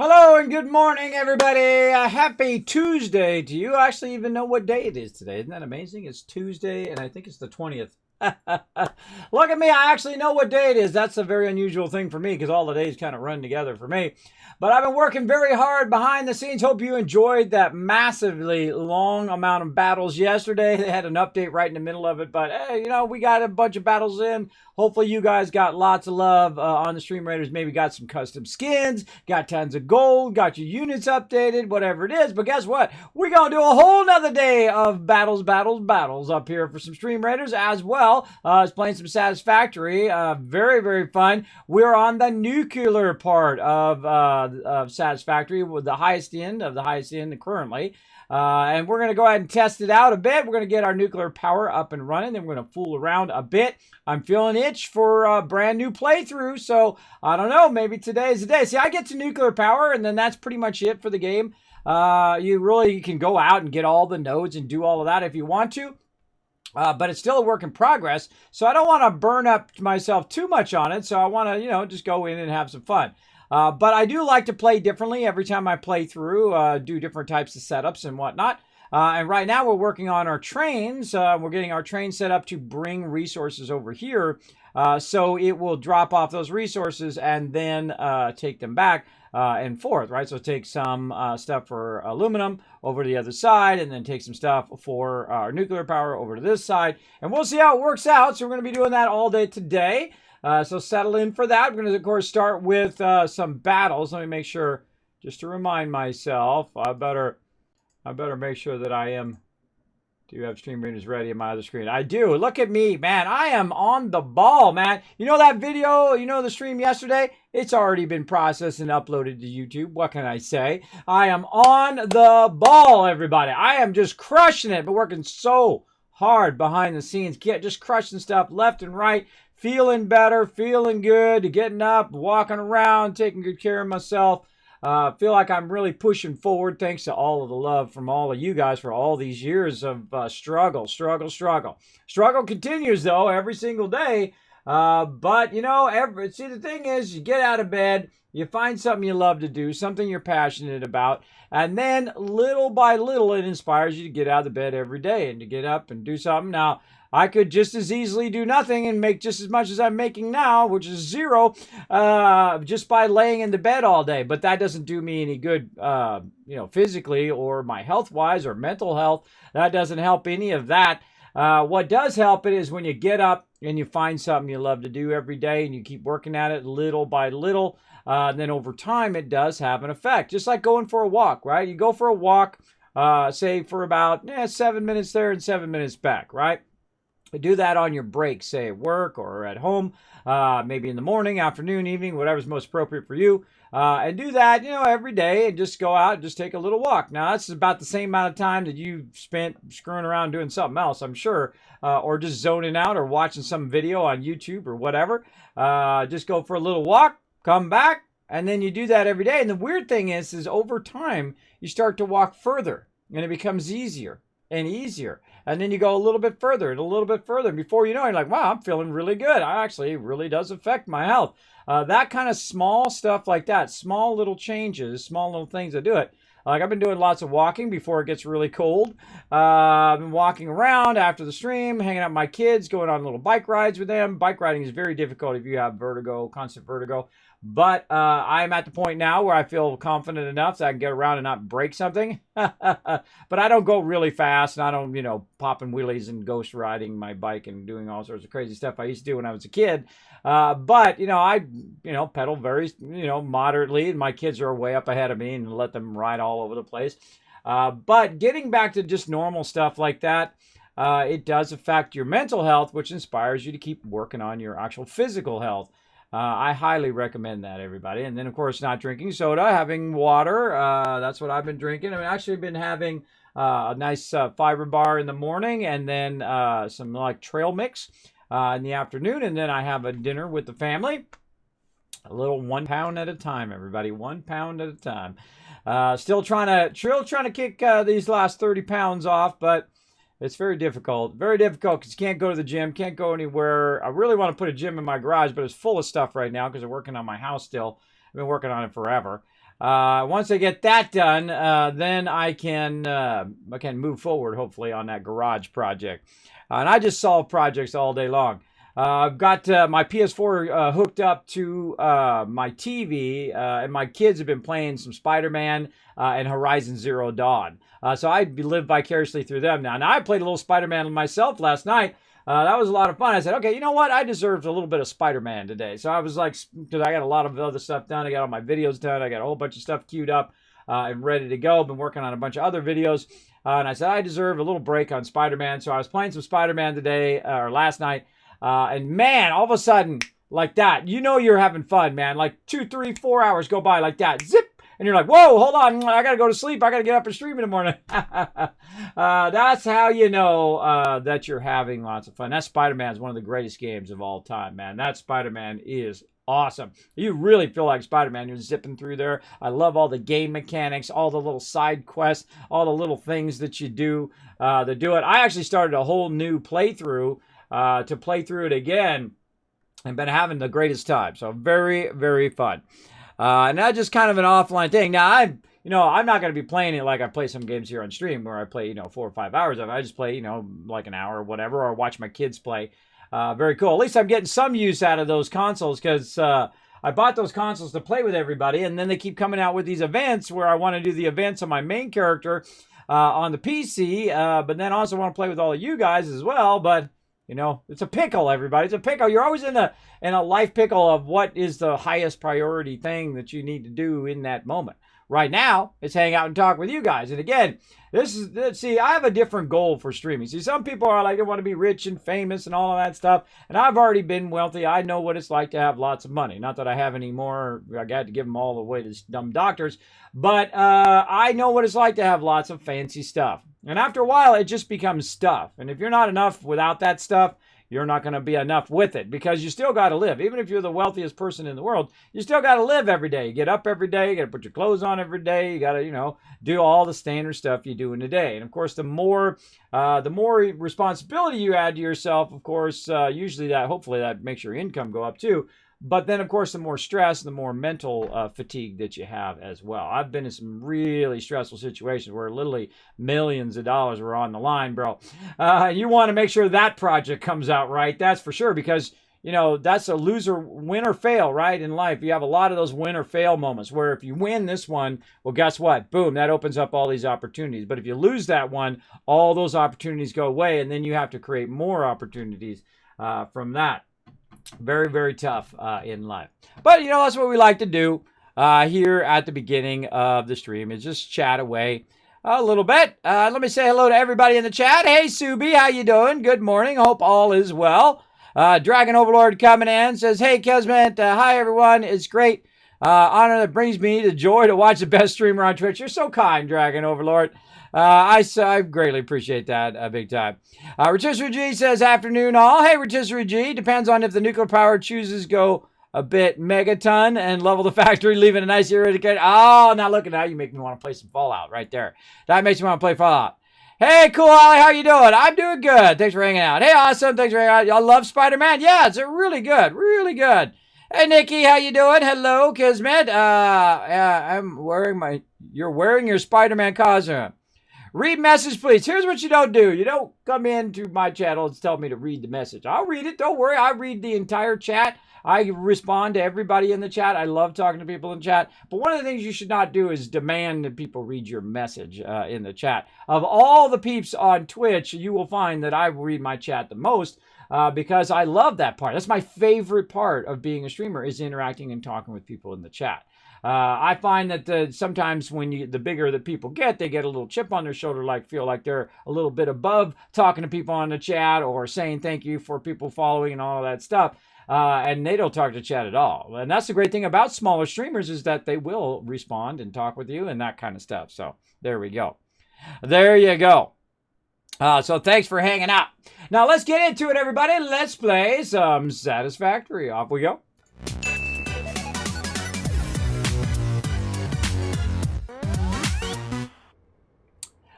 Hello and good morning, everybody. Happy Tuesday to you. I actually even know what day it is today. Isn't that amazing? It's Tuesday, and I think it's the 20th. Look at me. I actually know what day it is. That's a very unusual thing for me because all the days kind of run together for me. But I've been working very hard behind the scenes. Hope you enjoyed that massively long amount of battles yesterday. They had an update right in the middle of it. But, hey, we got a bunch of battles in. Hopefully you guys got lots of love on the Stream Raiders. Maybe got some custom skins, got tons of gold, got your units updated, whatever it is. But guess what? We're going to do a whole nother day of battles up here for some Stream Raiders as well. I was playing some Satisfactory. Very, very fun. We're on the nuclear part of Satisfactory with the highest end currently. And we're going to go ahead and test it out a bit. We're going to get our nuclear power up and running. Then we're going to fool around a bit. I'm feeling itch for a brand new playthrough. So I don't know. Maybe today is the day. See, I get to nuclear power and then that's pretty much it for the game. You really can go out and get all the nodes and do all of that if you want to. But it's still a work in progress. So I don't want to burn up myself too much on it. So I want to, just go in and have some fun. But I do like to play differently every time I play through, do different types of setups and whatnot. And right now we're working on our trains. We're getting our train set up to bring resources over here. So it will drop off those resources and then take them back and forth, right? So take some stuff for aluminum over to the other side and then take some stuff for our nuclear power over to this side. And we'll see how it works out. So we're going to be doing that all day today. So settle in for that. We're going to, of course, start with some battles. Let me make sure, just to remind myself, I better make sure that do you have Stream Raiders ready on my other screen? I do. Look at me, man. I am on the ball, man. You know that video, the stream yesterday? It's already been processed and uploaded to YouTube. What can I say? I am on the ball, everybody. I am just crushing it, but working so hard behind the scenes. Just crushing stuff left and right. Feeling better, feeling good, getting up, walking around, taking good care of myself. Feel like I'm really pushing forward thanks to all of the love from all of you guys for all these years of struggle. Struggle continues, though, every single day. But, see, the thing is, you get out of bed, you find something you love to do, something you're passionate about, and then little by little it inspires you to get out of bed every day and to get up and do something. Now, I could just as easily do nothing and make just as much as I'm making now, which is zero, just by laying in the bed all day. But that doesn't do me any good, physically or my health-wise or mental health. That doesn't help any of that. What does help it is when you get up and you find something you love to do every day and you keep working at it little by little. Then over time, it does have an effect. Just like going for a walk, right? You go for a walk, say for about 7 minutes there and 7 minutes back, right? Do that on your break, say at work or at home, maybe in the morning, afternoon, evening, whatever's most appropriate for you. And do that, every day and just go out and just take a little walk. Now, that's about the same amount of time that you spent screwing around doing something else, I'm sure, or just zoning out or watching some video on YouTube or whatever. Just go for a little walk, come back, and then you do that every day. And the weird thing is over time, you start to walk further and it becomes easier and easier. And then you go a little bit further and a little bit further. And before you know it, you're like, wow, I'm feeling really good. It really does affect my health. That kind of small stuff like that, small little changes, small little things that do it. Like I've been doing lots of walking before it gets really cold. I've been walking around after the stream, hanging out with my kids, going on little bike rides with them. Bike riding is very difficult if you have vertigo, constant vertigo. But I'm at the point now where I feel confident enough that I can get around and not break something. But I don't go really fast, and I don't, popping wheelies and ghost riding my bike and doing all sorts of crazy stuff I used to do when I was a kid. But, I, pedal very, moderately, and my kids are way up ahead of me and let them ride all over the place. But getting back to just normal stuff like that, it does affect your mental health, which inspires you to keep working on your actual physical health. I highly recommend that, everybody. And then, of course, not drinking soda, having water. That's what I've been drinking. I've actually been having a nice fiber bar in the morning and then some like trail mix in the afternoon. And then I have a dinner with the family. A little 1 pound at a time, everybody. 1 pound at a time. Still trying to kick these last 30 pounds off, but it's very difficult. Very difficult because you can't go to the gym, can't go anywhere. I really want to put a gym in my garage, but it's full of stuff right now because I'm working on my house still. I've been working on it forever. Once I get that done, then I can move forward, hopefully, on that garage project. And I just solve projects all day long. I've got my PS4 hooked up to my TV, and my kids have been playing some Spider-Man and Horizon Zero Dawn. So I live vicariously through them now. Now, I played a little Spider-Man myself last night. That was a lot of fun. I said, okay, you know what? I deserved a little bit of Spider-Man today. So I was like, because I got a lot of other stuff done. I got all my videos done. I got a whole bunch of stuff queued up and ready to go. Been working on a bunch of other videos. And I said, I deserve a little break on Spider-Man. So I was playing some Spider-Man today, or last night. And man, all of a sudden, like that, you know you're having fun, man. Like 2, 3, 4 hours go by like that. Zip! And you're like, whoa, hold on. I got to go to sleep. I got to get up and stream in the morning. That's how you know that you're having lots of fun. That Spider-Man is one of the greatest games of all time, man. That Spider-Man is awesome. You really feel like Spider-Man. You're zipping through there. I love all the game mechanics, all the little side quests, all the little things that you do to do it. I actually started a whole new playthrough to play through it again and been having the greatest time. So very, very fun. And that's just kind of an offline thing. Now, I'm not going to be playing it like I play some games here on stream where I play, 4 or 5 hours of it. I just play, like an hour or whatever, or watch my kids play. Very cool. At least I'm getting some use out of those consoles because I bought those consoles to play with everybody, and then they keep coming out with these events where I want to do the events on my main character on the PC, but then also want to play with all of you guys as well, but... it's a pickle, everybody. It's a pickle. You're always in a life pickle of what is the highest priority thing that you need to do in that moment. Right now, it's hang out and talk with you guys. And again, I have a different goal for streaming. See, some people are like, they want to be rich and famous and all of that stuff. And I've already been wealthy. I know what it's like to have lots of money. Not that I have any more. I got to give them all away to dumb doctors. But I know what it's like to have lots of fancy stuff. And after a while, it just becomes stuff. And if you're not enough without that stuff, you're not going to be enough with it because you still got to live. Even if you're the wealthiest person in the world, you still got to live every day. You get up every day. You got to put your clothes on every day. You got to, do all the standard stuff you do in a day. And of course, the more responsibility you add to yourself, of course, hopefully that makes your income go up too. But then, of course, the more stress, the more mental fatigue that you have as well. I've been in some really stressful situations where literally millions of dollars were on the line, bro. You want to make sure that project comes out right. That's for sure because, that's a loser, win or fail, right, in life. You have a lot of those win or fail moments where if you win this one, well, guess what? Boom, that opens up all these opportunities. But if you lose that one, all those opportunities go away, and then you have to create more opportunities from that. Very, very tough in life. But, that's what we like to do here at the beginning of the stream is just chat away a little bit. Let me say hello to everybody in the chat. Hey, Subi, how you doing? Good morning. Hope all is well. Dragon Overlord coming in says, hey, Kismet. Hi, everyone. It's great. Honor that brings me the joy to watch the best streamer on Twitch. You're so kind, Dragon Overlord. I greatly appreciate that big time. Rotisserie G says, afternoon all. Hey, Rotisserie G. Depends on if the nuclear power chooses go a bit megaton and level the factory, leaving a nice area to get. Oh, now look at that. You make me want to play some Fallout right there. That makes me want to play Fallout. Hey, Cool Ollie, how you doing? I'm doing good. Thanks for hanging out. Hey, awesome. Thanks for hanging out. Y'all love Spider-Man? Yeah, it's really good. Really good. Hey, Nikki, how you doing? Hello, Kismet. You're wearing your Spider-Man costume. Read message, please. Here's what you don't do. You don't come into my channel and tell me to read the message. I'll read it. Don't worry. I read the entire chat. I respond to everybody in the chat. I love talking to people in chat. But one of the things you should not do is demand that people read your message in the chat. Of all the peeps on Twitch, you will find that I read my chat the most because I love that part. That's my favorite part of being a streamer is interacting and talking with people in the chat. I find that sometimes when the bigger the people get, they get a little chip on their shoulder, feel like they're a little bit above talking to people on the chat or saying thank you for people following and all of that stuff. And they don't talk to chat at all. And that's the great thing about smaller streamers is that they will respond and talk with you and that kind of stuff. So there we go. There you go. So thanks for hanging out. Now let's get into it, everybody. Let's play some Satisfactory. Off we go.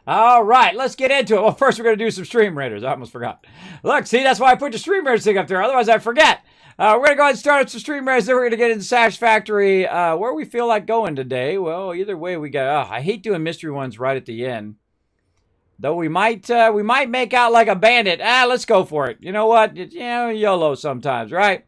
All right, let's get into it. Well, first we're going to do some Stream Raiders. I almost forgot. Look, see, that's why I put the Stream Raiders thing up there. Otherwise, I forget. We're going to go ahead and start up some stream race. Then we're going to get into Satisfactory. Where we feel like going today. Well, either way, we got. I hate doing mystery ones right at the end. Though we might make out like a bandit. Let's go for it. You know what? YOLO sometimes, right?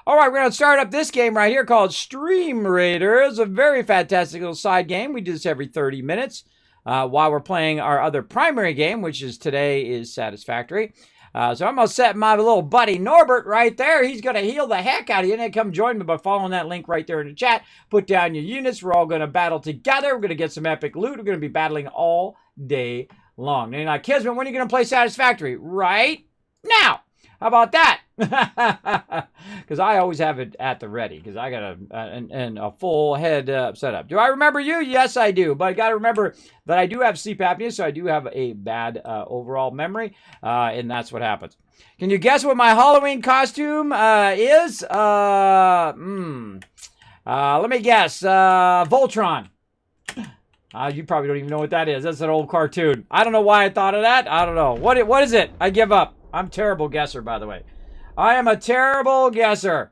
All right, we're going to start up this game right here called Stream Raiders. A very fantastic little side game. We do this every 30 minutes while we're playing our other primary game, which is today is Satisfactory. So I'm going to set my little buddy Norbert right there. He's going to heal the heck out of you. And then come join me by following that link right there in the chat. Put down your units. We're all going to battle together. We're going to get some epic loot. We're going to be battling all day long. And Kismet, when are you going to play Satisfactory? Right now. How about that? Because I always have it at the ready because I got a full head setup. Do I remember you? Yes, I do. But I got to remember that I do have sleep apnea, so I do have a bad overall memory, and that's what happens. Can you guess what my Halloween costume is? Let me guess. Voltron. You probably don't even know what that is. That's an old cartoon. I don't know why I thought of that. I don't know. What is it? I give up. I'm a terrible guesser, by the way. I am a terrible guesser.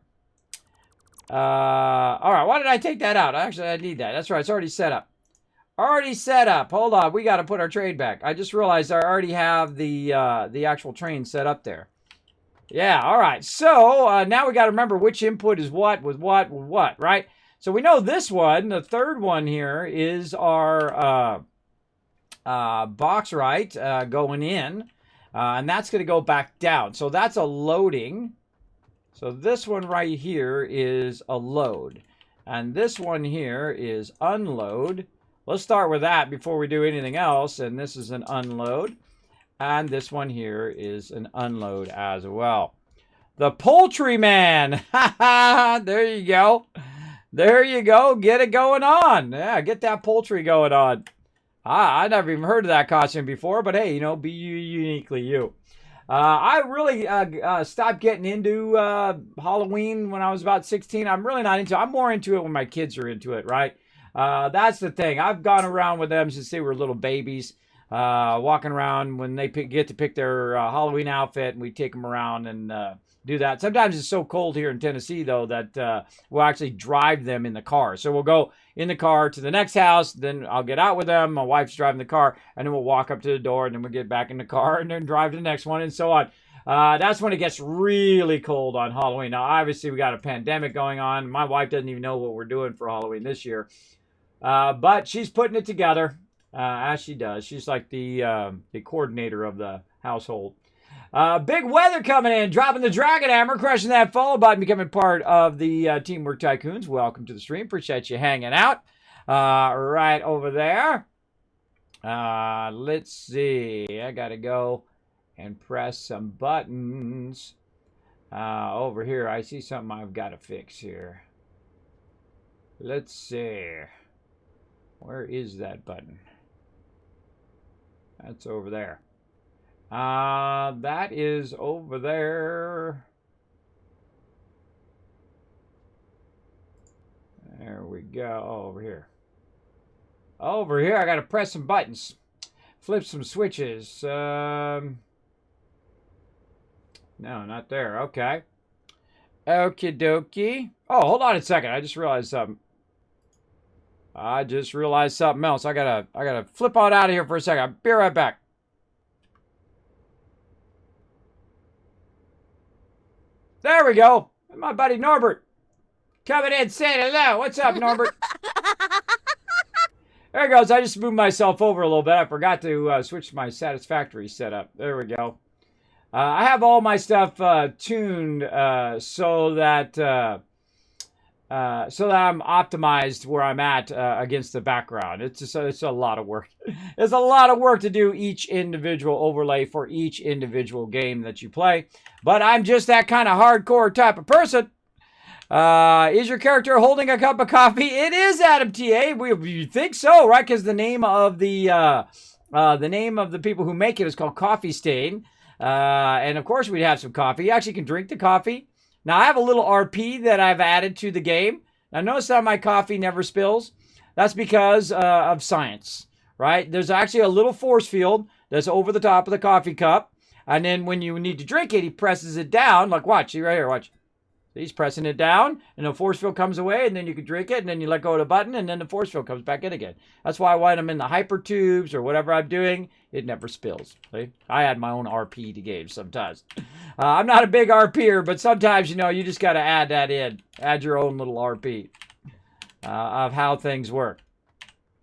All right, why did I take that out? Actually, I need that. That's right, it's already set up. Already set up. Hold on, we got to put our trade back. I just realized I already have the actual train set up there. Yeah, all right. So now we got to remember which input is what with what, right? So we know this one, the third one here, is our box right going in. And that's going to go back down. So that's a loading. So this one right here is a load. And this one here is unload. Let's start with that before we do anything else. And this is an unload. And this one here is an unload as well. The Poultry Man. There you go. There you go. Get it going on. Yeah, get that poultry going on. I never even heard of that costume before, but hey, be you uniquely you. I really stopped getting into Halloween when I was about 16. I'm really not into it. I'm more into it when my kids are into it, right? That's the thing. I've gone around with them since they were little babies, walking around when they get to pick their Halloween outfit, and we take them around and do that. Sometimes it's so cold here in Tennessee, though, that we'll actually drive them in the car. So we'll go in the car to the next house, then I'll get out with them, my wife's driving the car, and then we'll walk up to the door, and then we'll get back in the car, and then drive to the next one, and so on. That's when it gets really cold on Halloween. Now, obviously, we got a pandemic going on. My wife doesn't even know what we're doing for Halloween this year. But she's putting it together, as she does. She's like the coordinator of the household. Big weather coming in, dropping the Dragon Hammer, crushing that follow button, becoming part of the Teamwork Tycoons. Welcome to the stream. Appreciate you hanging out. Right over there. Let's see. I got to go and press some buttons. Over here, I see something I've got to fix here. Let's see. Where is that button? That's over there. That is over there. There we go. Oh, over here. Over here, I got to press some buttons. Flip some switches. No, not there. Okay. Okie dokie. Oh, hold on a second. I just realized something. else. I gotta flip on out of here for a second. I'll be right back. There we go. My buddy Norbert coming in saying hello. What's up, Norbert? There he goes. I just moved myself over a little bit. I forgot to switch my Satisfactory setup. There we go. I have all my stuff tuned so that I'm optimized where I'm at against the background. It's a lot of work. It's a lot of work to do each individual overlay for each individual game that you play. But I'm just that kind of hardcore type of person. Is your character holding a cup of coffee? It is, Adam TA. You think so, right? Because the name of the people who make it is called Coffee Stain. And of course we'd have some coffee. You actually can drink the coffee. Now, I have a little RP that I've added to the game. Now, notice that my coffee never spills. That's because of science, right? There's actually a little force field that's over the top of the coffee cup. And then when you need to drink it, he presses it down. Like, watch. See right here, watch. He's pressing it down, and the force field comes away, and then you can drink it, and then you let go of the button, and then the force field comes back in again. That's why when I'm in the hyper tubes or whatever I'm doing, it never spills. See? I add my own RP to games sometimes. I'm not a big RPer, but sometimes, you just got to add that in. Add your own little RP of how things work.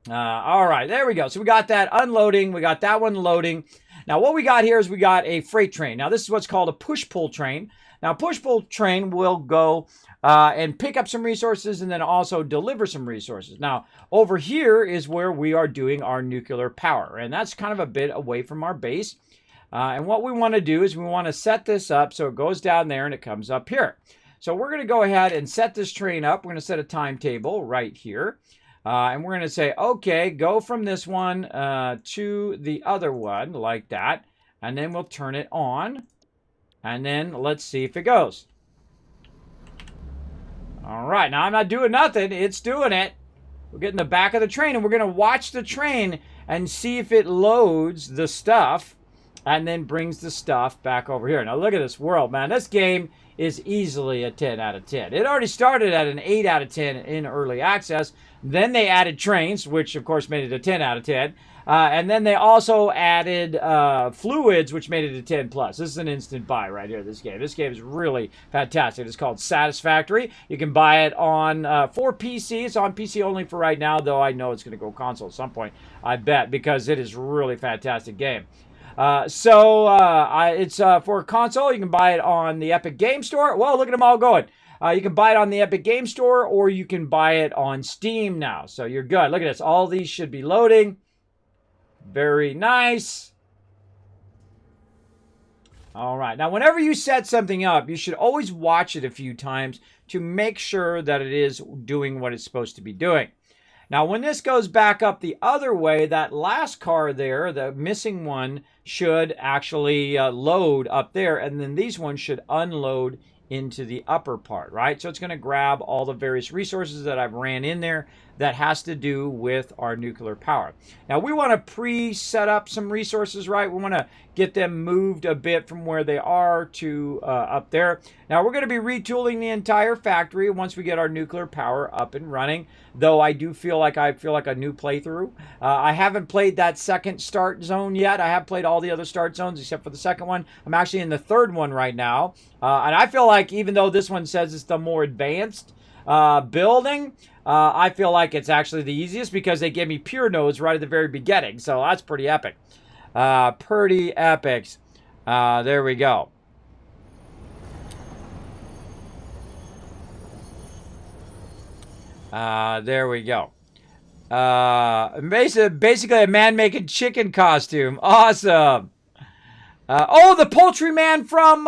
All right, there we go. So we got that unloading. We got that one loading. Now, what we got here is we got a freight train. Now, this is what's called a push-pull train. Now, push-pull train will go and pick up some resources and then also deliver some resources. Now, over here is where we are doing our nuclear power, and that's kind of a bit away from our base. And what we want to do is we want to set this up so it goes down there and it comes up here. So we're going to go ahead and set this train up. We're going to set a timetable right here. And we're going to say, okay, go from this one to the other one like that. And then we'll turn it on. And then let's see if it goes. All right, now I'm not doing nothing. It's doing it. We're getting the back of the train, and we're going to watch the train and see if it loads the stuff and then brings the stuff back over here. Now look at this world, man. This game is easily a 10 out of 10. It already started at an 8 out of 10 in early access. Then they added trains, which of course made it a 10 out of 10. And then they also added fluids, which made it a 10 plus. This is an instant buy right here, this game. This game is really fantastic. It's called Satisfactory. You can buy it on for PC. It's on PC only for right now, though I know it's going to go console at some point, I bet, because it is really fantastic game. It's for console. You can buy it on the Epic Game Store. Whoa, look at them all going. You can buy it on the Epic Game Store, or you can buy it on Steam now. So you're good. Look at this. All these should be loading. Very nice. All right. Now, whenever you set something up, you should always watch it a few times to make sure that it is doing what it's supposed to be doing. Now, when this goes back up the other way, that last car there, the missing one, should actually load up there, and then these ones should unload into the upper part, right? So it's going to grab all the various resources that I've ran in there that has to do with our nuclear power. Now, we want to pre-set up some resources, right? We want to get them moved a bit from where they are to up there. Now, we're going to be retooling the entire factory once we get our nuclear power up and running, though I do feel like a new playthrough. I haven't played that second start zone yet. I have played all the other start zones except for the second one. I'm actually in the third one right now. And I feel like even though this one says it's the more advanced building, I feel like it's actually the easiest because they gave me pure nodes right at the very beginning. So that's pretty epic. Pretty epic. There we go. There we go. Basically a man making chicken costume. Awesome. Oh, the poultry man from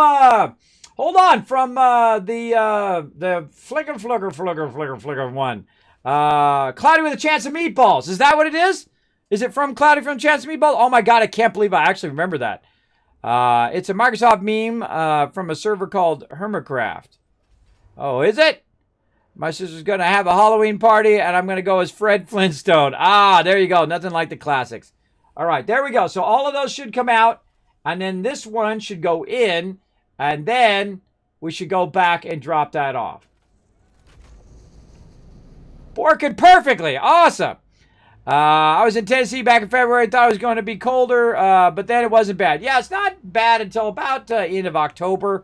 hold on, from the flicker one. Cloudy with a Chance of Meatballs. Is that what it is? Is it from Cloudy from Chance of Meatballs? Oh my god, I can't believe I actually remember that. It's a Microsoft meme from a server called Hermitcraft. Oh, is it? My sister's going to have a Halloween party, and I'm going to go as Fred Flintstone. Ah, there you go. Nothing like the classics. All right, there we go. So all of those should come out, and then this one should go in, and then we should go back and drop that off. Working perfectly. Awesome. I was in Tennessee back in February. Thought it was going to be colder, but then it wasn't bad. Yeah, it's not bad until about end of October.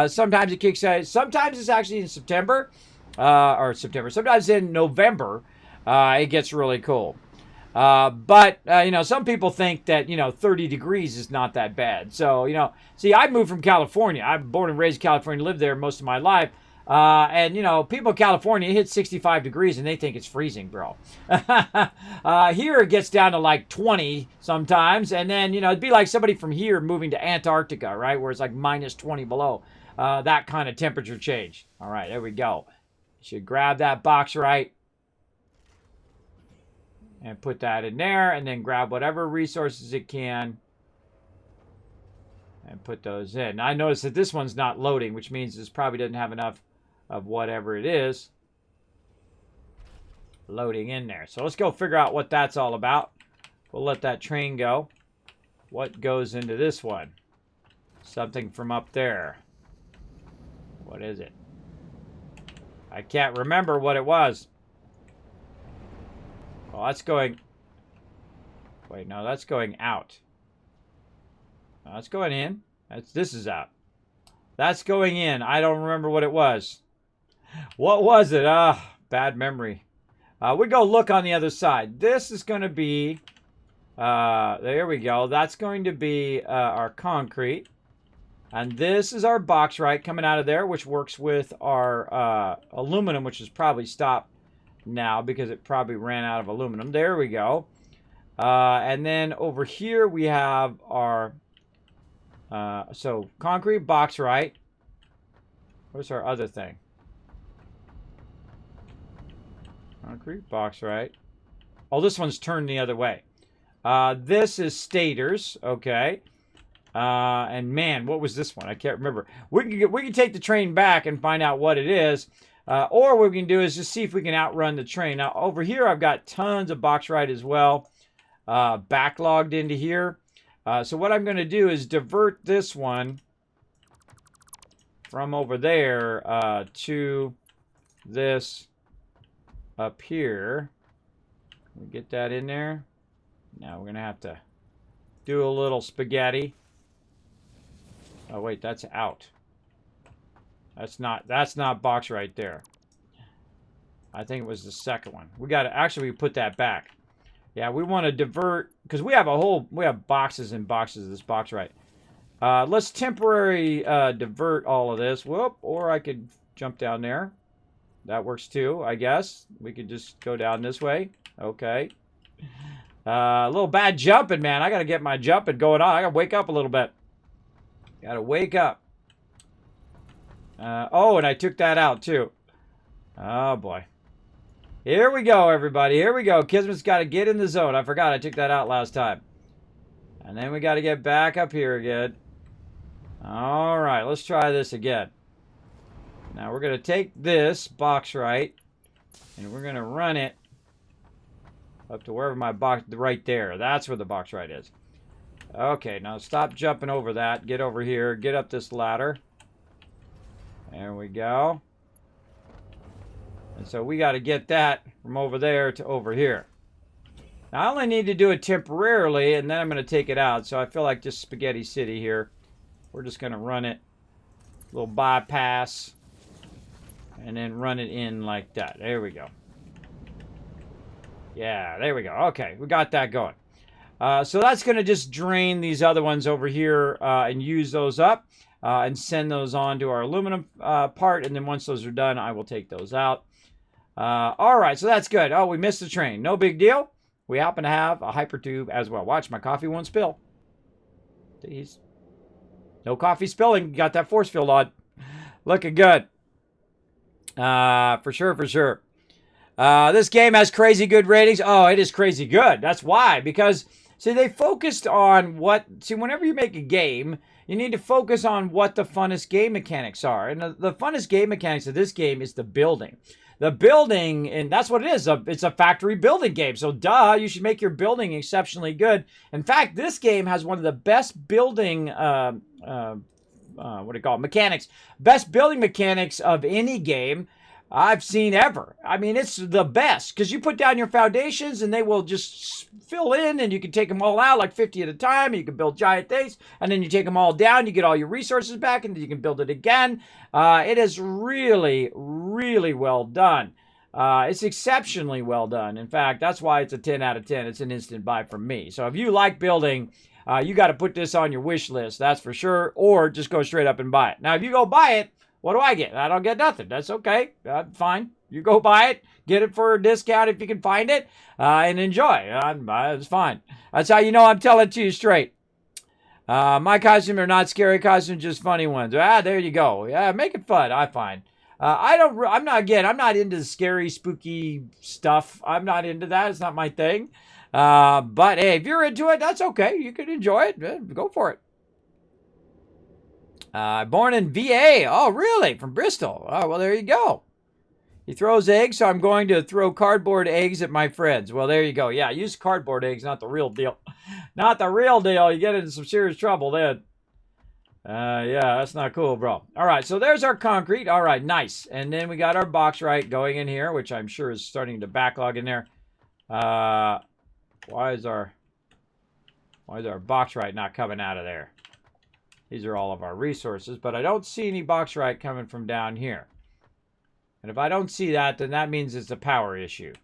Sometimes it kicks out. Sometimes it's actually in September. Sometimes in November, it gets really cold. But some people think that, 30 degrees is not that bad. So, see, I moved from California. I'm born and raised in California, lived there most of my life. People in California hit 65 degrees and they think it's freezing, bro. Here it gets down to like 20 sometimes. And then, it'd be like somebody from here moving to Antarctica, right? Where it's like minus 20 below. That kind of temperature change. All right, there we go. Should grab that box right and put that in there, and then grab whatever resources it can and put those in. Now I notice that this one's not loading, which means this probably doesn't have enough of whatever it is loading in there. So let's go figure out what that's all about. We'll let that train go. What goes into this one? Something from up there. What is it? I can't remember what it was. Well, that's going... Wait, no, that's going out. No, that's going in. This is out. That's going in. I don't remember what it was. What was it? Bad memory. We go look on the other side. This is going to be... there we go. That's going to be our concrete. And this is our bauxite coming out of there, which works with our aluminum, which is probably stopped now because it probably ran out of aluminum. There we go. And then over here we have our... so concrete, bauxite. Where's our other thing? Concrete, bauxite. Oh, this one's turned the other way. This is stators, okay. And man, what was this one? I can't remember. We can take the train back and find out what it is. Or what we can do is just see if we can outrun the train. Now, over here, I've got tons of bauxite as well, backlogged into here. So what I'm going to do is divert this one from over there to this up here. Can we get that in there? Now we're going to have to do a little spaghetti. Oh, wait, that's out. That's not box right there. I think it was the second one. We got to actually put that back. Yeah, we want to divert because we have boxes and boxes of this box right. Let's temporarily divert all of this. Whoop, or I could jump down there. That works too, I guess. We could just go down this way. Okay. A little bad jumping, man. I got to get my jumping going on. I got to wake up a little bit. Got to wake up. Oh, and I took that out too. Oh, boy. Here we go, everybody. Here we go. Kismet's got to get in the zone. I forgot I took that out last time. And then we got to get back up here again. All right, let's try this again. Now we're going to take this box right, and we're going to run it up to wherever my box, right there. That's where the box right is. Okay, now stop jumping over that. Get over here. Get up this ladder. There we go. And so we got to get that from over there to over here. Now I only need to do it temporarily, and then I'm going to take it out. So I feel like just Spaghetti City here. We're just going to run it. A little bypass. And then run it in like that. There we go. Yeah, there we go. Okay, we got that going. So that's going to just drain these other ones over here and use those up and send those on to our aluminum part. And then once those are done, I will take those out. All right, so that's good. Oh, we missed the train. No big deal. We happen to have a hypertube as well. Watch, my coffee won't spill. Please. No coffee spilling. Got that force field on. Looking good. For sure, for sure. This game has crazy good ratings. Oh, it is crazy good. That's why. Because, see, they focused on what... See, whenever you make a game, you need to focus on what the funnest game mechanics are. And the funnest game mechanics of this game is the building. The building, and that's what it is. It's a factory building game. So, duh, you should make your building exceptionally good. In fact, this game has one of the best building... what do you call it? Mechanics. Best building mechanics of any game I've seen ever. I mean, it's the best because you put down your foundations and they will just fill in and you can take them all out like 50 at a time. And you can build giant things and then you take them all down. You get all your resources back and then you can build it again. It is really, really well done. It's exceptionally well done. In fact, that's why it's a 10 out of 10. It's an instant buy from me. So if you like building, you got to put this on your wish list. That's for sure. Or just go straight up and buy it. Now, if you go buy it, what do I get? I don't get nothing. That's okay. Fine. You go buy it. Get it for a discount if you can find it. And enjoy. It's fine. That's how you know I'm telling it to you straight. My costumes are not scary costumes, just funny ones. There you go. Yeah, make it fun. I find. I'm not into the scary, spooky stuff. I'm not into that. It's not my thing. But hey, if you're into it, that's okay. You can enjoy it. Go for it. Born in VA. Oh, really? From Bristol. Oh, well, there you go. He throws eggs, so I'm going to throw cardboard eggs at my friends. Well, there you go. Yeah, use cardboard eggs, not the real deal. Not the real deal. You get into some serious trouble then. Yeah, that's not cool, bro. All right, so there's our concrete. All right, nice. And then we got our bauxite going in here, which I'm sure is starting to backlog in there. Why is our bauxite not coming out of there? These are all of our resources, but I don't see any bauxite coming from down here. And if I don't see that, then that means it's a power issue.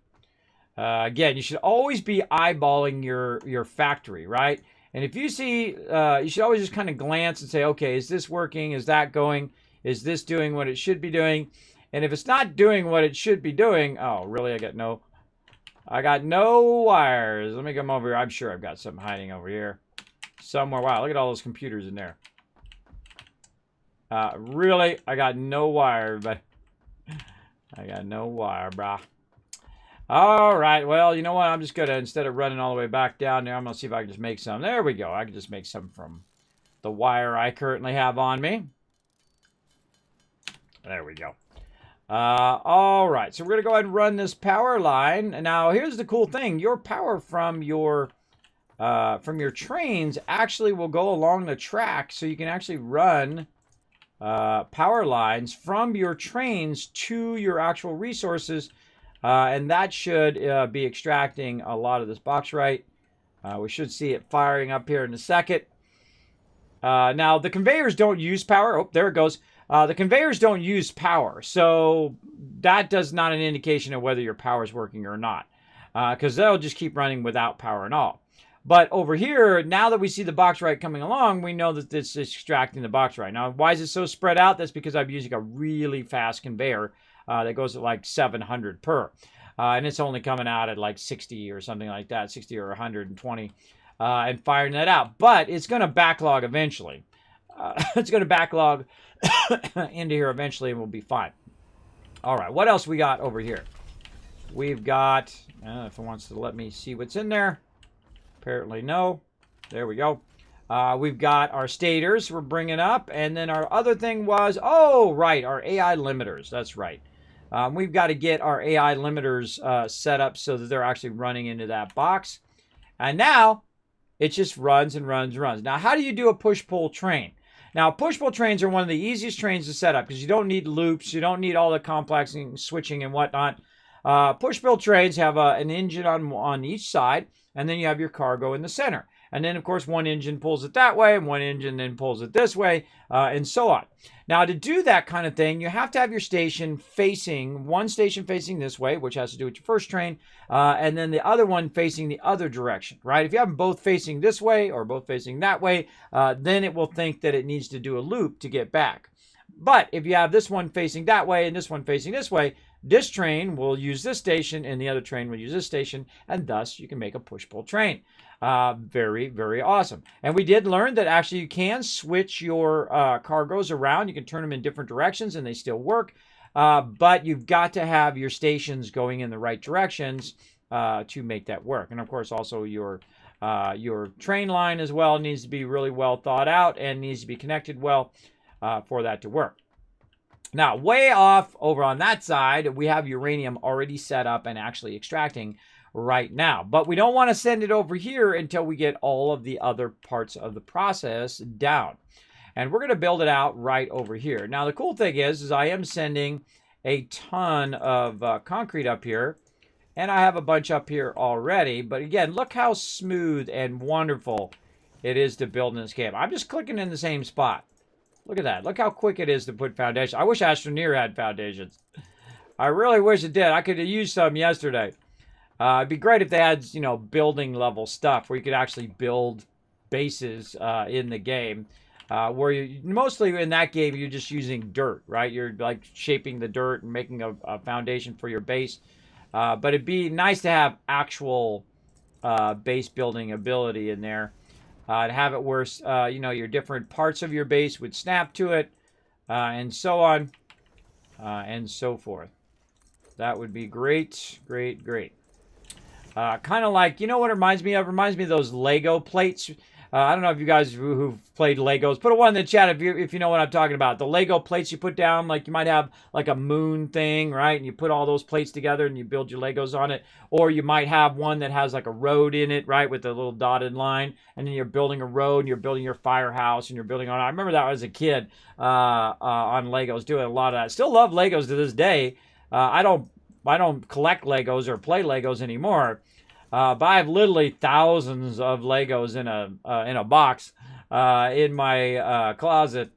Again, you should always be eyeballing your factory, right? And if you see, you should always just kind of glance and say, okay, is this working? Is that going? Is this doing what it should be doing? And if it's not doing what it should be doing, oh, really? I got no wires. Let me come over here. I'm sure I've got something hiding over here somewhere. Wow, look at all those computers in there. Really? I got no wire, but I got no wire, brah. All right, well, you know what? I'm just going to, instead of running all the way back down there, I'm going to see if I can just make some. There we go. I can just make some from the wire I currently have on me. There we go. All right, so we're going to go ahead and run this power line. Now, here's the cool thing. Your power from your trains actually will go along the track, so you can actually run power lines from your trains to your actual resources. And that should be extracting a lot of this bauxite. We should see it firing up here in a second. Now, the conveyors don't use power. Oh, there it goes. The conveyors don't use power. So that does not an indication of whether your power is working or not. Because they'll just keep running without power and all. But over here, now that we see the bauxite coming along, we know that this is extracting the bauxite. Now, why is it so spread out? That's because I'm using a really fast conveyor. That goes at like 700 per. And it's only coming out at like 60 or something like that, 60 or 120, and firing that out. But it's going to backlog eventually. It's going to backlog into here eventually and we'll be fine. All right, what else we got over here? We've got, if it wants to let me see what's in there. Apparently no. There we go. We've got our stators we're bringing up. And then our other thing was, oh, right, our AI limiters. That's right. We've got to get our AI limiters set up so that they're actually running into that box. And now it just runs and runs and runs. Now, how do you do a push-pull train? Now, push-pull trains are one of the easiest trains to set up because you don't need loops. You don't need all the complexing, switching, and whatnot. Push-pull trains have an engine on each side, and then you have your cargo in the center. And then, of course, one engine pulls it that way, and one engine then pulls it this way, and so on. Now, to do that kind of thing, you have to have your station facing, one station facing this way, which has to do with your first train, and then the other one facing the other direction, right? If you have them both facing this way or both facing that way, then it will think that it needs to do a loop to get back. But if you have this one facing that way and this one facing this way, this train will use this station and the other train will use this station, and thus you can make a push-pull train. Very, very awesome. And we did learn that actually you can switch your cargoes around. You can turn them in different directions and they still work. But you've got to have your stations going in the right directions to make that work. And of course, also your train line as well needs to be really well thought out and needs to be connected well for that to work. Now, way off over on that side, we have uranium already set up and actually extracting right now. But we don't want to send it over here until we get all of the other parts of the process down. And we're going to build it out right over here. Now, the cool thing is I am sending a ton of concrete up here. And I have a bunch up here already. But again, look how smooth and wonderful it is to build in this game. I'm just clicking in the same spot. Look at that. Look how quick it is to put foundation. I wish Astroneer had foundations. I really wish it did. I could have used some yesterday. It'd be great if they had, you know, building level stuff where you could actually build bases in the game. Where you mostly in that game you're just using dirt, right? You're like shaping the dirt and making a foundation for your base. But it'd be nice to have actual base building ability in there. To have it where, you know, your different parts of your base would snap to it, and so on, and so forth. That would be great, great, great. Kind of like, you know what it reminds me of? It reminds me of those Lego plates. I don't know if you guys who've played Legos, put a one in the chat if you know what I'm talking about. The Lego plates you put down, like you might have like a moon thing, right? And you put all those plates together and you build your Legos on it. Or you might have one that has like a road in it, right, with a little dotted line. And then you're building a road and you're building your firehouse and you're building on. I remember that as a kid on Legos, doing a lot of that. Still love Legos to this day. I don't collect Legos or play Legos anymore. But I have literally thousands of Legos in a box in my closet.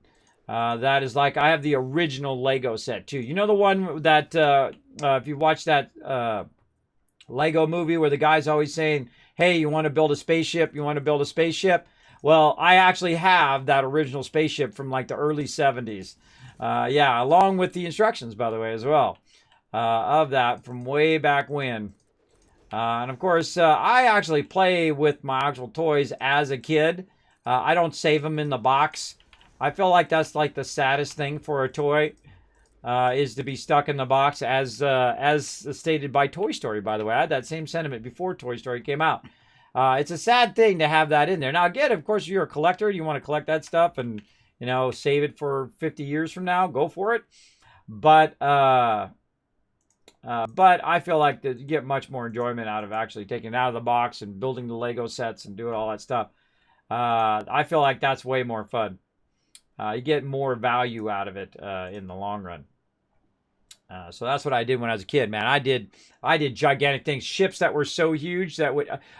That is like, I have the original Lego set too. You know the one that if you watch that Lego movie where the guy's always saying, "Hey, you want to build a spaceship? You want to build a spaceship?" Well, I actually have that original spaceship from like the early 70s. Yeah, along with the instructions, by the way, as well, of that from way back when. And of course, I actually play with my actual toys as a kid. I don't save them in the box. I feel like that's like the saddest thing for a toy, is to be stuck in the box, as stated by Toy Story, by the way. I had that same sentiment before Toy Story came out. It's a sad thing to have that in there. Now, again, of course, if you're a collector, you want to collect that stuff and, save it for 50 years from now, go for it. But I feel like that you get much more enjoyment out of actually taking it out of the box and building the Lego sets and doing all that stuff. I feel like that's way more fun. You get more value out of it in the long run. So that's what I did when I was a kid, man. I did gigantic things, ships that were so huge that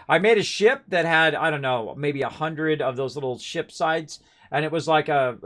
I made a ship that had, I don't know, maybe 100 of those little ship sides, and it was like a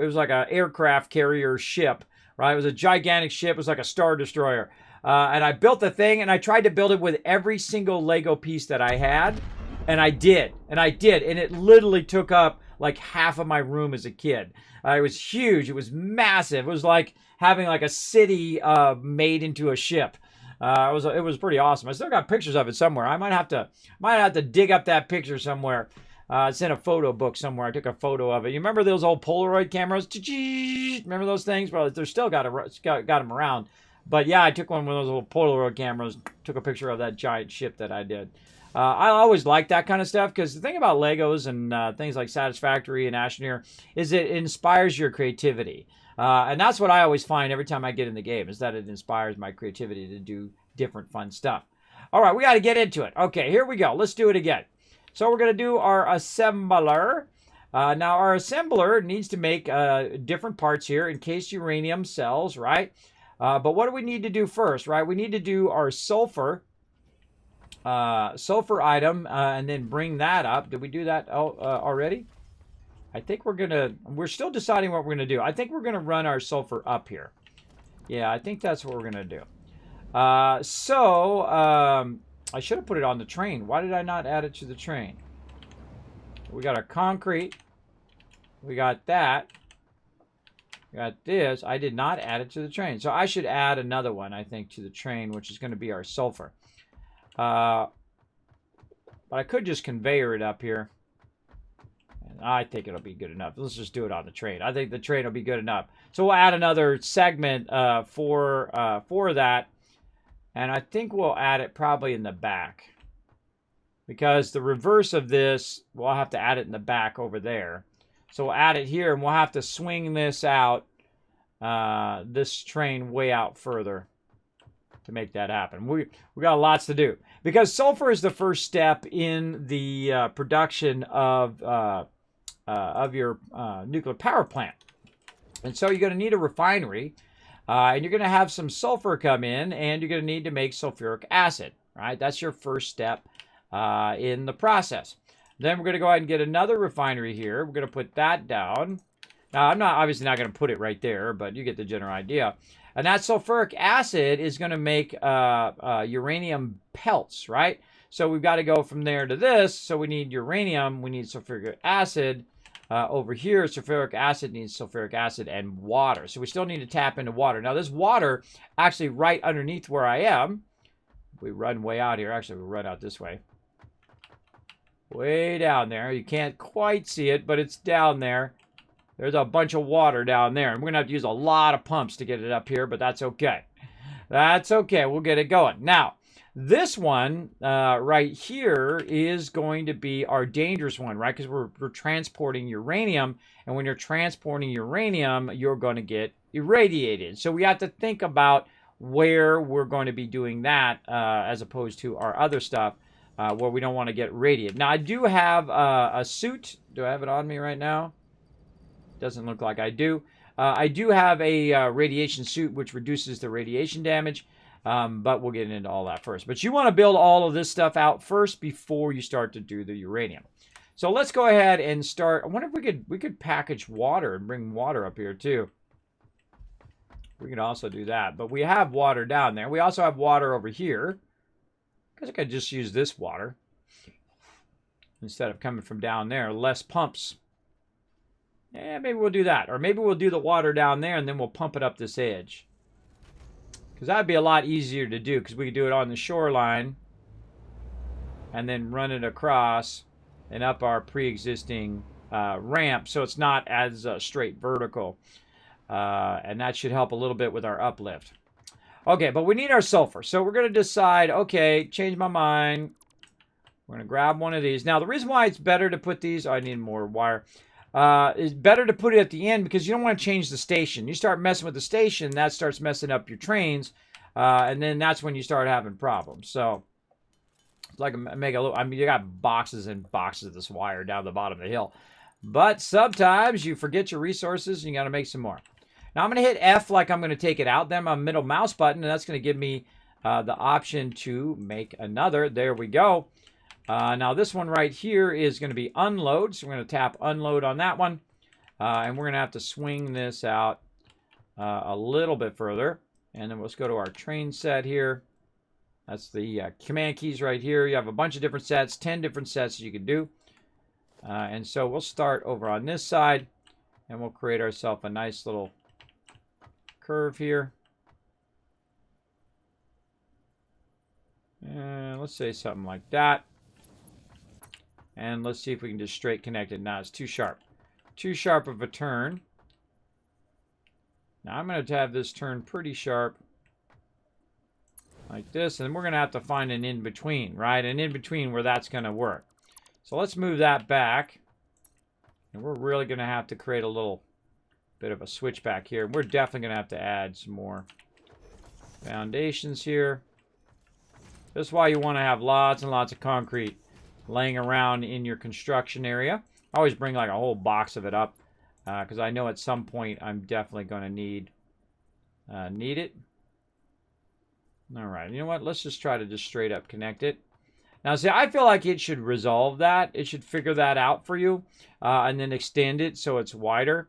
aircraft carrier ship, right? It was a gigantic ship. It was like a Star Destroyer. And I built the thing, and I tried to build it with every single Lego piece that I had, and I did, and it literally took up like half of my room as a kid. It was huge. It was massive. It was like having like a city made into a ship. It was pretty awesome. I still got pictures of it somewhere. I might have to dig up that picture somewhere. It's in a photo book somewhere. I took a photo of it. You remember those old Polaroid cameras? Remember those things? Well, they're still got them around. But yeah, I took one of those little Polaroid cameras, took a picture of that giant ship that I did. I always like that kind of stuff, because the thing about Legos and things like Satisfactory and Asheneer is it inspires your creativity. And that's what I always find every time I get in the game, is that it inspires my creativity to do different fun stuff. All right, we got to get into it. Okay, here we go. Let's do it again. So we're going to do our assembler. Now, our assembler needs to make different parts here, encased uranium cells, right? But what do we need to do first, right? We need to do our sulfur item, and then bring that up. Did we do that already? I think we're still deciding what we're going to do. I think we're going to run our sulfur up here. Yeah, I think that's what we're going to do. I should have put it on the train. Why did I not add it to the train? We got our concrete. We got that. Got this. I did not add it to the train. So I should add another one, I think, to the train, which is going to be our sulfur. But I could just conveyor it up here. And I think it'll be good enough. Let's just do it on the train. I think the train will be good enough. So we'll add another segment for that. And I think we'll add it probably in the back. Because the reverse of this, we'll have to add it in the back over there. So we'll add it here, and we'll have to swing this out, this train way out further to make that happen. We got lots to do, because sulfur is the first step in the production of your nuclear power plant. And so you're going to need a refinery, and you're going to have some sulfur come in, and you're going to need to make sulfuric acid, right? That's your first step in the process. Then we're going to go ahead and get another refinery here. We're going to put that down. Now, I'm obviously not going to put it right there, but you get the general idea. And that sulfuric acid is going to make uranium pelts, right? So we've got to go from there to this. So we need uranium. We need sulfuric acid. Over here, sulfuric acid needs sulfuric acid and water. So we still need to tap into water. Now, this water, actually right underneath where I am, we run way out here. Actually, we'll run out this way. Way down there. You can't quite see it, but it's down there. There's a bunch of water down there. And we're going to have to use a lot of pumps to get it up here, but that's okay. That's okay. We'll get it going. Now, This one right here is going to be our dangerous one, right? Because we're transporting uranium, and when you're transporting uranium, you're going to get irradiated. So we have to think about where we're going to be doing that as opposed to our other stuff where we don't want to get radiated. Now, I do have a suit. Do I have it on me right now? Doesn't look like I do. I do have a radiation suit, which reduces the radiation damage. But we'll get into all that first. But you want to build all of this stuff out first before you start to do the uranium. So let's go ahead and start. I wonder if we could package water and bring water up here too. We can also do that. But we have water down there. We also have water over here. Because I could just use this water instead of coming from down there. Less pumps. Yeah, maybe we'll do that. Or maybe we'll do the water down there and then we'll pump it up this edge. Because that would be a lot easier to do, because we could do it on the shoreline and then run it across and up our pre-existing ramp, so it's not as straight vertical. And that should help a little bit with our uplift. Okay, but we need our sulfur. So we're going to decide, okay, change my mind. We're going to grab one of these. Now, the reason why it's better to put these, I need more wire. It's better to put it at the end because you don't want to change the station. You start messing with the station, that starts messing up your trains, and then that's when you start having problems. So, it's like make a little. I mean, you got boxes and boxes of this wire down the bottom of the hill, but sometimes you forget your resources and you got to make some more. Now I'm going to hit F like I'm going to take it out. Then my middle mouse button, and that's going to give me the option to make another. There we go. Now this one right here is going to be unload, so we're going to tap unload on that one, and we're going to have to swing this out a little bit further, and then let's go to our train set here. That's the command keys right here. You have a bunch of different sets, 10 different sets you can do, and so we'll start over on this side, and we'll create ourselves a nice little curve here. And let's say something like that. And let's see if we can just straight connect it. Now it's too sharp. Too sharp of a turn. Now I'm going to have this turn pretty sharp. Like this. And we're going to have to find an in-between, right? An in-between where that's going to work. So let's move that back. And we're really going to have to create a little bit of a switch back here. We're definitely going to have to add some more foundations here. This is why you want to have lots and lots of concrete laying around in your construction area. I always bring like a whole box of it up because I know at some point I'm definitely going to need it. All right, you know what? Let's just try to just straight up connect it. Now, see, I feel like it should resolve that. It should figure that out for you and then extend it so it's wider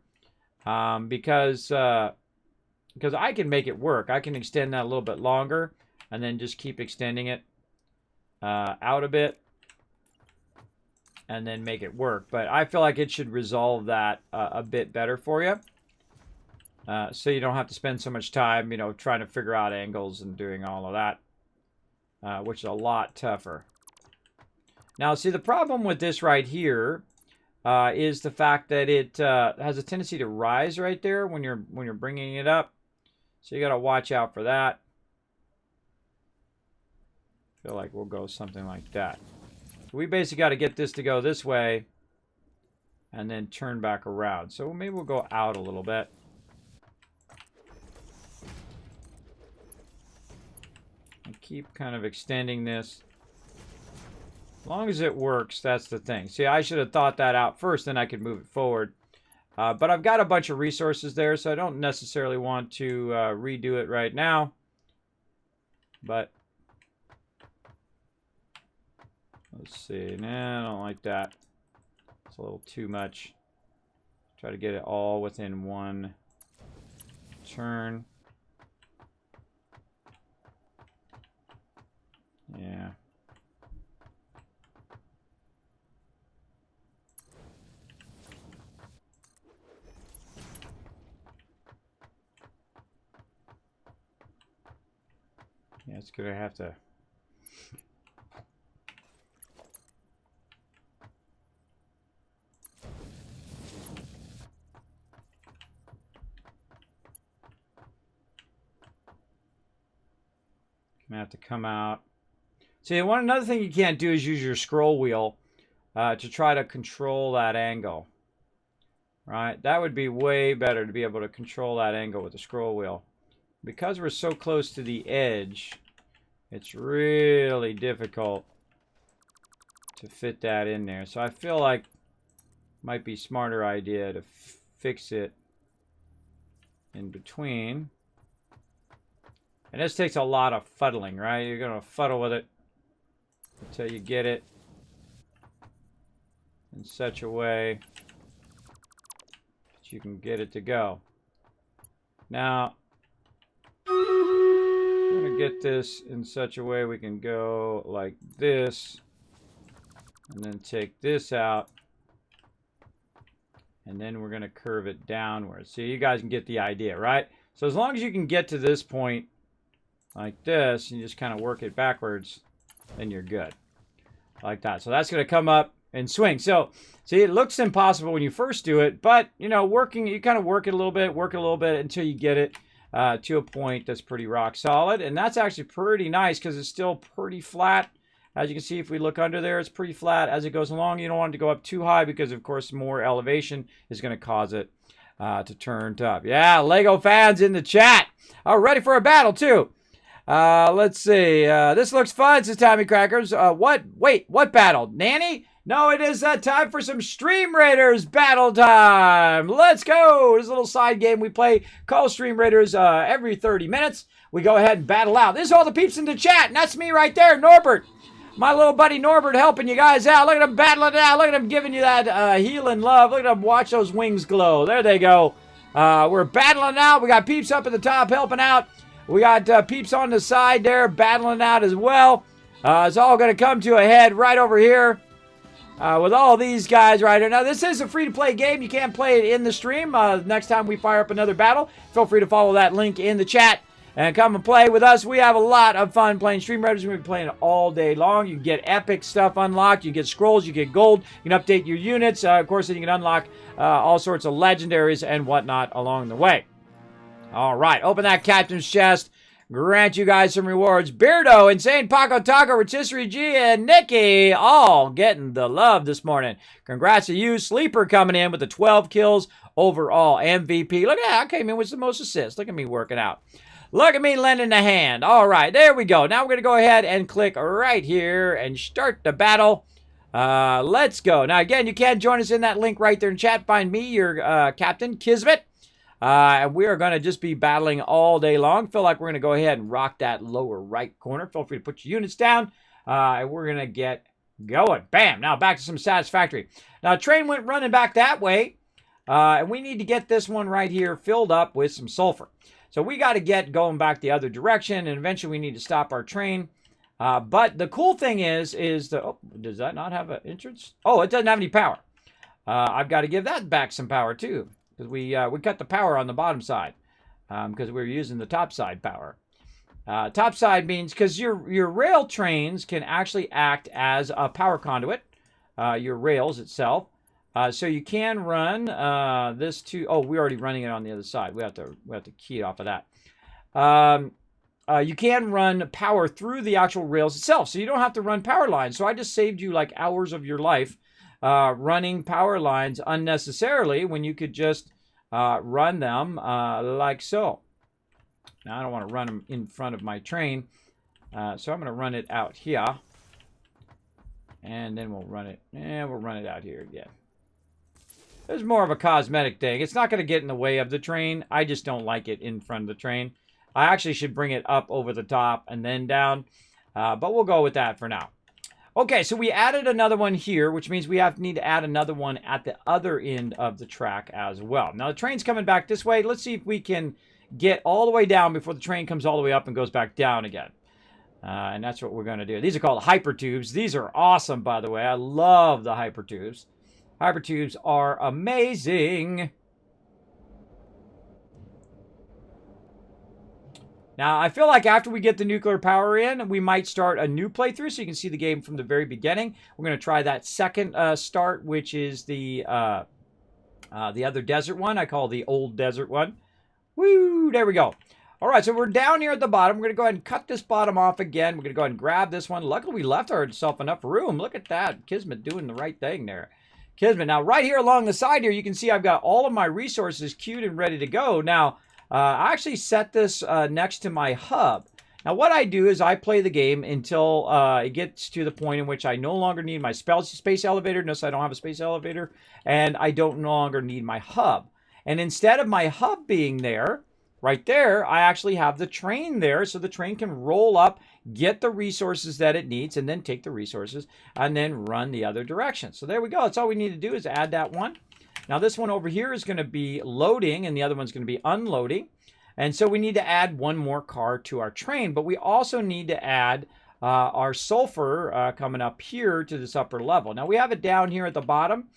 because I can make it work. I can extend that a little bit longer and then just keep extending it out a bit. And then make it work. But I feel like it should resolve that a bit better for you. So you don't have to spend so much time, you know, trying to figure out angles and doing all of that. Which is a lot tougher. Now, see, the problem with this right here is the fact that it has a tendency to rise right there when you're bringing it up. So you got to watch out for that. I feel like we'll go something like that. We basically got to get this to go this way and then turn back around. So maybe we'll go out a little bit. And keep kind of extending this. As long as it works, that's the thing. See, I should have thought that out first, then I could move it forward. But I've got a bunch of resources there, so I don't necessarily want to redo it right now. But let's see. Nah, I don't like that. It's a little too much. Try to get it all within one turn. Yeah. Yeah, it's gonna have to. Gonna have to come out See, another thing you can't do is use your scroll wheel to try to control that angle. Right? That would be way better to be able to control that angle with the scroll wheel. Because we're so close to the edge, it's really difficult to fit that in there. So I feel like it might be a smarter idea to fix it in between. And this takes a lot of fuddling, right? You're going to fuddle with it until you get it in such a way that you can get it to go. Now, I'm going to get this in such a way we can go like this, and then take this out, and then we're going to curve it downwards. So you guys can get the idea, right? So as long as you can get to this point like this, and you just kind of work it backwards, then you're good. Like that. So that's going to come up and swing. So, see, it looks impossible when you first do it, but, you know, you kind of work it a little bit until you get it to a point that's pretty rock solid. And that's actually pretty nice because it's still pretty flat. As you can see, if we look under there, it's pretty flat as it goes along. You don't want it to go up too high because, of course, more elevation is going to cause it to turn tough. Yeah, Lego fans in the chat. Oh, ready for a battle, too. Let's see. This looks fun, says Tommy Crackers. Wait, what battle? Nanny? No, it is time for some Stream Raiders battle time. Let's go. This is a little side game we play called Stream Raiders every 30 minutes. We go ahead and battle out. This is all the peeps in the chat, and that's me right there, Norbert. My little buddy Norbert helping you guys out. Look at him battling it out. Look at him giving you that healing love. Look at him watch those wings glow. There they go. We're battling out. We got peeps up at the top helping out. We got peeps on the side there battling out as well. It's all going to come to a head right over here with all these guys right here. Now, this is a free-to-play game. You can't play it in the stream. Next time we fire up another battle, feel free to follow that link in the chat and come and play with us. We have a lot of fun playing Stream Raiders. We're going to be playing it all day long. You can get epic stuff unlocked. You get scrolls. You get gold. You can update your units. Of course, then you can unlock all sorts of legendaries and whatnot along the way. All right, open that captain's chest. Grant you guys some rewards. Beardo, Insane Paco Taco, Rotisserie G, and Nikki all getting the love this morning. Congrats to you. Sleeper coming in with the 12 kills overall MVP. Look at that. I came in with the most assists. Look at me working out. Look at me lending a hand. All right, there we go. Now we're going to go ahead and click right here and start the battle. Let's go. Now, again, you can join us in that link right there in chat. Find me, your captain, Kismet. And we are going to just be battling all day long. Feel like we're going to go ahead and rock that lower right corner. Feel free to put your units down. And we're going to get going. Bam. Now back to some Satisfactory. Now, train went running back that way. And we need to get this one right here filled up with some sulfur. So we got to get going back the other direction. And eventually we need to stop our train. But the cool thing is oh, does that not have an entrance? Oh, it doesn't have any power. I've got to give that back some power too. Because we cut the power on the bottom side because we were using the top side power. Top side means because your rail trains can actually act as a power conduit, your rails itself. So you can run this to. Oh, we're already running it on the other side. We have to key it off of that. You can run power through the actual rails itself, so you don't have to run power lines. So I just saved you like hours of your life. Running power lines unnecessarily when you could just run them like so. Now, I don't want to run them in front of my train, so I'm going to run it out here. And then we'll run it, and we'll run it out here again. It's more of a cosmetic thing. It's not going to get in the way of the train. I just don't like it in front of the train. I actually should bring it up over the top and then down, but we'll go with that for now. Okay, so we added another one here, which means we need to add another one at the other end of the track as well. Now, the train's coming back this way. Let's see if we can get all the way down before the train comes all the way up and goes back down again. And that's what we're going to do. These are called hypertubes. These are awesome, by the way. I love the hypertubes. Hypertubes are amazing. Now, I feel like after we get the nuclear power in, we might start a new playthrough so you can see the game from the very beginning. We're going to try that second start, which is the other desert one. I call the old desert one. Woo! There we go. All right, so we're down here at the bottom. We're going to go ahead and cut this bottom off again. We're going to go ahead and grab this one. Luckily, we left ourselves enough room. Look at that. Kismet doing the right thing there. Kismet. Now, right here along the side here, you can see I've got all of my resources queued and ready to go. Now, I actually set this next to my hub. Now, what I do is I play the game until it gets to the point in which I no longer need my space elevator. Notice I don't have a space elevator. And I don't no longer need my hub. And instead of my hub being there, right there, I actually have the train there, so the train can roll up, get the resources that it needs, and then take the resources, and then run the other direction. So there we go. That's all we need to do is add that one. Now this one over here is going to be loading, and the other one's going to be unloading. And so we need to add one more car to our train, but we also need to add our sulfur coming up here to this upper level. Now we have it down here at the bottom,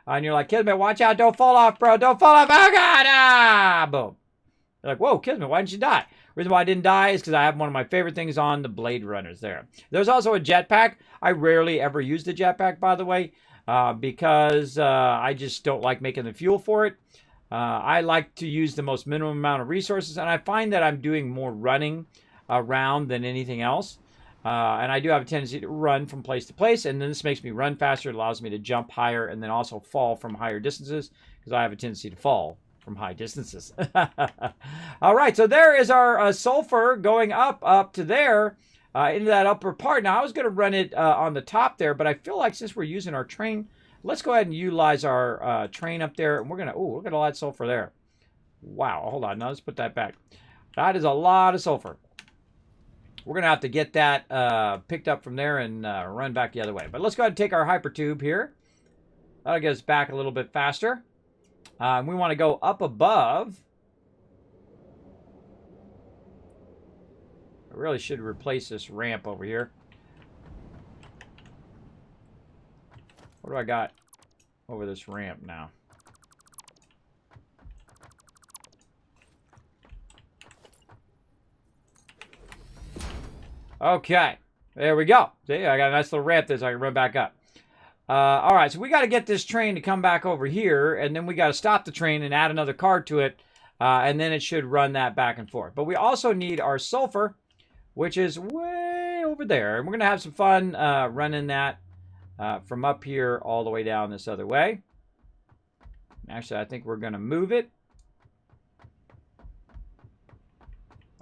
and you're like, Kismet, watch out, don't fall off, bro, don't fall off. Oh, God, ah, boom. You're like, whoa, Kismet, why didn't you die? The reason why I didn't die is because I have one of my favorite things on, the Blade Runners there. There's also a jetpack. I rarely ever use the jetpack, by the way, because I just don't like making the fuel for it. I like to use the most minimum amount of resources, and I find that I'm doing more running around than anything else. And I do have a tendency to run from place to place, and then this makes me run faster. It allows me to jump higher and then also fall from higher distances, because I have a tendency to fall from high distances. All right, so there is our sulfur going up to there into that upper part. Now, I was going to run it on the top there, but I feel like since we're using our train, let's go ahead and utilize our train up there. And we're going to, oh, look at all that sulfur there. Wow, hold on. Now, let's put that back. That is a lot of sulfur. We're going to have to get that picked up from there and run back the other way. But let's go ahead and take our hypertube here. That'll get us back a little bit faster. We want to go up above. I really should replace this ramp over here. What do I got over this ramp now? Okay, there we go. See, I got a nice little ramp there so I can run back up. All right, so we got to get this train to come back over here, and then we got to stop the train and add another car to it, and then it should run that back and forth. But we also need our sulfur, which is way over there, and we're going to have some fun running that from up here all the way down this other way. Actually, I think we're going to move it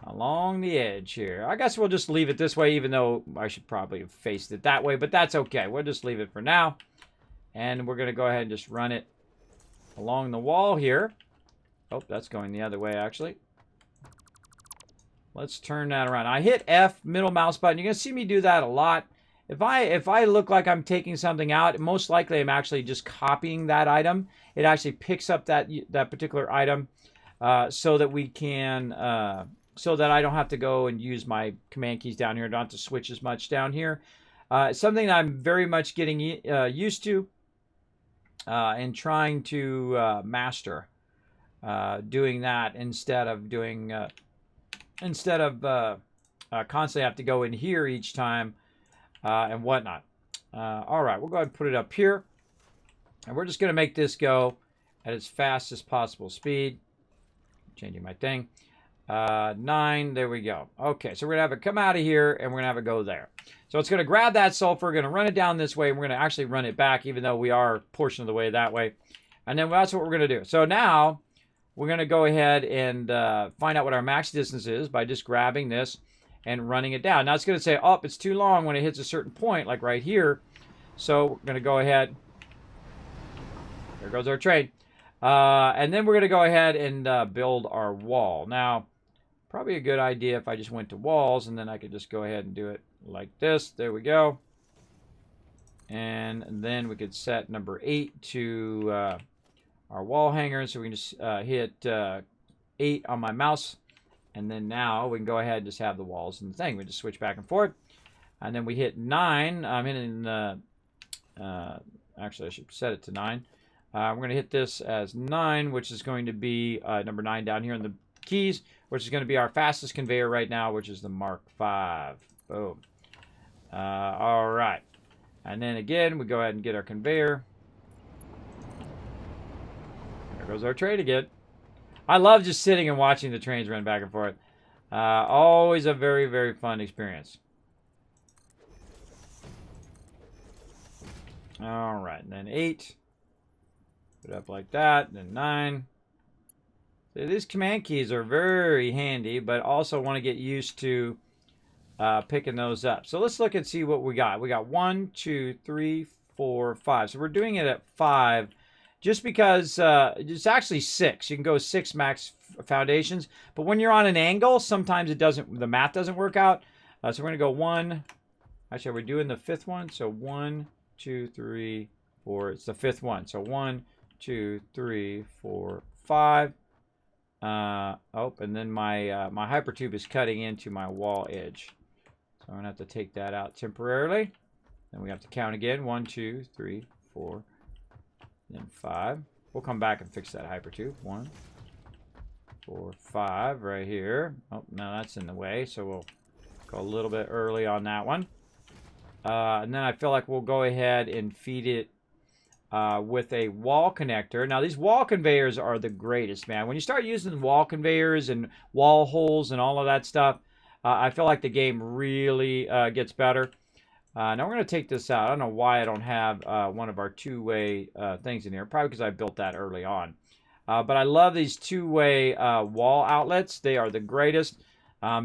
along the edge here. I guess we'll just leave it this way, even though I should probably have faced it that way, but that's okay. We'll just leave it for now. And we're going to go ahead and just run it along the wall here. Oh, that's going the other way, actually. Let's turn that around. I hit F, middle mouse button. You're going to see me do that a lot. If I look like I'm taking something out, most likely I'm actually just copying that item. It actually picks up that particular item so that we can... so that I don't have to go and use my command keys down here. I don't have to switch as much down here. Something that I'm very much getting used to and trying to master. Doing that instead of doing... constantly have to go in here each time and whatnot. All right, we'll go ahead and put it up here. And we're just going to make this go at as fast as possible speed. Changing my thing. 9, there we go. Okay, so we're going to have it come out of here, and we're going to have it go there. So it's going to grab that sulfur, going to run it down this way, and we're going to actually run it back, even though we are a portion of the way that way. And then that's what we're going to do. So now, we're going to go ahead and find out what our max distance is by just grabbing this and running it down. Now, it's going to say, oh, it's too long when it hits a certain point, like right here. So we're going to go ahead. There goes our train. And then we're going to go ahead and build our wall. Now, probably a good idea if I just went to walls, and then I could just go ahead and do it like this. There we go. And then we could set number 8 to our wall hanger. So we can just hit 8 on my mouse. And then now we can go ahead and just have the walls and the thing. We just switch back and forth. And then we hit 9. I'm hitting, actually I should set it to 9. We're going to hit this as 9, which is going to be number 9 down here in the keys, which is going to be our fastest conveyor right now, which is the Mark V. Boom. All right. And then again, we go ahead and get our conveyor. There goes our train again. I love just sitting and watching the trains run back and forth. Always a very, very fun experience. All right, and then 8. Put it up like that, and then 9. So these command keys are very handy, but also want to get used to picking those up. So let's look and see what we got. We got 1, 2, 3, 4, 5. So we're doing it at 5 just because it's actually 6. You can go 6 max foundations, but when you're on an angle, sometimes it doesn't, the math doesn't work out. So we're going to go 1. Actually, we're doing the 5th one. So 1, 2, 3, 4. It's the 5th one. So 1, 2, 3, 4, 5. Oh, and then my my hypertube is cutting into my wall edge. So I'm going to have to take that out temporarily. Then we have to count again. 1, 2, 3, 4, then 5. We'll come back and fix that hypertube. 1, 4, 5 right here. Oh, no, that's in the way. So we'll go a little bit early on that one. And then I feel like we'll go ahead and feed it with a wall connector. Now, these wall conveyors are the greatest, man. When you start using wall conveyors and wall holes and all of that stuff, I feel like the game really gets better. Now, we're going to take this out. I don't know why I don't have one of our two-way things in here. Probably because I built that early on. But I love these two-way wall outlets. They are the greatest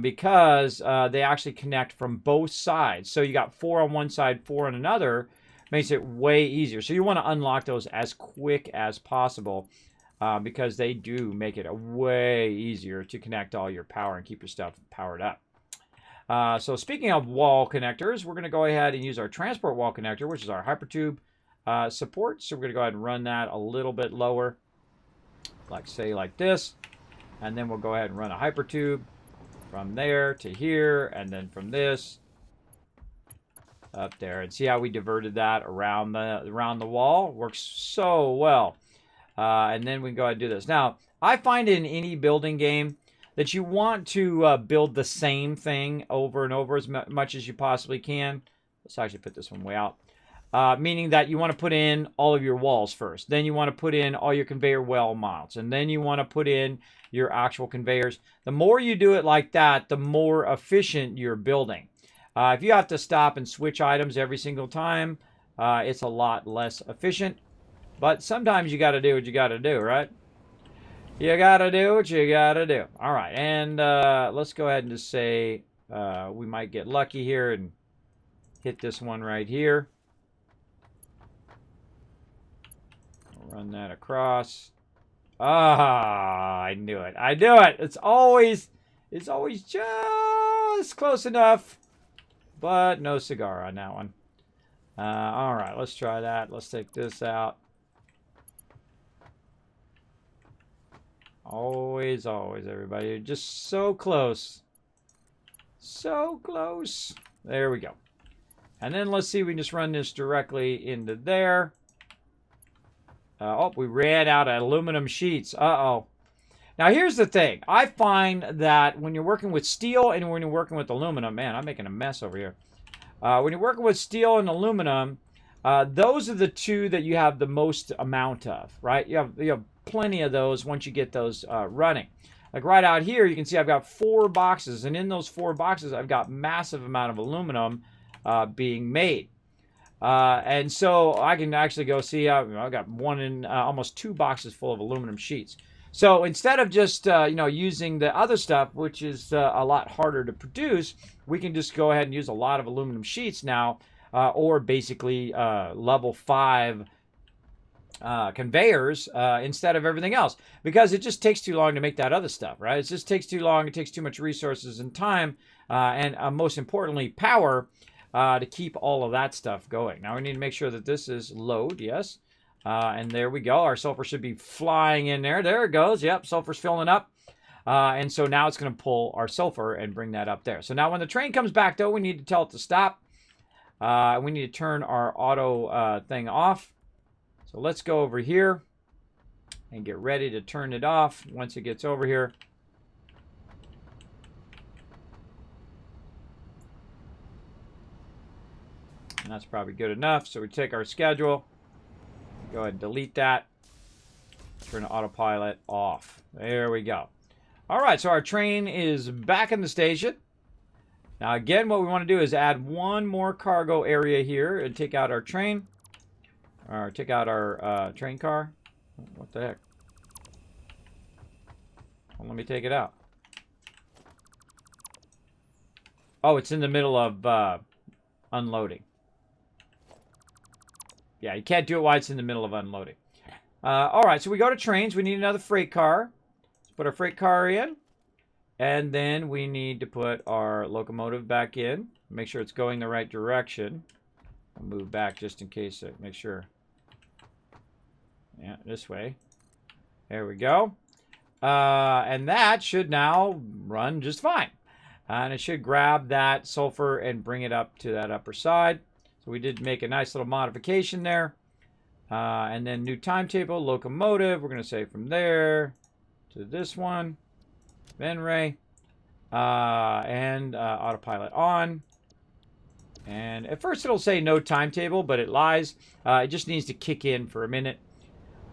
because they actually connect from both sides. So you got 4 on one side, 4 on another. Makes it way easier. So you want to unlock those as quick as possible because they do make it way easier to connect all your power and keep your stuff powered up. So speaking of wall connectors, we're going to go ahead and use our transport wall connector, which is our hypertube support. So we're going to go ahead and run that a little bit lower, like say like this. And then we'll go ahead and run a hypertube from there to here, and then from this up there, and see how we diverted that around the wall. Works so well. And then we can go ahead and do this. Now, I find in any building game that you want to build the same thing over and over as much as you possibly can. Let's actually put this one way out. Meaning that you want to put in all of your walls first. Then you want to put in all your conveyor well mounts. And then you want to put in your actual conveyors. The more you do it like that, the more efficient you're building. If you have to stop and switch items every single time, it's a lot less efficient. But sometimes you got to do what you got to do, right? You got to do what you got to do. All right, and let's go ahead and just say we might get lucky here and hit this one right here. Run that across. Ah, I knew it. I knew it. It's always just close enough. But no cigar on that one. All right, let's try that. Let's take this out. Always, always, everybody. You're just so close. So close. There we go. And then let's see if we can just run this directly into there. Oh, we ran out of aluminum sheets. Uh-oh. Now, here's the thing. I find that when you're working with steel and when you're working with aluminum, man, I'm making a mess over here. When you're working with steel and aluminum, those are the two that you have the most amount of, right? You have plenty of those once you get those running. Like right out here, you can see I've got 4 boxes, and in those 4 boxes, I've got massive amount of aluminum being made. And so I can actually go see, I've got almost 2 boxes full of aluminum sheets. So instead of just using the other stuff, which is a lot harder to produce, we can just go ahead and use a lot of aluminum sheets now, or basically level 5 conveyors instead of everything else, because it just takes too long to make that other stuff, right? It just takes too long. It takes too much resources and time, and most importantly, power to keep all of that stuff going. Now we need to make sure that this is load, yes. And there we go. Our sulfur should be flying in there. There it goes. Yep, sulfur's filling up. And so now it's going to pull our sulfur and bring that up there. So now when the train comes back, though, we need to tell it to stop. We need to turn our auto thing off. So let's go over here and get ready to turn it off once it gets over here. And that's probably good enough. So we take our schedule. Go ahead and delete that. Turn the autopilot off. There we go. All right, so our train is back in the station. Now, again, what we want to do is add one more cargo area here and take out our train. Or take out our train car. What the heck? Well, let me take it out. Oh, it's in the middle of unloading. Yeah, you can't do it while it's in the middle of unloading. All right, so we go to trains. We need another freight car. Let's put our freight car in. And then we need to put our locomotive back in. Make sure it's going the right direction. I'll move back just in case. Make sure. Yeah, this way. There we go. And that should now run just fine. And it should grab that sulfur and bring it up to that upper side. So we did make a nice little modification there. And then new timetable, locomotive. We're going to say from there to this one. Venray. And autopilot on. And at first it'll say no timetable, but it lies. It just needs to kick in for a minute.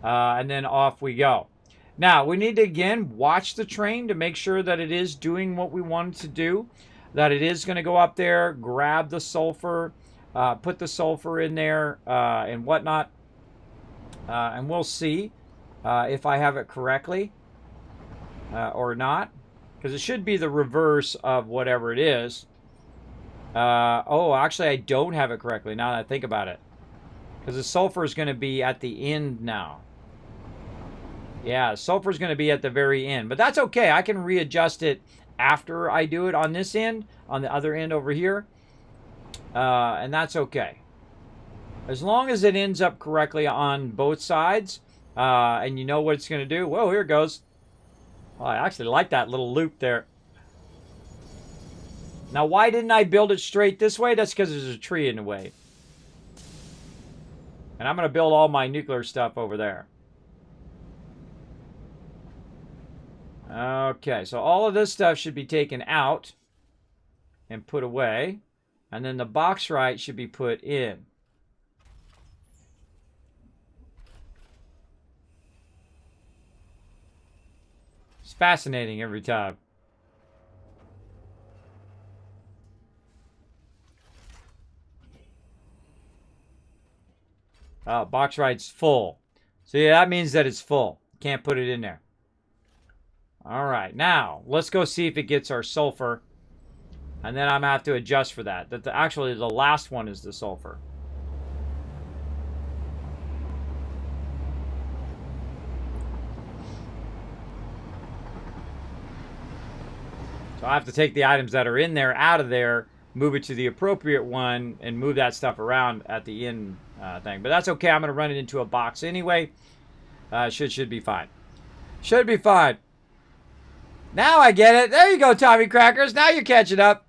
And then off we go. Now, we need to, again, watch the train to make sure that it is doing what we want it to do. That it is going to go up there, grab the sulfur, put the sulfur in there, and whatnot. And we'll see if I have it correctly or not. Because it should be the reverse of whatever it is. Oh, actually, I don't have it correctly now that I think about it. Because the sulfur is going to be at the end now. Yeah, sulfur is going to be at the very end. But that's okay. I can readjust it after I do it on this end, on the other end over here. And that's okay. As long as it ends up correctly on both sides, and you know what it's going to do. Whoa, here it goes. Oh, I actually like that little loop there. Now, why didn't I build it straight this way? That's because there's a tree in the way. And I'm going to build all my nuclear stuff over there. Okay, so all of this stuff should be taken out and put away. And then the box right should be put in. It's fascinating every time. Oh, box right's full. So yeah, that means that it's full. Can't put it in there. All right, now let's go see if it gets our sulfur. And then I'm going to have to adjust for that. Actually, the last one is the sulfur. So I have to take the items that are in there out of there, move it to the appropriate one, and move that stuff around at the end thing. But that's okay. I'm going to run it into a box anyway. Should be fine. Should be fine. Now I get it. There you go, Tommy Crackers. Now you're catching up.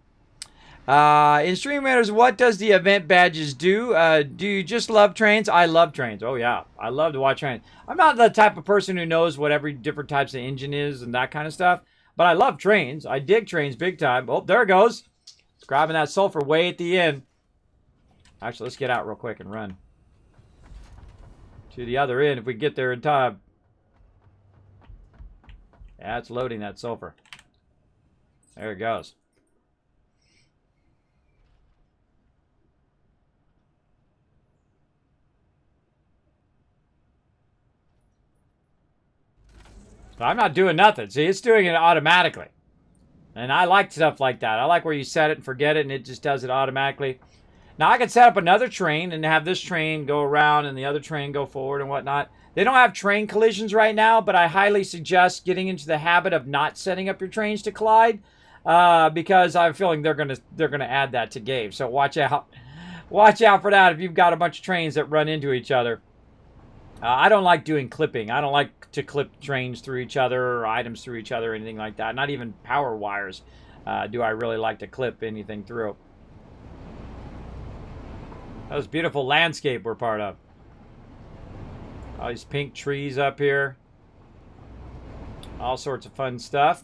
In Stream Raiders, what does the event badges do? Do you just love trains? I love trains. Oh, yeah. I love to watch trains. I'm not the type of person who knows what every different types of engine is and that kind of stuff. But I love trains. I dig trains big time. Oh, there it goes. It's grabbing that sulfur way at the end. Actually, let's get out real quick and run to the other end if we get there in time. Yeah, it's loading that sulfur. There it goes. So I'm not doing nothing. See, it's doing it automatically. And I like stuff like that. I like where you set it and forget it and it just does it automatically. Now I could set up another train and have this train go around and the other train go forward and whatnot. They don't have train collisions right now, but I highly suggest getting into the habit of not setting up your trains to collide, because I'm feeling they're gonna add that to game. So watch out for that if you've got a bunch of trains that run into each other. I don't like doing clipping. I don't like to clip trains through each other or items through each other or anything like that. Not even power wires do I really like to clip anything through. That was beautiful landscape we're part of. All these pink trees up here. All sorts of fun stuff.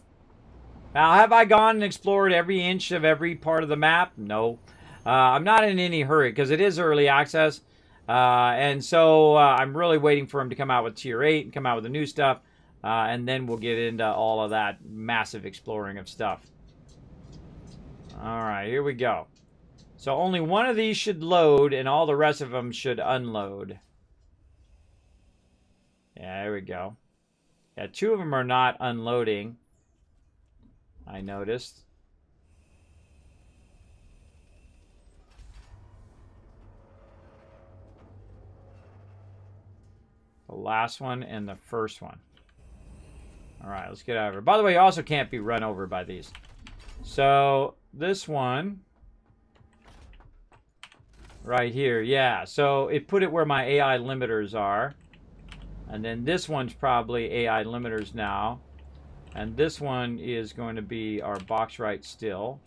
Now, have I gone and explored every inch of every part of the map? No. I'm not in any hurry because it is early access. And so I'm really waiting for them to come out with Tier 8 and come out with the new stuff. And then we'll get into all of that massive exploring of stuff. All right, here we go. So only one of these should load, and all the rest of them should unload. Yeah, there we go. Yeah, 2 of them are not unloading, I noticed. The last one and the first one. All right, let's get out of here. By the way, you also can't be run over by these. So this one right here, yeah. So it put it where my AI limiters are. And then this one's probably AI limiters now. And this one is going to be our box right still.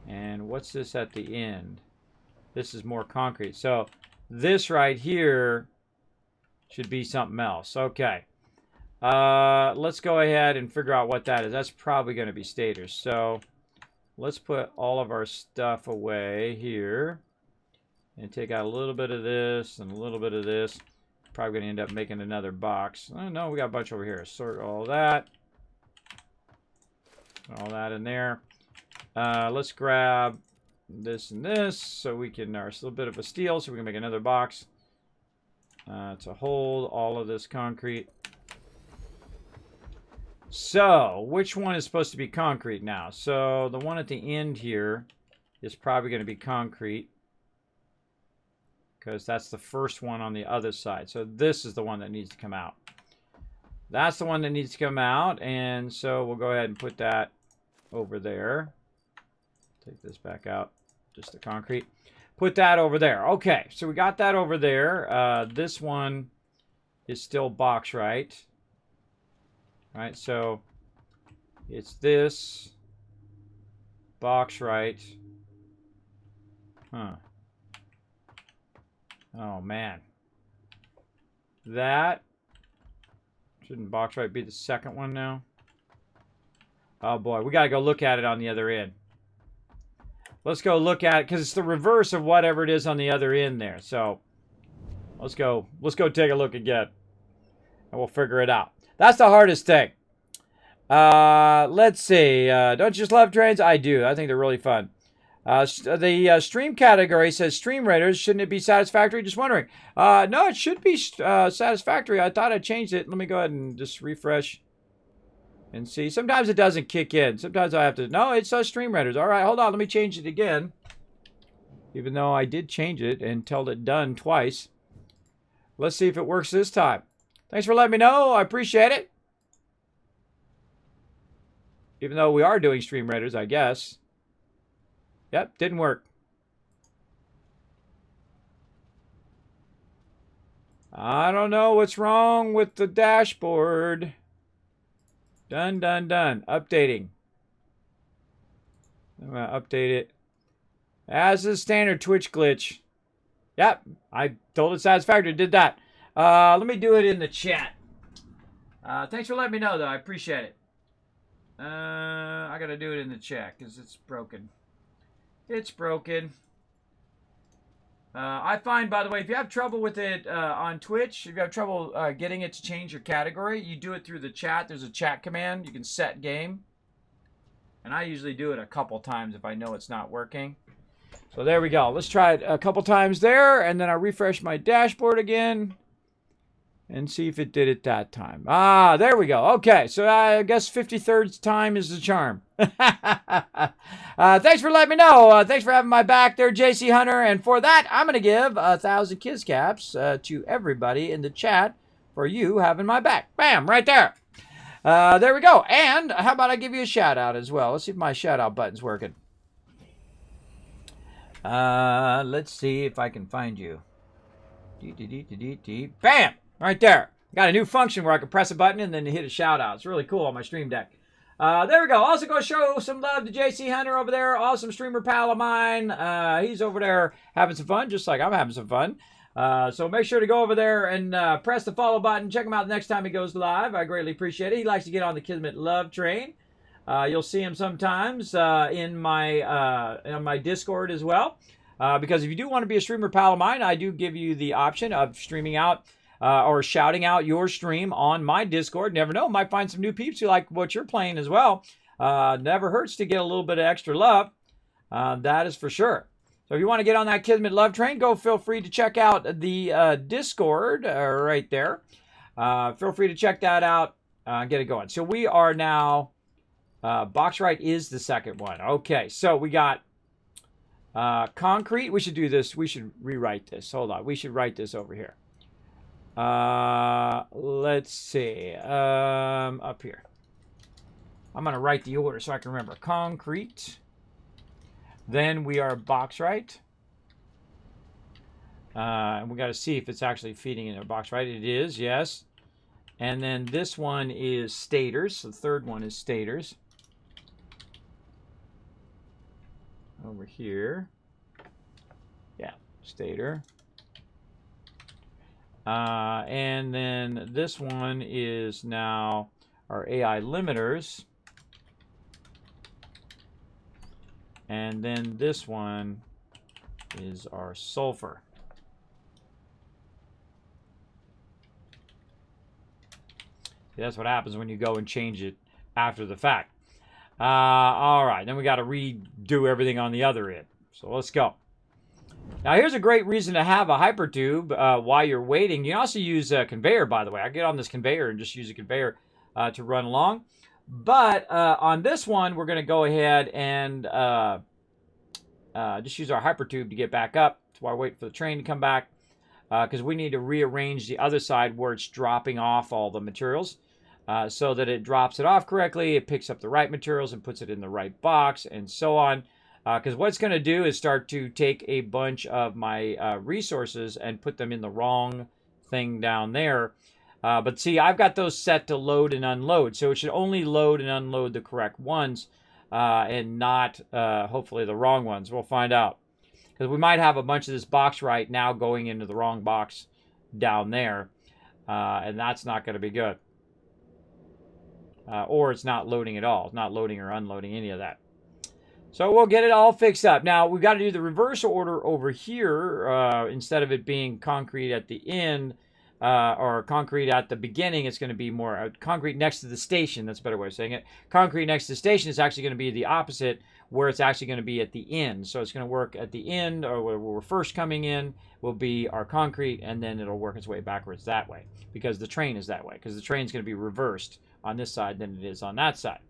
And what's this at the end? This is more concrete. So this right here should be something else. Okay. Let's go ahead and figure out what that is. That's probably going to be stators. So let's put all of our stuff away here. And take out a little bit of this and a little bit of this. Probably going to end up making another box. Oh, no, we got a bunch over here. Sort all that. All that in there. Let's grab this and this so we can, a little bit of a steel so we can make another box to hold all of this concrete. So, which one is supposed to be concrete now? So, the one at the end here is probably going to be concrete. Because that's the first one on the other side. So this is the one that needs to come out. That's the one that needs to come out. And so we'll go ahead and put that over there. Take this back out. Just the concrete. Put that over there. Okay, so we got that over there. This one is still box right. All right, so it's this box right. Huh. Oh, man. That. Shouldn't box right be the second one now? Oh, boy. We got to go look at it on the other end. Let's go look at it because it's the reverse of whatever it is on the other end there. So, let's go take a look again. And we'll figure it out. That's the hardest thing. Let's see. Don't you just love trains? I do. I think they're really fun. The stream category says Stream Raiders. Shouldn't it be Satisfactory? Just wondering. No, it should be Satisfactory. I thought I changed it. Let me go ahead and just refresh and see. Sometimes it doesn't kick in. Sometimes I have to. No, it says Stream Raiders. All right, hold on. Let me change it again. Even though I did change it and tell it done twice. Let's see if it works this time. Thanks for letting me know. I appreciate it. Even though we are doing Stream Raiders, I guess. Yep, didn't work. I don't know what's wrong with the dashboard. Done. Updating. I'm going to update it. As a standard Twitch glitch. Yep, I told it Satisfactory. Did that. Let me do it in the chat. Thanks for letting me know, though. I appreciate it. I got to do it in the chat because it's broken. It's broken. I find, by the way, if you have trouble with it on Twitch, if you have trouble getting it to change your category, you do it through the chat. There's a chat command. You can set game. And I usually do it a couple times if I know it's not working. So there we go. Let's try it a couple times there. And then I'll refresh my dashboard again. And see if it did it that time. Ah, there we go. Okay, so I guess 53rd time is the charm. Thanks for letting me know. Thanks for having my back there, JC Hunter. And for that, I'm going to give 1,000 Kiss Caps to everybody in the chat for you having my back. Bam, right there. There we go. And how about I give you a shout out as well? Let's see if my shout out button's working. Let's see if I can find you. Bam! Right there. Got a new function where I can press a button and then hit a shout out. It's really cool on my stream deck. There we go. Also go show some love to JC Hunter over there. Awesome streamer pal of mine. He's over there having some fun, just like I'm having some fun. So make sure to go over there and press the follow button. Check him out the next time he goes live. I greatly appreciate it. He likes to get on the Kismet love train. You'll see him sometimes in my Discord as well. Because if you do want to be a streamer pal of mine, I do give you the option of streaming out or shouting out your stream on my Discord. Never know, might find some new peeps who like what you're playing as well. Never hurts to get a little bit of extra love. That is for sure. So if you want to get on that Kismet love train, feel free to check out the Discord right there. Feel free to check that out. Get it going. So we are now, box right is the second one. Okay, so we got concrete. We should do this. We should rewrite this. Hold on. We should write this over here. Let's see. Up here. I'm going to write the order so I can remember. Concrete. Then we are box right. And we got to see if it's actually feeding in a box right. It is, yes. And then this one is stators. So the third one is stators. Over here. Yeah, stator. And then this one is now our AI limiters. And then this one is our sulfur. See, that's what happens when you go and change it after the fact. All right, then we got to redo everything on the other end. So let's go. Now here's a great reason to have a hypertube while you're waiting. You can also use a conveyor, by the way. I get on this conveyor and just use a conveyor to run along. But on this one, we're going to go ahead and just use our hypertube to get back up. That's why I wait for the train to come back, because we need to rearrange the other side where it's dropping off all the materials so that it drops it off correctly. It picks up the right materials and puts it in the right box and so on. Because what it's going to do is start to take a bunch of my resources and put them in the wrong thing down there. But see, I've got those set to load and unload. So it should only load and unload the correct ones and not, hopefully, the wrong ones. We'll find out. Because we might have a bunch of this box right now going into the wrong box down there. And that's not going to be good. Or it's not loading at all. It's not loading or unloading any of that. So we'll get it all fixed up. Now, we've got to do the reverse order over here. Instead of it being concrete at the end, or concrete at the beginning, it's going to be more concrete next to the station. That's a better way of saying it. Concrete next to the station is actually going to be the opposite, where it's actually going to be at the end. So it's going to work at the end, or where we're first coming in, will be our concrete, and then it'll work its way backwards that way, because the train is that way, because the train's going to be reversed on this side than it is on that side.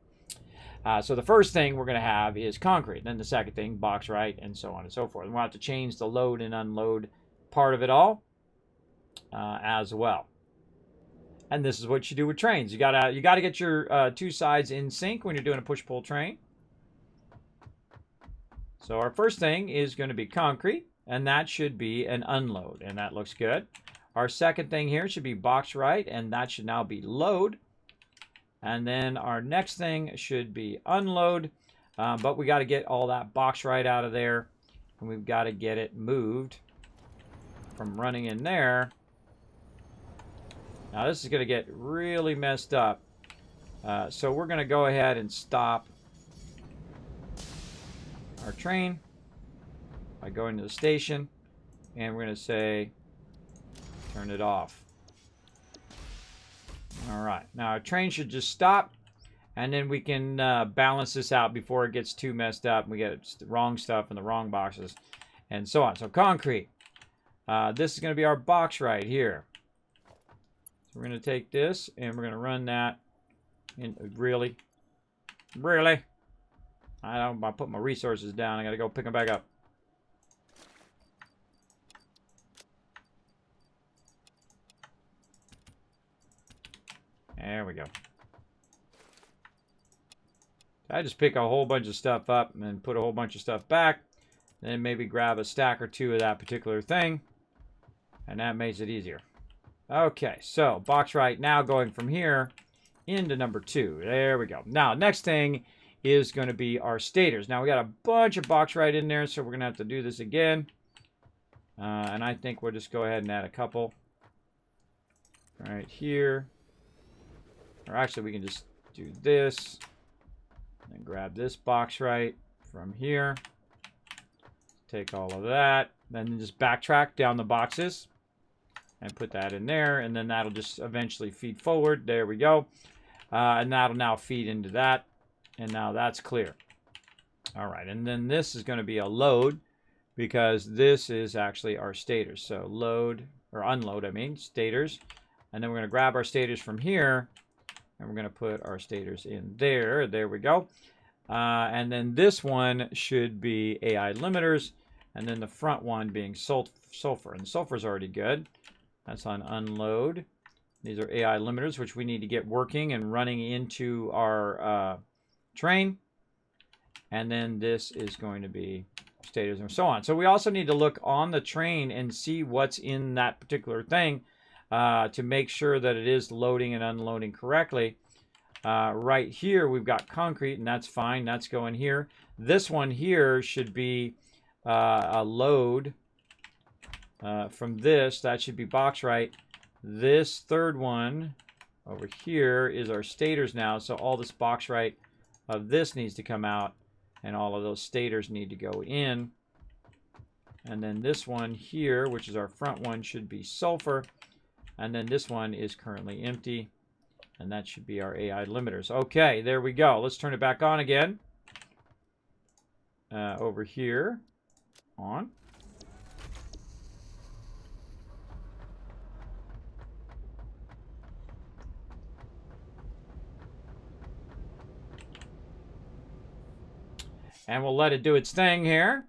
So the first thing we're going to have is concrete. Then the second thing, box right, and so on and so forth. And we'll have to change the load and unload part of it all as well. And this is what you do with trains. You gotta get your two sides in sync when you're doing a push-pull train. So our first thing is going to be concrete, and that should be an unload, and that looks good. Our second thing here should be box right, and that should now be load. And then our next thing should be unload, but we got to get all that box right out of there, and we've got to get it moved from running in there. Now this is going to get really messed up, so we're going to go ahead and stop our train by going to the station, and we're going to say turn it off. All right, now our train should just stop, and then we can balance this out before it gets too messed up and we get the wrong stuff in the wrong boxes and so on. So concrete, this is going to be our box right here. So we're going to take this and we're going to run that in. Really I put my resources down. I got to go pick them back up. There we go. I just pick a whole bunch of stuff up and then put a whole bunch of stuff back. Then maybe grab a stack or two of that particular thing. And that makes it easier. Okay, so box right now going from here into number 2. There we go. Now, next thing is going to be our stators. Now, we got a bunch of box right in there, so we're going to have to do this again. And I think we'll just go ahead and add a couple right here. Or actually, we can just do this. And grab this box right from here. Take all of that. Then just backtrack down the boxes. and put that in there, and then that'll just eventually feed forward. There we go. And that'll now feed into that, and now that's clear. All right, and then this is going to be a load, because this is actually our stators. So load, or unload, I mean, stators. And then we're going to grab our stators from here, and we're going to put our stators in there. There we go. And then this one should be AI limiters, and then the front one being sulfur. And sulfur's already good. That's on unload. These are AI limiters, which we need to get working and running into our train. And then this is going to be stators and so on. So we also need to look on the train and see what's in that particular thing to make sure that it is loading and unloading correctly. Right here, we've got concrete, and that's fine. That's going here. This one here should be a load from this. That should be bauxite. This third one over here is our stators now. So all this bauxite of this needs to come out, and all of those stators need to go in. And then this one here, which is our front one, should be sulfur. And then this one is currently empty. And that should be our AI limiters. Okay, there we go. Let's turn it back on again. Over here. On. And we'll let it do its thing here.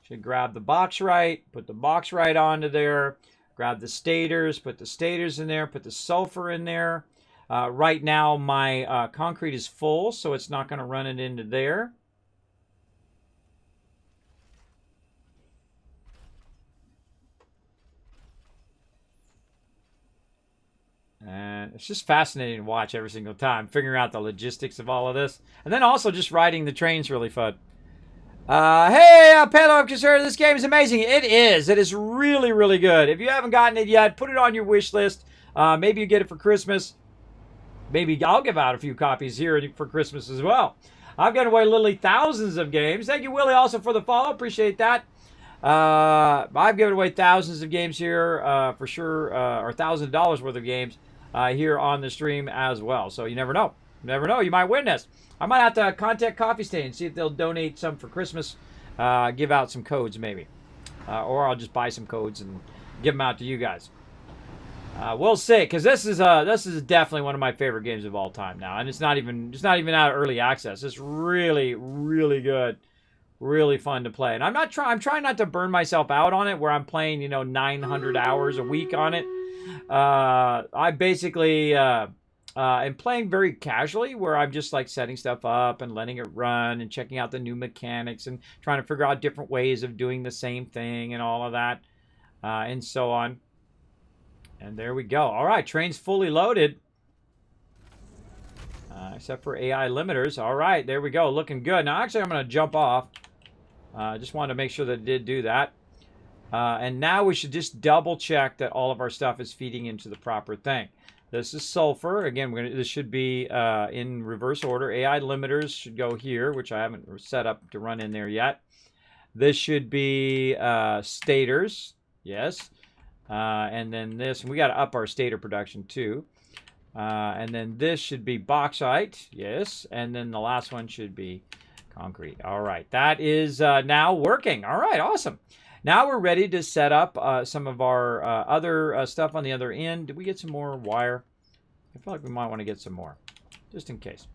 Should grab the bauxite, put the bauxite onto there. Grab the stators, put the stators in there, put the sulfur in there. Right now, my concrete is full, so it's not going to run it into there. And it's just fascinating to watch every single time, figuring out the logistics of all of this. And then also just riding the train's really fun. Hey, Pedro, I'm concerned this game is amazing. It is. It is really, really good. If you haven't gotten it yet, put it on your wish list. Maybe you get it for Christmas. Maybe I'll give out a few copies here for Christmas as well. I've given away literally thousands of games. Thank you, Willie, also for the follow. Appreciate that. I've given away thousands of games here for sure, or $1,000 worth of games here on the stream as well. So you never know. You never know. You might win this. I might have to contact Coffee Stain, see if they'll donate some for Christmas. Give out some codes maybe. Or I'll just buy some codes and give them out to you guys. We'll see, because this is definitely one of my favorite games of all time now, and it's not even out of early access. It's really, really good, really fun to play. And I'm trying not to burn myself out on it, where I'm playing 900 hours a week on it. I basically am playing very casually, where I'm just like setting stuff up and letting it run and checking out the new mechanics and trying to figure out different ways of doing the same thing and all of that, and so on. And there we go. All right, train's fully loaded. Except for AI limiters. All right, there we go. Looking good. Now, actually, I'm going to jump off. Just wanted to make sure that it did do that. And now we should just double check that all of our stuff is feeding into the proper thing. This is sulfur. Again, this should be in reverse order. AI limiters should go here, which I haven't set up to run in there yet. This should be stators. Yes. And then this, and we got to up our stator production too. And then this should be bauxite, yes. And then the last one should be concrete. All right, that is now working. All right, awesome. Now we're ready to set up some of our other stuff on the other end. Did we get some more wire? I feel like we might want to get some more, just in case.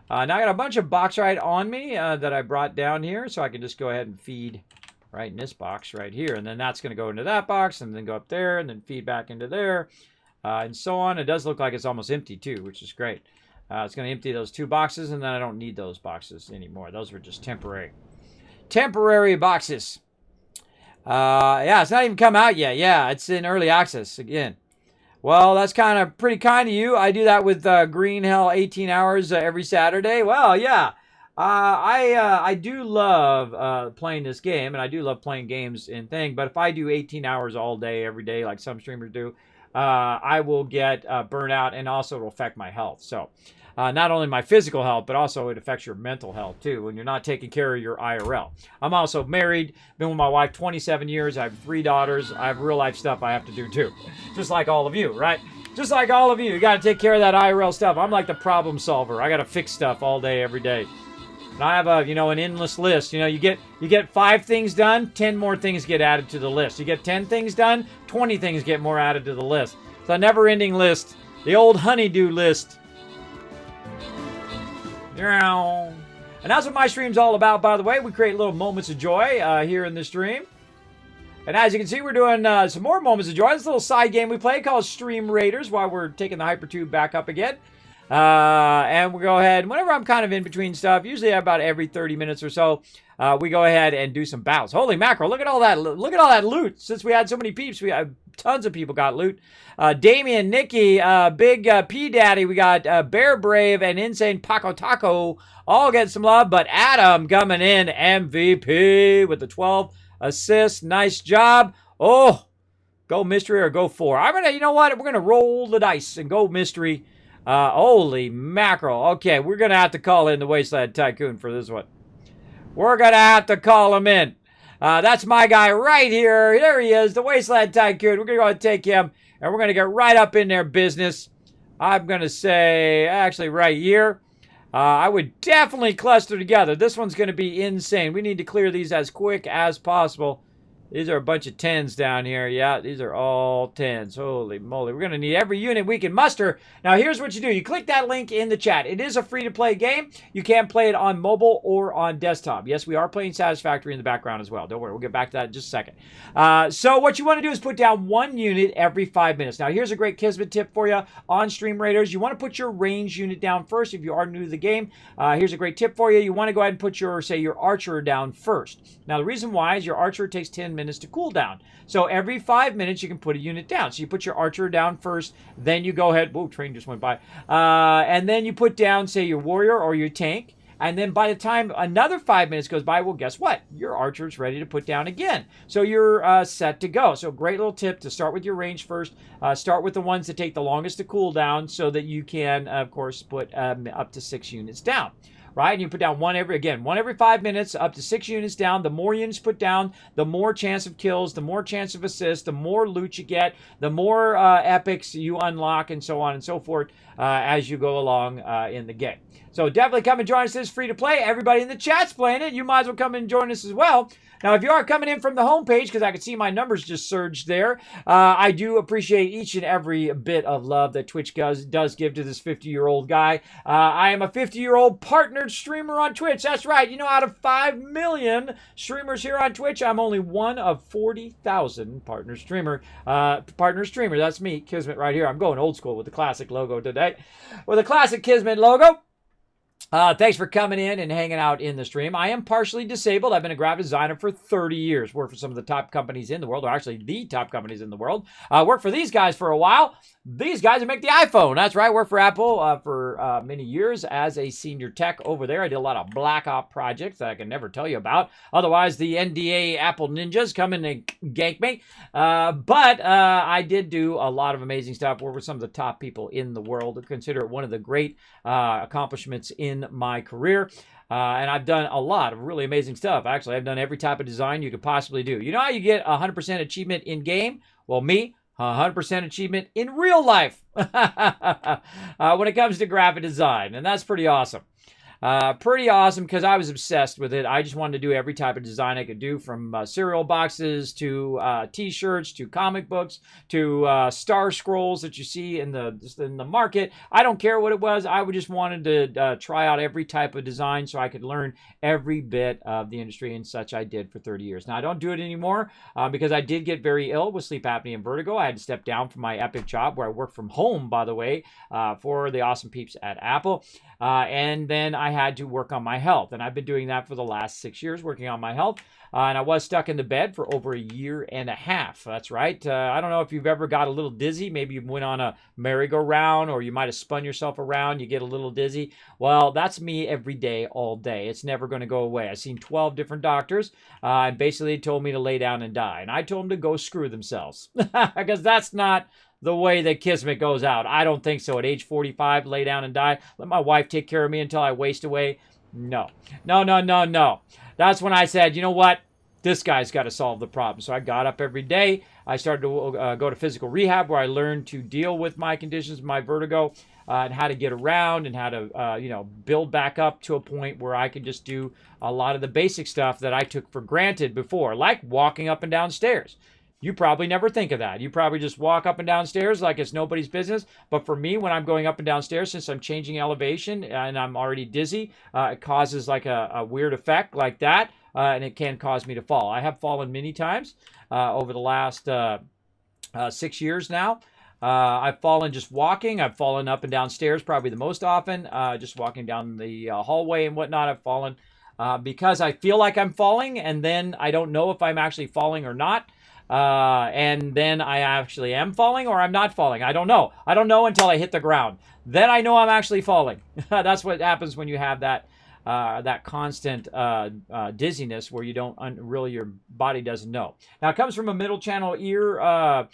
Now I got a bunch of bauxite on me that I brought down here, so I can just go ahead and feed right in this box right here, and then that's going to go into that box and then go up there and then feed back into there, and so on. It does look like it's almost empty too, which is great. It's going to empty those two boxes, and then I don't need those boxes anymore. Those were just temporary boxes. Yeah, it's not even come out yet. Yeah, it's in early access again. Well, that's kind of pretty kind of you. I do that with Green Hell 18 hours every Saturday. Well, yeah. I do love playing this game, and I do love playing games and things, but if I do 18 hours all day, every day, like some streamers do, I will get burnt out, and also it'll affect my health. So Not only my physical health, but also it affects your mental health too when you're not taking care of your IRL. I'm also married, been with my wife 27 years. I have 3 daughters. I have real life stuff I have to do too. Just like all of you, right? Just like all of you. You got to take care of that IRL stuff. I'm like the problem solver. I got to fix stuff all day, every day. And I have an endless list. You get 5 things done, 10 more things get added to the list. You get 10 things done, 20 things get more added to the list. It's a never-ending list. The old honeydew list. And that's what my stream's all about, by the way. We create little moments of joy here in the stream. And as you can see, we're doing some more moments of joy. This little side game we play called Stream Raiders while we're taking the Hypertube back up again. And we'll go ahead, whenever I'm kind of in between stuff, usually about every 30 minutes or so, we go ahead and do some battles. Holy mackerel, look at all that loot. Since we had so many peeps, we had tons of people got loot. Damien, Nikki, Big P Daddy, we got Bear Brave and Insane Paco Taco all getting some love, but Adam coming in MVP with the 12 assists. Nice job. Oh, go mystery or go 4. You know what? We're going to roll the dice and go mystery. Holy mackerel. Okay, we're going to have to call in the Wasteland Tycoon for this one. We're going to have to call him in. That's my guy right here. There he is, the Wasteland Tycoon. We're going to go ahead and take him, and we're going to get right up in their business. I'm going to say, actually, right here. I would definitely cluster together. This one's going to be insane. We need to clear these as quick as possible. These are a bunch of 10s down here. Yeah, these are all 10s. Holy moly. We're going to need every unit we can muster. Now, here's what you do. You click that link in the chat. It is a free-to-play game. You can play it on mobile or on desktop. Yes, we are playing Satisfactory in the background as well. Don't worry. We'll get back to that in just a second. So what you want to do is put down 1 unit every 5 minutes. Now, here's a great Kismet tip for you on Stream Raiders. You want to put your range unit down first if you are new to the game. Here's a great tip for you. You want to go ahead and put your archer down first. Now, the reason why is your archer takes 10 minutes to cool down. So every 5 minutes, you can put a unit down. So you put your archer down first, then you go ahead. Whoa, train just went by. And then you put down, say, your warrior or your tank. And then by the time another 5 minutes goes by, well, guess what? Your archer's ready to put down again. So you're set to go. So great little tip to start with your range first. Start with the ones that take the longest to cool down so that you can, of course, put up to 6 units down. Right? And you put down one every 5 minutes, up to 6 units down. The more units put down, the more chance of kills, the more chance of assists, the more loot you get, the more epics you unlock, and so on and so forth as you go along in the game. So definitely come and join us. It's free to play. Everybody in the chat's playing it. You might as well come and join us as well. Now, if you are coming in from the homepage, because I can see my numbers just surged there, I do appreciate each and every bit of love that Twitch does give to this 50-year-old guy. I am a 50-year-old partnered streamer on Twitch. That's right. You know, out of 5 million streamers here on Twitch, I'm only one of 40,000 partner streamer. That's me, Kismet, right here. I'm going old school with the classic logo today. With the classic Kismet logo. Thanks for coming in and hanging out in the stream. I am partially disabled. I've been a graphic designer for 30 years. Worked for some of the top companies in the world, or actually the top companies in the world. Worked for these guys for a while. These guys that make the iPhone. That's right. Worked for Apple for many years as a senior tech over there. I did a lot of Black Ops projects that I can never tell you about. Otherwise, the NDA Apple ninjas come in and gank me. But I did do a lot of amazing stuff. Worked with some of the top people in the world. I consider it one of the great accomplishments in my career. And I've done a lot of really amazing stuff. Actually, I've done every type of design you could possibly do. You know how you get 100% achievement in game? Well, me, 100% achievement in real life when it comes to graphic design. And that's pretty awesome. Pretty awesome because I was obsessed with it. I just wanted to do every type of design I could do, from cereal boxes to t-shirts to comic books to star scrolls that you see in the market. I don't care what it was. I just wanted to try out every type of design so I could learn every bit of the industry, and such I did for 30 years. Now, I don't do it anymore because I did get very ill with sleep apnea and vertigo. I had to step down from my epic job where I work from home, by the way, for the awesome peeps at Apple. And then I had to work on my health. And I've been doing that for the last 6 years, working on my health. And I was stuck in the bed for over a year and a half. That's right. I don't know if you've ever got a little dizzy. Maybe you went on a merry-go-round, or you might have spun yourself around. You get a little dizzy. Well, that's me every day, all day. It's never going to go away. I've seen 12 different doctors, and basically told me to lay down and die. And I told them to go screw themselves because that's not the way that Kismet goes out. I don't think so. At age 45, lay down and die. Let my wife take care of me until I waste away. No. No, no, no, no. That's when I said, you know what? This guy's got to solve the problem. So I got up every day. I started to go to physical rehab where I learned to deal with my conditions, my vertigo, and how to get around and how to, build back up to a point where I could just do a lot of the basic stuff that I took for granted before, like walking up and down stairs. You probably never think of that. You probably just walk up and down stairs like it's nobody's business. But for me, when I'm going up and down stairs, since I'm changing elevation and I'm already dizzy, it causes like a weird effect like that, and it can cause me to fall. I have fallen many times over the last 6 years now. I've fallen just walking. I've fallen up and down stairs probably the most often. Just walking down the hallway and whatnot, I've fallen because I feel like I'm falling, and then I don't know if I'm actually falling or not. And then I actually am falling or I'm not falling. I don't know. I don't know until I hit the ground. Then I know I'm actually falling. That's what happens when you have that constant dizziness where you don't really, your body doesn't know. Now, it comes from a middle channel ear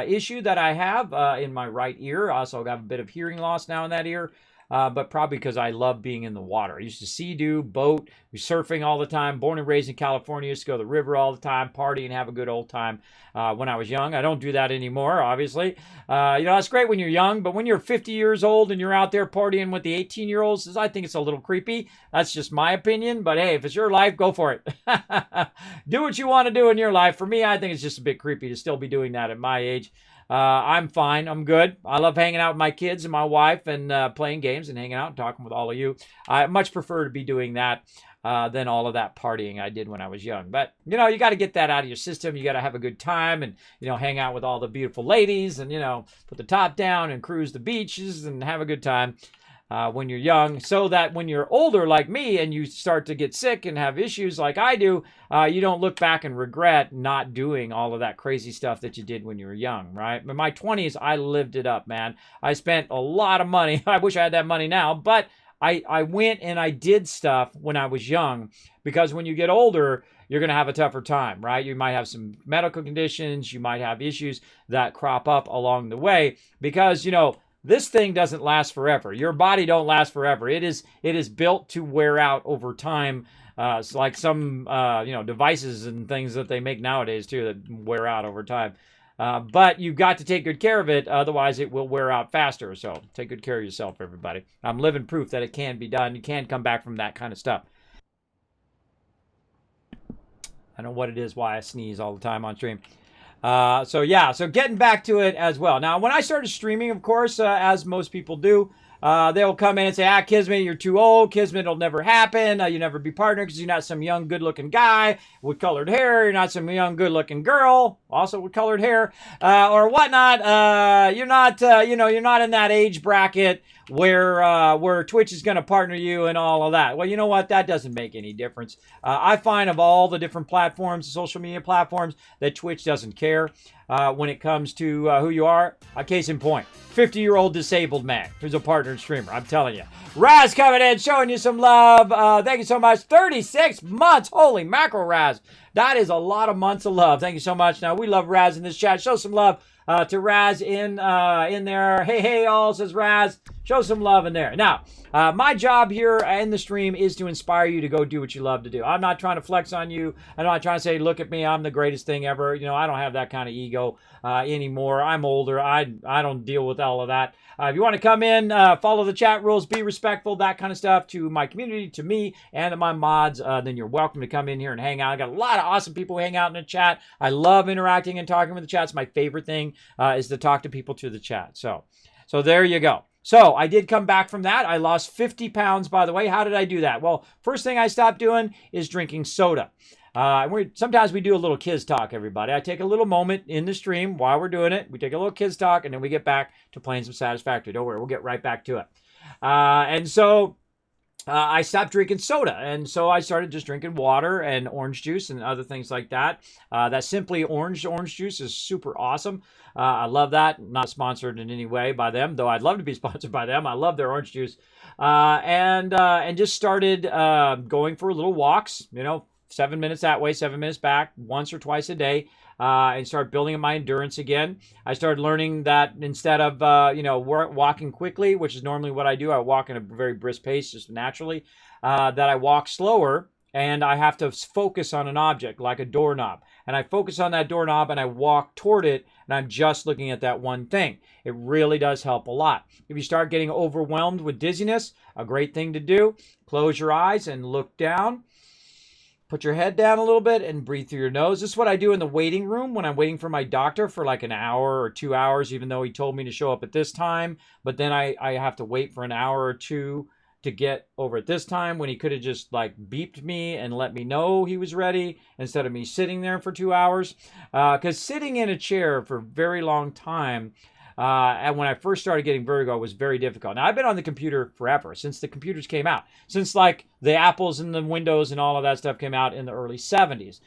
issue that I have in my right ear. I also have a bit of hearing loss now in that ear. But probably because I love being in the water. I used to sea-doo, boat, surfing all the time. Born and raised in California, used to go to the river all the time, party and have a good old time when I was young. I don't do that anymore, obviously. It's great when you're young, but when you're 50 years old and you're out there partying with the 18-year-olds, I think it's a little creepy. That's just my opinion, but hey, if it's your life, go for it. Do what you want to do in your life. For me, I think it's just a bit creepy to still be doing that at my age. I'm fine. I'm good. I love hanging out with my kids and my wife and playing games and hanging out and talking with all of you. I much prefer to be doing that than all of that partying I did when I was young. But, you got to get that out of your system. You got to have a good time and, hang out with all the beautiful ladies and, put the top down and cruise the beaches and have a good time. When you're young, so that when you're older like me and you start to get sick and have issues like I do, you don't look back and regret not doing all of that crazy stuff that you did when you were young, right? In my 20s, I lived it up, man. I spent a lot of money. I wish I had that money now, but I went and I did stuff when I was young, because when you get older, you're going to have a tougher time, right? You might have some medical conditions. You might have issues that crop up along the way because, this thing doesn't last forever. Your body don't last forever. It is built to wear out over time. It's like some devices and things that they make nowadays too that wear out over time. But you've got to take good care of it, otherwise it will wear out faster. So take good care of yourself, everybody. I'm living proof that it can be done. You can come back from that kind of stuff. I don't know what it is, why I sneeze all the time on stream. So getting back to it as well. Now, when I started streaming, of course, as most people do, they'll come in and say, Kismet, you're too old. Kismet will never happen. You'll never be partnered because you're not some young, good-looking guy with colored hair. You're not some young, good-looking girl, also with colored hair, or whatnot. You're not in that age bracket where Twitch is going to partner you and all of that. Well, you know what? That doesn't make any difference. I find of all the different platforms, social media platforms, that Twitch doesn't care when it comes to who you are. Case in point, 50-year-old disabled man who's a partnered streamer. I'm telling you. Raz coming in, showing you some love. Thank you so much. 36 months. Holy mackerel, Raz. That is a lot of months of love. Thank you so much. Now, we love Raz in this chat. Show some love to Raz in there. Hey, all, says Raz. Show some love in there. Now, my job here in the stream is to inspire you to go do what you love to do. I'm not trying to flex on you. I'm not trying to say, look at me, I'm the greatest thing ever. I don't have that kind of ego anymore. I'm older. I don't deal with all of that. If you want to come in, follow the chat rules, be respectful, that kind of stuff to my community, to me, and to my mods, then you're welcome to come in here and hang out. I got a lot of awesome people who hang out in the chat. I love interacting and talking with the chat. It's my favorite thing is to talk to people through the chat. So there you go. So I did come back from that. I lost 50 pounds, by the way. How did I do that? Well, first thing I stopped doing is drinking soda. Sometimes we do a little kids talk, everybody. I take a little moment in the stream while we're doing it. We take a little kids talk, and then we get back to playing some Satisfactory. Don't worry, we'll get right back to it. I stopped drinking soda, and so I started just drinking water and orange juice and other things like that. That Simply Orange juice is super awesome. I love that. Not sponsored in any way by them, though I'd love to be sponsored by them. I love their orange juice. And just started going for little walks, 7 minutes that way, 7 minutes back, once or twice a day, and start building up my endurance again. I started learning that instead of, walking quickly, which is normally what I do, I walk in a very brisk pace just naturally, that I walk slower, and I have to focus on an object like a doorknob. And I focus on that doorknob and I walk toward it, and I'm just looking at that one thing. It really does help a lot. If you start getting overwhelmed with dizziness, a great thing to do, close your eyes and look down. Put your head down a little bit and breathe through your nose. This is what I do in the waiting room when I'm waiting for my doctor for like an hour or 2 hours, even though he told me to show up at this time. But then I have to wait for an hour or two to get over at this time, when he could have just like beeped me and let me know he was ready instead of me sitting there for 2 hours. Because sitting in a chair for a very long time, and when I first started getting vertigo, it was very difficult. Now, I've been on the computer forever, since the computers came out, since like the Apples and the Windows and all of that stuff came out in the early 70s.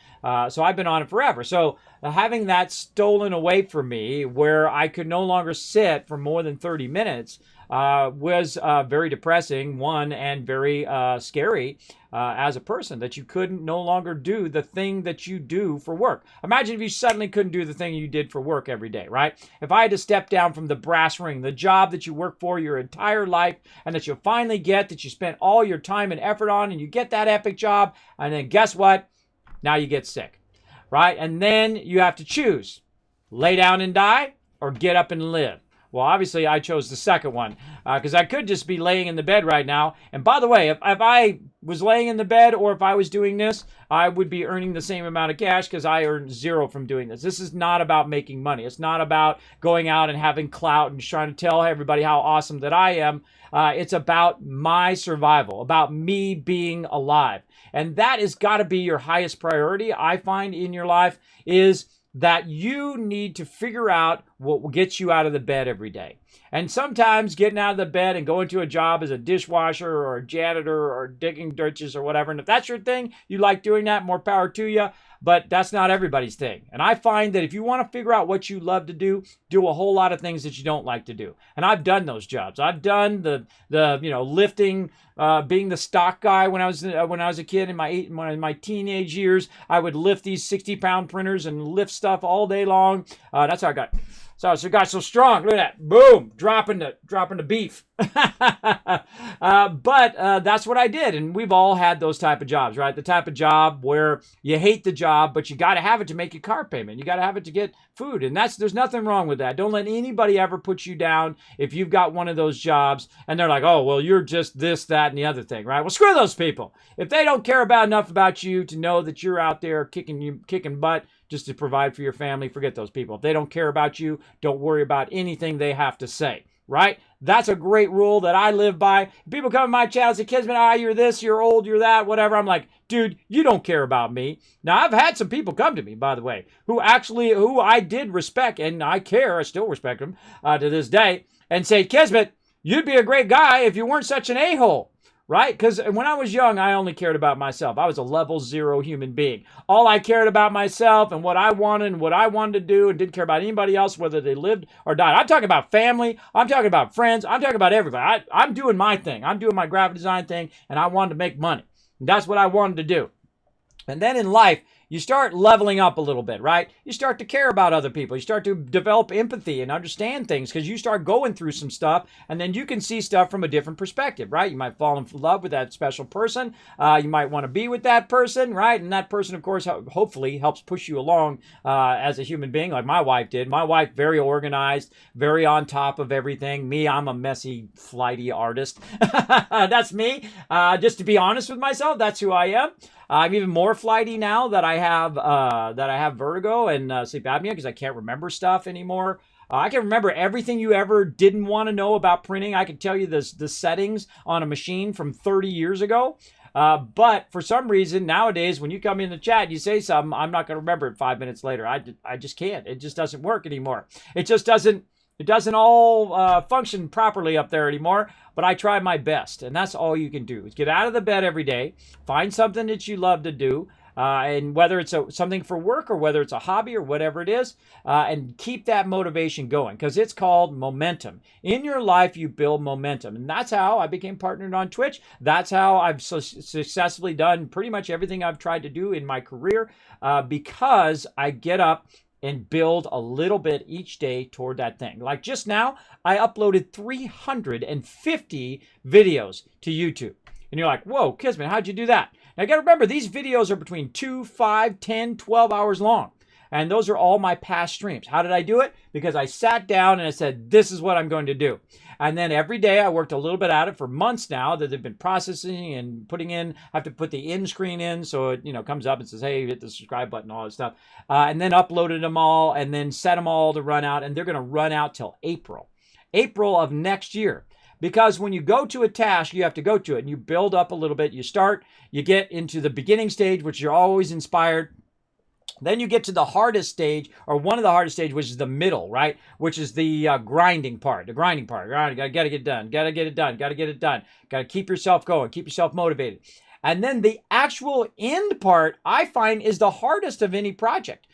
So I've been on it forever. So having that stolen away from me, where I could no longer sit for more than 30 minutes, was very depressing, one, and very scary as a person, that you couldn't no longer do the thing that you do for work. Imagine if you suddenly couldn't do the thing you did for work every day, right? If I had to step down from the brass ring, the job that you work for your entire life, and that you'll finally get, that you spent all your time and effort on, and you get that epic job, and then guess what? Now you get sick, right? And then you have to choose, lay down and die or get up and live. Well, obviously, I chose the second one, because I could just be laying in the bed right now. And by the way, if I was laying in the bed, or if I was doing this, I would be earning the same amount of cash, because I earn zero from doing this. This is not about making money. It's not about going out and having clout and trying to tell everybody how awesome that I am. It's about my survival, about me being alive. And that has got to be your highest priority, I find, in your life, is that you need to figure out what will get you out of the bed every day. And sometimes getting out of the bed and going to a job as a dishwasher or a janitor or digging ditches or whatever, and if that's your thing, you like doing that, more power to you. But that's not everybody's thing. And I find that if you want to figure out what you love to do a whole lot of things that you don't like to do. And I've done those jobs. I've done the lifting, being the stock guy when I was a kid in my teenage years. I would lift these 60-pound printers and lift stuff all day long. That's how I got. So I got so strong. Look at that. Boom. Dropping the beef. But that's what I did. And we've all had those type of jobs, right? The type of job where you hate the job, but you got to have it to make your car payment. You got to have it to get food. And there's nothing wrong with that. Don't let anybody ever put you down if you've got one of those jobs and they're like, oh, well, you're just this, that, and the other thing, right? Well, screw those people. If they don't care enough about you to know that you're out there kicking butt just to provide for your family, forget those people. If they don't care about you, don't worry about anything they have to say, right? That's a great rule that I live by. People come to my channel and say, Kismet, you're this, you're old, you're that, whatever. I'm like, dude, you don't care about me. Now, I've had some people come to me, by the way, who I did respect, and I care, I still respect them to this day, and say, Kismet, you'd be a great guy if you weren't such an a-hole. Right? Because when I was young, I only cared about myself. I was a level 0 human being. All I cared about myself and what I wanted to do, and didn't care about anybody else, whether they lived or died. I'm talking about family. I'm talking about friends. I'm talking about everybody. I'm doing my thing. I'm doing my graphic design thing, and I wanted to make money. And that's what I wanted to do. And then in life, you start leveling up a little bit, right? You start to care about other people. You start to develop empathy and understand things, because you start going through some stuff, and then you can see stuff from a different perspective, right? You might fall in love with that special person. You might want to be with that person, right? And that person, of course, hopefully helps push you along as a human being, like my wife did. My wife, very organized, very on top of everything. Me, I'm a messy, flighty artist. That's me. Just to be honest with myself, that's who I am. I'm even more flighty now that I have vertigo and sleep apnea, because I can't remember stuff anymore. I can remember everything you ever didn't want to know about printing. I can tell you the settings on a machine from 30 years ago. But for some reason, nowadays, when you come in the chat, you say something, I'm not going to remember it 5 minutes later. I just can't. It just doesn't work anymore. It doesn't all function properly up there anymore, but I try my best, and that's all you can do, is get out of the bed every day, find something that you love to do, And whether it's something for work or whether it's a hobby or whatever it is, and keep that motivation going, because it's called momentum. In your life, you build momentum. And that's how I became partnered on Twitch. That's how I've successfully done pretty much everything I've tried to do in my career, because I get up and build a little bit each day toward that thing. Like just now, I uploaded 350 videos to YouTube. And you're like, whoa, Kismet, how'd you do that? Now, you got to remember, these videos are between 2, 5, 10, 12 hours long. And those are all my past streams. How did I do it? Because I sat down and I said, this is what I'm going to do. And then every day I worked a little bit at it for months now that they've been processing and putting in. I have to put the end screen in so it comes up and says, hey, hit the subscribe button, all that stuff. And then uploaded them all and then set them all to run out. And they're going to run out till April of next year. Because when you go to a task, you have to go to it and you build up a little bit. You start, you get into the beginning stage, which you're always inspired. Then you get to the hardest stage, or one of the hardest stages, which is the middle, right? Which is the grinding part. The grinding part. Got to get it done. Got to get it done. Got to get it done. Got to keep yourself going. Keep yourself motivated. And then the actual end part, I find, is the hardest of any project.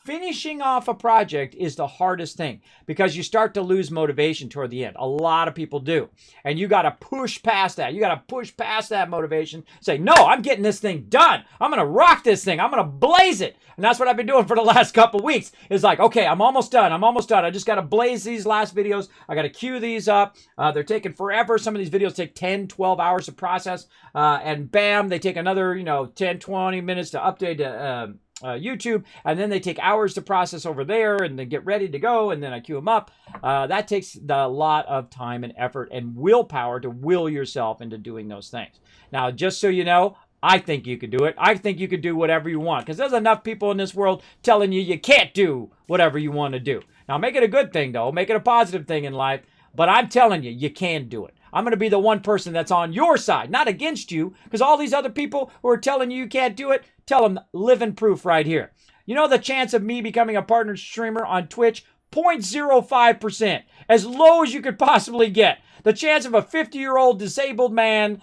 Finishing off a project is the hardest thing because you start to lose motivation toward the end. A lot of people do. And you got to push past that. You got to push past that motivation. Say, no, I'm getting this thing done. I'm going to rock this thing. I'm going to blaze it. And that's what I've been doing for the last couple of weeks. It's like, okay, I'm almost done. I just got to blaze these last videos. I got to queue these up. They're taking forever. Some of these videos take 10, 12 hours to process. And bam, they take another, 10, 20 minutes to update to YouTube. And then they take hours to process over there and then get ready to go. And then I queue them up. That takes a lot of time and effort and willpower to will yourself into doing those things. Now, just so you know, I think you could do it. I think you could do whatever you want because there's enough people in this world telling you can't do whatever you want to do. Now, make it a good thing, though. Make it a positive thing in life. But I'm telling you, you can do it. I'm going to be the one person that's on your side, not against you, because all these other people who are telling you can't do it, tell them living proof right here. You know the chance of me becoming a partner streamer on Twitch? 0.05%, as low as you could possibly get. The chance of a 50-year-old disabled man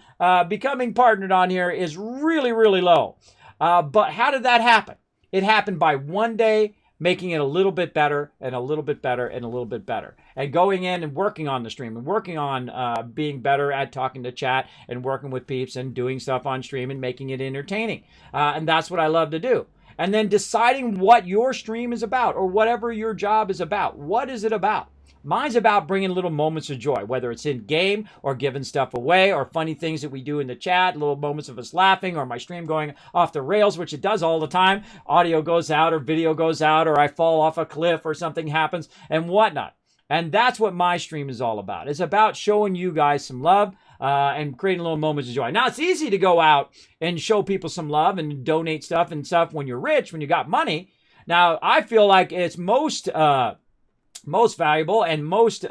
becoming partnered on here is really, really low. But how did that happen? It happened by one day making it a little bit better and a little bit better and a little bit better. And going in and working on the stream and working on being better at talking to chat and working with peeps and doing stuff on stream and making it entertaining. And that's what I love to do. And then deciding what your stream is about or whatever your job is about. What is it about? Mine's about bringing little moments of joy, whether it's in game or giving stuff away or funny things that we do in the chat, little moments of us laughing or my stream going off the rails, which it does all the time. Audio goes out or video goes out or I fall off a cliff or something happens and whatnot. And that's what my stream is all about. It's about showing you guys some love and creating little moments of joy. Now, it's easy to go out and show people some love and donate stuff and stuff when you're rich, when you got money. Now, I feel like it's most valuable and most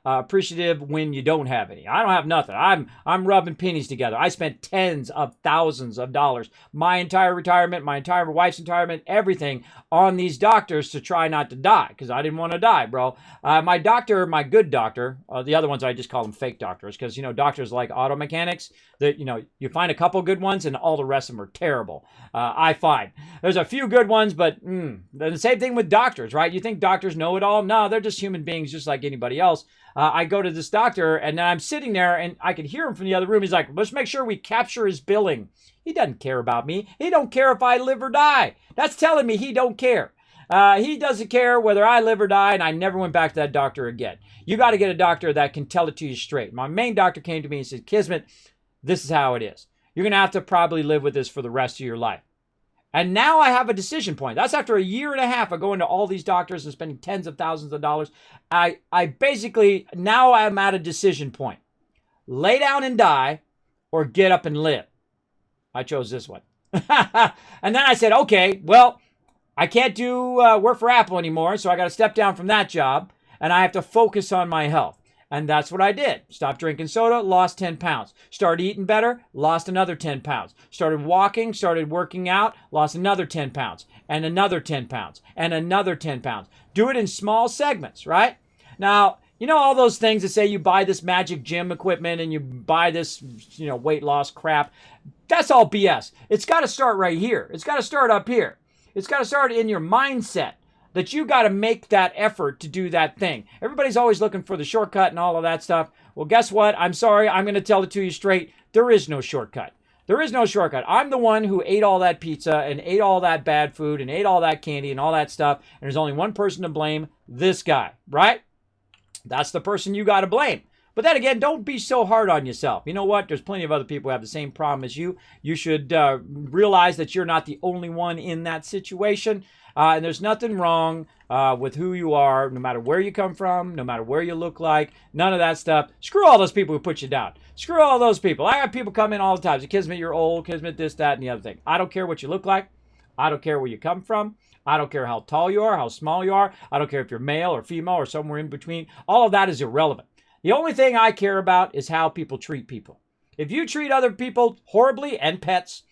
appreciative when you don't have any. I don't have nothing. I'm rubbing pennies together. I spent tens of thousands of dollars, my entire retirement, my entire wife's retirement, everything on these doctors to try not to die because I didn't want to die, bro. My doctor, my good doctor, the other ones I just call them fake doctors because, doctors like auto mechanics, that, you find a couple good ones and all the rest of them are terrible. I find there's a few good ones, but the same thing with doctors, right? You think doctors know it all? No, they're just human beings just like anybody else. I go to this doctor and then I'm sitting there and I could hear him from the other room. He's like, let's make sure we capture his billing. He doesn't care about me. He don't care if I live or die. That's telling me he don't care. He doesn't care whether I live or die, and I never went back to that doctor again. You got to get a doctor that can tell it to you straight. My main doctor came to me and said, Kismet, this is how it is. You're going to have to probably live with this for the rest of your life. And now I have a decision point. That's after a year and a half of going to all these doctors and spending tens of thousands of dollars. I basically, now I'm at a decision point. Lay down and die or get up and live. I chose this one. And then I said, okay, well, I can't do work for Apple anymore, so I got to step down from that job, and I have to focus on my health. And that's what I did. Stopped drinking soda, lost 10 pounds. Started eating better, lost another 10 pounds. Started walking, started working out, lost another 10 pounds. And another 10 pounds. And another 10 pounds. Do it in small segments, right? Now, You know, all those things that say you buy this magic gym equipment and you buy this, weight loss crap. That's all BS. It's got to start right here. It's got to start up here. It's got to start in your mindset that you got to make that effort to do that thing. Everybody's always looking for the shortcut and all of that stuff. Well, guess what? I'm sorry. I'm going to tell it to you straight. There is no shortcut. There is no shortcut. I'm the one who ate all that pizza and ate all that bad food and ate all that candy and all that stuff. And there's only one person to blame, this guy, right? That's the person you got to blame. But then again, don't be so hard on yourself. You know what? There's plenty of other people who have the same problem as you. You should realize that you're not the only one in that situation. And there's nothing wrong with who you are, no matter where you come from, no matter where you look like, none of that stuff. Screw all those people who put you down. Screw all those people. I have people come in all the time. Say, Kismet, you're old. Kismet, this, that, and the other thing. I don't care what you look like. I don't care where you come from. I don't care how tall you are, how small you are. I don't care if you're male or female or somewhere in between. All of that is irrelevant. The only thing I care about is how people treat people. If you treat other people horribly and pets,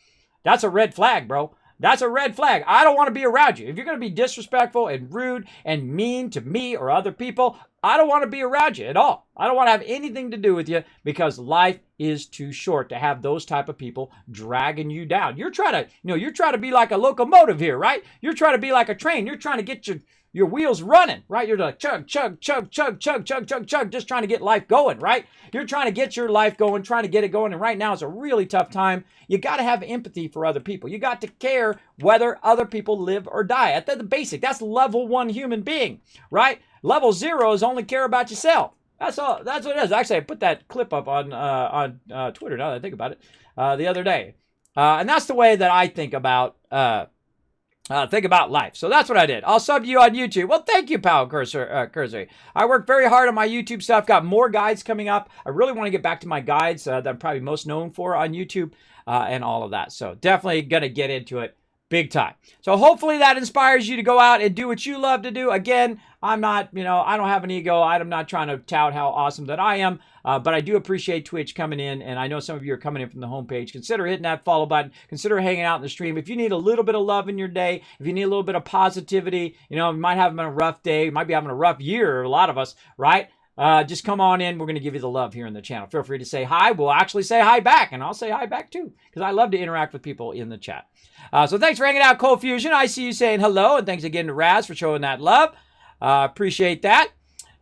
that's a red flag, bro. That's a red flag. I don't want to be around you. If you're going to be disrespectful and rude and mean to me or other people, I don't want to be around you at all. I don't want to have anything to do with you because life is too short to have those type of people dragging you down. You're trying to be like a locomotive here, right? You're trying to be like a train. You're trying to get your wheels running, right? You're like chug, chug, chug, chug, chug, chug, chug, chug, just trying to get life going, right? You're trying to get your life going, trying to get it going. And right now is a really tough time. You got to have empathy for other people. You got to care whether other people live or die. At the basic, that's level 1 human being, right? Level 0 is only care about yourself. That's all. That's what it is. Actually, I put that clip up on Twitter now that I think about it the other day. And that's the way that I think about life. So that's what I did. I'll sub you on YouTube. Well, thank you, pal, Cursory. I worked very hard on my YouTube stuff. Got more guides coming up. I really want to get back to my guides that I'm probably most known for on YouTube and all of that. So definitely going to get into it big time. So hopefully that inspires you to go out and do what you love to do. Again, I'm not, I don't have an ego. I'm not trying to tout how awesome that I am, but I do appreciate Twitch coming in, and I know some of you are coming in from the homepage. Consider hitting that follow button. Consider hanging out in the stream. If you need a little bit of love in your day, if you need a little bit of positivity, you might have a rough day, you might be having a rough year, a lot of us, right? Just come on in. We're going to give you the love here in the channel. Feel free to say hi. We'll actually say hi back, and I'll say hi back too, because I love to interact with people in the chat. So thanks for hanging out, Cold Fusion. I see you saying hello, and thanks again to Raz for showing that love. Appreciate that.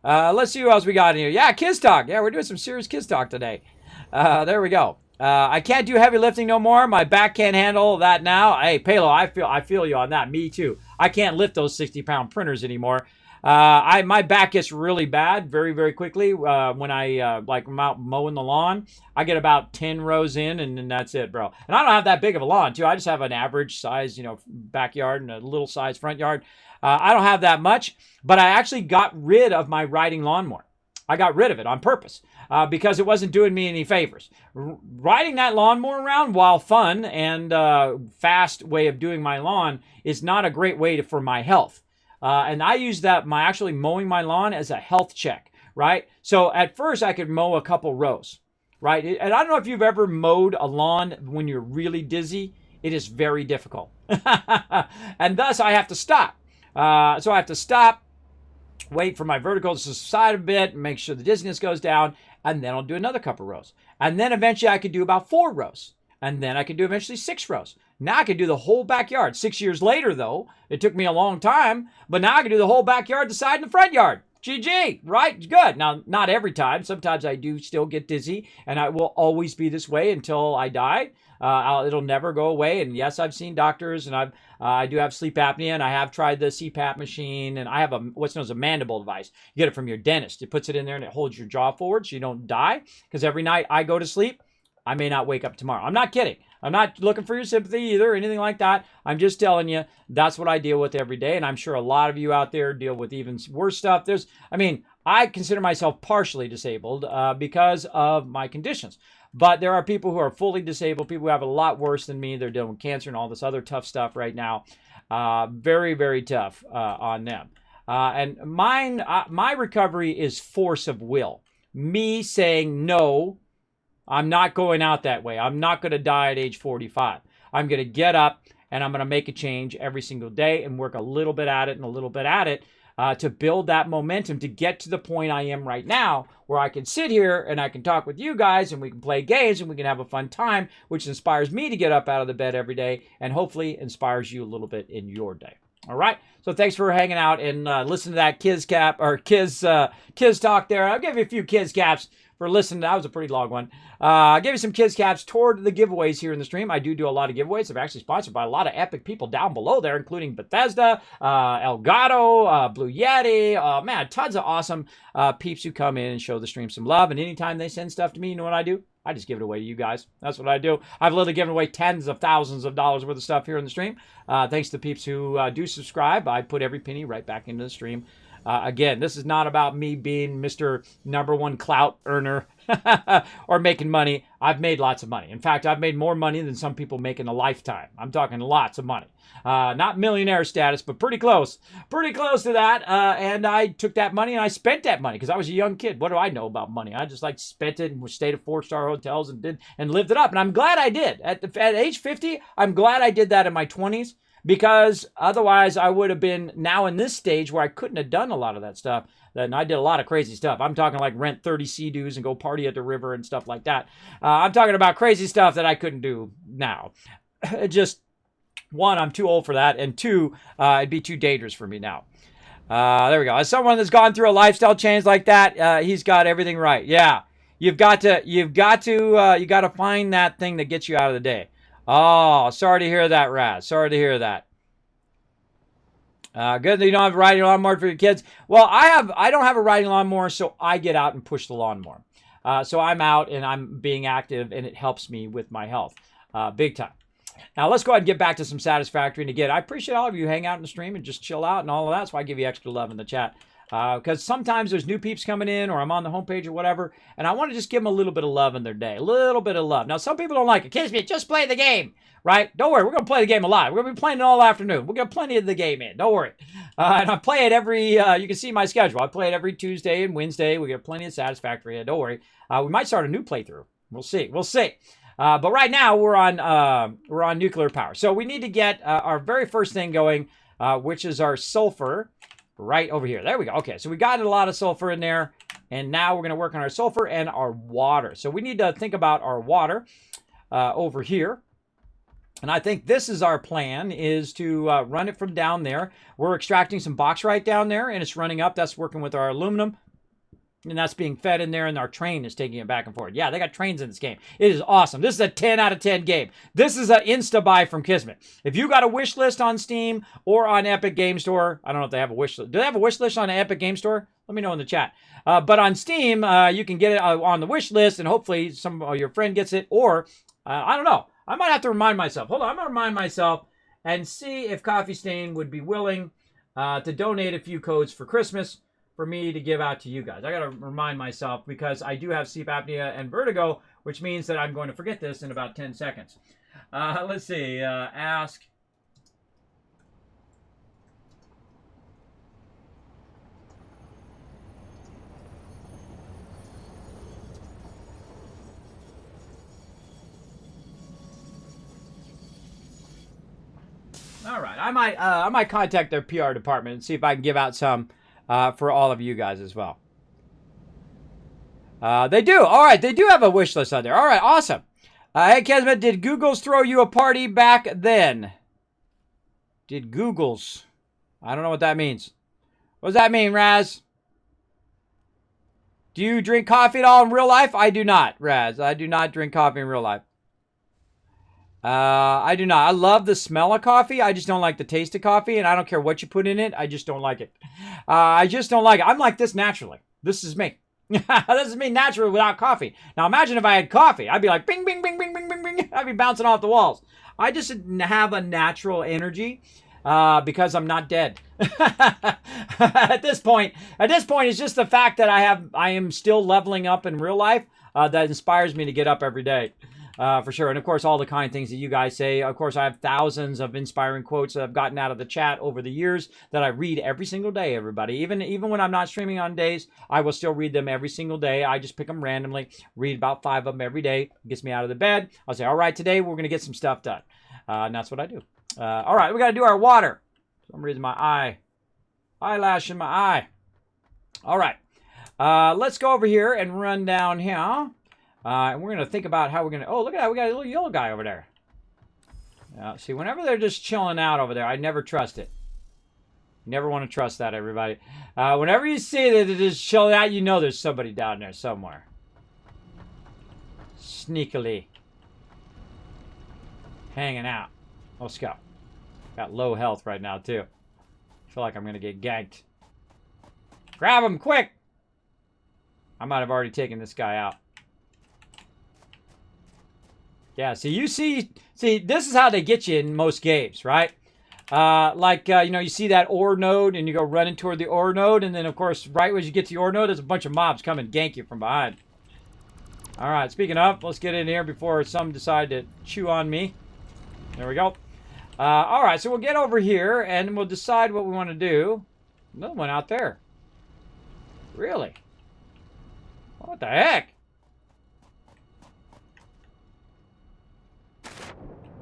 Let's see who else we got in here. Yeah, Kids Talk. Yeah, we're doing some serious Kids Talk today. There we go. I can't do heavy lifting no more. My back can't handle that now. Hey, Palo, I feel you on that. Me too. I can't lift those 60-pound printers anymore. My back gets really bad very, very quickly when I'm out mowing the lawn. I get about 10 rows in, and then that's it, bro. And I don't have that big of a lawn, too. I just have an average size, backyard and a little size front yard. I don't have that much, but I actually got rid of my riding lawnmower. I got rid of it on purpose because it wasn't doing me any favors. Riding that lawnmower around, while fun and fast way of doing my lawn, is not a great way for my health. And I use actually mowing my lawn as a health check, right? So at first I could mow a couple rows, right? And I don't know if you've ever mowed a lawn when you're really dizzy. It is very difficult. And thus I have to stop. So I have to stop, wait for my vertical to subside a bit, make sure the dizziness goes down, and then I'll do another couple rows. And then eventually I could do about 4 rows. And then I could do eventually 6 rows. Now I can do the whole backyard. 6 years later, though, it took me a long time, but now I can do the whole backyard, the side and the front yard. GG, right? Good. Now, not every time. Sometimes I do still get dizzy, and I will always be this way until I die. It'll never go away. And yes, I've seen doctors, and I do have sleep apnea, and I have tried the CPAP machine, and I have what's known as a mandible device. You get it from your dentist. It puts it in there, and it holds your jaw forward so you don't die. Because every night I go to sleep, I may not wake up tomorrow. I'm not kidding. I'm not looking for your sympathy either or anything like that. I'm just telling you that's what I deal with every day. And I'm sure a lot of you out there deal with even worse stuff. I consider myself partially disabled because of my conditions. But there are people who are fully disabled, people who have a lot worse than me. They're dealing with cancer and all this other tough stuff right now. Very, very tough on them. And my recovery is force of will. Me saying no. I'm not going out that way. I'm not going to die at age 45. I'm going to get up and I'm going to make a change every single day and work a little bit at it and a little bit at it to build that momentum to get to the point I am right now, where I can sit here and I can talk with you guys and we can play games and we can have a fun time, which inspires me to get up out of the bed every day and hopefully inspires you a little bit in your day. All right. So thanks for hanging out and listening to that Kiz talk there. I'll give you a few Kiz caps for listening. That was a pretty long one. I'll give you some Kiz caps toward the giveaways here in the stream. I do a lot of giveaways. I'm actually sponsored by a lot of epic people down below there, including Bethesda, Elgato, Blue Yeti. Man, tons of awesome peeps who come in and show the stream some love. And anytime they send stuff to me, you know what I do? I just give it away to you guys. That's what I do. I've literally given away tens of thousands of dollars worth of stuff here in the stream. Thanks to peeps who do subscribe. I put every penny right back into the stream. Again, this is not about me being Mr. #1 clout earner or making money. I've made lots of money. In fact, I've made more money than some people make in a lifetime. I'm talking lots of money. Not millionaire status, but pretty close. Pretty close to that. And I took that money and I spent that money because I was a young kid. What do I know about money? I just spent it and stayed at 4-star hotels and lived it up. And I'm glad I did. At age 50, I'm glad I did that in my 20s. Because otherwise I would have been now in this stage where I couldn't have done a lot of that stuff. And I did a lot of crazy stuff. I'm talking like rent 30 Sea-Doos and go party at the river and stuff like that. I'm talking about crazy stuff that I couldn't do now. Just, one, I'm too old for that. And two, it'd be too dangerous for me now. There we go. As someone that's gone through a lifestyle change like that, he's got everything right. Yeah. You got to find that thing that gets you out of the day. Oh, sorry to hear that, Raz. Sorry to hear that. Good that you don't have a riding lawnmower for your kids. Well, I don't have a riding lawnmower, so I get out and push the lawnmower. So I'm out and I'm being active, and it helps me with my health, big time. Now, let's go ahead and get back to some Satisfactory. And again, I appreciate all of you hang out in the stream and just chill out and all of that. That's why I give you extra love in the chat. Because sometimes there's new peeps coming in or I'm on the homepage or whatever, and I want to just give them a little bit of love in their day. A little bit of love. Now, some people don't like it. Kismet, just play the game, right? Don't worry. We're going to play the game a lot. We're going to be playing it all afternoon. We'll get plenty of the game in. Don't worry. And I play it every, you can see my schedule. I play it every Tuesday and Wednesday. We get plenty of Satisfactory. Don't worry. We might start a new playthrough. We'll see. We'll see. But right now, we're on nuclear power. So we need to get our very first thing going, which is our sulfur. Right over here. There we go. Okay, so we got a lot of sulfur in there, and now we're going to work on our sulfur and our water. So we need to think about our water over here. And I think this is our plan, is to run it from down there. We're extracting some bauxite down there, and it's running up. That's working with our aluminum. And that's being fed in there, and our train is taking it back and forth. Yeah, they got trains in this game. It is awesome. This is a 10 out of 10 game. This is an insta-buy from Kismet. If you got a wish list on Steam or on Epic Game Store, I don't know if they have a wish list. Do they have a wish list on Epic Game Store? Let me know in the chat. But on Steam, you can get it on the wish list, and hopefully some of your friend gets it. Or, I don't know. I might have to remind myself. Hold on, I'm going to remind myself and see if Coffee Stain would be willing to donate a few codes for Christmas for me to give out to you guys. I got to remind myself because I do have sleep apnea and vertigo, which means that I'm going to forget this in about 10 seconds. Let's see. Ask. All right. I might contact their PR department and see if I can give out some for all of you guys as well. They do. All right. They do have a wish list on there. All right. Awesome. Hey, Kismet, did Google's throw you a party back then? Did Google's? I don't know what that means. What does that mean, Raz? Do you drink coffee at all in real life? I do not, Raz. I do not drink coffee in real life. I do not. I love the smell of coffee. I just don't like the taste of coffee, and I don't care what you put in it. I just don't like it. I just don't like it. I'm like this naturally. This is me. This is me naturally without coffee. Now imagine if I had coffee. I'd be like bing, bing, bing, bing, bing, bing, bing. I'd be bouncing off the walls. I just have a natural energy because I'm not dead. At this point, it's just the fact that I am still leveling up in real life that inspires me to get up every day. For sure. And of course, all the kind things that you guys say. Of course, I have thousands of inspiring quotes that I've gotten out of the chat over the years that I read every single day, everybody. Even when I'm not streaming on days, I will still read them every single day. I just pick them randomly, read about 5 of them every day. It gets me out of the bed. I'll say, all right, today we're going to get some stuff done. And that's what I do. All right, we got to do our water. For some reason, my eye eyelash in my eye. All right. Let's go over here and run down here. And we're going to think about how we're going to... Oh, look at that. We got a little yellow guy over there. See, whenever they're just chilling out over there, I never trust it. You never want to trust that, everybody. Whenever you see that they're just chilling out, you know there's somebody down there somewhere. Sneakily. Hanging out. Let's go. Got low health right now, too. I feel like I'm going to get ganked. Grab him, quick! I might have already taken this guy out. Yeah, see, this is how they get you in most games, right? You know, you see that ore node, and you go running toward the ore node, and then, of course, right as you get to the ore node, there's a bunch of mobs come and gank you from behind. All right, speaking of, let's get in here before some decide to chew on me. There we go. All right, so we'll get over here, and we'll decide what we want to do. Another one out there. Really? What the heck?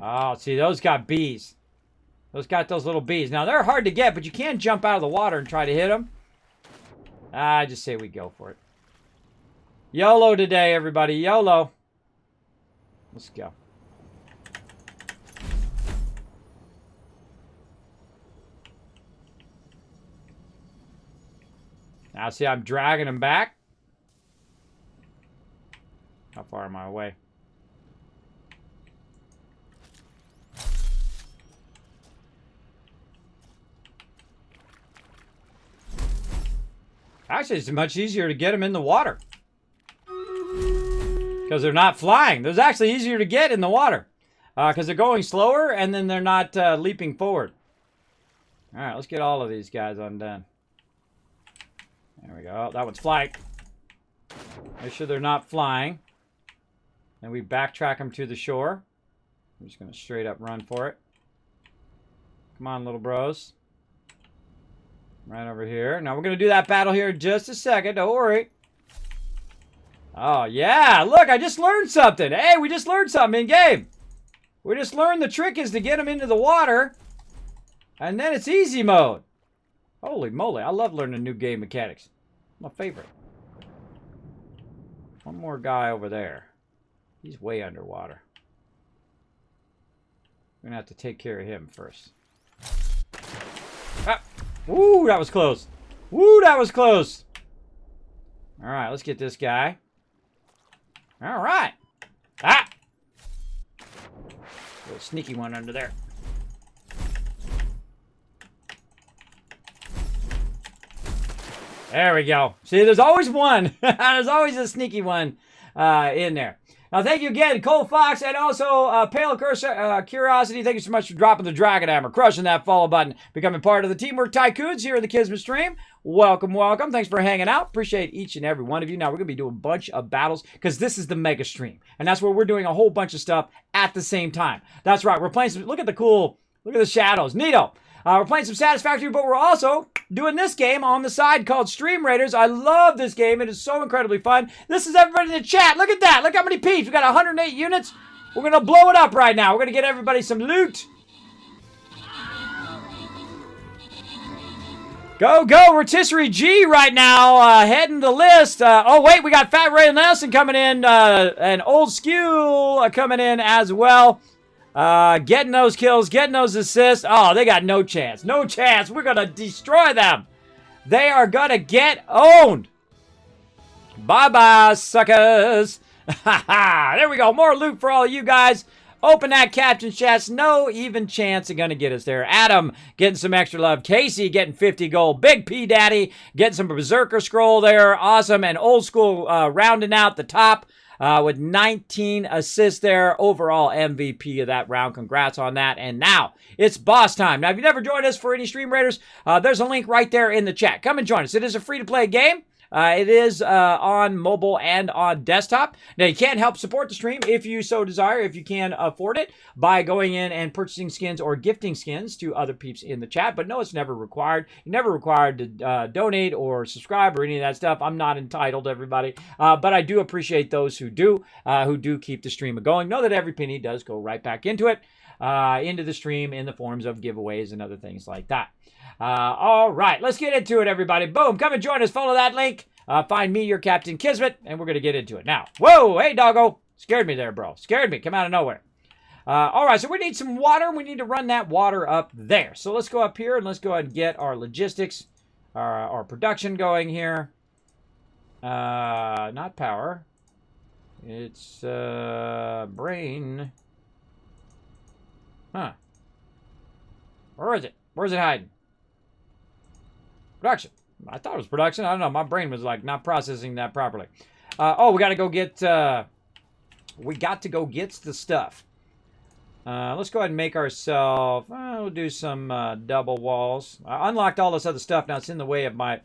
Oh, see, those got bees. Those got those little bees. Now, they're hard to get, but you can jump out of the water and try to hit them. I just say we go for it. YOLO today, everybody. YOLO. Let's go. Now, see, I'm dragging him back. How far am I away? Actually, it's much easier to get them in the water. Because they're not flying. It's actually easier to get in the water. Because they're going slower, and then they're not leaping forward. Alright, let's get all of these guys undone. There we go. That one's flying. Make sure they're not flying. Then we backtrack them to the shore. I'm just going to straight up run for it. Come on, little bros. Right over here. Now, we're going to do that battle here in just a second. Don't worry. Oh, yeah. Look, I just learned something. Hey, we just learned something in game. We just learned the trick is to get them into the water. And then it's easy mode. Holy moly. I love learning new game mechanics. My favorite. One more guy over there. He's way underwater. We're going to have to take care of him first. Ah. Woo, that was close. Woo, that was close. All right, let's get this guy. All right. Ah! Little sneaky one under there. There we go. See, there's always one. There's always a sneaky one in there. Now, thank you again, Cole Fox, and also Pale Curiosity. Thank you so much for dropping the Dragon Hammer, crushing that follow button, becoming part of the Teamwork Tycoons here in the Kismet stream. Welcome, welcome. Thanks for hanging out. Appreciate each and every one of you. Now, we're going to be doing a bunch of battles because this is the mega stream, and that's where we're doing a whole bunch of stuff at the same time. That's right. We're playing some... Look at the shadows. Neato. We're playing some Satisfactory, but we're also doing this game on the side called Stream Raiders. I love this game. It is so incredibly fun. This is everybody in the chat. Look at that. Look how many peeps. We got 108 units. We're going to blow it up right now. We're going to get everybody some loot. Go, go. Rotisserie G right now. Heading the list. Oh, wait. We got Fat Ray Nelson coming in. And Old Skew coming in as well. Getting those kills, getting those assists. Oh, they got no chance. No chance. We're going to destroy them. They are going to get owned. Bye-bye, suckers. There we go. More loot for all of you guys. Open that captain chest. No even chance of going to get us there. Adam getting some extra love. Casey getting 50 gold. Big P Daddy getting some Berserker Scroll there. Awesome. And Old School rounding out the top. With 19 assists there. Overall MVP of that round. Congrats on that. And now, it's boss time. Now, if you've never joined us for any Stream Raiders, there's a link right there in the chat. Come and join us. It is a free-to-play game. It is on mobile and on desktop. Now, you can help support the stream if you so desire, if you can afford it, by going in and purchasing skins or gifting skins to other peeps in the chat. But no, it's never required. You're never required to donate or subscribe or any of that stuff. I'm not entitled, everybody. But I do appreciate those who do keep the stream going. Know that every penny does go right back into it, into the stream in the forms of giveaways and other things like that. All right, let's get into it, everybody. Boom, come and join us. Follow that link. Find me, your Captain Kismet, and we're going to get into it now. Whoa, hey, doggo. Scared me there, bro. Scared me. Come out of nowhere. All right, so we need some water. We need to run that water up there. So let's go up here, and let's go ahead and get our logistics, our production going here. Not power. It's brain. Huh. Where is it? Where's it hiding? Production. I thought it was production. I don't know. My brain was like not processing that properly. Oh, we got to go get. We got to go get the stuff. Let's go ahead and make ourselves. We'll do some double walls. I unlocked all this other stuff. Now it's in the way of my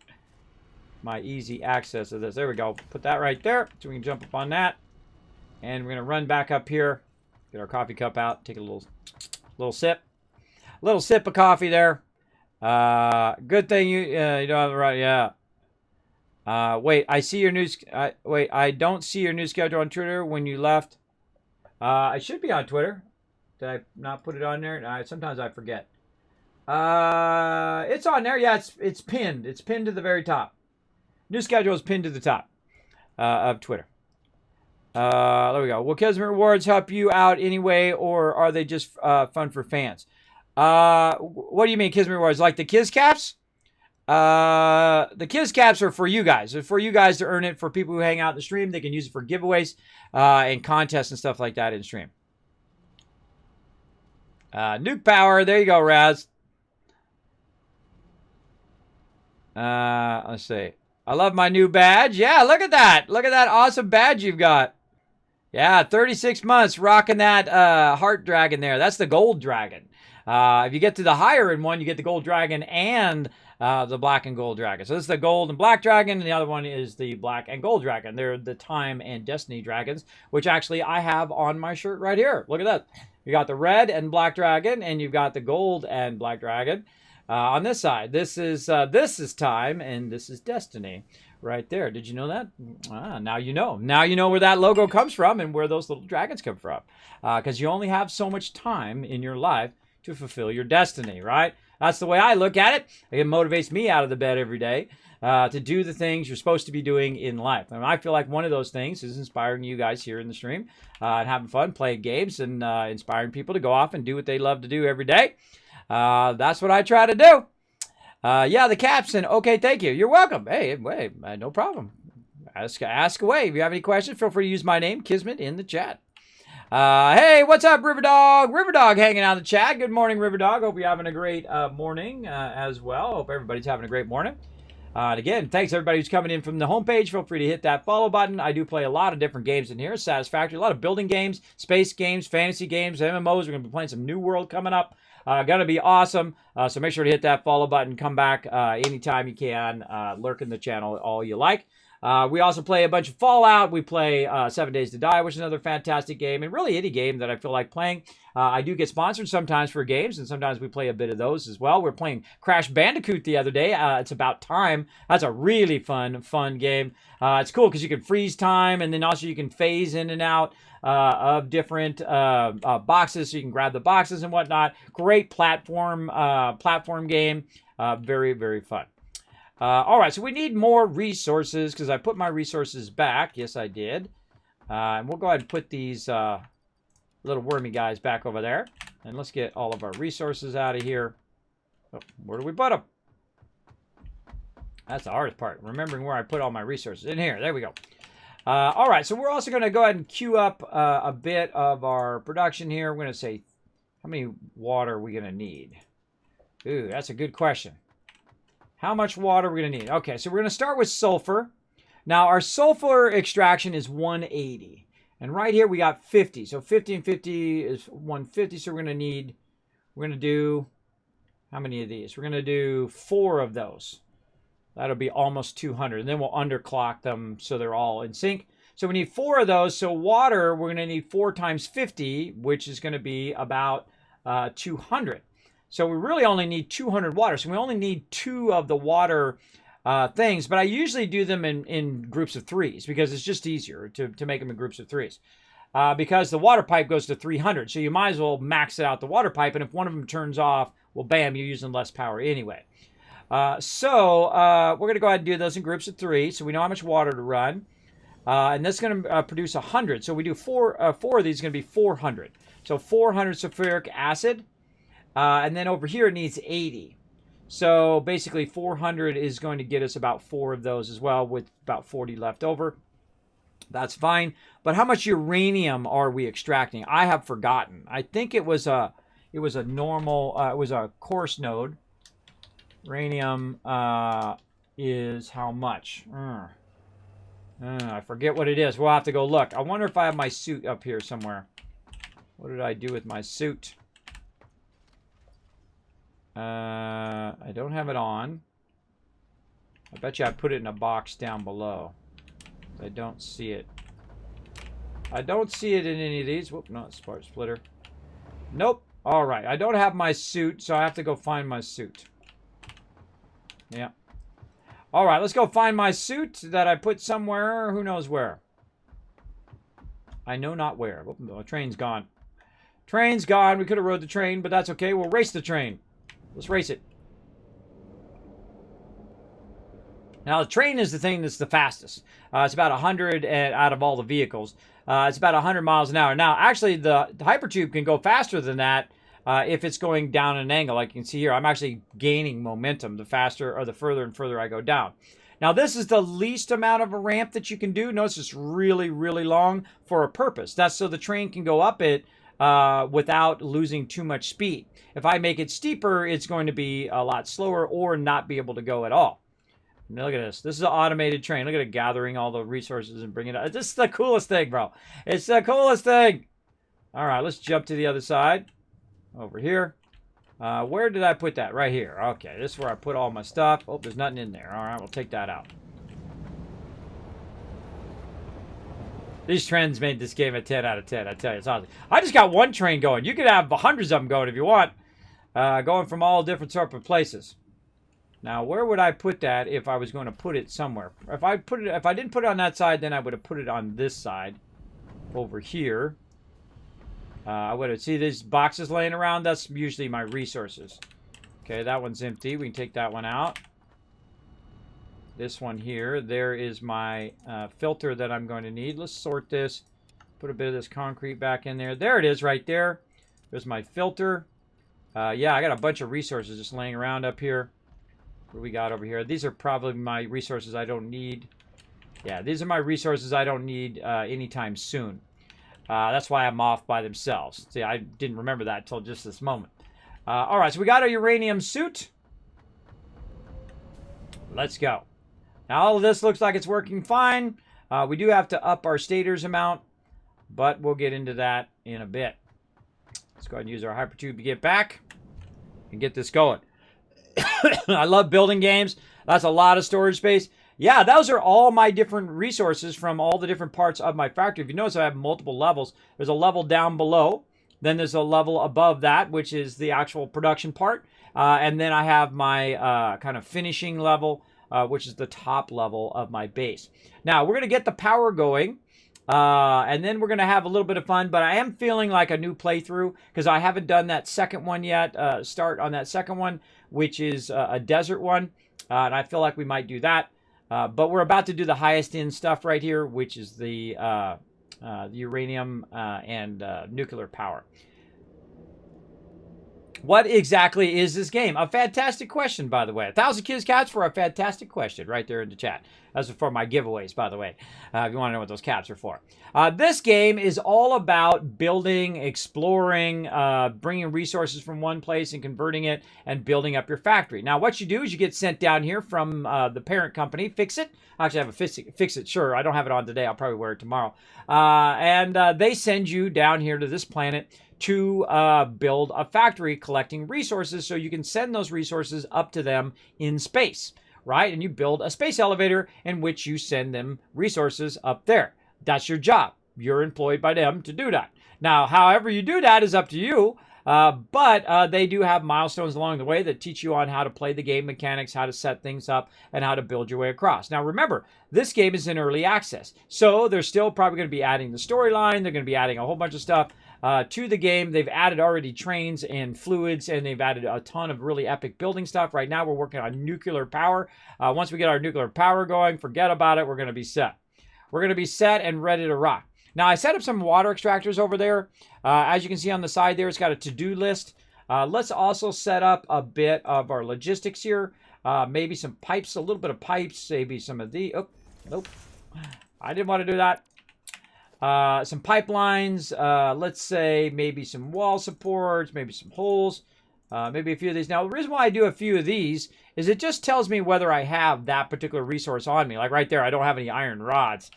easy access of this. There we go. Put that right there so we can jump up on that. And we're gonna run back up here. Get our coffee cup out. Take a little sip. A little sip of coffee there. Good thing you don't have the right. Yeah. Wait, I see your news. Wait, I don't see your news schedule on Twitter when you left. I should be on Twitter. Did I not put it on there? Sometimes I forget. It's on there. Yeah, it's pinned. It's pinned to the very top. News schedule is pinned to the top of Twitter. There we go. Will Kismet rewards help you out anyway, or are they just fun for fans? What do you mean Kismet rewards? Like the Kiz Caps? The Kiz Caps are for you guys. They're for you guys to earn it. For people who hang out in the stream, they can use it for giveaways and contests and stuff like that in stream. Nuke Power. There you go, Raz. Let's see. I love my new badge. Yeah, look at that. Look at that awesome badge you've got. Yeah, 36 months rocking that heart dragon there. That's the gold dragon. If you get to the higher end one, you get the gold dragon and the black and gold dragon. So this is the gold and black dragon, and the other one is the black and gold dragon. They're the time and destiny dragons, which actually I have on my shirt right here. Look at that. You got the red and black dragon, and you've got the gold and black dragon. On this side, this is time, and this is destiny, right there. Did you know that? Now you know. Now you know where that logo comes from and where those little dragons come from. Because you only have so much time in your life to fulfill your destiny, right? That's the way I look at it. It motivates me out of the bed every day to do the things you're supposed to be doing in life. And I feel like one of those things is inspiring you guys here in the stream and having fun, playing games, and inspiring people to go off and do what they love to do every day. That's what I try to do. Yeah, the caption. Okay, thank you. You're welcome. Hey, no problem. Ask away. If you have any questions, feel free to use my name, Kismet, in the chat. Hey, what's up, Riverdog? Riverdog hanging out in the chat. Good morning, Riverdog. Hope you're having a great morning as well. Hope everybody's having a great morning. And again, thanks everybody who's coming in from the homepage. Feel free to hit that follow button. I do play a lot of different games in here. Satisfactory, a lot of building games, space games, fantasy games, MMOs. We're going to be playing some New World coming up. Gonna be awesome. So make sure to hit that follow button. Come back anytime you can. Lurk in the channel all you like. We also play a bunch of Fallout. We play 7 Days to Die, which is another fantastic game, and really any game that I feel like playing. I do get sponsored sometimes for games, and sometimes we play a bit of those as well. We're playing Crash Bandicoot the other day. It's About Time. That's a really fun game. It's cool because you can freeze time, and then also you can phase in and out of different boxes, so you can grab the boxes and whatnot. Great platform game. Very, very fun. All right, so we need more resources because I put my resources back. Yes, I did. And we'll go ahead and put these little wormy guys back over there. And let's get all of our resources out of here. Oh, where do we put them? That's the hardest part, remembering where I put all my resources. In here, there we go. All right, so we're also going to go ahead and queue up a bit of our production here. We're going to say, how many water are we going to need? Ooh, that's a good question. How much water are we going to need? Okay, so we're going to start with sulfur. Now, our sulfur extraction is 180. And right here, we got 50. So 50 and 50 is 150. So we're going to do, how many of these? We're going to do 4 of those. That'll be almost 200. And then we'll underclock them so they're all in sync. So we need 4 of those. So water, we're going to need 4 times 50, which is going to be about 200. So we really only need 200 water. So we only need 2 of the water things. But I usually do them in groups of 3s because it's just easier to make them in groups of 3s. Because the water pipe goes to 300. So you might as well max it out the water pipe. And if one of them turns off, Well, bam, you're using less power anyway. So we're going to go ahead and do those in groups of 3, so we know how much water to run. And that's going to produce 100. So we do four of these, is going to be 400. So 400 sulfuric acid. And then over here it needs 80. So basically 400 is going to get us about 4 of those as well, with about 40 left over. That's fine. But how much uranium are we extracting? I have forgotten. I think it was a normal, it was a coarse node. Uranium is how much? I forget what it is. We'll have to go look. I wonder if I have my suit up here somewhere. What did I do with my suit? I don't have it on. I bet you I put it in a box down below. I don't see it. I don't see it in any of these. Whoop, no, it's spark splitter. Nope. All right. I don't have my suit, so I have to go find my suit. Yeah. All right, let's go find my suit that I put somewhere. Who knows where? I know not where. Oh, the train's gone. Train's gone. We could have rode the train, but that's okay. We'll race the train. Let's race it. Now, the train is the thing that's the fastest. It's about 100 out of all the vehicles. It's about 100 miles an hour. Now, actually, the hypertube can go faster than that. If it's going down an angle, like you can see here, I'm actually gaining momentum the faster or the further and further I go down. Now, this is the least amount of a ramp that you can do. Notice it's really, really long for a purpose. That's so the train can go up it without losing too much speed. If I make it steeper, it's going to be a lot slower or not be able to go at all. Now, look at this. This is an automated train. Look at it gathering all the resources and bringing it up. This is the coolest thing, bro. It's the coolest thing. All right, let's jump to the other side. Over here. Where did I put that? Right here. Okay, this is where I put all my stuff. Oh, there's nothing in there. All right, we'll take that out. These trends made this game a 10 out of 10. I tell you, it's awesome. I just got one train going. You could have hundreds of them going if you want. Going from all different sorts of places. Now, where would I put that if I was going to put it somewhere? If I didn't put it on that side, then I would have put it on this side. Over here. I would have, see these boxes laying around? That's usually my resources. Okay, that one's empty. We can take that one out. This one here. There is my filter that I'm going to need. Let's sort this. Put a bit of this concrete back in there. There it is right there. There's my filter. Yeah, I got a bunch of resources just laying around up here. What do we got over here? These are probably my resources I don't need. Yeah, these are my resources I don't need anytime soon. That's why I'm off by themselves. See, I didn't remember that until just this moment. All right, so we got our uranium suit. Let's go. Now, all of this looks like it's working fine. We do have to up our stators amount, but we'll get into that in a bit. Let's go ahead and use our hypertube to get back and get this going. I love building games. That's a lot of storage space. Yeah, those are all my different resources from all the different parts of my factory. If you notice, I have multiple levels. There's a level down below. Then there's a level above that, which is the actual production part. And then I have my kind of finishing level, which is the top level of my base. Now, we're going to get the power going. And then we're going to have a little bit of fun. But I am feeling like a new playthrough because I haven't done that second one yet. Start on that second one, which is a desert one. And I feel like we might do that. But we're about to do the highest end stuff right here, which is the uranium and nuclear power. What exactly is this game? A fantastic question, by the way. 1,000 Kids Caps for a fantastic question right there in the chat. That's for my giveaways, by the way, if you want to know what those caps are for. This game is all about building, exploring, bringing resources from one place and converting it and building up your factory. Now, what you do is you get sent down here from the parent company, Fix-It. I actually have a Fix-It shirt. I don't have it on today. I'll probably wear it tomorrow. And they send you down here to this planet to build a factory collecting resources so you can send those resources up to them in space, right? And you build a space elevator in which you send them resources up there. That's your job. You're employed by them to do that. Now, however you do that is up to you. But they do have milestones along the way that teach you on how to play the game mechanics, how to set things up, and how to build your way across. Now, remember, this game is in early access, so they're still probably going to be adding the storyline. They're going to be adding a whole bunch of stuff to the game. They've added already trains and fluids, and they've added a ton of really epic building stuff. Right now, we're working on nuclear power. Once we get our nuclear power going, forget about it. We're going to be set. We're going to be set and ready to rock. Now, I set up some water extractors over there. As you can see on the side there, it's got a to-do list. Let's also set up a bit of our logistics here. Maybe some pipes, a little bit of pipes, maybe some of the... Oh, nope. I didn't want to do that. Some pipelines. Let's say maybe some wall supports, maybe some holes. Maybe a few of these. Now, the reason why I do a few of these is it just tells me whether I have that particular resource on me. Like right there, I don't have any iron rods.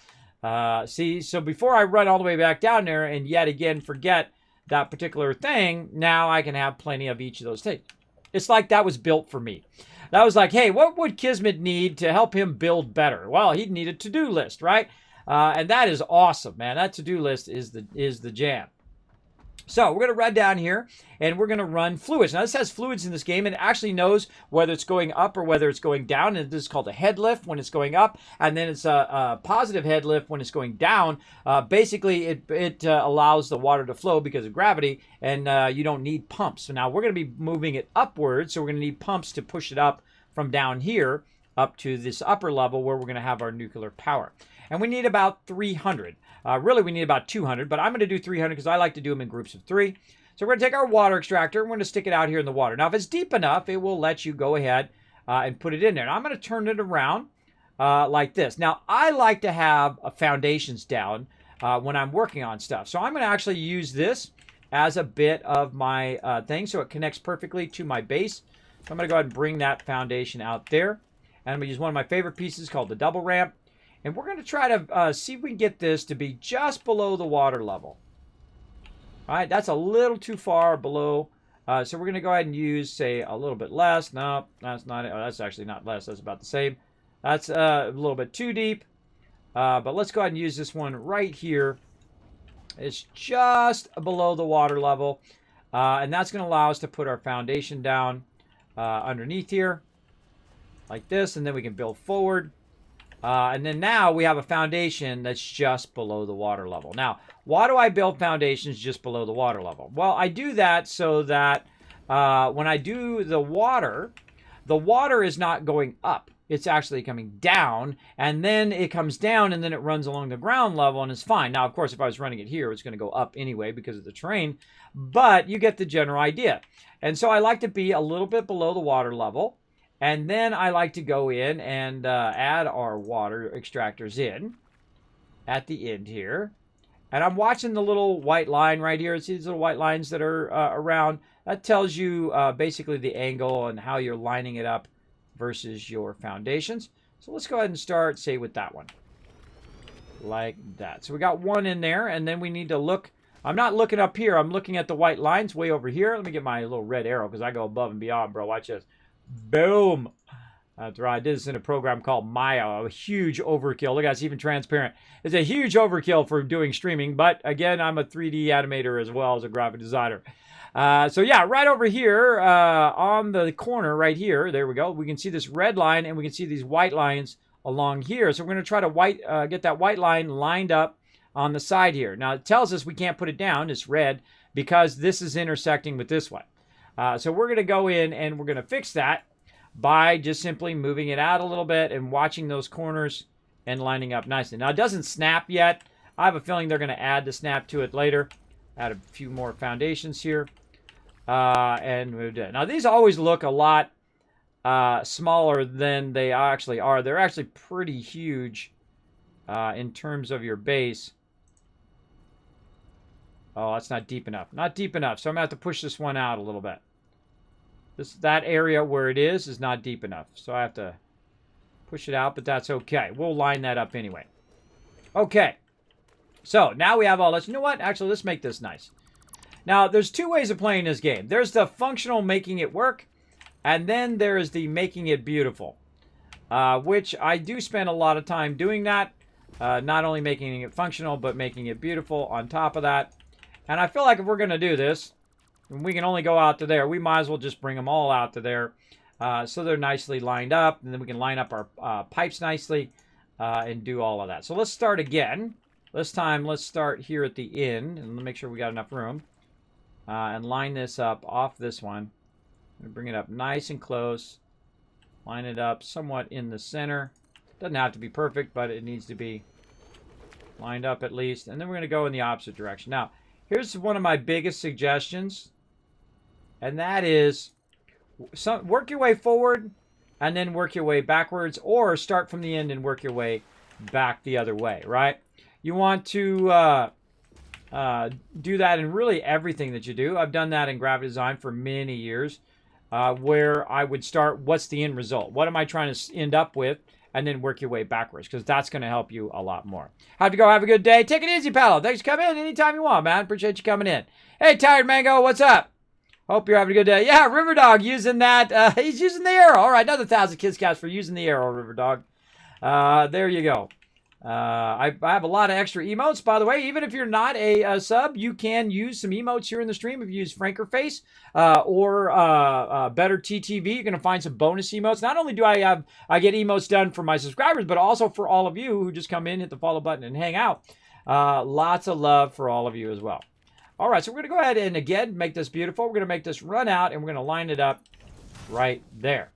See, so before I run all the way back down there and yet again forget that particular thing, now I can have plenty of each of those things. It's like that was built for me. That was like, hey, what would Kismet need to help him build better? Well, he'd need a to-do list, right? And that is awesome, man. That to-do list is the jam. So we're going to run down here, and we're going to run fluids. Now, this has fluids in this game, and it actually knows whether it's going up or whether it's going down. And this is called a head lift when it's going up, and then it's a positive head lift when it's going down. Basically, it allows the water to flow because of gravity, and you don't need pumps. So now we're going to be moving it upwards, so we're going to need pumps to push it up from down here up to this upper level where we're going to have our nuclear power. And we need about 300. Really, we need about 200, but I'm going to do 300 because I like to do them in groups of 3. So we're going to take our water extractor, and we're going to stick it out here in the water. Now, if it's deep enough, it will let you go ahead and put it in there. Now, I'm going to turn it around like this. Now, I like to have foundations down when I'm working on stuff. So I'm going to actually use this as a bit of my thing so it connects perfectly to my base. So I'm going to go ahead and bring that foundation out there. And I'm going to use one of my favorite pieces called the double ramp. And we're going to try to see if we can get this to be just below the water level. All right, that's a little too far below. So we're going to go ahead and use, say, a little bit less. No, that's not it. Oh, that's actually not less. That's about the same. That's a little bit too deep. But let's go ahead and use this one right here. It's just below the water level. And that's going to allow us to put our foundation down underneath here like this. And then we can build forward. And then now we have a foundation that's just below the water level. Now, why do I build foundations just below the water level? Well, I do that so that when I do the water is not going up. It's actually coming down, and then it comes down, and then it runs along the ground level, and it's fine. Now, of course, if I was running it here, it's going to go up anyway because of the terrain, but you get the general idea. And so I like to be a little bit below the water level. And then I like to go in and add our water extractors in at the end here. And I'm watching the little white line right here. See these little white lines that are around? That tells you basically the angle and how you're lining it up versus your foundations. So let's go ahead and start, say, with that one. Like that. So we got one in there, and then we need to look. I'm not looking up here. I'm looking at the white lines way over here. Let me get my little red arrow because I go above and beyond, bro. Watch this. Boom. That's right. I did this in a program called Maya. A huge overkill. Look at it's even transparent. It's a huge overkill for doing streaming. But again, I'm a 3D animator as well as a graphic designer. So yeah, right over here on the corner right here. There we go. We can see this red line and we can see these white lines along here. So we're going to try to get that white line lined up on the side here. Now it tells us we can't put it down. It's red because this is intersecting with this one. So we're going to go in and we're going to fix that by just simply moving it out a little bit and watching those corners and lining up nicely. Now, it doesn't snap yet. I have a feeling they're going to add the snap to it later. Add a few more foundations here. And moved it. Now, these always look a lot smaller than they actually are. They're actually pretty huge in terms of your base. Oh, that's not deep enough. Not deep enough. So I'm going to have to push this one out a little bit. That area where it is not deep enough. So I have to push it out, but that's okay. We'll line that up anyway. Okay. So now we have all this. You know what? Actually, let's make this nice. Now, there's two ways of playing this game. There's the functional making it work, and then there's the making it beautiful, which I do spend a lot of time doing that. Not only making it functional, but making it beautiful on top of that. And I feel like if we're going to do this, we can only go out to there. We might as well just bring them all out to there. So they're nicely lined up, and then we can line up our pipes nicely and do all of that. So let's start again. This time, let's start here at the end, and let's make sure we got enough room. And line this up off this one. Bring it up nice and close. Line it up somewhat in the center. Doesn't have to be perfect, but it needs to be lined up at least. And then we're going to go in the opposite direction. Now, here's one of my biggest suggestions, and that is work your way forward and then work your way backwards, or start from the end and work your way back the other way, right? You want to do that in really everything that you do. I've done that in graphic design for many years, where I would start, what's the end result? What am I trying to end up with? And then work your way backwards, because that's going to help you a lot more. Have to go. Have a good day. Take it easy, pal. Thanks for coming in anytime you want, man. Appreciate you coming in. Hey, Tired Mango, what's up? Hope you're having a good day. Yeah, River Dog using that. He's using the arrow. All right, another 1,000 kids cats for using the arrow, River Dog. There you go. I have a lot of extra emotes, by the way. Even if you're not a sub, you can use some emotes here in the stream. If you use Frankerface or Better TTV, you're going to find some bonus emotes. Not only do I get emotes done for my subscribers, but also for all of you who just come in, hit the follow button, and hang out. Lots of love for all of you as well. All right, so we're going to go ahead and, again, make this beautiful. We're going to make this run out, and we're going to line it up right there.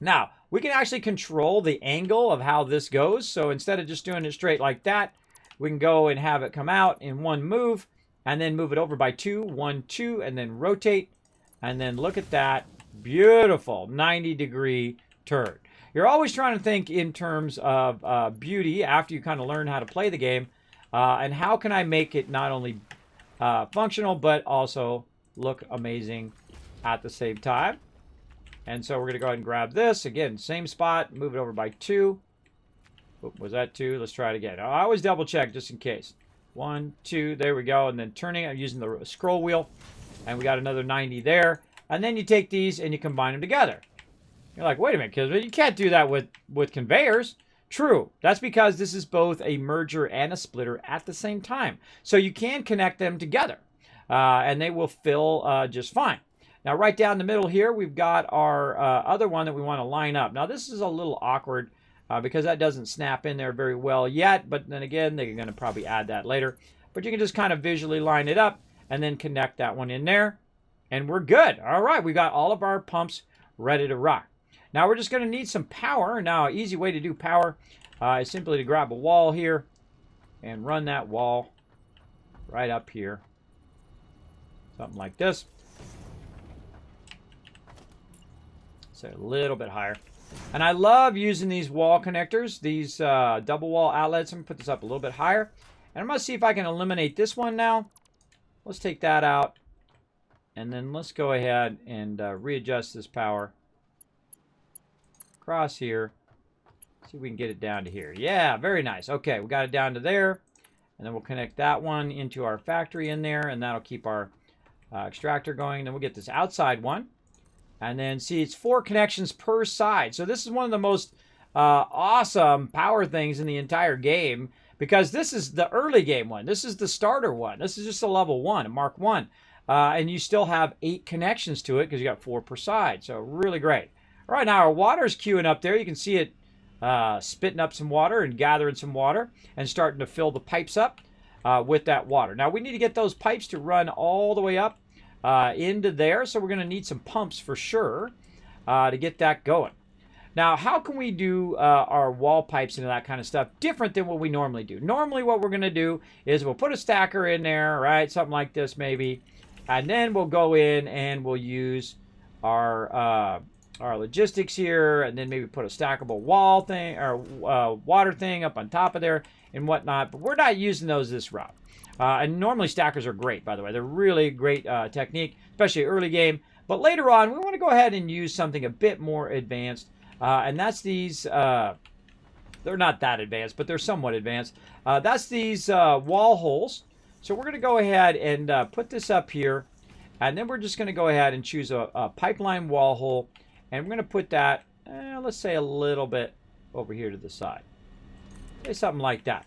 Now, we can actually control the angle of how this goes. So instead of just doing it straight like that, we can go and have it come out in one move, and then move it over by 2, 1, 2, and then rotate. And then look at that. Beautiful 90-degree turn. You're always trying to think in terms of beauty after you kind of learn how to play the game. And how can I make it not only functional, but also look amazing at the same time. And so we're going to go ahead and grab this. Again, same spot. Move it over by 2. Oop, was that 2? Let's try it again. I always double check just in case. 1, 2. There we go. And then turning. I'm using the scroll wheel. And we got another 90 there. And then you take these and you combine them together. You're like, wait a minute, Kismet. You can't do that with conveyors. True. That's because this is both a merger and a splitter at the same time. So you can connect them together. And they will fill just fine. Now, right down the middle here, we've got our other one that we want to line up. Now, this is a little awkward because that doesn't snap in there very well yet. But then again, they're going to probably add that later. But you can just kind of visually line it up and then connect that one in there. And we're good. All right, we got all of our pumps ready to rock. Now, we're just going to need some power. Now, an easy way to do power is simply to grab a wall here and run that wall right up here. Something like this. So a little bit higher. And I love using these wall connectors, these double wall outlets. I'm going to put this up a little bit higher. And I'm going to see if I can eliminate this one now. Let's take that out. And then let's go ahead and readjust this power across here. See if we can get it down to here. Yeah, very nice. Okay, we got it down to there. And then we'll connect that one into our factory in there. And that'll keep our extractor going. Then we'll get this outside one. And then, see, it's 4 connections per side. So this is one of the most awesome power things in the entire game, because this is the early game one. This is the starter one. This is just a level 1, a Mark 1. And you still have 8 connections to it because you got 4 per side. So really great. All right, now our water's queuing up there. You can see it spitting up some water and gathering some water and starting to fill the pipes up with that water. Now, we need to get those pipes to run all the way up into there, so we're going to need some pumps for sure to get that going. Now, how can we do our wall pipes and that kind of stuff different than what we normally do? Normally, what we're going to do is we'll put a stacker in there, right? Something like this maybe, and then we'll go in and we'll use our logistics here, and then maybe put a stackable wall thing or water thing up on top of there and whatnot. But we're not using those this route. And normally stackers are great, by the way. They're really great technique, especially early game. But later on, we want to go ahead and use something a bit more advanced. And that's these, they're not that advanced, but they're somewhat advanced. That's these wall holes. So we're going to go ahead and put this up here. And then we're just going to go ahead and choose a pipeline wall hole. And we're going to put that, let's say a little bit over here to the side. Say something like that.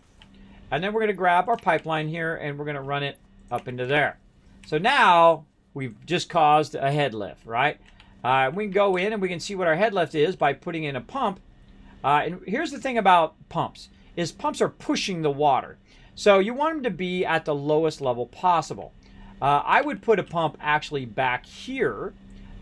And then we're going to grab our pipeline here and we're going to run it up into there. So now we've just caused a head lift, right? We can go in and we can see what our head lift is by putting in a pump. And here's the thing about pumps, is pumps are pushing the water. So you want them to be at the lowest level possible. I would put a pump actually back here,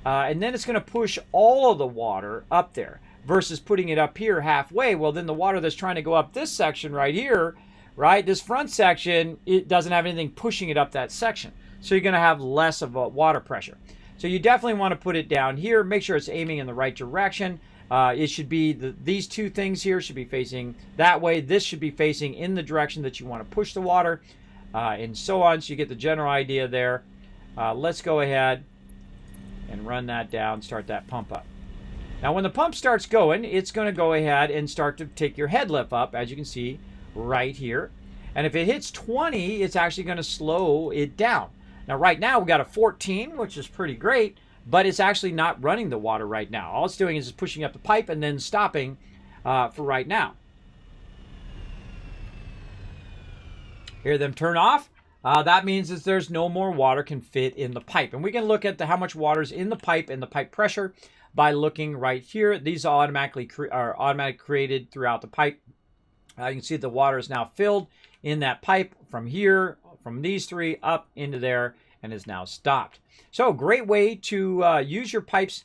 and then it's going to push all of the water up there versus putting it up here halfway. Well, then the water that's trying to go up this section right here, right, this front section, it doesn't have anything pushing it up that section. So you're going to have less of a water pressure. So you definitely want to put it down here. Make sure it's aiming in the right direction. It should be, these two things here should be facing that way. This should be facing in the direction that you want to push the water, and so on. So you get the general idea there. Let's go ahead and run that down, start that pump up. Now when the pump starts going, it's going to go ahead and start to take your head lift up, as you can see right here. And if it hits 20, it's actually going to slow it down. Now right now we got a 14, which is pretty great, but it's actually not running the water right now. All it's doing is just pushing up the pipe and then stopping for right now. Hear them turn off. That means that there's no more water can fit in the pipe. And we can look at how much water is in the pipe and the pipe pressure by looking right here. These are automatically created throughout the pipe. You can see the water is now filled in that pipe from here, from these three up into there, and is now stopped. So great way to use your pipes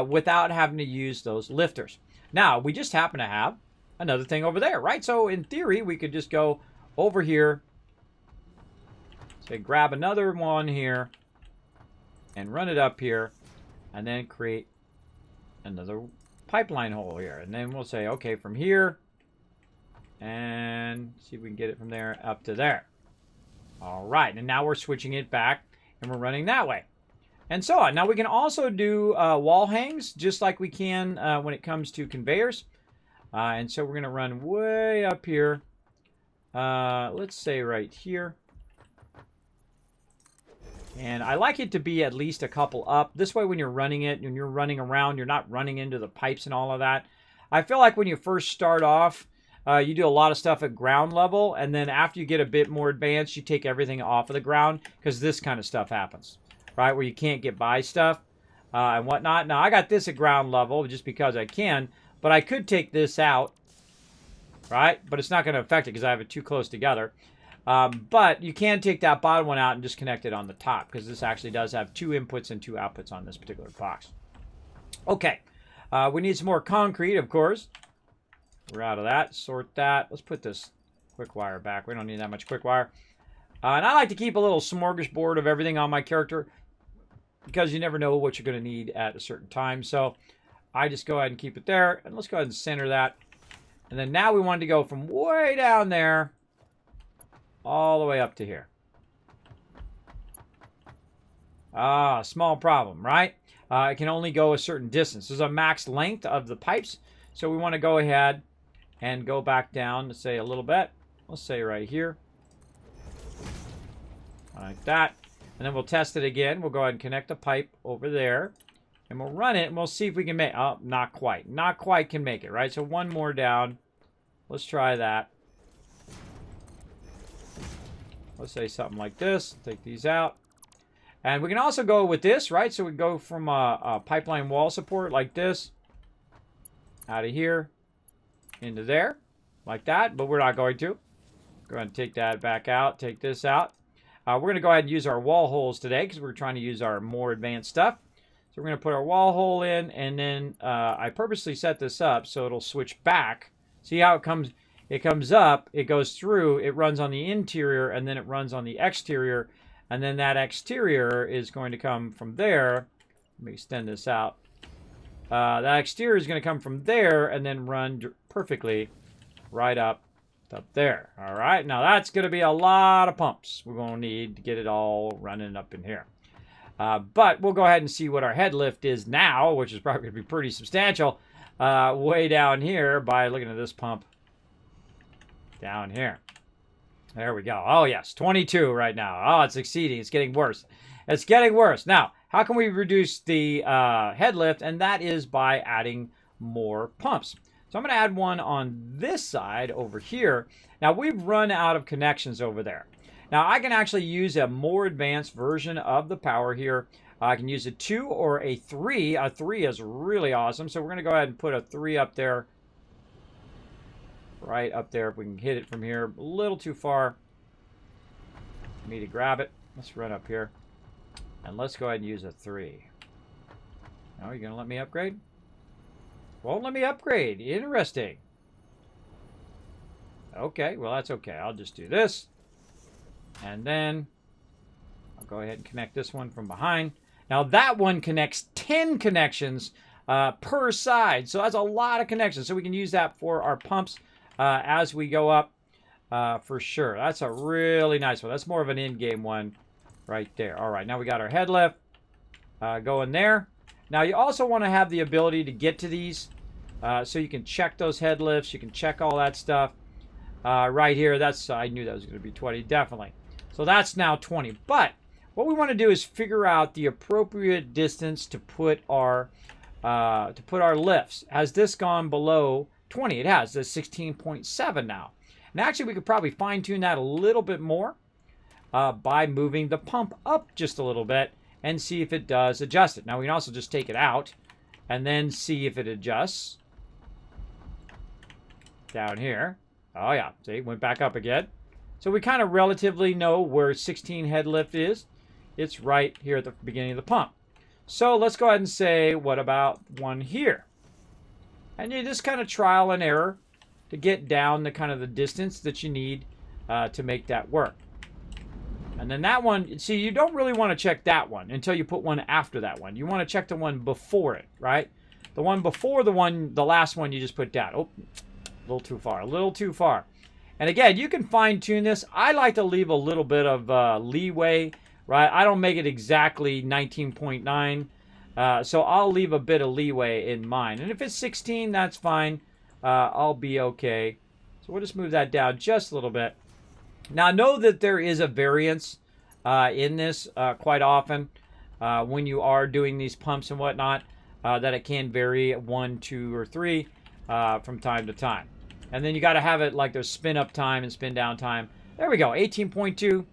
without having to use those lifters. Now, we just happen to have another thing over there, right? So in theory, we could just go over here, say grab another one here, and run it up here, and then create another pipeline hole here. And then we'll say, okay, from here, and see if we can get it from there up to there. All right, and now we're switching it back, and we're running that way, and so on. Now we can also do wall hangs, just like we can when it comes to conveyors. And so we're going to run way up here. Let's say right here. And I like it to be at least a couple up. This way when you're running it, and you're running around, you're not running into the pipes and all of that. I feel like when you first start off, you do a lot of stuff at ground level, and then after you get a bit more advanced, you take everything off of the ground, because this kind of stuff happens, right, where you can't get by stuff and whatnot. Now, I got this at ground level just because I can, but I could take this out, right, but it's not going to affect it because I have it too close together. But you can take that bottom one out and just connect it on the top, because this actually does have 2 inputs and 2 outputs on this particular box. Okay, we need some more concrete, of course. We're out of that. Sort that. Let's put this quick wire back. We don't need that much quick wire. And I like to keep a little smorgasbord of everything on my character, because you never know what you're going to need at a certain time. So I just go ahead and keep it there. And let's go ahead and center that. And then now we want to go from way down there all the way up to here. Small problem, right? It can only go a certain distance. There's a max length of the pipes. So we want to go ahead and go back down to say a little bit. Let's say right here. Like that. And then we'll test it again. We'll go ahead and connect the pipe over there. And we'll run it, and we'll see if we can make... Oh, not quite. Not quite can make it, right? So one more down. Let's try that. Let's say something like this. Take these out. And we can also go with this, right? So we go from a pipeline wall support like this. Out of here. Into there. Like that. But we're not going to. Go ahead and take that back out. Take this out. We're going to go ahead and use our wall holes today, because we're trying to use our more advanced stuff. So we're going to put our wall hole in, and then I purposely set this up so it'll switch back. See how it comes? It comes up, it goes through, it runs on the interior, and then it runs on the exterior. And then that exterior is going to come from there. Let me extend this out. That exterior is going to come from there and then run perfectly right up there. All right, now that's going to be a lot of pumps we're going to need to get it all running up in here. But we'll go ahead and see what our head lift is now, which is probably going to be pretty substantial, way down here by looking at this pump down here. There we go. Oh, yes, 22 right now. Oh, it's exceeding. It's getting worse. It's getting worse. Now, how can we reduce the head lift? And that is by adding more pumps. So I'm going to add one on this side over here. Now, we've run out of connections over there. Now, I can actually use a more advanced version of the power here. I can use a 2 or a 3. A 3 is really awesome. So we're going to go ahead and put a 3 up there. Right up there. If we can hit it from here. A little too far for me to grab it. Let's run up here. And let's go ahead and use a 3. Now, are you going to let me upgrade? Won't let me upgrade. Interesting. Okay, well, that's okay. I'll just do this. And then I'll go ahead and connect this one from behind. Now, that one connects 10 connections per side. So that's a lot of connections. So we can use that for our pumps as we go up for sure. That's a really nice one. That's more of an in-game one right there. All right, now we got our head lift going there. Now, you also want to have the ability to get to these so you can check those head lifts. You can check all that stuff. Right here, that's I knew that was going to be 20, definitely. So that's now 20. But what we want to do is figure out the appropriate distance to put our lifts. Has this gone below 20? It has. It's 16.7 now. And actually, we could probably fine-tune that a little bit more by moving the pump up just a little bit and see if it does adjust it. Now, we can also just take it out and then see if it adjusts. Down here. Oh, yeah. See, went back up again. So we kind of relatively know where 16 head lift is. It's right here at the beginning of the pump. So let's go ahead and say, what about one here? And you just kind of trial and error to get down the kind of the distance that you need to make that work. And then that one, see, you don't really want to check that one until you put one after that one. You want to check the one before it, right? The one before the last one you just put down. Oh, a little too far, a little too far. And again, you can fine tune this. I like to leave a little bit of leeway, right? I don't make it exactly 19.9. So I'll leave a bit of leeway in mine. And if it's 16, that's fine. I'll be okay. So we'll just move that down just a little bit. Now, know that there is a variance in this quite often when you are doing these pumps and whatnot, that it can vary 1, 2, or 3 from time to time. And then you got to have it like there's spin up time and spin down time. There we go, 18.2.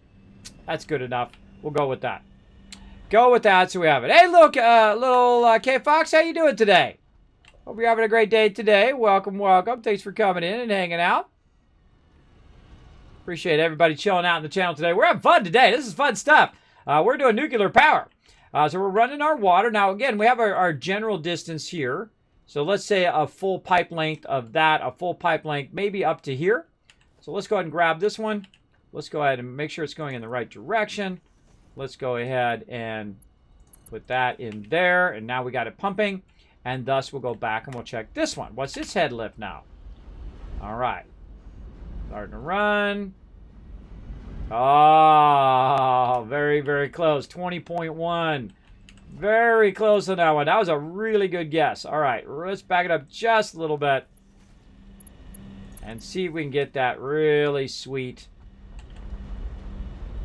That's good enough. We'll go with that. Go with that so we have it. Hey, look, little K-Fox, how you doing today? Hope you're having a great day today. Welcome, welcome. Thanks for coming in and hanging out. Appreciate everybody chilling out in the channel today. We're having fun today. This is fun stuff. We're doing nuclear power. So we're running our water. Now, again, we have our general distance here. So let's say a full pipe length of that, a full pipe length, maybe up to here. So let's go ahead and grab this one. Let's go ahead and make sure it's going in the right direction. Let's go ahead and put that in there. And now we got it pumping. And thus we'll go back and we'll check this one. What's its head lift now? All right. Starting to run. Oh, very, very close. 20.1. Very close on that one. That was a really good guess. All right, let's back it up just a little bit and see if we can get that really sweet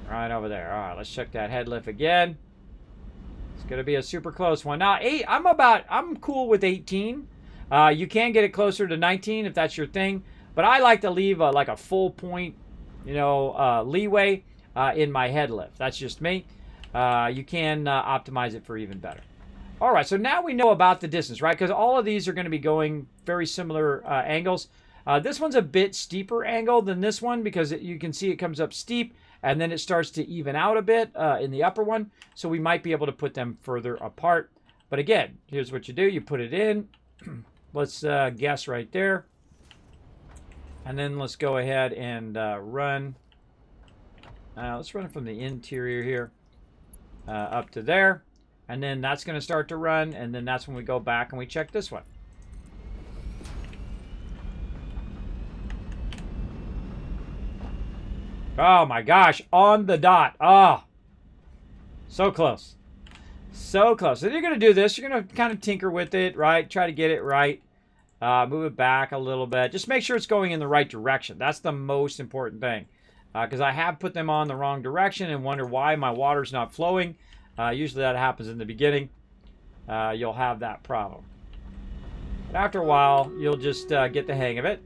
right over there. All right, let's check that head lift again. It's going to be a super close one. Now, I'm cool with 18. You can get it closer to 19 if that's your thing, but I like to leave like a full point, leeway in my head lift. That's just me. You can optimize it for even better. All right, so now we know about the distance, right? Because all of these are going to be going very similar angles. This one's a bit steeper angle than this one because you can see it comes up steep and then it starts to even out a bit in the upper one. So we might be able to put them further apart. But again, here's what you do. You put it in. Let's guess right there. And then let's go ahead and run. Let's run it from the interior here. Up to there, and then that's going to start to run, and then that's when we go back and we check this one. Oh my gosh, on the dot. Oh, so close. So close. So you're going to do this. You're going to kind of tinker with it, right? Try to get it right. Move it back a little bit. Just make sure it's going in the right direction. That's the most important thing. Because I have put them on the wrong direction and wonder why my water's not flowing. Usually that happens in the beginning. You'll have that problem. But after a while, you'll just get the hang of it.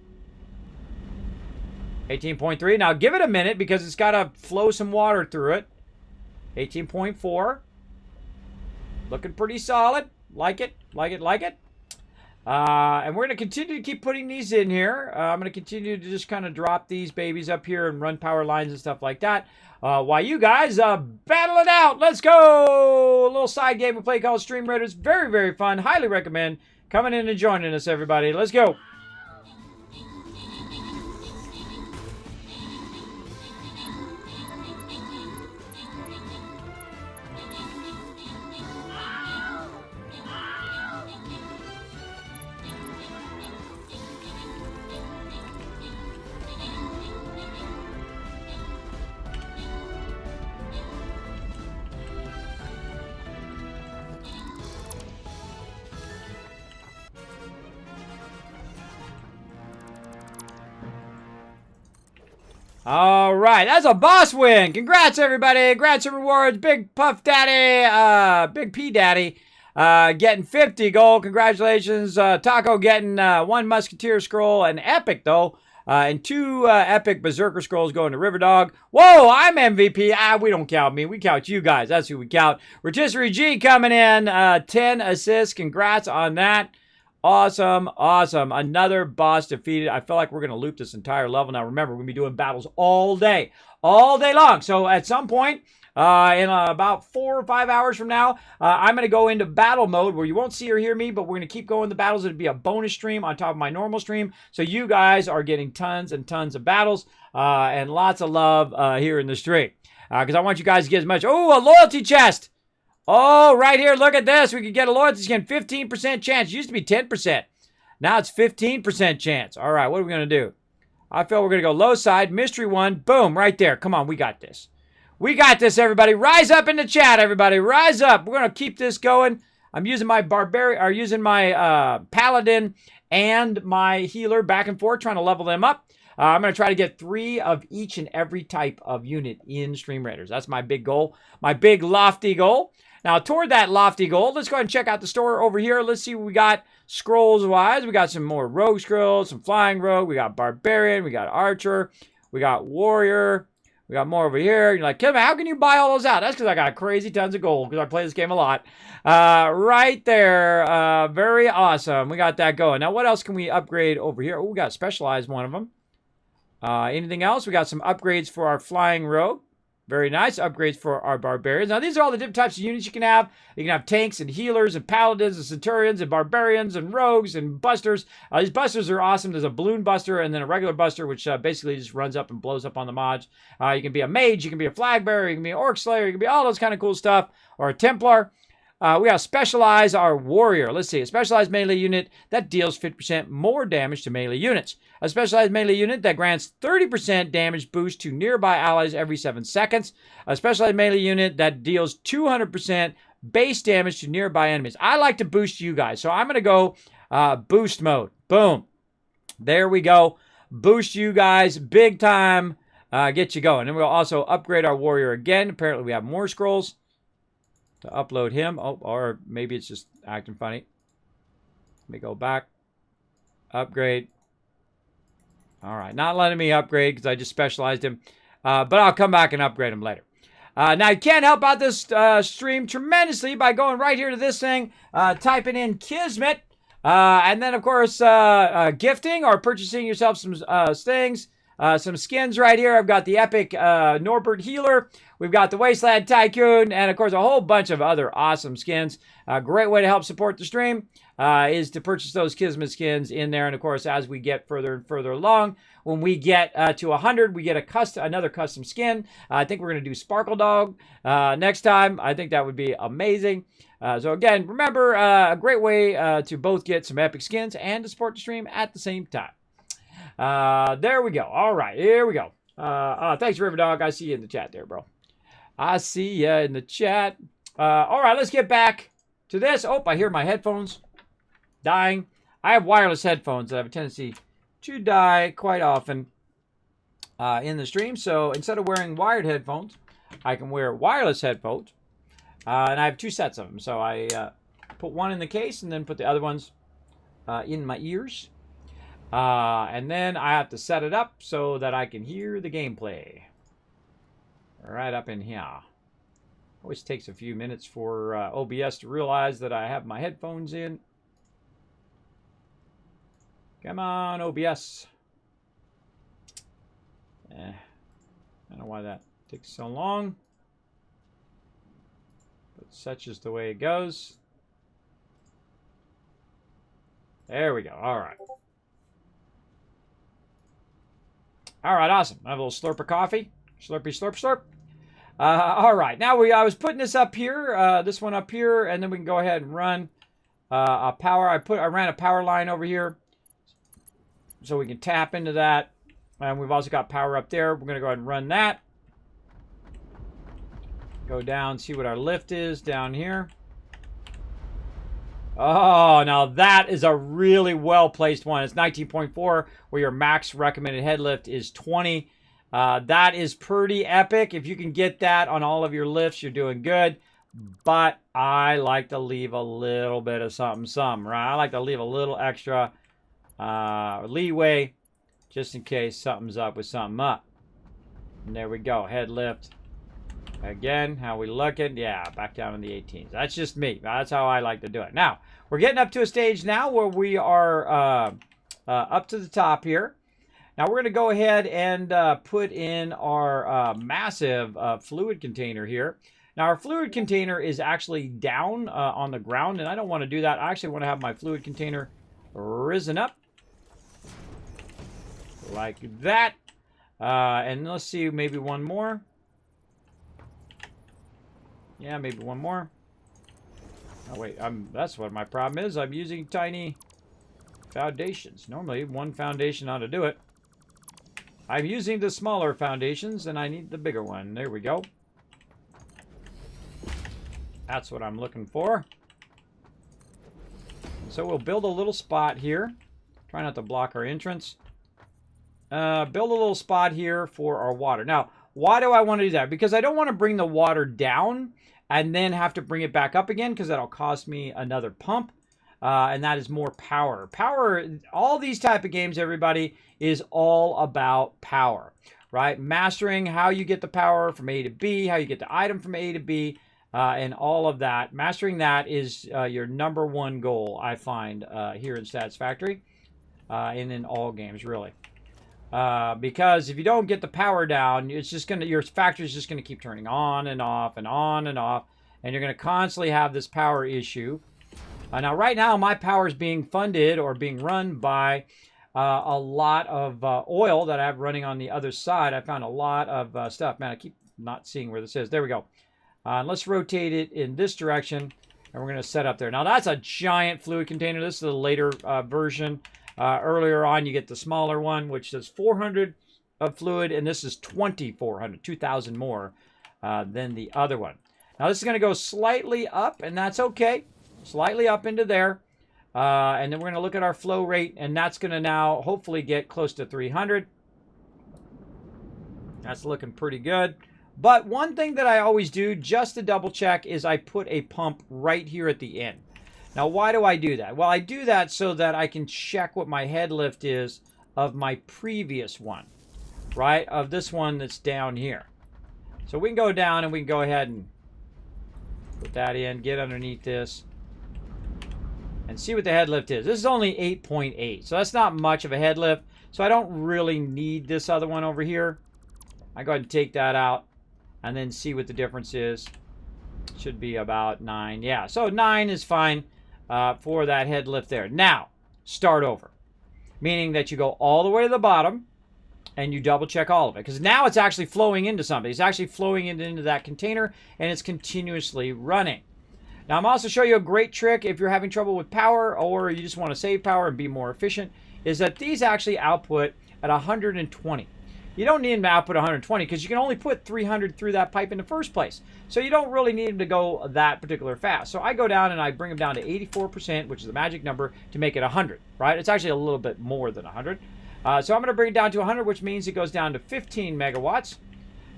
18.3. Now give it a minute because it's got to flow some water through it. 18.4. Looking pretty solid. Like it, like it, like it. And we're going to continue to keep putting these in here. I'm going to continue to just kind of drop these babies up here and run power lines and stuff like that. While you guys battle it out. Let's go! A little side game we play called Stream Raiders. Very, very fun. Highly recommend coming in and joining us, everybody. Let's go. All right, that's a boss win. Congrats, everybody. Congrats and rewards. Big Puff Daddy, Big P Daddy, getting 50 gold. Congratulations. Taco getting 1 Musketeer scroll, an epic, though, and 2 epic Berserker scrolls going to River Dog. Whoa, I'm MVP. We don't count me. We count you guys. That's who we count. Rotisserie G coming in, 10 assists. Congrats on that. Awesome, awesome. Another boss defeated. I feel like we're going to loop this entire level. Now, remember, we're going to be doing battles all day long. So at some point, in about 4 or 5 hours from now, I'm going to go into battle mode where you won't see or hear me, but we're going to keep going the battles. It'll be a bonus stream on top of my normal stream. So you guys are getting tons and tons of battles and lots of love here in the stream. Because I want you guys to get as much. Oh, a loyalty chest. Oh, right here, look at this. We could get a loyalty skin, 15% chance. It used to be 10%. Now it's 15% chance. All right, what are we going to do? I feel we're going to go low side, mystery one. Boom, right there. Come on, we got this. We got this, everybody. Rise up in the chat, everybody. Rise up. We're going to keep this going. I'm using my paladin and my healer back and forth, trying to level them up. I'm going to try to get 3 of each and every type of unit in Stream Raiders. That's my big goal, my big lofty goal. Now, toward that lofty goal, let's go ahead and check out the store over here. Let's see what we got scrolls-wise. We got some more rogue scrolls, some flying rogue. We got barbarian. We got archer. We got warrior. We got more over here. You're like, Kevin, how can you buy all those out? That's because I got crazy tons of gold because I play this game a lot. Right there. Very awesome. We got that going. Now, what else can we upgrade over here? Oh, we got specialized one of them. Anything else? We got some upgrades for our flying rogue. Very nice. Upgrades for our barbarians. Now, these are all the different types of units you can have. You can have tanks and healers and paladins and centurions and barbarians and rogues and busters. These busters are awesome. There's a balloon buster and then a regular buster, which basically just runs up and blows up on the mods. You can be a mage. You can be a flag bearer. You can be an orc slayer. You can be all those kind of cool stuff. Or a templar. We got specialize our warrior. Let's see. A specialized melee unit that deals 50% more damage to melee units. A specialized melee unit that grants 30% damage boost to nearby allies every 7 seconds. A specialized melee unit that deals 200% base damage to nearby enemies. I like to boost you guys, so I'm going to go boost mode. Boom. There we go. Boost you guys big time. Get you going. And we'll also upgrade our warrior again. Apparently we have more scrolls to upload him. Oh, or maybe it's just acting funny. Let me go back. Upgrade. All right, not letting me upgrade because I just specialized him. But I'll come back and upgrade him later. Now, you can help out this stream tremendously by going right here to this thing, typing in Kismet, and then, of course, gifting or purchasing yourself some things. Some skins right here. I've got the epic Norbert Healer. We've got the Wasteland Tycoon, and of course a whole bunch of other awesome skins. A great way to help support the stream is to purchase those Kismet skins in there. And of course, as we get further and further along, when we get to 100, we get another custom skin. I think we're going to do Sparkle Dog next time. I think that would be amazing. So again, remember, a great way to both get some epic skins and to support the stream at the same time. There we go. All right, here we go. Thanks, River Dog. I see you in the chat there, bro. I see you in the chat. All right, let's get back to this. Oh, I hear my headphones dying. I have wireless headphones that have a tendency to die quite often in the stream. So instead of wearing wired headphones, I can wear wireless headphones. And I have 2 sets of them. So I put one in the case and then put the other ones in my ears. And then I have to set it up so that I can hear the gameplay. Right up in here. Always takes a few minutes for OBS to realize that I have my headphones in. Come on, OBS. I don't know why that takes so long. But such is the way it goes. There we go. All right. All right, awesome. I have a little slurp of coffee. Slurpy, slurp, slurp. All right. Now I was putting this up here, this one up here, and then we can go ahead and run a power. I ran a power line over here so we can tap into that. And we've also got power up there. We're going to go ahead and run that. Go down, see what our lift is down here. Oh, now that is a really well-placed one. It's 19.4, where your max recommended head lift is 20. That is pretty epic. If you can get that on all of your lifts, you're doing good. But I like to leave a little bit of something, right? I like to leave a little extra leeway just in case something's up with something up. And there we go, head lift. Again, how we looking? Yeah, back down in the 18s. That's just me. That's how I like to do it. Now, we're getting up to a stage now where we are up to the top here. Now, we're going to go ahead and put in our massive fluid container here. Now, our fluid container is actually down on the ground, and I don't want to do that. I actually want to have my fluid container risen up like that. And let's see, maybe one more. Yeah, maybe one more. Oh, wait, that's what my problem is. I'm using tiny foundations. Normally, one foundation ought to do it. I'm using the smaller foundations, and I need the bigger one. There we go. That's what I'm looking for. So we'll build a little spot here. Try not to block our entrance. Build a little spot here for our water. Now, why do I want to do that? Because I don't want to bring the water down and then have to bring it back up again, because that'll cost me another pump. And that is more power. Power, all these type of games, everybody, is all about power, right? Mastering how you get the power from A to B, how you get the item from A to B, and all of that. Mastering that is your #1 goal, I find, here in Satisfactory, and in all games, really. Because if you don't get the power down, it's just your factory is just gonna keep turning on and off and on and off, and you're gonna constantly have this power issue. Now, right now, my power is being funded or being run by a lot of oil that I have running on the other side. I found a lot of stuff. Man, I keep not seeing where this is. There we go. Let's rotate it in this direction, and we're going to set up there. Now, that's a giant fluid container. This is the later version. Earlier on, you get the smaller one, which says 400 of fluid, and this is 2,400, 2,000 more than the other one. Now, this is going to go slightly up, and that's okay. Slightly up into there. And then we're going to look at our flow rate, and that's going to now hopefully get close to 300. That's looking pretty good. But one thing that I always do, just to double check, is I put a pump right here at the end. Now, why do I do that? Well, I do that so that I can check what my head lift is of my previous one, right? Of this one that's down here. So we can go down and we can go ahead and put that in, get underneath this, and see what the head lift is. This is only 8.8, so that's not much of a head lift. So I don't really need this other one over here. I go ahead and take that out and then see what the difference is. Should be about 9. Yeah, so 9 is fine for that head lift there. Now, start over. Meaning that you go all the way to the bottom and you double check all of it. Because now it's actually flowing into something. It's actually flowing into that container, and it's continuously running. Now, I'm also showing you a great trick if you're having trouble with power or you just want to save power and be more efficient, is that these actually output at 120. You don't need them to output 120 because you can only put 300 through that pipe in the first place. So you don't really need them to go that particular fast. So I go down and I bring them down to 84%, which is the magic number, to make it 100, right? It's actually a little bit more than 100. So I'm going to bring it down to 100, which means it goes down to 15 megawatts.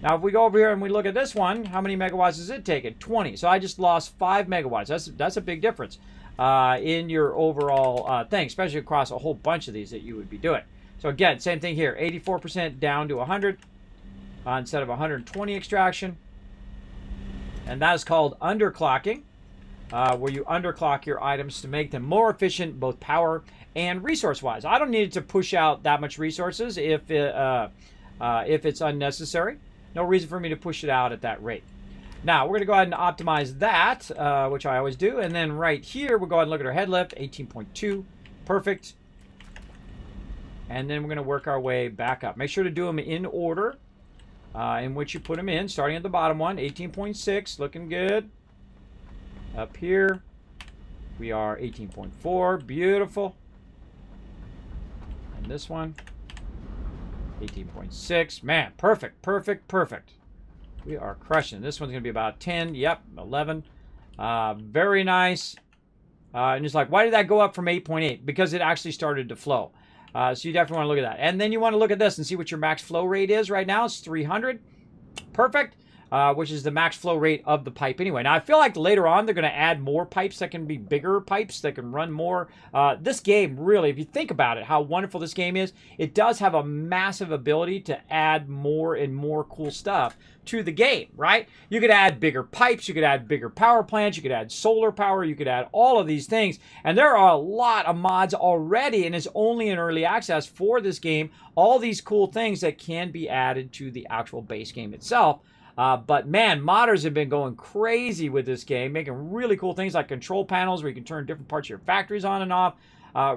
Now, if we go over here and we look at this one, how many megawatts is it taking? 20. So I just lost 5 megawatts. That's a big difference. in your overall thing, especially across a whole bunch of these that you would be doing. So again, same thing here, 84% down to 100 instead of 120 extraction. And that is called underclocking, where you underclock your items to make them more efficient, both power and resource-wise. I don't need to push out that much resources if it's unnecessary. No reason for me to push it out at that rate. Now, we're going to go ahead and optimize that, which I always do. And then right here, we'll go ahead and look at our head lift, 18.2. Perfect. And then we're going to work our way back up. Make sure to do them in order in which you put them in, starting at the bottom one, 18.6, looking good. Up here, we are 18.4, beautiful. And this one, 18.6. Man, perfect, perfect, perfect. We are crushing. This one's going to be about 10. Yep, 11. Very nice. And it's like, why did that go up from 8.8? Because it actually started to flow. So you definitely want to look at that. And then you want to look at this and see what your max flow rate is right now. It's 300. Perfect. Which is the max flow rate of the pipe anyway. Now, I feel like later on, they're going to add more pipes that can be bigger pipes that can run more. This game, really, if you think about it, how wonderful this game is, it does have a massive ability to add more and more cool stuff to the game, right? You could add bigger pipes, you could add bigger power plants, you could add solar power, you could add all of these things. And there are a lot of mods already, and it's only in early access for this game. All these cool things that can be added to the actual base game itself. But man, modders have been going crazy with this game, making really cool things like control panels where you can turn different parts of your factories on and off.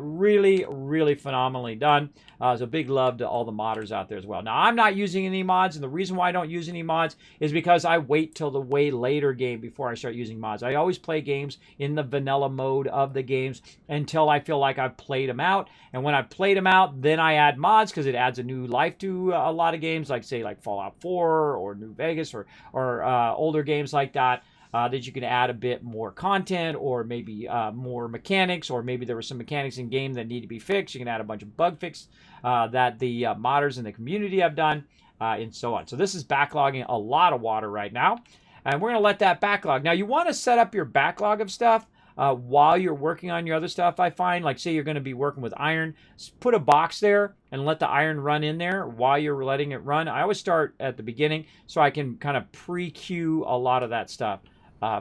Really, really phenomenally done. So big love to all the modders out there as well. Now, I'm not using any mods, and the reason why I don't use any mods is because I wait till the way later game before I start using mods. I always play games in the vanilla mode of the games until I feel like I've played them out. And when I've played them out, then I add mods because it adds a new life to a lot of games, like say like Fallout 4 or New Vegas or older games like that. That you can add a bit more content or maybe more mechanics, or maybe there were some mechanics in game that need to be fixed. You can add a bunch of bug fixes that the modders in the community have done, and so on. So this is backlogging a lot of water right now, and we're going to let that backlog. Now, you want to set up your backlog of stuff while you're working on your other stuff, I find. Like, say you're going to be working with iron, put a box there and let the iron run in there while you're letting it run. I always start at the beginning so I can kind of pre-queue a lot of that stuff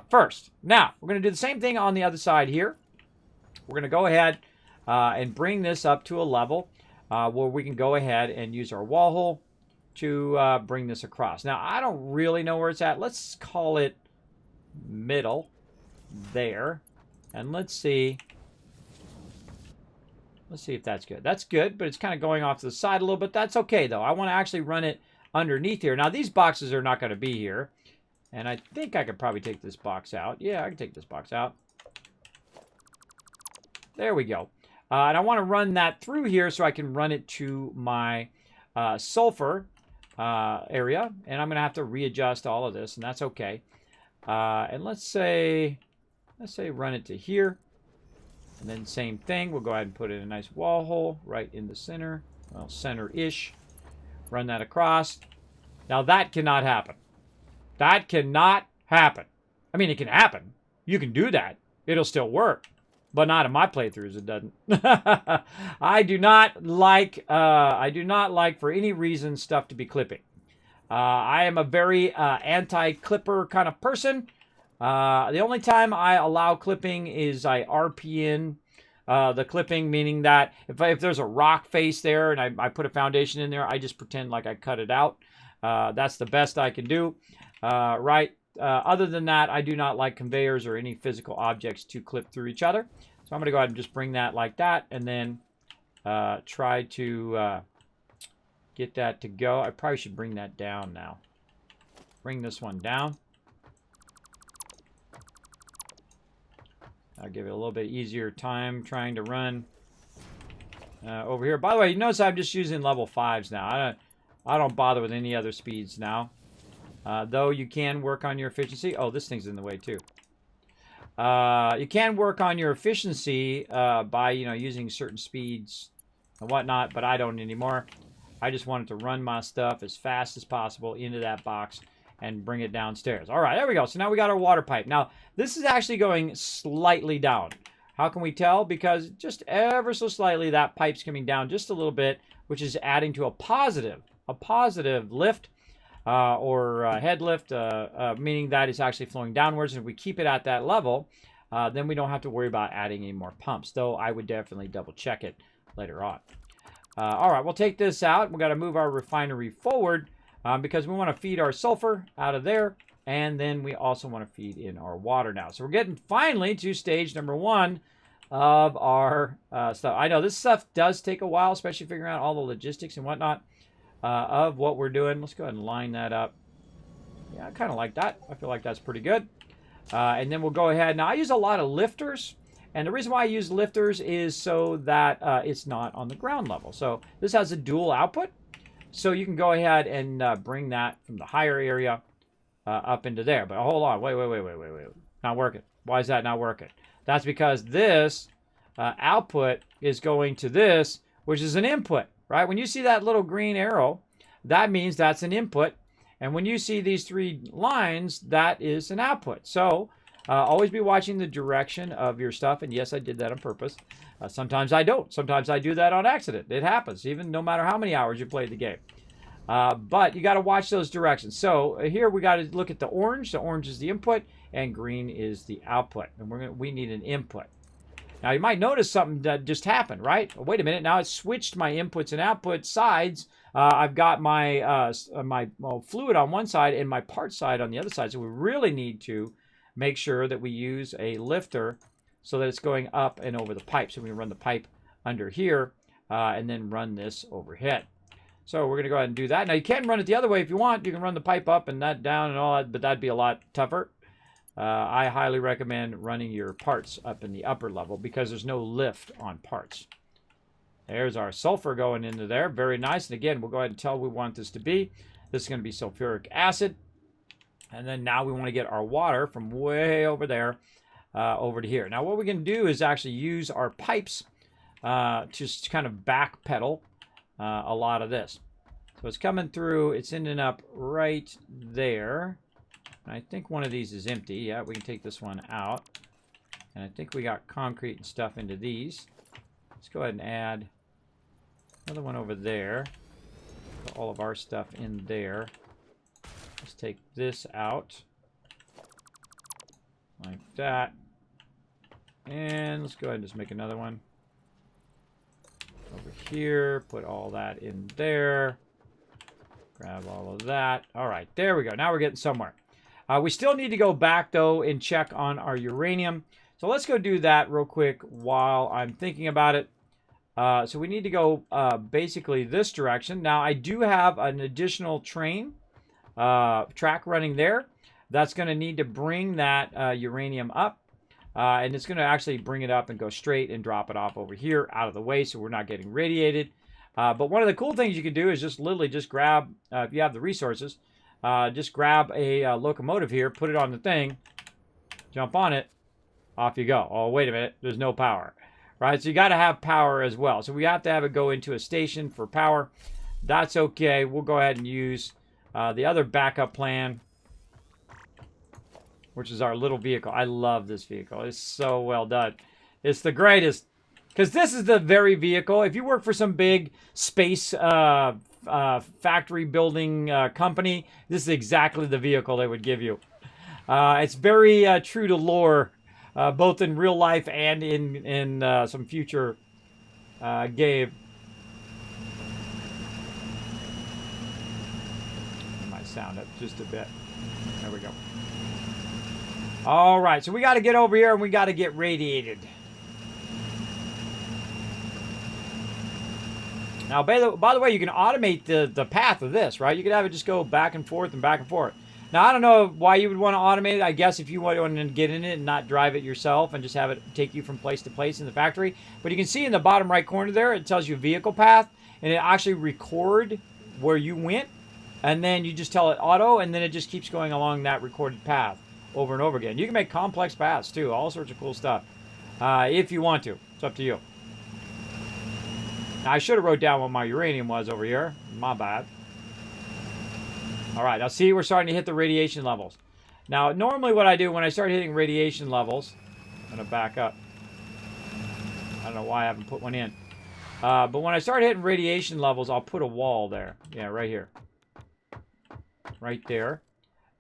first. Now, we're going to do the same thing on the other side here. We're going to go ahead and bring this up to a level where we can go ahead and use our wall hole to bring this across. Now, I don't really know where it's at. Let's call it middle there. And let's see if that's good. That's good, but it's kind of going off to the side a little bit. That's okay, though. I want to actually run it underneath here. Now, these boxes are not going to be here. And I think I could probably take this box out. Yeah, I can take this box out. There we go. And I want to run that through here so I can run it to my sulfur area. And I'm going to have to readjust all of this, and that's okay. And let's say run it to here. And then same thing. We'll go ahead and put in a nice wall hole right in the center. Well, center-ish. Run that across. Now, that cannot happen. That cannot happen. I mean, it can happen. You can do that. It'll still work. But not in my playthroughs, it doesn't. I do not like for any reason stuff to be clipping. I am a very anti-clipper kind of person. The only time I allow clipping is I RP the clipping, meaning that if there's a rock face there and I put a foundation in there, I just pretend like I cut it out. That's the best I can do. Right. Other than that, I do not like conveyors or any physical objects to clip through each other. So I'm going to go ahead and just bring that like that, and then try to get that to go. I probably should bring that down now. Bring this one down. I'll give it a little bit easier time trying to run over here. By the way, you notice I'm just using level 5s now. I don't bother with any other speeds now. Though you can work on your efficiency. Oh, this thing's in the way too. You can work on your efficiency by, using certain speeds and whatnot, but I don't anymore. I just wanted to run my stuff as fast as possible into that box and bring it downstairs. All right, there we go. So now we got our water pipe. Now, this is actually going slightly down. How can we tell? Because just ever so slightly, that pipe's coming down just a little bit, which is adding to a positive lift or head lift, meaning that it's actually flowing downwards. And if we keep it at that level, then we don't have to worry about adding any more pumps, though I would definitely double check it later on. All right, we'll take this out. We've got to move our refinery forward because we want to feed our sulfur out of there. And then we also want to feed in our water now. So we're getting finally to stage number 1 of our stuff. I know this stuff does take a while, especially figuring out all the logistics and whatnot of what we're doing. Let's go ahead and line that up. Yeah, I kind of like that. I feel like that's pretty good. And then we'll go ahead. Now, I use a lot of lifters. And the reason why I use lifters is so that it's not on the ground level. So this has a dual output. So you can go ahead and bring that from the higher area up into there. But hold on. Wait. Not working. Why is that not working? That's because this output is going to this, which is an input, right? When you see that little green arrow, that means that's an input. And when you see these 3 lines, that is an output. So always be watching the direction of your stuff. And yes, I did that on purpose. Sometimes I don't. Sometimes I do that on accident. It happens, even no matter how many hours you played the game. But you got to watch those directions. So here we got to look at the orange. The orange is the input, and green is the output. And we need an input. Now you might notice something that just happened, right? Oh, wait a minute. Now it's switched my inputs and output sides. I've got my fluid on one side and my part side on the other side. So we really need to make sure that we use a lifter so that it's going up and over the pipe. So we run the pipe under here and then run this overhead. So we're going to go ahead and do that. Now, you can run it the other way if you want. You can run the pipe up and that down and all that, but that'd be a lot tougher. I highly recommend running your parts up in the upper level because there's no lift on parts. There's our sulfur going into there. Very nice. And again, we'll go ahead and tell we want this to be. This is going to be sulfuric acid. And then now we want to get our water from way over there over to here. Now, what we're going to do is actually use our pipes to just kind of backpedal a lot of this. So it's coming through. It's ending up right there. And I think one of these is empty. Yeah, we can take this one out. And I think we got concrete and stuff into these. Let's go ahead and add another one over there. Put all of our stuff in there. Let's take this out. Like that. And let's go ahead and just make another one. Over here, put all that in there. Grab all of that. All right, there we go. Now we're getting somewhere. We still need to go back, though, and check on our uranium. So let's go do that real quick while I'm thinking about it. So we need to go basically this direction. Now, I do have an additional track running there. That's going to need to bring that uranium up. And it's going to actually bring it up and go straight and drop it off over here out of the way so we're not getting radiated. But one of the cool things you can do is just literally just grab, if you have the resources, just grab a locomotive here, put it on the thing, jump on it, off you go. Oh, wait a minute, there's no power. Right, so you got to have power as well. So we have to have it go into a station for power. That's okay. We'll go ahead and use the other backup plan, which is our little vehicle. I love this vehicle. It's so well done. It's the greatest. Because this is the very vehicle. If you work for some big space factory building company, this is exactly the vehicle they would give you. It's very true to lore, both in real life and in some future game. I might sound up just a bit. There we go. All right, so we got to get over here and we got to get radiated. Now, by the way, you can automate the path of this, right? You could have it just go back and forth and back and forth. Now, I don't know why you would want to automate it. I guess if you want to get in it and not drive it yourself and just have it take you from place to place in the factory. But you can see in the bottom right corner there, it tells you vehicle path. And it actually record where you went. And then you just tell it auto, and then it just keeps going along that recorded path over and over again. You can make complex paths too, all sorts of cool stuff. If you want to. It's up to you. Now, I should have wrote down what my uranium was over here. My bad. All right, now see, we're starting to hit the radiation levels. Now, normally what I do when I start hitting radiation levels, I'm going to back up. don't know why I haven't put one in. But when I start hitting radiation levels, I'll put a wall there. Yeah, right here. Right there.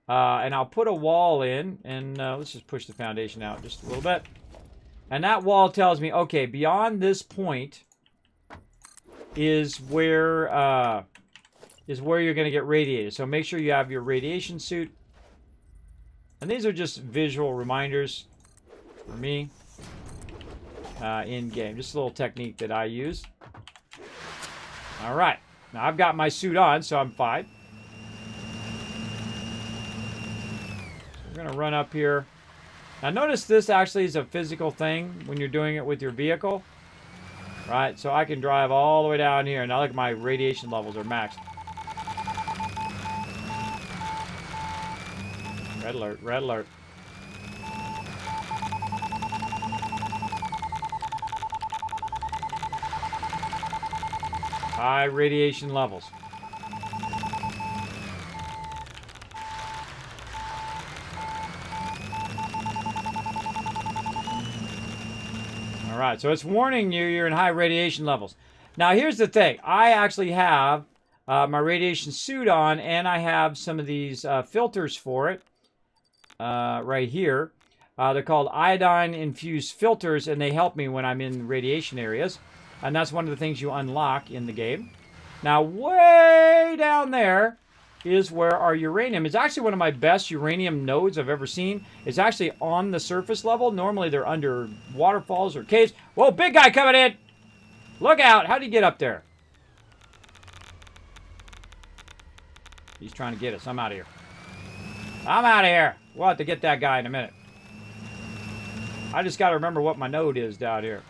And I'll put a wall in, and let's just push the foundation out just a little bit. And that wall tells me, okay, beyond this point is where you're going to get radiated. So make sure you have your radiation suit. And these are just visual reminders for me in game. Just a little technique that I use. All right. Now I've got my suit on, so I'm fine. So we're going to run up here. Now notice this actually is a physical thing when you're doing it with your vehicle. Right? So I can drive all the way down here. Now look, my radiation levels are maxed. Red alert, red alert. High radiation levels. All right, so it's warning you you're in high radiation levels. Now, here's the thing. I actually have my radiation suit on, and I have some of these filters for it right here. They're called iodine-infused filters, and they help me when I'm in radiation areas. And that's one of the things you unlock in the game. Now, way down there is where our uranium is. Actually one of my best uranium nodes I've ever seen. It's actually on the surface level. Normally they're under waterfalls or caves. Whoa, big guy coming in! Look out! How did he get up there? He's trying to get us. I'm out of here. I'm out of here. We'll have to get that guy in a minute. I just got to remember what my node is down here.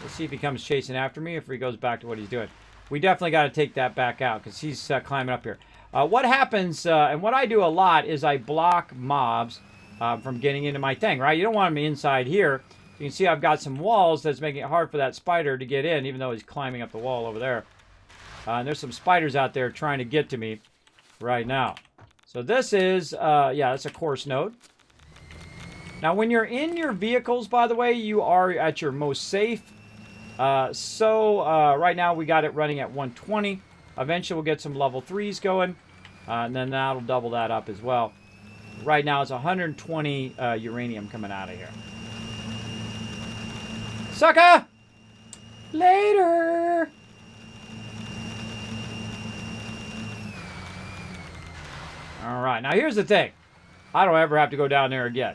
Let's see if he comes chasing after me, if he goes back to what he's doing. We definitely got to take that back out because he's climbing up here. What happens, and what I do a lot, is I block mobs from getting into my thing, right? You don't want them inside here. You can see I've got some walls that's making it hard for that spider to get in, even though he's climbing up the wall over there. And there's some spiders out there trying to get to me right now. So this is, yeah, that's a course node. Now, when you're in your vehicles, by the way, you are at your most safe. Right now we got it running at 120. Eventually we'll get some level 3s going, and then that'll double that up as well. Right now it's 120 uranium coming out of here. Sucker! Later! Alright, now here's the thing. I don't ever have to go down there again.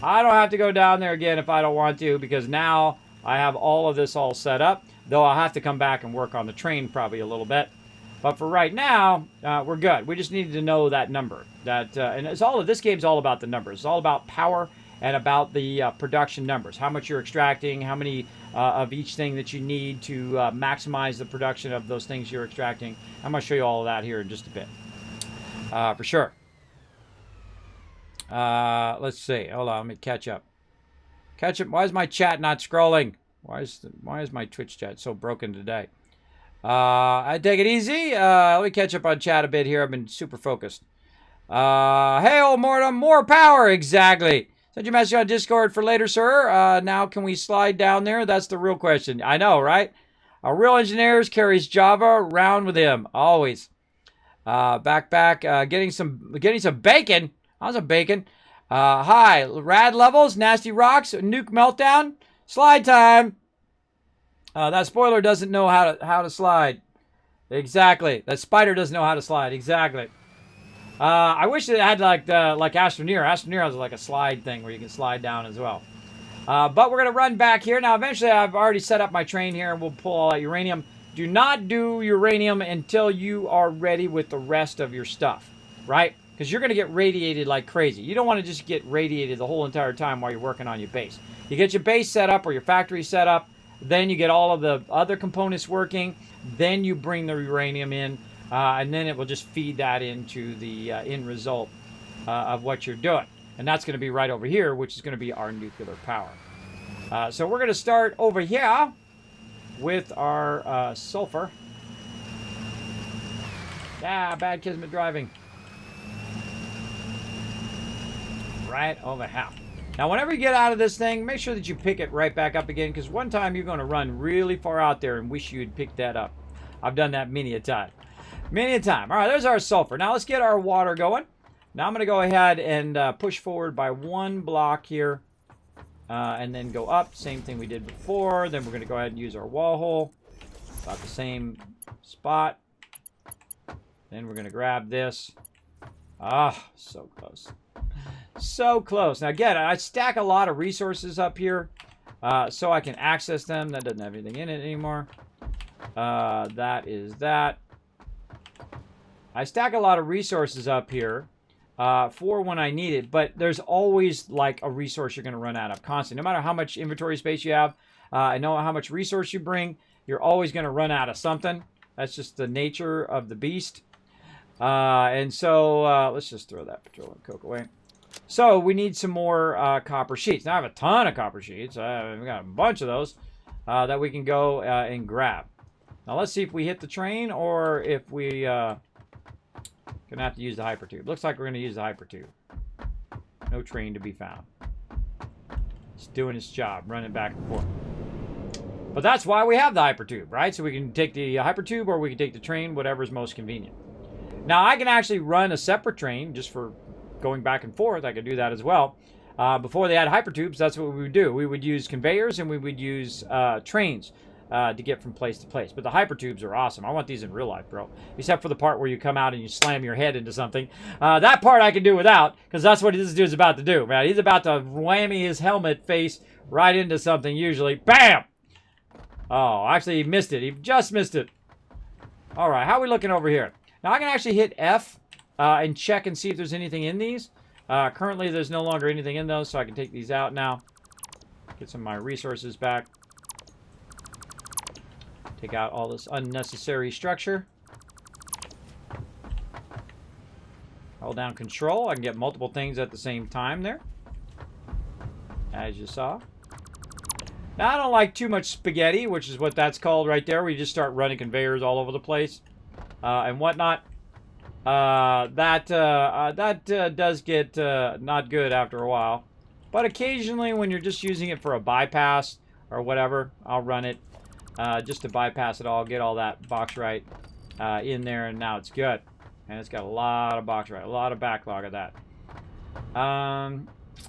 I don't have to go down there again if I don't want to, because now I have all of this all set up, though I'll have to come back and work on the train probably a little bit. But for right now, we're good. We just needed to know that number. And it's all of this game's all about the numbers. It's all about power and about the production numbers. How much you're extracting, how many of each thing that you need to maximize the production of those things you're extracting. I'm going to show you all of that here in just a bit. For sure. Let's see. Hold on, let me catch up. Why is my chat not scrolling? Why is my Twitch chat so broken today? I take it easy. Let me catch up on chat a bit here. I've been super focused. Hey, old Mortem, more power. Exactly. Send your message on Discord for later, sir. Now can we slide down there? That's the real question. I know, right? A real engineer carries Java around with him always. Back. Getting some bacon. How's a bacon? Hi, rad levels, nasty rocks, nuke meltdown, slide time. That spoiler doesn't know how to slide. Exactly. That spider doesn't know how to slide. Exactly. I wish it had like Astroneer. Astroneer has like a slide thing where you can slide down as well. But we're gonna run back here now. Eventually, I've already set up my train here, and we'll pull all that uranium. Do not do uranium until you are ready with the rest of your stuff, right? Because you're going to get radiated like crazy. You don't want to just get radiated the whole entire time while you're working on your base. You get your base set up or your factory set up, then you get all of the other components working, then you bring the uranium in, and then it will just feed that into the end result of what you're doing. And that's going to be right over here, which is going to be our nuclear power. So we're going to start over here with our sulfur. Bad Kismet driving. Right over here. Now, whenever you get out of this thing, make sure that you pick it right back up again, because one time you're going to run really far out there and wish you had picked that up. I've done that many a time. Many a time. All right, there's our sulfur. Now, let's get our water going. Now, I'm going to go ahead and push forward by 1 block here, and then go up. Same thing we did before. Then we're going to go ahead and use our wall hole. About the same spot. Then we're going to grab this. Ah, so close. So close. Now, again, I stack a lot of resources up here so I can access them. That doesn't have anything in it anymore. That is that. I stack a lot of resources up here for when I need it, but there's always like a resource you're going to run out of constantly. No matter how much inventory space you have, I know how much resource you bring, you're always going to run out of something. That's just the nature of the beast. And so let's just throw that petroleum coke away. So we need some more copper sheets. Now I have a ton of copper sheets. We got a bunch of those that we can go and grab. Now let's see if we hit the train or if we gonna have to use the hypertube. Looks like we're gonna use the hypertube. No train to be found. It's doing its job, running back and forth. But that's why we have the hypertube, right? So we can take the hypertube or we can take the train, whatever's most convenient. Now I can actually run a separate train just for going back and forth. I could do that as well. Before they had hypertubes, that's what we would do. We would use conveyors and we would use trains to get from place to place. But the hypertubes are awesome. I want these in real life, bro. Except for the part where you come out and you slam your head into something. That part I can do without, because that's what this dude's about to do, man. He's about to whammy his helmet face right into something usually. Bam! Oh, actually he missed it. He just missed it. All right, how are we looking over here? Now I can actually hit F and check and see if there's anything in these. Currently there's no longer anything in those, so I can take these out now. Get some of my resources back. Take out all this unnecessary structure. Hold down control. I can get multiple things at the same time there. As you saw. Now, I don't like too much spaghetti, which is what that's called right there, where you just start running conveyors all over the place and whatnot. That does get not good after a while. But occasionally, when you're just using it for a bypass or whatever, I'll run it just to bypass it all, get all that bauxite in there, and now it's good. And it's got a lot of bauxite, a lot of backlog of that.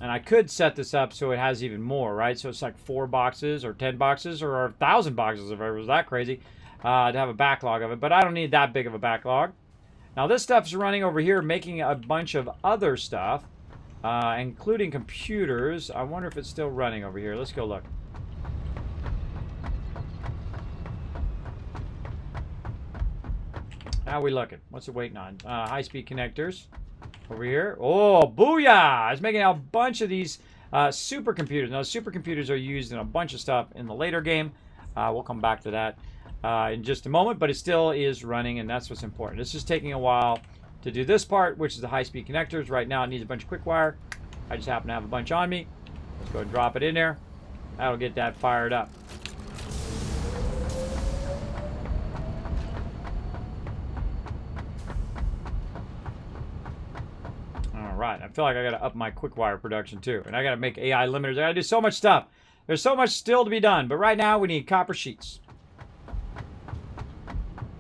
And I could set this up so it has even more, right? So it's like 4 boxes or 10 boxes or 1,000 boxes if it was that crazy to have a backlog of it. But I don't need that big of a backlog. Now this stuff's running over here making a bunch of other stuff, including computers. I wonder if it's still running over here. Let's go look. How are we looking? What's it waiting on? High-speed connectors. Over here. Oh, booyah! It's making a bunch of these supercomputers. Now, supercomputers are used in a bunch of stuff in the later game. We'll come back to that in just a moment, but it still is running, and that's what's important. It's just taking a while to do this part, which is the high-speed connectors. Right now, it needs a bunch of quick wire. I just happen to have a bunch on me. Let's go and drop it in there. That'll get that fired up. Right, I feel like I gotta up my quick wire production too, and I gotta make AI limiters. I gotta do so much stuff. There's so much still to be done, but right now we need copper sheets.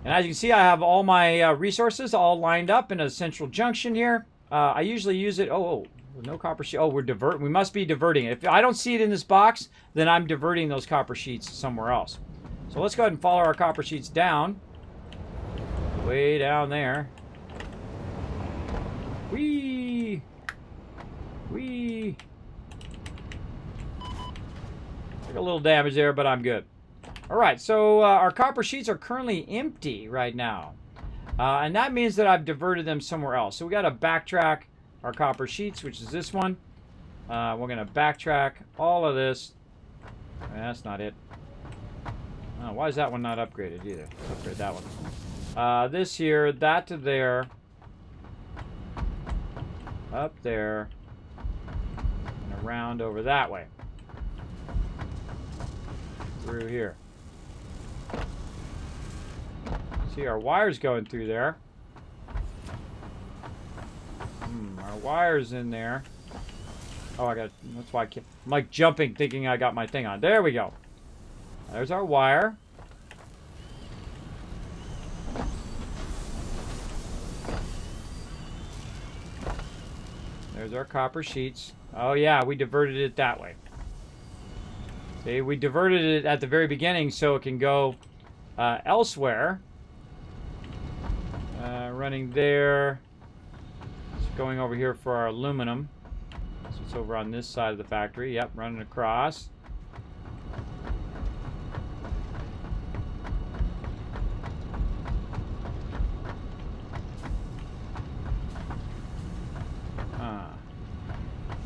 And as you can see, I have all my resources all lined up in a central junction here. I usually use it. Oh, no copper sheet. Oh, we must be diverting it. If I don't see it in this box, then I'm diverting those copper sheets somewhere else. So let's go ahead and follow our copper sheets down, way down there. Whee! Whee! Took a little damage there, but I'm good. Alright, so our copper sheets are currently empty right now. And that means that I've diverted them somewhere else. So we got to backtrack our copper sheets, which is this one. We're going to backtrack all of this. That's not it. Oh, why is that one not upgraded either? Let's upgrade that one. This here, that to there. Up there, and around over that way. Through here. See our wires going through there. Our wires in there. Oh, I got. That's why I'm like jumping, thinking I got my thing on. There we go. There's our wire. There's our copper sheets. Oh yeah, we diverted it that way. See, we diverted it at the very beginning so it can go elsewhere. Running there. It's going over here for our aluminum. So it's over on this side of the factory. Yep, running across.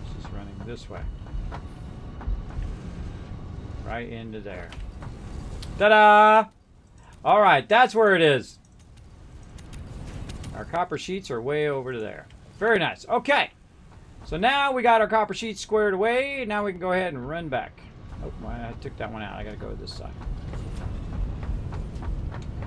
It's just running this way. Right into there. Ta-da! Alright, that's where it is. Our copper sheets are way over to there. Very nice. Okay. So now we got our copper sheets squared away. Now we can go ahead and run back. Oh, I took that one out. I gotta go to this side.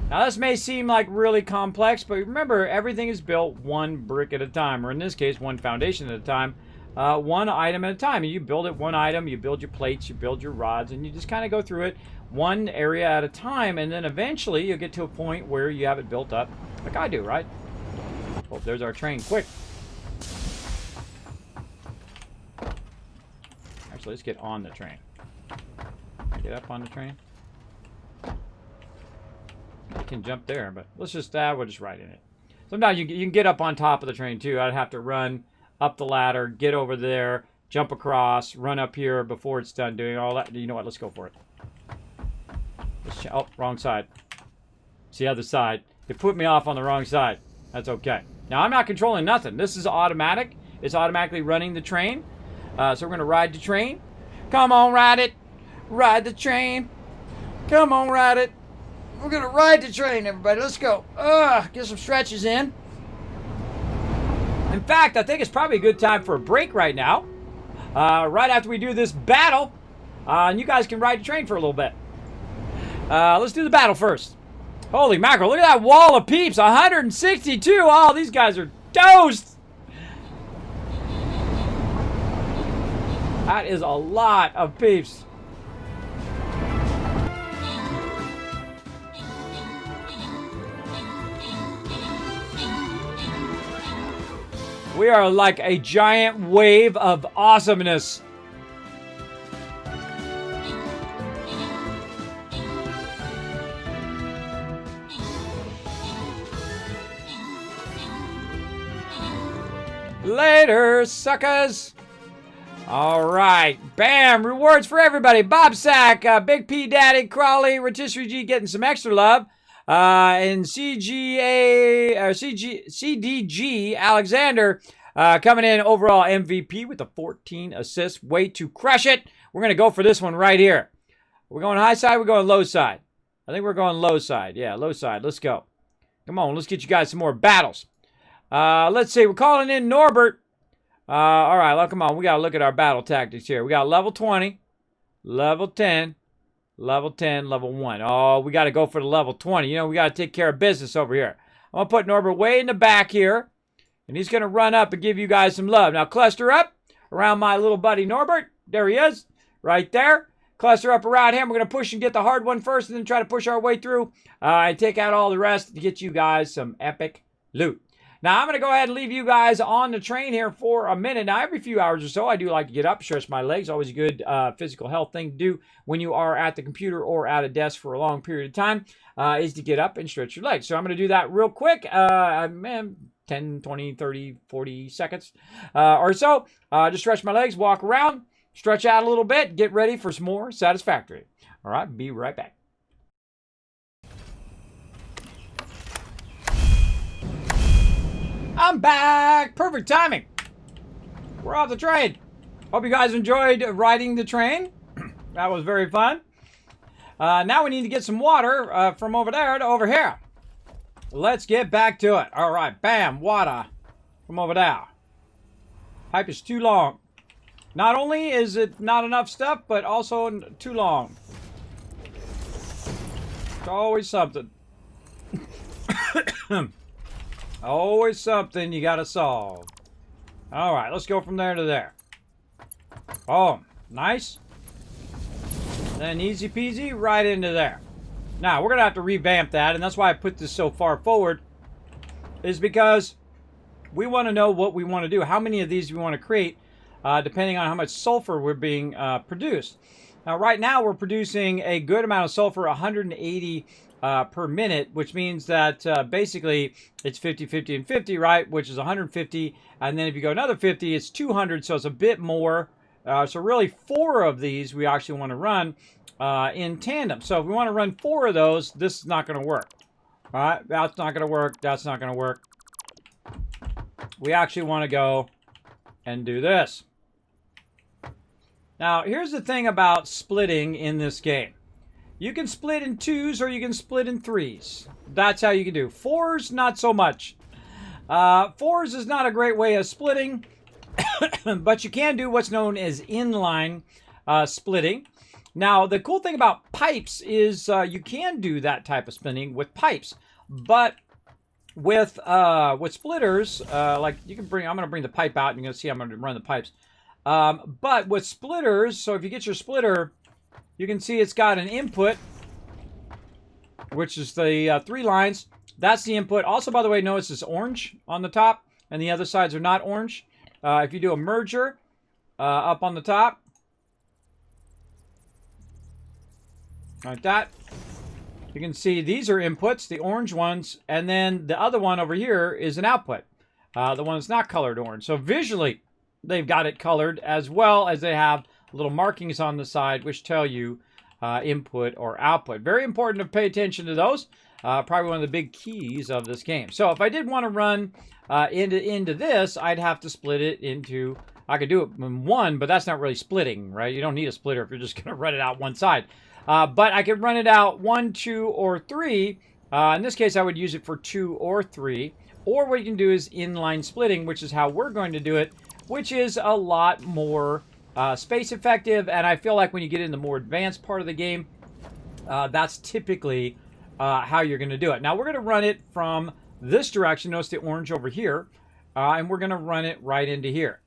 Now this may seem like really complex, but remember, everything is built one brick at a time, or in this case, one foundation at a time. One item at a time. And you build it one item, you build your plates, you build your rods, and you just kind of go through it one area at a time, and then eventually you'll get to a point where you have it built up like I do, right? Oh, there's our train. Quick. Actually, let's get on the train. Get up on the train. You can jump there, but let's just, we'll just ride in it. Sometimes you can get up on top of the train too. I'd have to run up the ladder, get over there, jump across, run up here before it's done doing all that. You know what? Let's go for it. Oh, wrong side. It's the other side. It put me off on the wrong side. That's okay. Now, I'm not controlling nothing. This is automatic. It's automatically running the train. So we're going to ride the train. Come on, ride it. Ride the train. Come on, ride it. We're going to ride the train, everybody. Let's go. Get some stretches in. In fact, I think it's probably a good time for a break right now. Right after we do this battle. And you guys can ride the train for a little bit. Let's do the battle first. Holy mackerel, look at that wall of peeps. 162. Oh, these guys are toast. That is a lot of peeps. We are like a giant wave of awesomeness. Later, suckers. All right. Bam. Rewards for everybody. Bob Sack, Big P Daddy, Crawley, Rotisserie G getting some extra love. And CDG Alexander coming in overall MVP with the 14 assists. Way to crush it. We're going to go for this one right here. We're going high side. We're going low side. I think we're going low side. Yeah, low side. Let's go. Come on. Let's get you guys some more battles. Let's see. We're calling in Norbert. All right. Well, come on. We got to look at our battle tactics here. We got level 20, level 10, level 10, level 1. Oh, we got to go for the level 20. You know, we got to take care of business over here. I'm going to put Norbert way in the back here, and he's going to run up and give you guys some love. Now, cluster up around my little buddy Norbert. There he is, right there. Cluster up around him. We're going to push and get the hard one first, and then try to push our way through and take out all the rest to get you guys some epic loot. Now, I'm going to go ahead and leave you guys on the train here for a minute. Now, every few hours or so, I do like to get up, stretch my legs. Always a good physical health thing to do when you are at the computer or at a desk for a long period of time is to get up and stretch your legs. So I'm going to do that real quick, 10, 20, 30, 40 seconds or so. Just stretch my legs, walk around, stretch out a little bit, get ready for some more Satisfactory. All right, be right back. I'm back! Perfect timing. We're off the train. Hope you guys enjoyed riding the train. That was very fun. Now we need to get some water from over there to over here. Let's get back to it. All right, bam, water from over there. Pipe is too long. Not only is it not enough stuff, but also too long. It's always something. Always something you gotta solve. All right, let's go from there to there. Oh, nice. Then easy peasy, right into there. Now, we're going to have to revamp that, and that's why I put this so far forward, is because we want to know what we want to do. How many of these we want to create, depending on how much sulfur we're being produced. Now, right now, we're producing a good amount of sulfur, 180 per minute, which means that basically it's 50, 50, and 50, right? Which is 150. And then if you go another 50, it's 200, so it's a bit more. So really 4 of these we actually want to run in tandem. So if we want to run 4 of those, this is not going to work. All right, that's not going to work. That's not going to work. We actually want to go and do this. Now, here's the thing about splitting in this game. You can split in 2s or you can split in 3s. That's how you can do. 4s, not so much. 4s is not a great way of splitting, but you can do what's known as inline splitting. Now, the cool thing about pipes is you can do that type of splitting with pipes, but with splitters, like you can bring, I'm going to bring the pipe out and you're going to see I'm going to run the pipes. But with splitters, so if you get your splitter, you can see it's got an input, which is the 3 lines. That's the input. Also, by the way, notice it's orange on the top, and the other sides are not orange. If you do a merger up on the top, like that, you can see these are inputs, the orange ones, and then the other one over here is an output, the one that's not colored orange. So visually, they've got it colored, as well as they have little markings on the side which tell you input or output. Very important to pay attention to those. Probably one of the big keys of this game. So if I did want to run into this, I'd have to split it into, I could do it in 1, but that's not really splitting, right? You don't need a splitter if you're just going to run it out one side. But I could run it out 1, 2, or 3. In this case, I would use it for 2 or 3. Or what you can do is inline splitting, which is how we're going to do it, which is a lot more space effective. And I feel like when you get in the more advanced part of the game, that's typically how you're going to do it. Now, we're going to run it from this direction. Notice the orange over here. And we're going to run it right into here.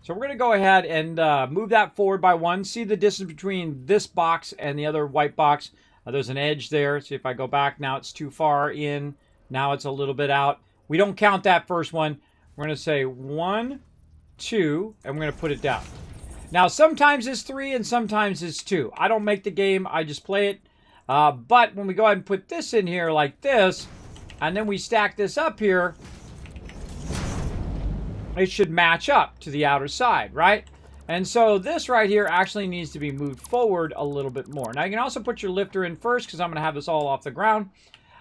So we're going to go ahead and move that forward by 1. See the distance between this box and the other white box. There's an edge there. See if I go back. Now it's too far in. Now it's a little bit out. We don't count that first one. We're going to say 1, 2, and we're going to put it down. Now, sometimes it's 3 and sometimes it's 2. I don't make the game. I just play it. But when we go ahead and put this in here like this, and then we stack this up here, it should match up to the outer side, right? And so this right here actually needs to be moved forward a little bit more. Now, you can also put your lifter in first because I'm going to have this all off the ground.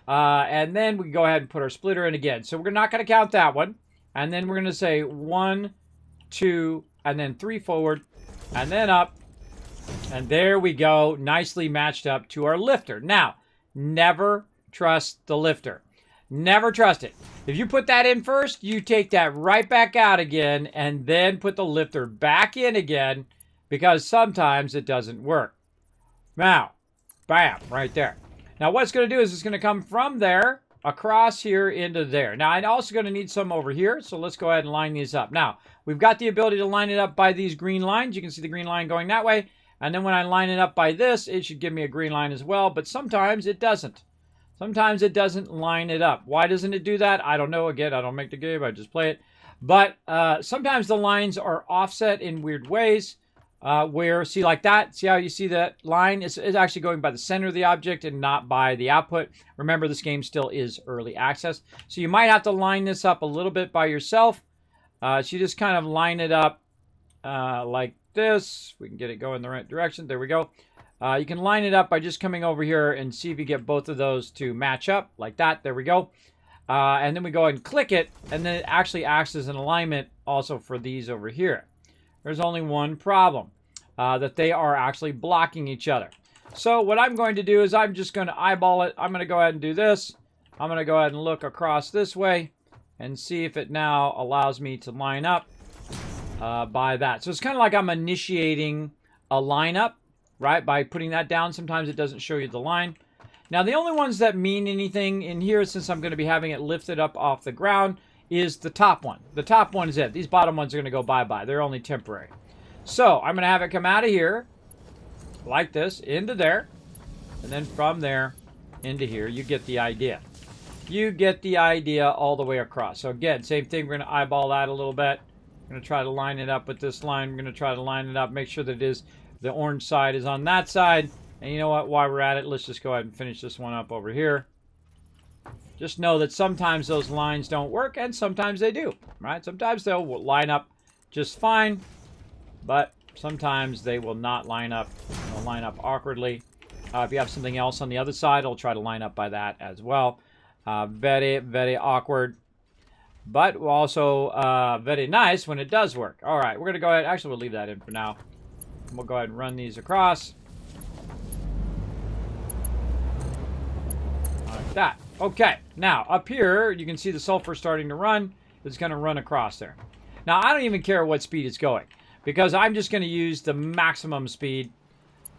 And then we can go ahead and put our splitter in again. So we're not going to count that one. And then we're going to say 1, 2, and then 3 forward, and then up. And there we go, nicely matched up to our lifter. Now, never trust the lifter. Never trust it. If you put that in first, you take that right back out again and then put the lifter back in again because sometimes it doesn't work. Now, bam, right there. Now, what it's going to do is it's going to come from there across here into there. Now, I'm also going to need some over here, so let's go ahead and line these up. Now, we've got the ability to line it up by these green lines. You can see the green line going that way. And then when I line it up by this, it should give me a green line as well, but sometimes it doesn't. Sometimes it doesn't line it up. Why doesn't it do that? I don't know. Again, I don't make the game. I just play it. But sometimes the lines are offset in weird ways where, see like that? See how you see that line? It's actually going by the center of the object and not by the output. Remember, this game still is early access. So you might have to line this up a little bit by yourself. So you just kind of line it up like this. We can get it going in the right direction. There we go. You can line it up by just coming over here and see if you get both of those to match up like that. There we go. And then we go ahead and click it, and then it actually acts as an alignment also for these over here. There's only one problem, that they are actually blocking each other. So what I'm going to do is I'm just going to eyeball it. I'm going to go ahead and do this. I'm going to go ahead and look across this way and see if it now allows me to line up by that. So it's kind of like I'm initiating a lineup, right? By putting that down, sometimes it doesn't show you the line. Now, the only ones that mean anything in here, since I'm going to be having it lifted up off the ground, is the top one. The top one is it. These bottom ones are going to go bye-bye. They're only temporary. So I'm going to have it come out of here like this into there, and then from there into here. You get the idea. You get the idea all the way across. So again, same thing. We're going to eyeball that a little bit. We're going to try to line it up with this line. We're going to try to line it up, make sure that it is the orange side is on that side. And you know what? While we're at it, let's just go ahead and finish this one up over here. Just know that sometimes those lines don't work, and sometimes they do, right? Sometimes they'll line up just fine, but sometimes they will not line up. They'll line up awkwardly. If you have something else on the other side, I'll try to line up by that as well. Very, very awkward, but also very nice when it does work. All right, we're going to go ahead. Actually, we'll leave that in for now. We'll go ahead and run these across. Like that. Okay, now up here, you can see the sulfur starting to run. It's going to run across there. Now, I don't even care what speed it's going, because I'm just going to use the maximum speed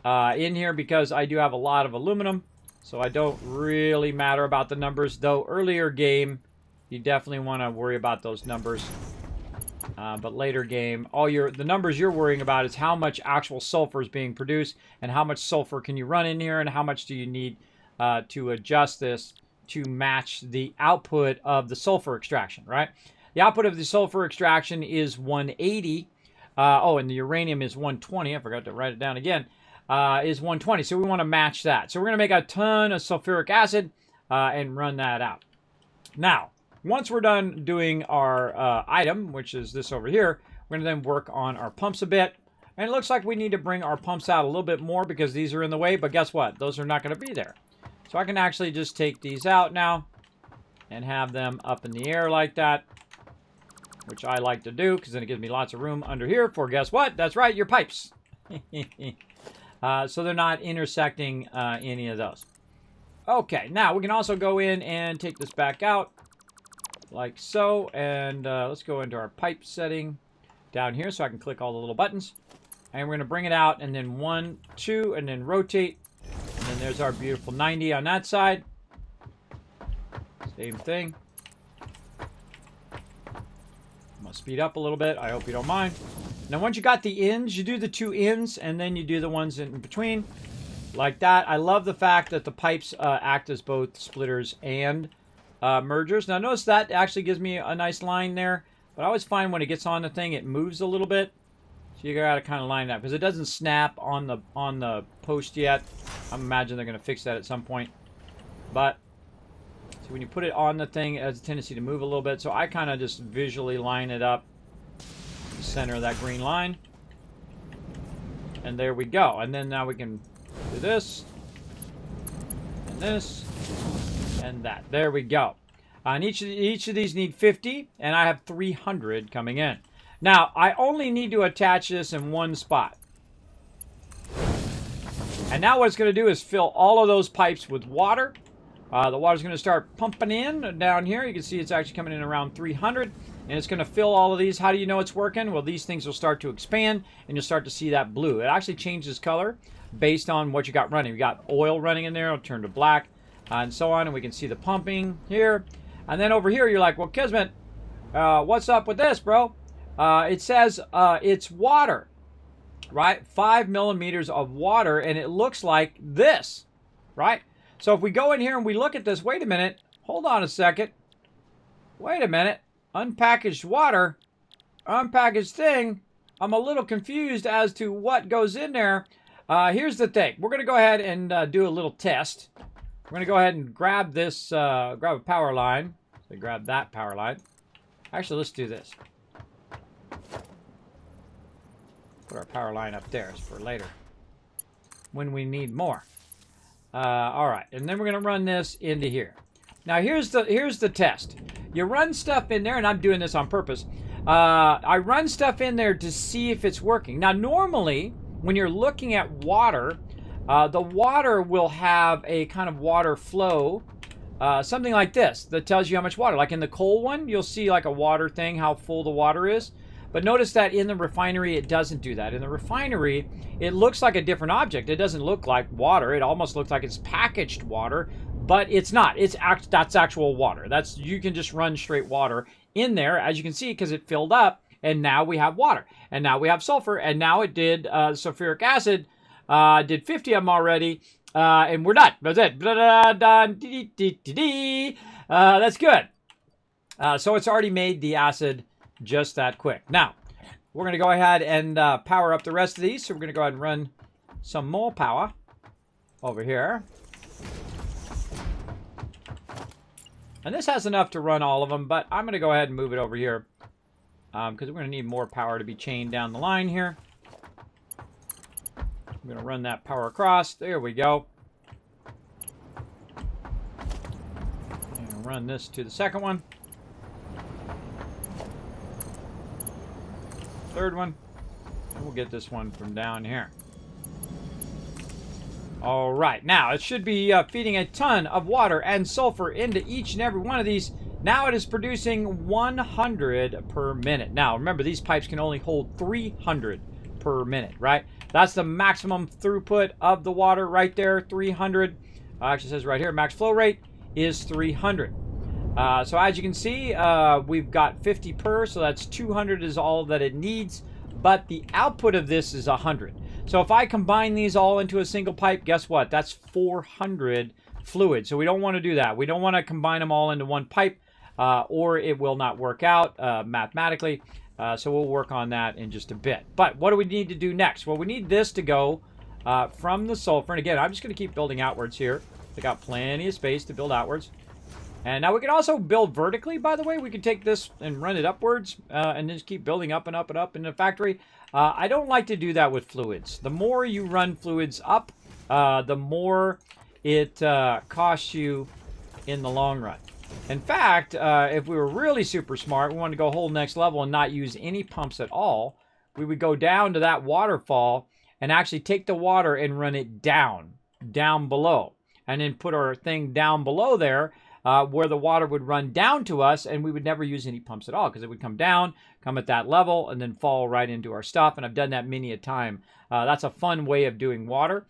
in here, because I do have a lot of aluminum, so I don't really matter about the numbers, though earlier game, you definitely want to worry about those numbers. But later game, the numbers you're worrying about is how much actual sulfur is being produced, and how much sulfur can you run in here, and how much do you need to adjust this to match the output of the sulfur extraction, right? The output of the sulfur extraction is 180. And the uranium is 120. I forgot to write it down again. Is 120. So we want to match that. So we're going to make a ton of sulfuric acid and run that out. Now, once we're done doing our item, which is this over here, we're going to then work on our pumps a bit. And it looks like we need to bring our pumps out a little bit more, because these are in the way. But guess what? Those are not going to be there. So I can actually just take these out now and have them up in the air like that, which I like to do, because then it gives me lots of room under here for, guess what? That's right, your pipes. So they're not intersecting any of those. Okay, now we can also go in and take this back out like so. And let's go into our pipe setting down here so I can click all the little buttons. And we're going to bring it out, and then 1, 2, and then rotate. And then there's our beautiful 90 on that side. Same thing. I'm going to speed up a little bit. I hope you don't mind. Now, once you got the ends, you do the 2 ends, and then you do the ones in between. Like that. I love the fact that the pipes act as both splitters and mergers. Now, notice that actually gives me a nice line there. But I always find when it gets on the thing, it moves a little bit. So you got to kind of line that, because it doesn't snap on the post yet. I imagine they're going to fix that at some point. But so when you put it on the thing, it has a tendency to move a little bit. So I kind of just visually line it up in the center of that green line. And there we go. And then now we can do this, and this, and that. There we go. And each of these need 50, and I have 300 coming in. Now, I only need to attach this in one spot. And now what it's going to do is fill all of those pipes with water. The water's going to start pumping in down here. You can see it's actually coming in around 300. And it's going to fill all of these. How do you know it's working? Well, these things will start to expand, and you'll start to see that blue. It actually changes color based on what you got running. You got oil running in there. It'll turn to black, and so on. And we can see the pumping here. And then over here, you're like, well, Kismet, what's up with this, bro? It says it's water, right? 5 millimeters of water, and it looks like this, right? So if we go in here and we look at this, wait a minute, hold on a second. Wait a minute, unpackaged water, unpackaged thing. I'm a little confused as to what goes in there. Here's the thing. We're going to go ahead and do a little test. We're going to go ahead and grab this, grab a power line. So grab that power line. Actually, let's do this. Put our power line up there for later, when we need more. All right, and then we're going to run this into here. Now here's the test. You run stuff in there, and I'm doing this on purpose. I run stuff in there to see if it's working. Now normally, when you're looking at water, the water will have a kind of water flow, something like this, that tells you how much water. Like in the coal one, you'll see like a water thing, how full the water is. But notice that in the refinery, it doesn't do that. In the refinery, it looks like a different object. It doesn't look like water. It almost looks like it's packaged water, but it's not. That's actual water. You can just run straight water in there, as you can see, because it filled up. and now we have water, and now we have sulfur, and now it did sulfuric acid, did 50 of them already, and we're done. That's it. Done. That's good. So it's already made the acid just that quick. Now, we're going to go ahead and power up the rest of these. So we're going to go ahead and run some more power over here. And this has enough to run all of them, but I'm going to go ahead and move it over here because we're going to need more power to be chained down the line here. I'm going to run that power across. There we go. And run this to the second one. Third one. And we'll get this one from down here. All right, now it should be feeding a ton of water and sulfur into each and every one of these. Now it is producing 100 per minute. Now remember, these pipes can only hold 300 per minute, right? That's the maximum throughput of the water right there, 300. Actually says right here, max flow rate is 300. So as you can see, we've got 50 per, so that's 200 is all that it needs. But the output of this is 100. So if I combine these all into a single pipe, guess what? That's 400 fluid. So we don't want to do that. We don't want to combine them all into one pipe, or it will not work out mathematically. So we'll work on that in just a bit. But what do we need to do next? Well, we need this to go from the sulfur. And again, I'm just going to keep building outwards here. I got plenty of space to build outwards. And now we can also build vertically, by the way. We can take this and run it upwards and just keep building up and up and up in the factory. I don't like to do that with fluids. The more you run fluids up, the more it costs you in the long run. In fact, if we were really super smart, we wanted to go whole next level and not use any pumps at all, we would go down to that waterfall and actually take the water and run it down below. And then put our thing down below there, where the water would run down to us, and we would never use any pumps at all because it would come down, come at that level, and then fall right into our stuff. And I've done that many a time. That's a fun way of doing water,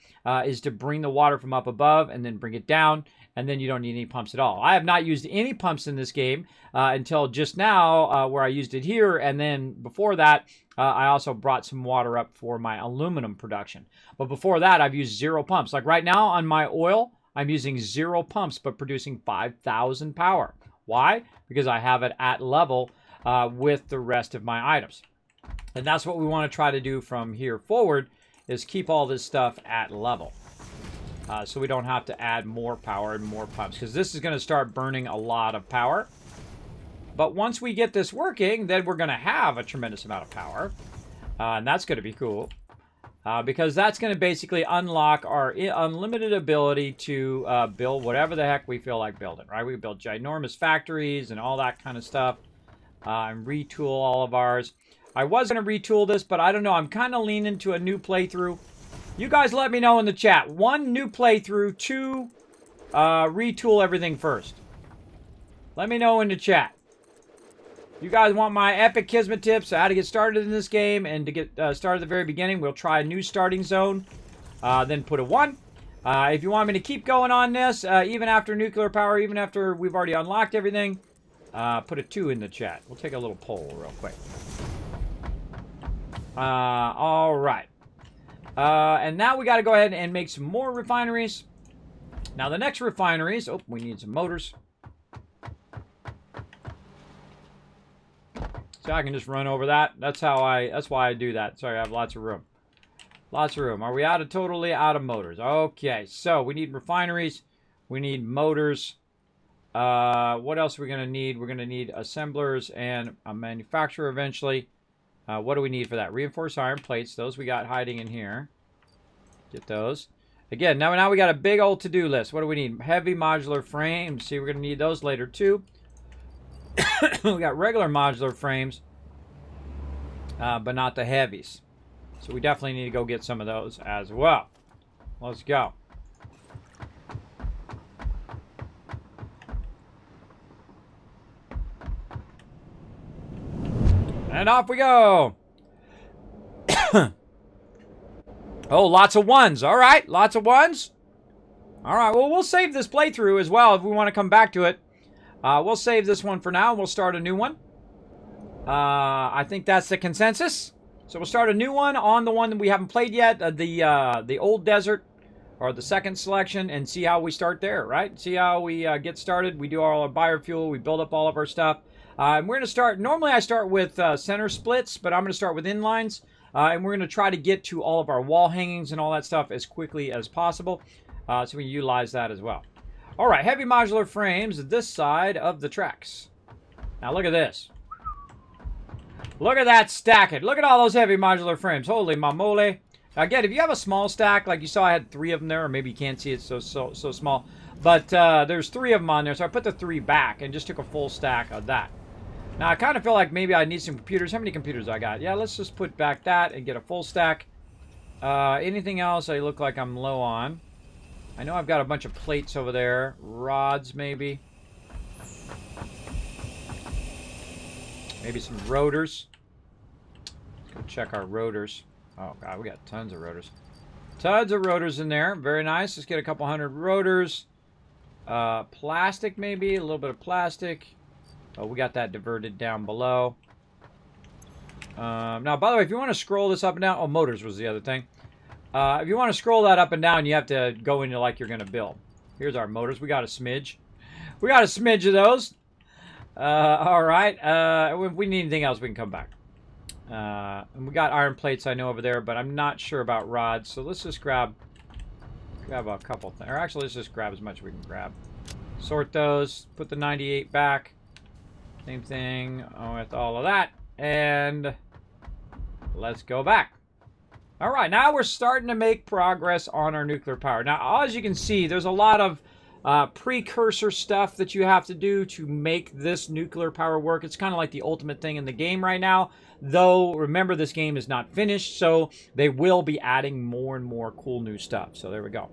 is to bring the water from up above and then bring it down, and then you don't need any pumps at all. I have not used any pumps in this game until just now, where I used it here, and then before that, I also brought some water up for my aluminum production. But before that, I've used 0 pumps. Like right now on my oil, I'm using 0 pumps, but producing 5,000 power. Why? Because I have it at level with the rest of my items. And that's what we want to try to do from here forward, is keep all this stuff at level. So we don't have to add more power and more pumps, because this is going to start burning a lot of power. But once we get this working, then we're going to have a tremendous amount of power. And that's going to be cool. Because that's going to basically unlock our unlimited ability to build whatever the heck we feel like building, right? We build ginormous factories and all that kind of stuff, and retool all of ours. I was going to retool this, but I don't know. I'm kind of leaning to a new playthrough. You guys let me know in the chat. 1, new playthrough. 2, retool everything first. Let me know in the chat. You guys want my epic Kismet tips, how to get started in this game, and to get started at the very beginning, we'll try a new starting zone, then put a 1. If you want me to keep going on this, even after nuclear power, even after we've already unlocked everything, put a 2 in the chat. We'll take a little poll real quick. All right. And now we got to go ahead and make some more refineries. Now the next refineries, oh, we need some motors. So I can just run over that. That's why I do that. Sorry, I have lots of room. Lots of room. Are we totally out of motors? Okay, so we need refineries. We need motors. What else are we going to need? We're going to need assemblers and a manufacturer eventually. What do we need for that? Reinforced iron plates. Those we got hiding in here. Get those. Again, now we got a big old to-do list. What do we need? Heavy modular frames. See, we're going to need those later too. We got regular modular frames, but not the heavies. So we definitely need to go get some of those as well. Let's go. And off we go. Oh, lots of 1s. All right, lots of 1s. All right, well, we'll save this playthrough as well if we want to come back to it. We'll save this one for now. We'll start a new one. I think that's the consensus. So we'll start a new one on the one that we haven't played yet, the old desert, or the second selection, and see how we start there, right? See how we get started. We do all our biofuel. We build up all of our stuff. And we're going to start, normally I start with center splits, but I'm going to start with inlines. And we're going to try to get to all of our wall hangings and all that stuff as quickly as possible. So we can utilize that as well. All right, heavy modular frames this side of the tracks. Now look at this. Look at that stacking. Look at all those heavy modular frames. Holy mamole. Again, if you have a small stack, like you saw I had 3 of them there, or maybe you can't see it so small. But there's 3 of them on there, so I put the 3 back and just took a full stack of that. Now, I kind of feel like maybe I need some computers. How many computers I got? Yeah, let's just put back that and get a full stack. Anything else I look like I'm low on? I know I've got a bunch of plates over there. Rods, maybe. Maybe some rotors. Let's go check our rotors. Oh, God, we got tons of rotors. Tons of rotors in there. Very nice. Let's get a couple hundred rotors. Plastic, maybe. A little bit of plastic. Oh, we got that diverted down below. Now, by the way, if you want to scroll this up and down... Oh, motors was the other thing. If you want to scroll that up and down, you have to go into like you're going to build. Here's our motors. We got a smidge. We got a smidge of those. All right. If we need anything else, we can come back. And we got iron plates, I know, over there, but I'm not sure about rods. So let's just grab a couple things. Or actually, let's just grab as much as we can grab. Sort those. Put the 98 back. Same thing with all of that. And let's go back. All right, now we're starting to make progress on our nuclear power. Now, as you can see, there's a lot of precursor stuff that you have to do to make this nuclear power work. It's kind of like the ultimate thing in the game right now. Though, remember, this game is not finished, so they will be adding more and more cool new stuff. So there we go.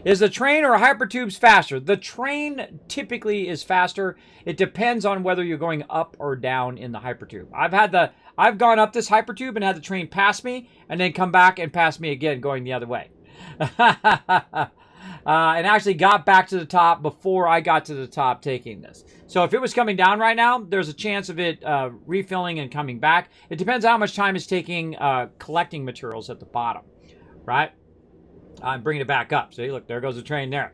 Is the train or hypertubes faster? The train typically is faster. It depends on whether you're going up or down in the hypertube. I've gone up this hypertube and had the train pass me, and then come back and pass me again going the other way. And actually got back to the top before I got to the top taking this. So if it was coming down right now, there's a chance of it refilling and coming back. It depends how much time it's taking collecting materials at the bottom, right? I'm bringing it back up. See, look, there goes the train there.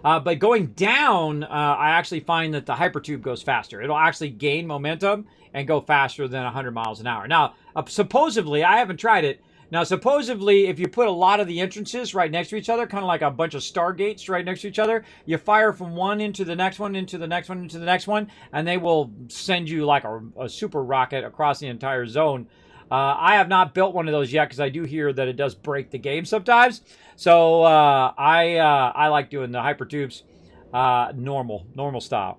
But going down, I actually find that the hypertube goes faster. It'll actually gain momentum and go faster than 100 miles an hour. Now, supposedly, I haven't tried it. Now, supposedly, if you put a lot of the entrances right next to each other, kind of like a bunch of stargates right next to each other, you fire from one into the next one, into the next one, into the next one, and they will send you like a super rocket across the entire zone. I have not built one of those yet because I do hear that it does break the game sometimes. So I like doing the hypertubes normal style.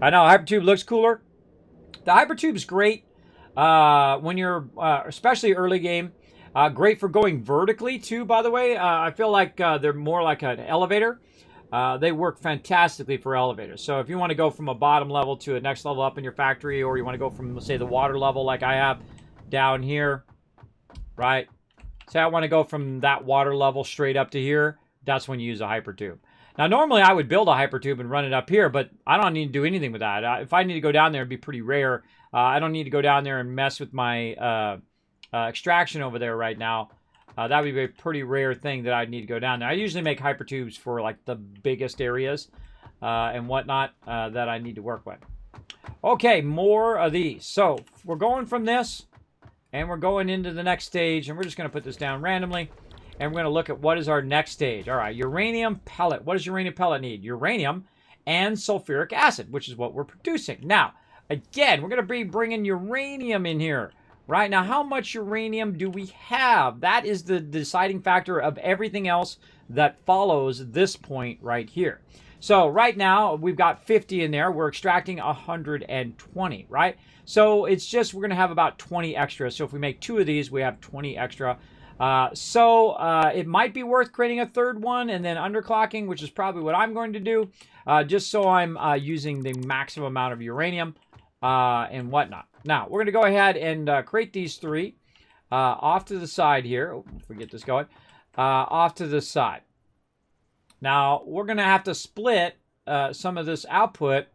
I know, hypertube looks cooler. The hypertube's great. When you're, especially early game, great for going vertically too, by the way. I feel like they're more like an elevator. They work fantastically for elevators. So if you want to go from a bottom level to a next level up in your factory, or you want to go from, let's say, the water level like I have down here, right? Say I want to go from that water level straight up to here, that's when you use a hypertube. Now, normally I would build a hypertube and run it up here, but I don't need to do anything with that. If I need to go down there, it'd be pretty rare. I don't need to go down there and mess with my extraction over there right now. That would be a pretty rare thing that I'd need to go down there. I usually make hypertubes for like the biggest areas and whatnot that I need to work with. Okay, more of these. So we're going from this and we're going into the next stage, and we're just going to put this down randomly. And we're going to look at what is our next stage. All right, uranium pellet. What does uranium pellet need? Uranium and sulfuric acid, which is what we're producing. Now, again, we're going to be bringing uranium in here. Right now, how much uranium do we have? That is the deciding factor of everything else that follows this point right here. So right now, we've got 50 in there. We're extracting 120, right? So it's just, we're going to have about 20 extra. So if we make 2 of these, we have 20 extra. It might be worth creating a third one and then underclocking, which is probably what I'm going to do, just so I'm using the maximum amount of uranium and whatnot. Now, we're going to go ahead and create these 3 off to the side here. Oh, if we get this going. Off to the side. Now, we're going to have to split some of this output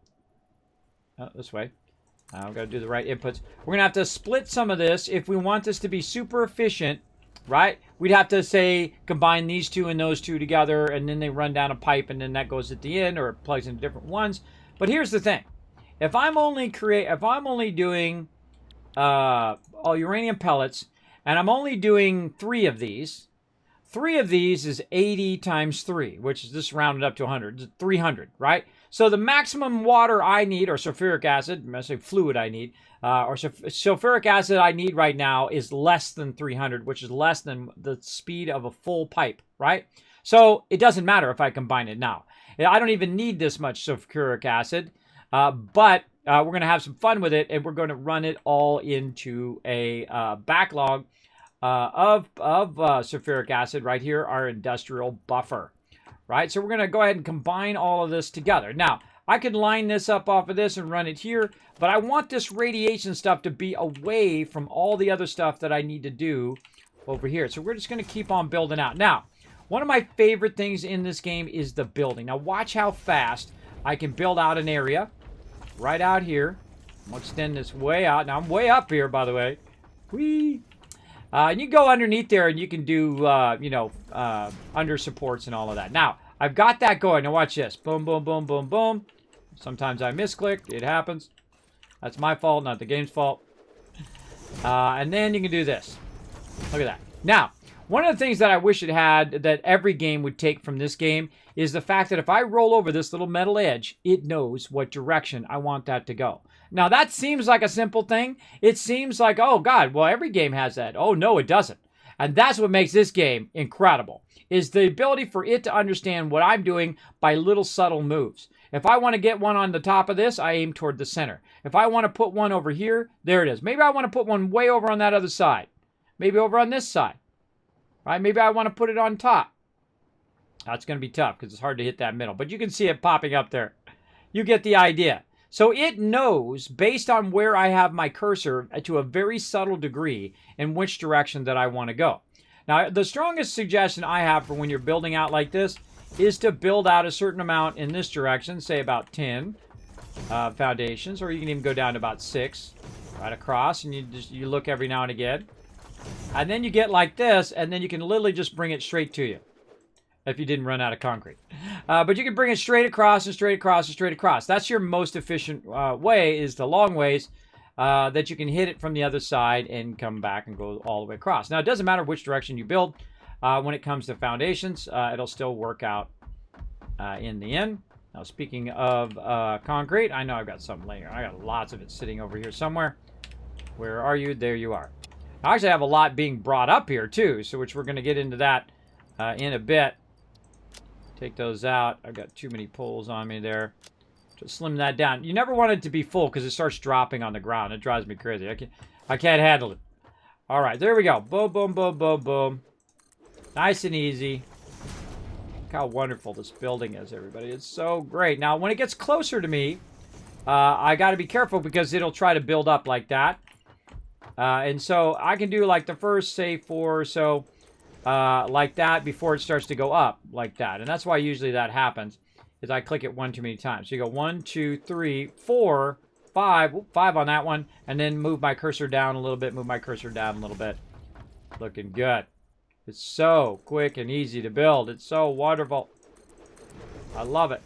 Oh, this way. I've got to do the right inputs. We're going to have to split some of this if we want this to be super efficient, right? We'd have to, say, combine these two and those two together, and then they run down a pipe, and then that goes at the end, or it plugs into different ones. But here's the thing. If I'm only doing all uranium pellets, and I'm only doing 3 of these, 3 of these is 80 times 3, which is just rounded up to 100. It's 300, right? So the maximum water I need, or sulfuric acid, I say fluid I need, or sulfuric acid I need right now is less than 300, which is less than the speed of a full pipe, right? So it doesn't matter if I combine it now. I don't even need this much sulfuric acid, but we're going to have some fun with it, and we're going to run it all into a backlog of sulfuric acid right here, our industrial buffer, right? So we're going to go ahead and combine all of this together. Now, I could line this up off of this and run it here, but I want this radiation stuff to be away from all the other stuff that I need to do over here. So we're just going to keep on building out. Now, one of my favorite things in this game is the building. Now, watch how fast I can build out an area right out here. I'm going to extend this way out. Now, I'm way up here, by the way. Whee! And you go underneath there and you can do, under supports and all of that. Now, I've got that going. Now, watch this. Boom, boom, boom, boom, boom. Sometimes I misclick. It happens. That's my fault, not the game's fault. And then you can do this. Look at that. Now, one of the things that I wish it had that every game would take from this game is the fact that if I roll over this little metal edge, it knows what direction I want that to go. Now, that seems like a simple thing. It seems like, oh, God, well, every game has that. Oh, no, it doesn't. And that's what makes this game incredible, is the ability for it to understand what I'm doing by little subtle moves. If I want to get one on the top of this, I aim toward the center. If I want to put one over here, there it is. Maybe I want to put one way over on that other side. Maybe over on this side. Right? Maybe I want to put it on top. That's going to be tough because it's hard to hit that middle. But you can see it popping up there. You get the idea. So it knows, based on where I have my cursor, to a very subtle degree, in which direction that I want to go. Now, the strongest suggestion I have for when you're building out like this is to build out a certain amount in this direction, say about 10 foundations, or you can even go down to about 6 right across, and you look every now and again. And then you get like this, and then you can literally just bring it straight to you if you didn't run out of concrete. But you can bring it straight across and straight across and straight across. That's your most efficient way, is the long ways that you can hit it from the other side and come back and go all the way across. Now, it doesn't matter which direction you build. When it comes to foundations, it'll still work out in the end. Now, speaking of concrete, I know I've got some laying. I got lots of it sitting over here somewhere. Where are you? There you are. I actually have a lot being brought up here, too, so which we're going to get into that in a bit. Take those out. I've got too many poles on me there. Just slim that down. You never want it to be full because it starts dropping on the ground. It drives me crazy. I can't handle it. All right, there we go. Boom, boom, boom, boom, boom. Nice and easy. Look how wonderful this building is, everybody. It's so great. Now, when it gets closer to me, I got to be careful because it'll try to build up like that. And so I can do like the first, say, 4 or so, like that before it starts to go up like that. And that's why usually that happens, is I click it one too many times. So you go 1, 2, 3, 4, 5, 5 on that one, and then move my cursor down a little bit, move my cursor down a little bit. Looking good. It's so quick and easy to build. It's so wonderful. I love it.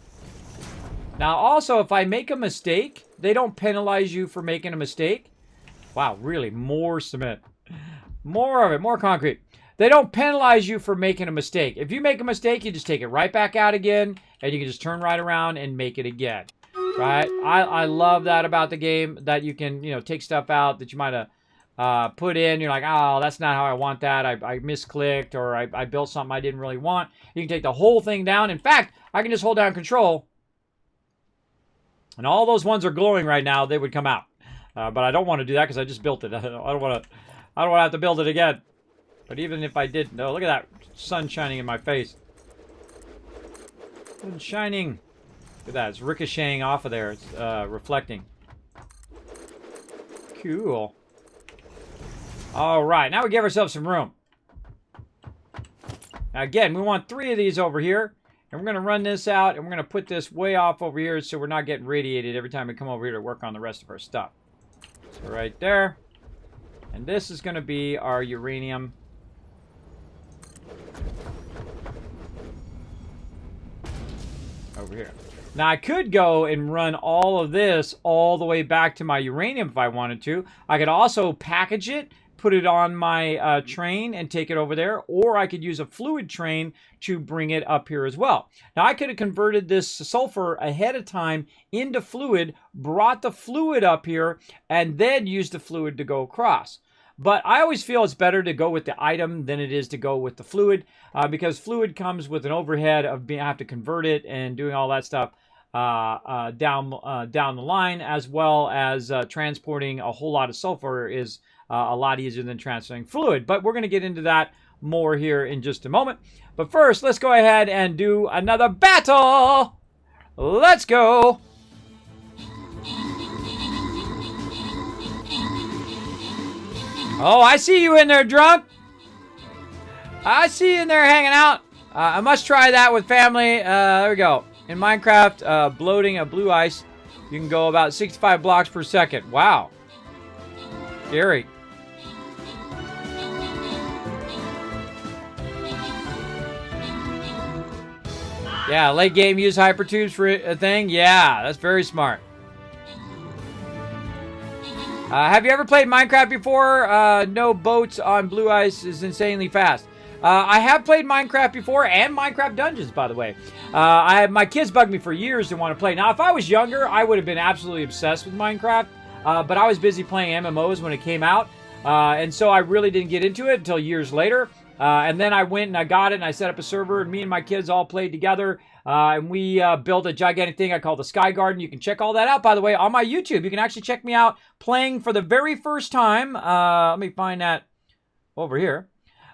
Now, also, if I make a mistake, they don't penalize you for making a mistake. Wow, really, more cement. More of it, more concrete. They don't penalize you for making a mistake. If you make a mistake, you just take it right back out again, and you can just turn right around and make it again. Right? I love that about the game, that you can, take stuff out that you might have put in. You're like, oh, that's not how I want that. I misclicked, or I built something I didn't really want. You can take the whole thing down. In fact, I can just hold down Control, and all those ones are glowing right now. They would come out. But I don't want to do that because I just built it. I don't want to have to build it again. But even if I did, no, look at that sun shining in my face. Sun shining. Look at that. It's ricocheting off of there. It's reflecting. Cool. All right. Now we give ourselves some room. Now again, we want 3 of these over here. And we're going to run this out, and we're going to put this way off over here so we're not getting radiated every time we come over here to work on the rest of our stuff. So right there. And this is going to be our uranium. Over here. Now, I could go and run all of this all the way back to my uranium if I wanted to. I could also package it, put it on my train and take it over there, or I could use a fluid train to bring it up here as well. Now, I could have converted this sulfur ahead of time into fluid, brought the fluid up here, and then used the fluid to go across. But I always feel it's better to go with the item than it is to go with the fluid, because fluid comes with an overhead of being I have to convert it and doing all that stuff down the line, as well as transporting a whole lot of sulfur is a lot easier than transferring fluid. But we're going to get into that more here in just a moment. But first, let's go ahead and do another battle. Let's go. Oh, I see you in there, drunk. I see you in there hanging out. I must try that with family. There we go. In Minecraft, bloating a blue ice, you can go about 65 blocks per second. Wow. Scary. Yeah, late game use hypertubes for a thing. Yeah, that's very smart. Have you ever played Minecraft before? No boats on blue ice is insanely fast. I have played Minecraft before, and Minecraft Dungeons, by the way. My kids bugged me for years to want to play. Now, if I was younger, I would have been absolutely obsessed with Minecraft. But I was busy playing MMOs when it came out. And so I really didn't get into it until years later. And then I went and I got it, and I set up a server, and me and my kids all played together. And we built a gigantic thing I call the Sky Garden. You can check all that out, by the way, on my YouTube. You can actually check me out playing for the very first time. Let me find that over here.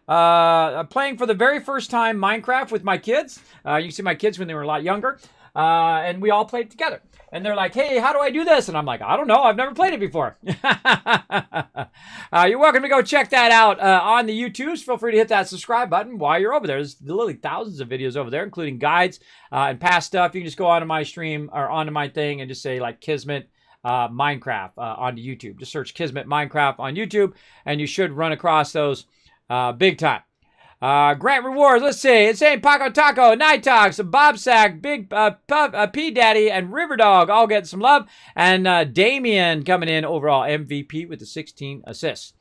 Playing for the very first time Minecraft with my kids. You can see my kids when they were a lot younger. And we all played together. And they're like, hey, how do I do this? And I'm like, I don't know. I've never played it before. You're welcome to go check that out on the YouTubes. Feel free to hit that subscribe button while you're over there. There's literally thousands of videos over there, including guides and past stuff. You can just go onto my stream or onto my thing and just say like Kismet Minecraft onto YouTube. Just search Kismet Minecraft on YouTube, and you should run across those big time. Grant rewards, let's see. Insane Paco Taco, Night Talks, Bob Sack, Big P Daddy, and River Dog all getting some love. And Damien coming in overall MVP with the 16 assists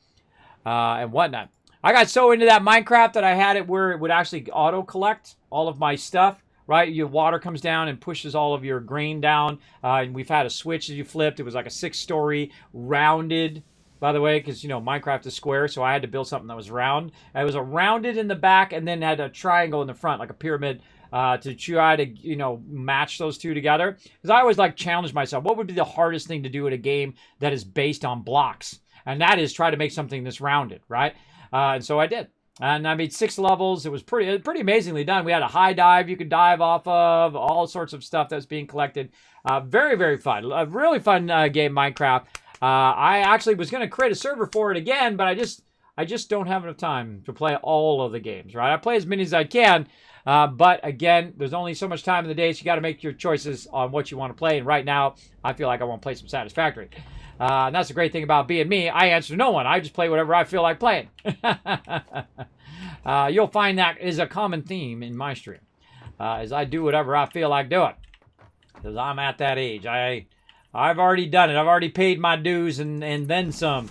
and whatnot. I got so into that Minecraft that I had it where it would actually auto collect all of my stuff. Right, your water comes down and pushes all of your grain down. And we've had a switch that you flipped. It was like a 6-story rounded. By the way, because, you know, Minecraft is square, so I had to build something that was round. It was a rounded in the back and then had a triangle in the front, like a pyramid, to try to, you know, match those two together. Because I always, like, challenge myself. What would be the hardest thing to do in a game that is based on blocks? And that is try to make something that's rounded, right? And so I did. And I made 6 levels. It was pretty amazingly done. We had a high dive you could dive off of, all sorts of stuff that was being collected. Very, very fun. A really fun game, Minecraft. I actually was going to create a server for it again, but I just don't have enough time to play all of the games, right? I play as many as I can, but again, there's only so much time in the day, so you got to make your choices on what you want to play. And right now, I feel like I want to play some Satisfactory. And that's the great thing about being me. I answer no one. I just play whatever I feel like playing. You'll find that is a common theme in my stream, is I do whatever I feel like doing, because I'm at that age. I've already done it. I've already paid my dues and then some.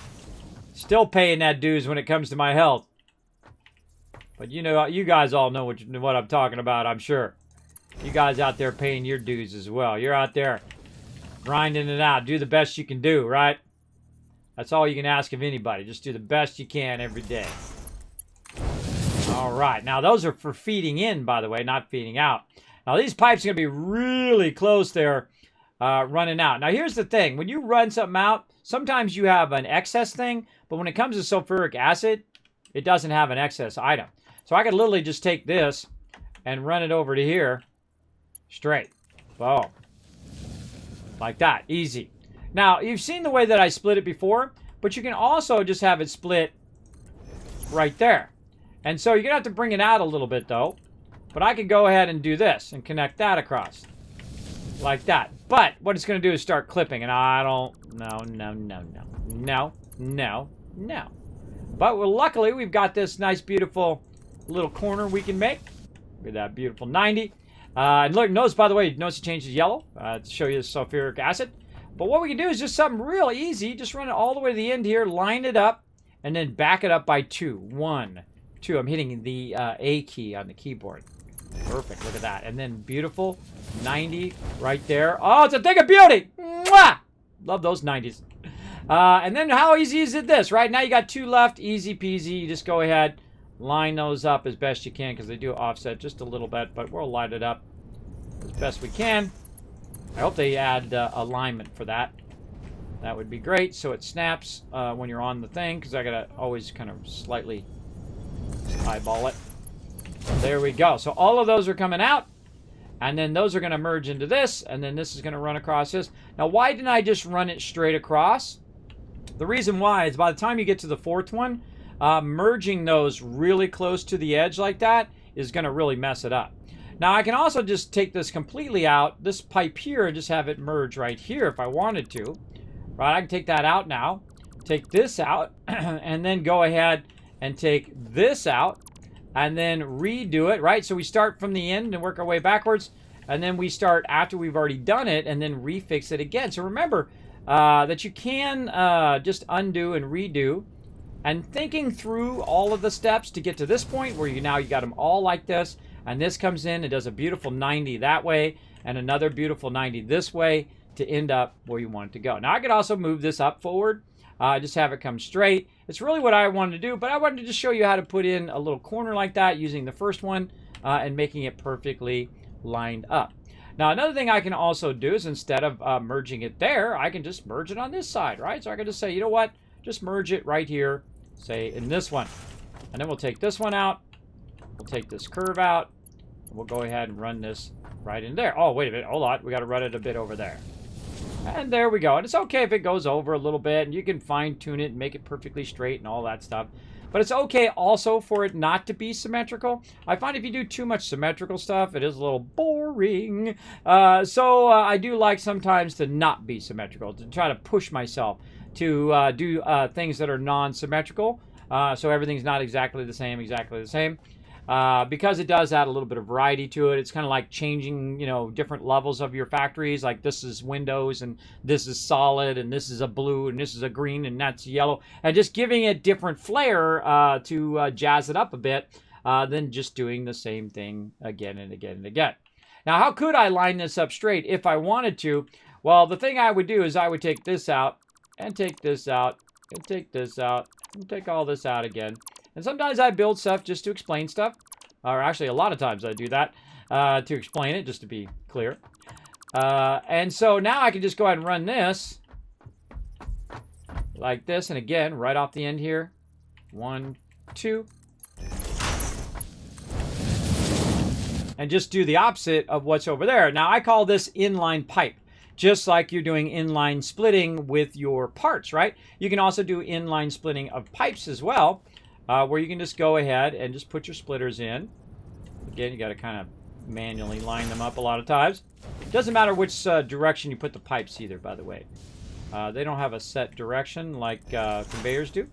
Still paying that dues when it comes to my health. But you know, you guys all know what I'm talking about, I'm sure. You guys out there paying your dues as well. You're out there grinding it out. Do the best you can do, right? That's all you can ask of anybody. Just do the best you can every day. All right. Now, those are for feeding in, by the way, not feeding out. Now, these pipes are going to be really close there. Running out. Now, here's the thing. When you run something out, sometimes you have an excess thing, but when it comes to sulfuric acid, it doesn't have an excess item. So I could literally just take this and run it over to here straight. Boom. Like that. Easy. Now, you've seen the way that I split it before, but you can also just have it split right there. And so you're going to have to bring it out a little bit, though. But I could go ahead and do this and connect that across. Like that. But what it's going to do is start clipping. And I don't... No. But well, luckily, we've got this nice, beautiful little corner we can make. Look at that beautiful 90. And look, notice, by the way, notice it changes yellow to show you the sulfuric acid. But what we can do is just something real easy. Just run it all the way to the end here, line it up, and then back it up by 2. 1, 2. I'm hitting the A key on the keyboard. Perfect. Look at that. And then beautiful 90 right there. Oh, it's a thing of beauty. Mwah! Love those 90s. And then how easy is it this? Right now you got 2 left. Easy peasy. You just go ahead, line those up as best you can because they do offset just a little bit, but we'll line it up as best we can. I hope they add alignment for that. That would be great. So it snaps when you're on the thing because I got to always kind of slightly eyeball it. There we go. So all of those are coming out. And then those are going to merge into this. And then this is going to run across this. Now, why didn't I just run it straight across? The reason why is by the time you get to the 4th one, merging those really close to the edge like that is going to really mess it up. Now, I can also just take this completely out, this pipe here, and just have it merge right here if I wanted to. Right, I can take that out now. Take this out, and then go ahead and take this out. And then redo it, right? So we start from the end and work our way backwards. And then we start after we've already done it and then refix it again. So remember that you can just undo and redo. And thinking through all of the steps to get to this point where you got them all like this. And this comes in and does a beautiful 90 that way. And another beautiful 90 this way to end up where you want it to go. Now I could also move this up forward. Just have it come straight. It's really what I wanted to do, but I wanted to just show you how to put in a little corner like that using the first one and making it perfectly lined up. Now, another thing I can also do is instead of merging it there, I can just merge it on this side, right? So I can just say, you know what? Just merge it right here, say in this one. And then we'll take this one out. We'll take this curve out. And we'll go ahead and run this right in there. Oh, wait a minute. Hold on. We got to run it a bit over there. And there we go. And it's okay if it goes over a little bit, and you can fine-tune it and make it perfectly straight and all that stuff. But it's okay also for it not to be symmetrical. I find if you do too much symmetrical stuff, it is a little boring. So I do like sometimes to not be symmetrical, to try to push myself to do things that are non-symmetrical. So everything's not exactly the same. Because it does add a little bit of variety to it. It's kind of like changing, different levels of your factories. Like this is Windows, and this is solid, and this is a blue, and this is a green, and that's yellow. And just giving it different flair to jazz it up a bit than just doing the same thing again and again and again. Now, how could I line this up straight if I wanted to? Well, the thing I would do is I would take this out, and take this out, and take this out, and take all this out again. And sometimes I build stuff just to explain stuff. Or actually, a lot of times I do that to explain it, just to be clear. And so now I can just go ahead and run this like this. And again, right off the end here. 1, 2. And just do the opposite of what's over there. Now, I call this inline pipe. Just like you're doing inline splitting with your parts, right? You can also do inline splitting of pipes as well. Where you can just go ahead and just put your splitters in. Again, you got to kind of manually line them up a lot of times. It doesn't matter which direction you put the pipes either, by the way. They don't have a set direction like conveyors do,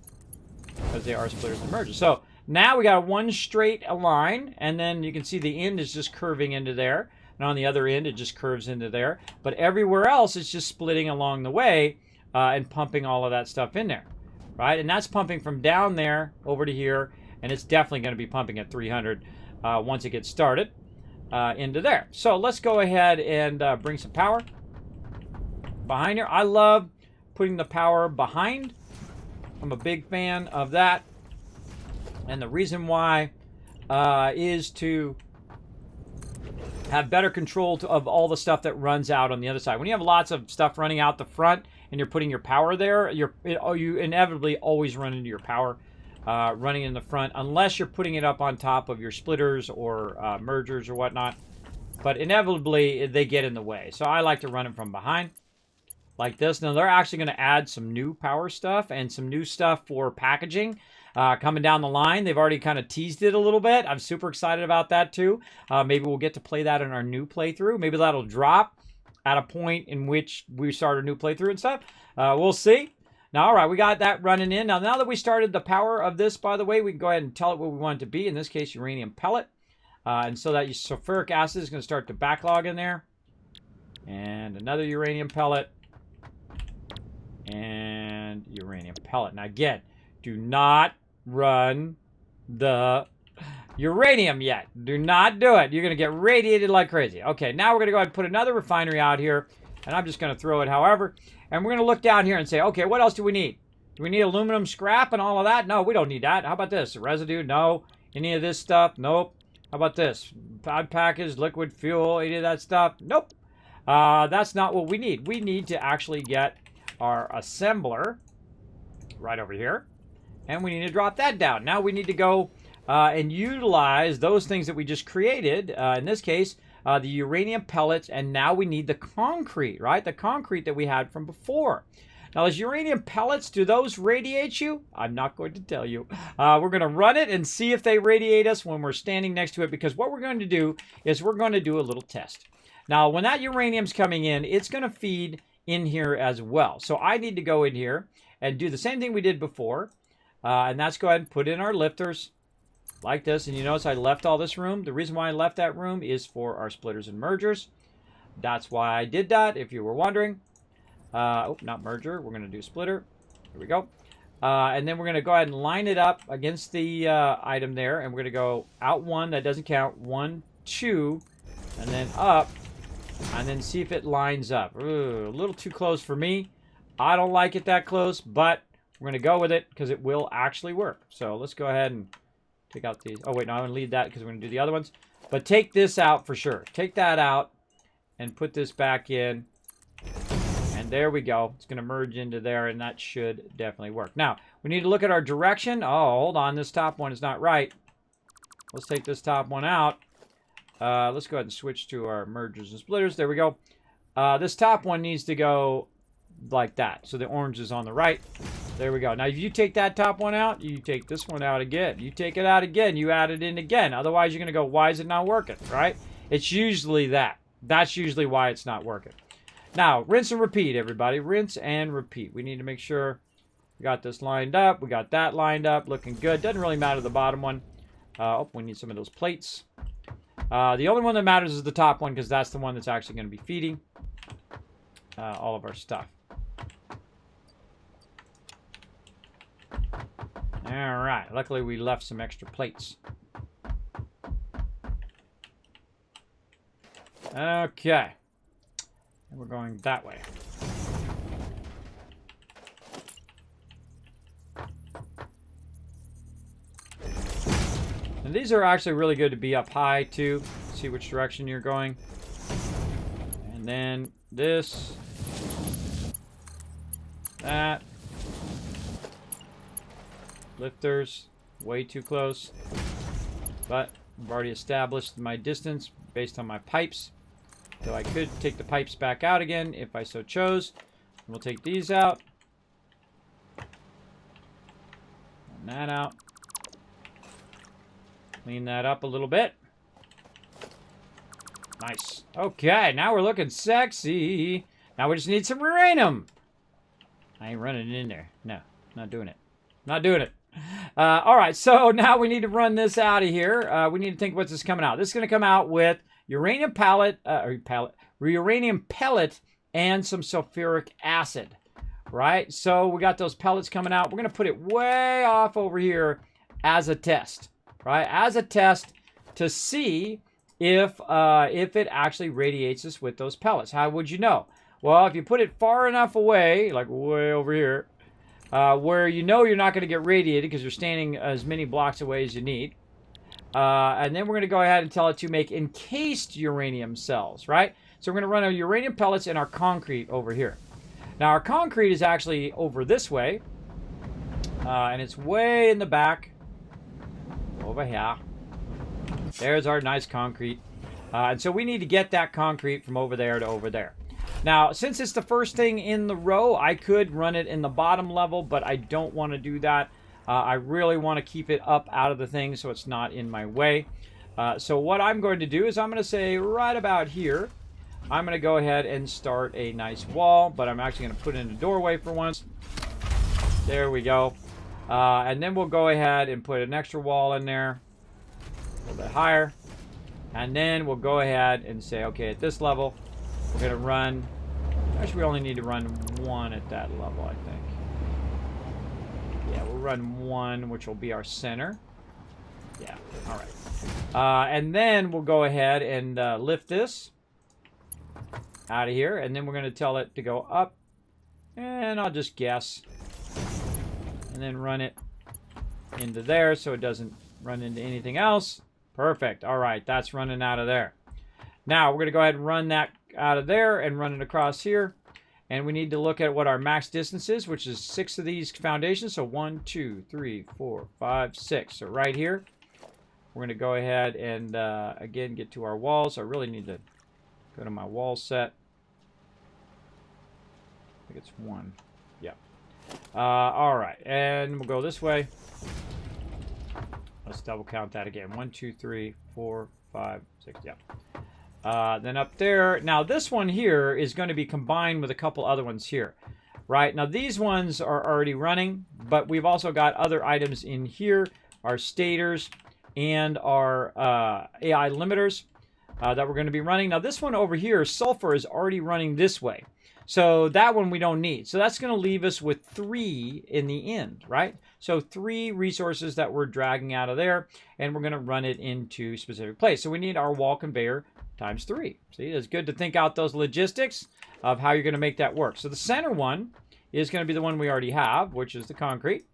because they are splitters and mergers. So now we got one straight line, and then you can see the end is just curving into there. And on the other end, it just curves into there. But everywhere else, it's just splitting along the way and pumping all of that stuff in there. Right, and that's pumping from down there over to here, and it's definitely going to be pumping at 300 once it gets started into there. So let's go ahead and bring some power behind here. I love putting the power behind. I'm a big fan of that, and the reason why is to have better control of all the stuff that runs out on the other side. When you have lots of stuff running out the front and you're putting your power there, you inevitably always run into your power running in the front, unless you're putting it up on top of your splitters or mergers or whatnot. But inevitably, they get in the way. So I like to run it from behind like this. Now, they're actually going to add some new power stuff and some new stuff for packaging. coming down the line. They've already kind of teased it a little bit. I'm super excited about that too. Maybe we'll get to play that in our new playthrough. Maybe that'll drop at a point in which we start a new playthrough and stuff. We'll see. Now, all right, we got that running in. Now that we started the power of this, by the way, we can go ahead and tell it what we want it to be. In this case, uranium pellet. And so that sulfuric acid is going to start to backlog in there. And another uranium pellet. And uranium pellet. Now, again, do not run the uranium yet. Do not do it. You're going to get radiated like crazy. Okay, now we're going to go ahead and put another refinery out here. And I'm just going to throw it however. And we're going to look down here and say, okay, what else do we need? Do we need aluminum scrap and all of that? No, we don't need that. How about this? Residue? No. Any of this stuff? Nope. How about this? Pod package, liquid fuel, any of that stuff? Nope. That's not what we need. We need to actually get our assembler right over here. And we need to drop that down. Now we need to go and utilize those things that we just created. In this case, the uranium pellets. And now we need the concrete, right? The concrete that we had from before. Now, those uranium pellets, do those radiate you? I'm not going to tell you. We're going to run it and see if they radiate us when we're standing next to it, because what we're going to do is we're going to do a little test. Now, when that uranium's coming in, it's going to feed in here as well. So I need to go in here and do the same thing we did before, and that's go ahead and put in our lifters like this. And you notice I left all this room. The reason why I left that room is for our splitters and mergers. That's why I did that, if you were wondering. Oh, not merger. We're going to do splitter. Here we go. And then we're going to go ahead and line it up against the item there. And we're going to go out one. That doesn't count. 1, 2, and then up. And then see if it lines up. Ooh, a little too close for me. I don't like it that close, but we're going to go with it because it will actually work. So let's go ahead and take out these. Oh, wait, no, I'm going to leave that because we're going to do the other ones. But take this out for sure. Take that out and put this back in. And there we go. It's going to merge into there, and that should definitely work. Now, we need to look at our direction. Oh, hold on. This top one is not right. Let's take this top one out. Let's go ahead and switch to our mergers and splitters. There we go. This top one needs to go like that. So the orange is on the right. There we go. Now, if you take that top one out, you take this one out again. You take it out again. You add it in again. Otherwise, you're going to go, why is it not working, right? It's usually that. That's usually why it's not working. Now, rinse and repeat, everybody. Rinse and repeat. We need to make sure we got this lined up. We got that lined up. Looking good. Doesn't really matter the bottom one. Oh, we need some of those plates. The only one that matters is the top one, because that's the one that's actually going to be feeding all of our stuff. All right. Luckily, we left some extra plates. Okay. And we're going that way. And these are actually really good to be up high, too. See which direction you're going. And then this. That. Lifters. Way too close. But I've already established my distance based on my pipes. So I could take the pipes back out again if I so chose. We'll take these out. And that out. Clean that up a little bit. Nice. Okay, now we're looking sexy. Now we just need some uranium. I ain't running it in there. No, not doing it. Not doing it. All right, so now we need to run this out of here. We need to think what's this coming out. This is going to come out with uranium uranium pellet and some sulfuric acid, right? So we got those pellets coming out. We're going to put it way off over here as a test, right? As a test to see if it actually radiates us with those pellets. How would you know? Well, if you put it far enough away, like way over here, where you know you're not going to get radiated because you're standing as many blocks away as you need. And then we're going to go ahead and tell it to make encased uranium cells, right? So we're going to run our uranium pellets and our concrete over here. Now, our concrete is actually over this way. And it's way in the back. Over here. There's our nice concrete. And so we need to get that concrete from over there to over there. Now, since it's the first thing in the row, I could run it in the bottom level, but I don't want to do that. I really want to keep it up out of the thing so it's not in my way. So what I'm going to do is I'm going to say right about here, I'm going to go ahead and start a nice wall, but I'm actually going to put in a doorway for once. There we go. And then we'll go ahead and put an extra wall in there, a little bit higher. And then we'll go ahead and say, okay, at this level, we're going to run. Actually, we only need to run one at that level, I think. Yeah, we'll run one, which will be our center. Yeah, all right. And then we'll go ahead and lift this out of here. And then we're going to tell it to go up. And I'll just guess. And then run it into there so it doesn't run into anything else. Perfect. All right, that's running out of there. Now, we're going to go ahead and run that out of there and run it across here. And we need to look at what our max distance is, which is 6 of these foundations. So 1, 2, 3, 4, 5, 6. So right here, we're going to go ahead and, again, get to our walls. I really need to go to my wall set. I think it's 1. Yeah. All right, and we'll go this way. Let's double count that again. 1, 2, 3, 4, 5, 6. Yeah. Then up there. Now this one here is going to be combined with a couple other ones here, right? Now these ones are already running, but we've also got other items in here, our stators and our AI limiters that we're going to be running. Now this one over here, sulfur, is already running this way. So that one we don't need. So that's going to leave us with 3 in the end, right? So 3 resources that we're dragging out of there, and we're going to run it into a specific place. So we need our wall conveyor times 3. See, it's good to think out those logistics of how you're going to make that work. So the center one is going to be the one we already have, which is the concrete,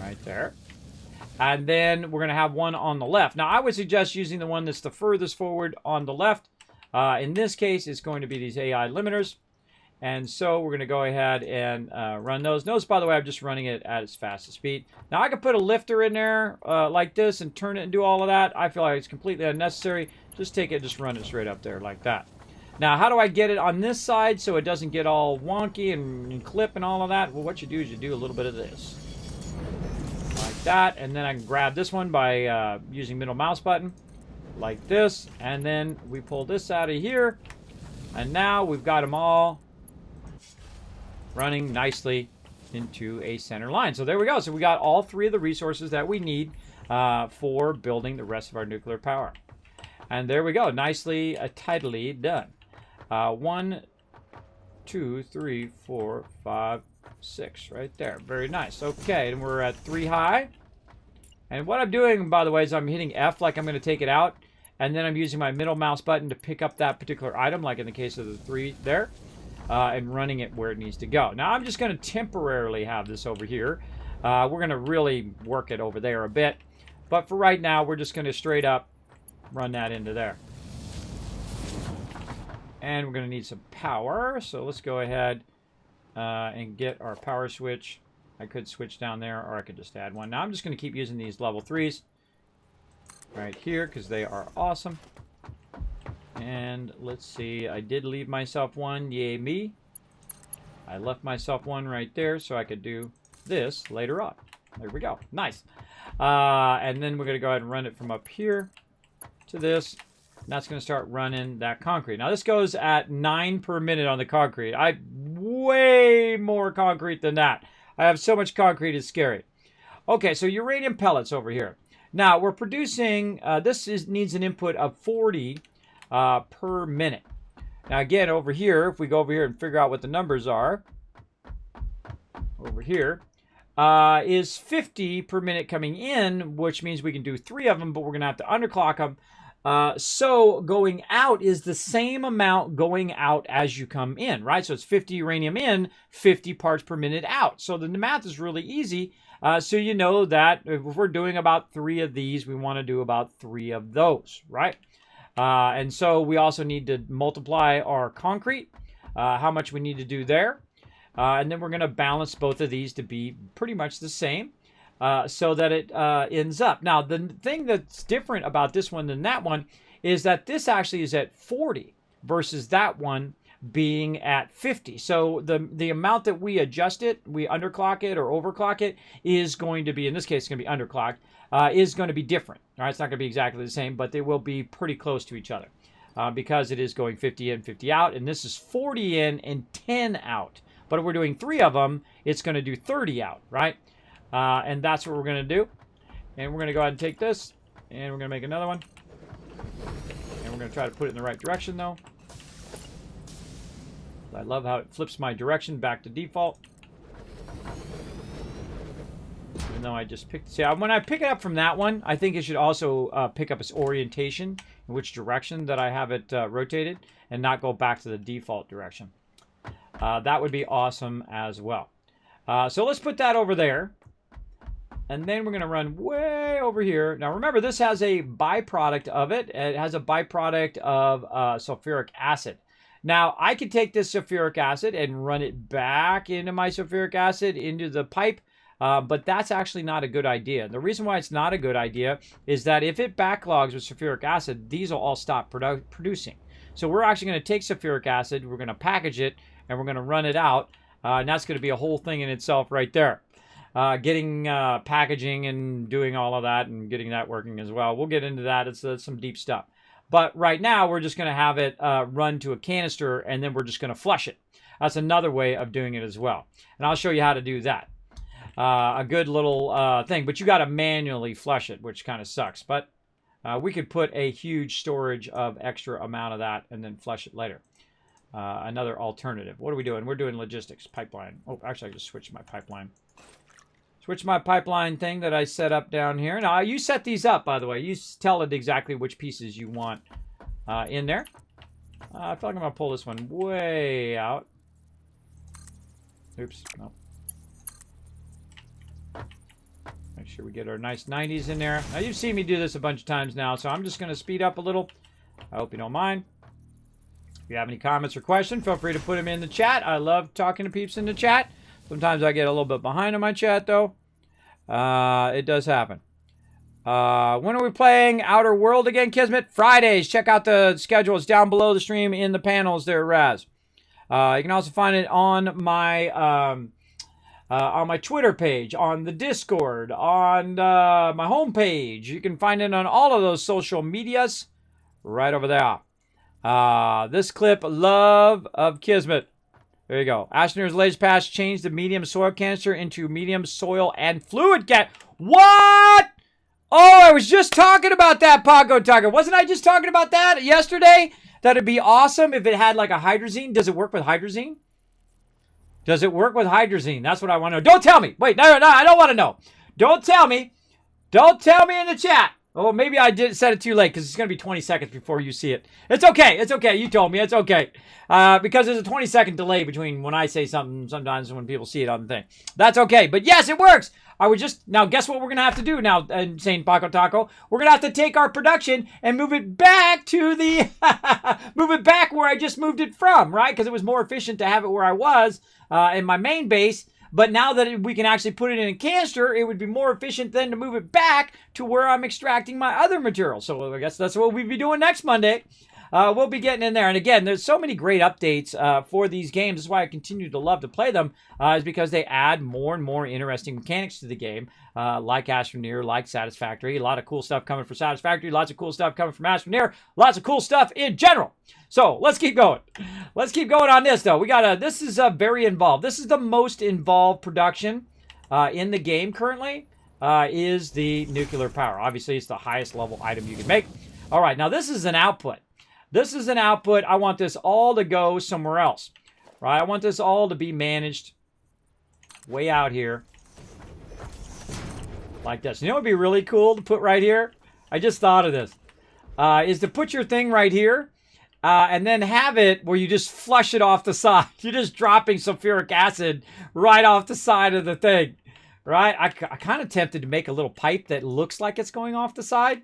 right there. And then we're going to have one on the left. Now, I would suggest using the one that's the furthest forward on the left. In this case, it's going to be these AI limiters. And so we're going to go ahead and run those. Notice, by the way, I'm just running it at its fastest speed. Now, I could put a lifter in there like this and turn it and do all of that. I feel like it's completely unnecessary. Just take it, just run it straight up there like that. Now, how do I get it on this side so it doesn't get all wonky and clip and all of that? Well, what you do is you do a little bit of this. Like that. And then I can grab this one by using middle mouse button. Like this. And then we pull this out of here. And now we've got them all running nicely into a center line. So there we go. So we got all 3 of the resources that we need for building the rest of our nuclear power. And there we go. Nicely, tidily done. 1, 2, 3, 4, 5, 6. Right there. Very nice. Okay, and we're at 3 high. And what I'm doing, by the way, is I'm hitting F like I'm going to take it out. And then I'm using my middle mouse button to pick up that particular item, like in the case of the 3 there. And running it where it needs to go. Now, I'm just going to temporarily have this over here. We're going to really work it over there a bit. But for right now, we're just going to straight up run that into there. And we're going to need some power. So let's go ahead and get our power switch. I could switch down there, or I could just add one. Now, I'm just going to keep using these level 3s right here because they are awesome. And let's see, I did leave myself one, yay me. I left myself one right there so I could do this later on. There we go, nice. And then we're gonna go ahead and run it from up here to this. And that's gonna start running that concrete. Now this goes at 9 per minute on the concrete. I way more concrete than that. I have so much concrete, it's scary. Okay, so uranium pellets over here. Now we're producing, needs an input of 40 per minute. Now again, over here, if we go over here and figure out what the numbers are, over here, is 50 per minute coming in, which means we can do 3 of them, but we're going to have to underclock them. So going out is the same amount going out as you come in, right? So it's 50 uranium in, 50 parts per minute out. So the math is really easy. So you know that if we're doing about 3 of these, we want to do about 3 of those, right? And so we also need to multiply our concrete, how much we need to do there. And then we're going to balance both of these to be pretty much the same so that it ends up. Now, the thing that's different about this one than that one is that this actually is at 40 versus that one being at 50. So the amount that we adjust it, we underclock it or overclock it, is going to be, in this case, it's going to be underclocked, is going to be different. All right, it's not going to be exactly the same, but they will be pretty close to each other because it is going 50 in, 50 out, and this is 40 in and 10 out. But if we're doing 3 of them, it's going to do 30 out, right? And that's what we're going to do. And we're going to go ahead and take this, and we're going to make another one. And we're going to try to put it in the right direction, though. I love how it flips my direction back to default. Even though I just picked... See, when I pick it up from that one, I think it should also pick up its orientation, in which direction that I have it rotated, and not go back to the default direction. That would be awesome as well. So let's put that over there. And then we're going to run way over here. Now remember, this has a byproduct of it. It has a byproduct of sulfuric acid. Now, I could take this sulfuric acid and run it back into my sulfuric acid into the pipe, but that's actually not a good idea. The reason why it's not a good idea is that if it backlogs with sulfuric acid, these will all stop producing. So we're actually going to take sulfuric acid, we're going to package it, and we're going to run it out, and that's going to be a whole thing in itself right there. Getting packaging and doing all of that and getting that working as well. We'll get into that. It's some deep stuff. But right now, we're just going to have it run to a canister, and then we're just going to flush it. That's another way of doing it as well. And I'll show you how to do that. A good little thing. But you got to manually flush it, which kind of sucks. But we could put a huge storage of extra amount of that and then flush it later. Another alternative. What are we doing? We're doing logistics, pipeline. Oh, actually, I just switched my pipeline. Switch my pipeline thing that I set up down here. Now, you set these up, by the way. You tell it exactly which pieces you want in there. I feel like I'm going to pull this one way out. Oops. No. Make sure we get our nice 90s in there. Now, you've seen me do this a bunch of times now, so I'm just going to speed up a little. I hope you don't mind. If you have any comments or questions, feel free to put them in the chat. I love talking to peeps in the chat. Sometimes I get a little bit behind on my chat, though. It does happen. When are we playing Outer World again, Kismet? Fridays. Check out the schedule. It's down below the stream in the panels there, Raz. You can also find it on my Twitter page, on the Discord, on my homepage. You can find it on all of those social medias right over there. This clip, Love of Kismet. There you go. Ashner's latest patch changed the medium soil canister into medium soil and fluid can. What? Oh, I was just talking about that, Paco Taco. Wasn't I just talking about that yesterday? That'd be awesome if it had like a hydrazine. Does it work with hydrazine? Does it work with hydrazine? That's what I want to know. Don't tell me. Wait, no, I don't want to know. Don't tell me. Don't tell me in the chat. Oh, maybe I did set it too late because it's going to be 20 seconds before you see it. It's okay. It's okay. You told me. It's okay. Because there's a 20-second delay between when I say something sometimes and when people see it on the thing. That's okay. But yes, it works. I would just... Now, guess what we're going to have to do now, Insane Paco Taco? We're going to have to take our production and move it back to the... move it back where I just moved it from, right? Because it was more efficient to have it where I was in my main base. But now that we can actually put it in a canister, it would be more efficient then to move it back to where I'm extracting my other material. So I guess that's what we'll be doing next Monday. We'll be getting in there. And again, there's so many great updates for these games. That's why I continue to love to play them, is because they add more and more interesting mechanics to the game, like Astroneer, like Satisfactory. A lot of cool stuff coming for Satisfactory. Lots of cool stuff coming from Astroneer. Lots of cool stuff in general. So let's keep going. Let's keep going on this, though. This is very involved. This is the most involved production in the game currently, is the nuclear power. Obviously, it's the highest level item you can make. All right, now this is an output. This is an output. I want this all to go somewhere else, right? I want this all to be managed way out here like this. You know what would be really cool to put right here? I just thought of this. Is to put your thing right here and then have it where you just flush it off the side. You're just dropping sulfuric acid right off the side of the thing, right? I kind of tempted to make a little pipe that looks like it's going off the side.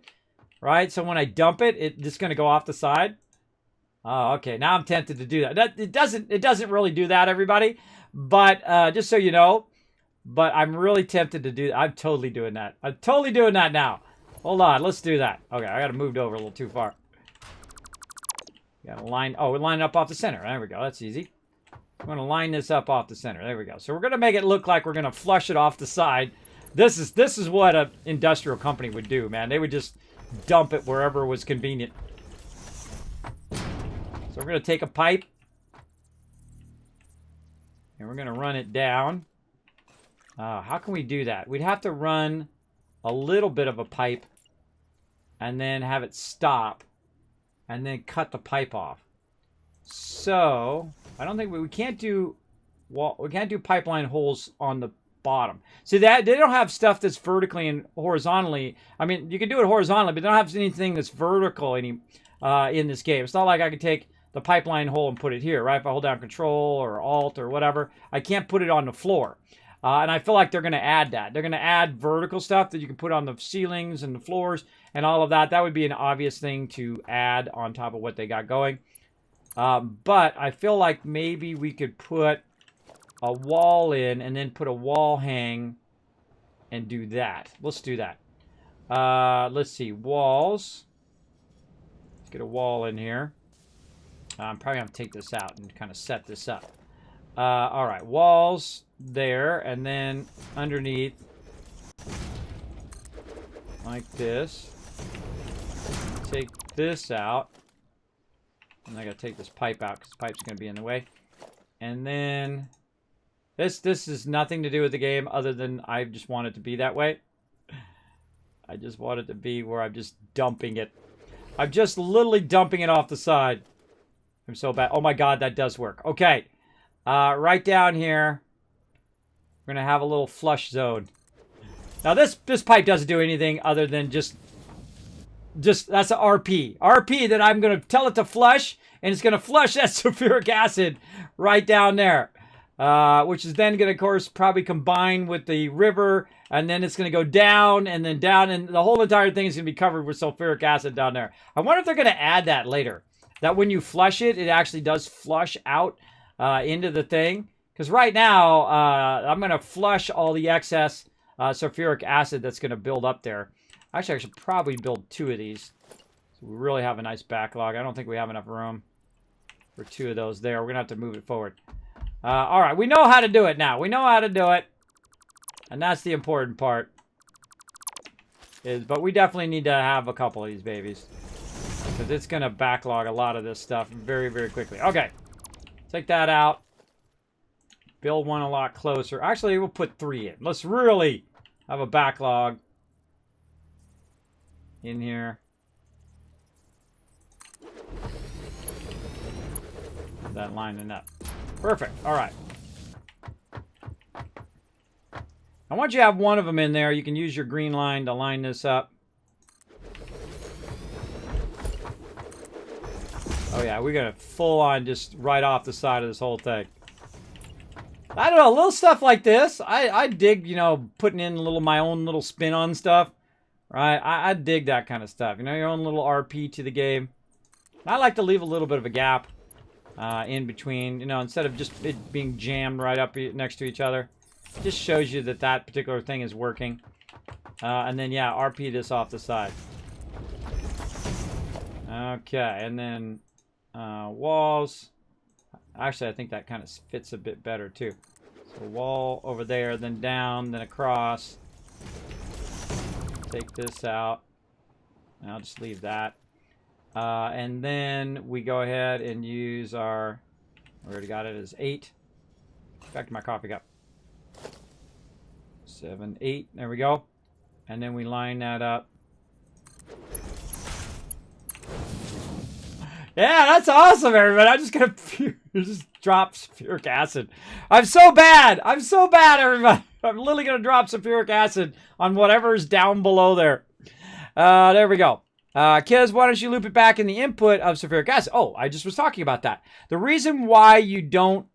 Right, so when I dump it, it's just going to go off the side. Oh, okay. Now I'm tempted to do that. It doesn't really do that, everybody. But just so you know, but I'm really tempted to do that. I'm totally doing that. I'm totally doing that now. Hold on, let's do that. Okay, I got to move over a little too far. Got to line. Oh, we line it up off the center. There we go. That's easy. I'm going to line this up off the center. There we go. So we're going to make it look like we're going to flush it off the side. This is what an industrial company would do, man. They would just dump it wherever was convenient. So we're going to take a pipe. And we're going to run it down. How can we do that? We'd have to run a little bit of a pipe. And then have it stop. And then cut the pipe off. So, I don't think we can't do... Well, we can't do pipeline holes on the bottom. See, that they don't have stuff that's vertically and horizontally. I mean, you can do it horizontally, but they don't have anything that's vertical in this game. It's not like I could take the pipeline hole and put it here, right? If I hold down Control or Alt or whatever, I can't put it on the floor. And I feel like they're going to add that. They're going to add vertical stuff that you can put on the ceilings and the floors and all of that. That would be an obvious thing to add on top of what they got going. But I feel like maybe we could put a wall in and then put a wall hang and do that. Let's do that. Let's see. Walls. Let's get a wall in here. I'm probably going to take this out and kind of set this up. All right. Walls there. And then underneath like this. Take this out. And I got to take this pipe out because the pipe's going to be in the way. And then this is nothing to do with the game other than I just want it to be that way. I just want it to be where I'm just dumping it. I'm just literally dumping it off the side. I'm so bad. Oh my God, that does work. Okay. Right down here, we're going to have a little flush zone. Now this pipe doesn't do anything other than just that's an RP. RP that I'm going to tell it to flush, and it's going to flush that sulfuric acid right down there. Which is then going to, of course, probably combine with the river, and then it's going to go down, and then down, and the whole entire thing is going to be covered with sulfuric acid down there. I wonder if they're going to add that later. That when you flush it, it actually does flush out into the thing. Because right now, I'm going to flush all the excess sulfuric acid that's going to build up there. Actually, I should probably build 2 of these. So we really have a nice backlog. I don't think we have enough room for 2 of those there. We're going to have to move it forward. All right, we know how to do it now. We know how to do it. And that's the important part. But we definitely need to have a couple of these babies. Because it's going to backlog a lot of this stuff very, very quickly. Okay. Take that out. Build one a lot closer. Actually, we'll put 3 in. Let's really have a backlog in here. That lining up. Perfect. All right. And once you have one of them in there, you can use your green line to line this up. Oh yeah, we're gonna full on just right off the side of this whole thing. I don't know, little stuff like this. I dig, you know, putting in my own little spin on stuff. Right? I dig that kind of stuff. You know, your own little RP to the game. I like to leave a little bit of a gap in between, you know, instead of just it being jammed right up next to each other. It just shows you that that particular thing is working. And then, yeah, RP this off the side. Okay, and then walls. Actually, I think that kind of fits a bit better, too. So wall over there, then down, then across. Take this out. And I'll just leave that. And then we go ahead and use our, we already got it as 8. Back to my coffee cup. 7, 8, there we go. And then we line that up. Yeah, that's awesome, everybody. I'm just gonna just drop sulfuric acid. I'm so bad, everybody. I'm literally gonna drop sulfuric acid on whatever's down below there. There we go. Kiz, why don't you loop it back in the input of sulfuric acid? Oh, I just was talking about that. The reason why you don't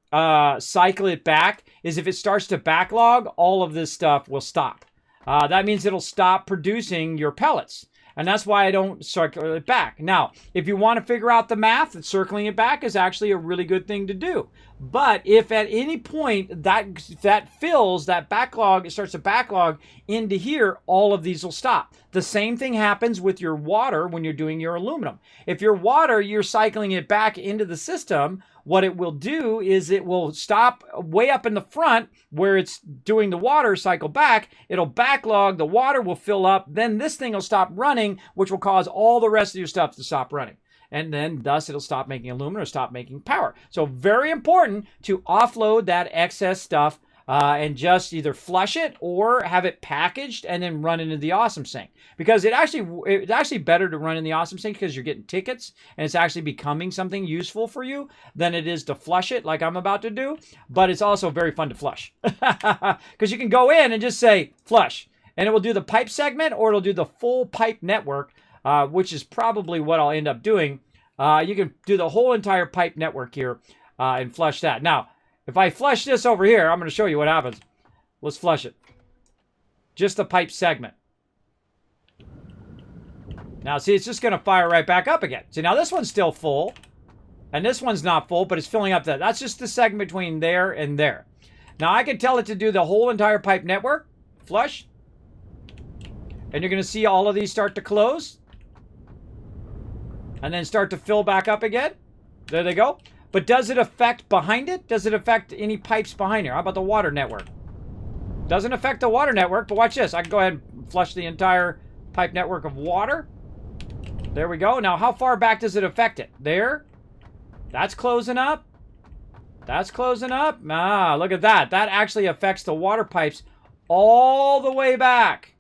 cycle it back is if it starts to backlog, all of this stuff will stop. That means it'll stop producing your pellets. And that's why I don't circle it back. Now, if you want to figure out the math, circling it back is actually a really good thing to do. But if at any point that fills, that backlog, it starts to backlog into here, all of these will stop. The same thing happens with your water when you're doing your aluminum. If your water, you're cycling it back into the system, what it will do is it will stop way up in the front where it's doing the water cycle back. It'll backlog, the water will fill up, then this thing will stop running, which will cause all the rest of your stuff to stop running. And then thus it'll stop making aluminum or stop making power. So very important to offload that excess stuff and just either flush it or have it packaged and then run into the awesome sink. Because it's actually better to run in the awesome sink because you're getting tickets and it's actually becoming something useful for you than it is to flush it like I'm about to do. But it's also very fun to flush because you can go in and just say flush and it will do the pipe segment or it'll do the full pipe network. Which is probably what I'll end up doing. You can do the whole entire pipe network here and flush that. Now, if I flush this over here, I'm going to show you what happens. Let's flush it. Just the pipe segment. Now, see, it's just going to fire right back up again. See, now this one's still full. And this one's not full, but it's filling up that. That's just the segment between there and there. Now, I can tell it to do the whole entire pipe network. Flush. And you're going to see all of these start to close. And then start to fill back up again. There they go. But does it affect behind it? Does it affect any pipes behind here? How about the water network? Doesn't affect the water network, but watch this. I can go ahead and flush the entire pipe network of water. There we go. Now, how far back does it affect it? There. That's closing up. That's closing up. Ah, look at that. That actually affects the water pipes all the way back.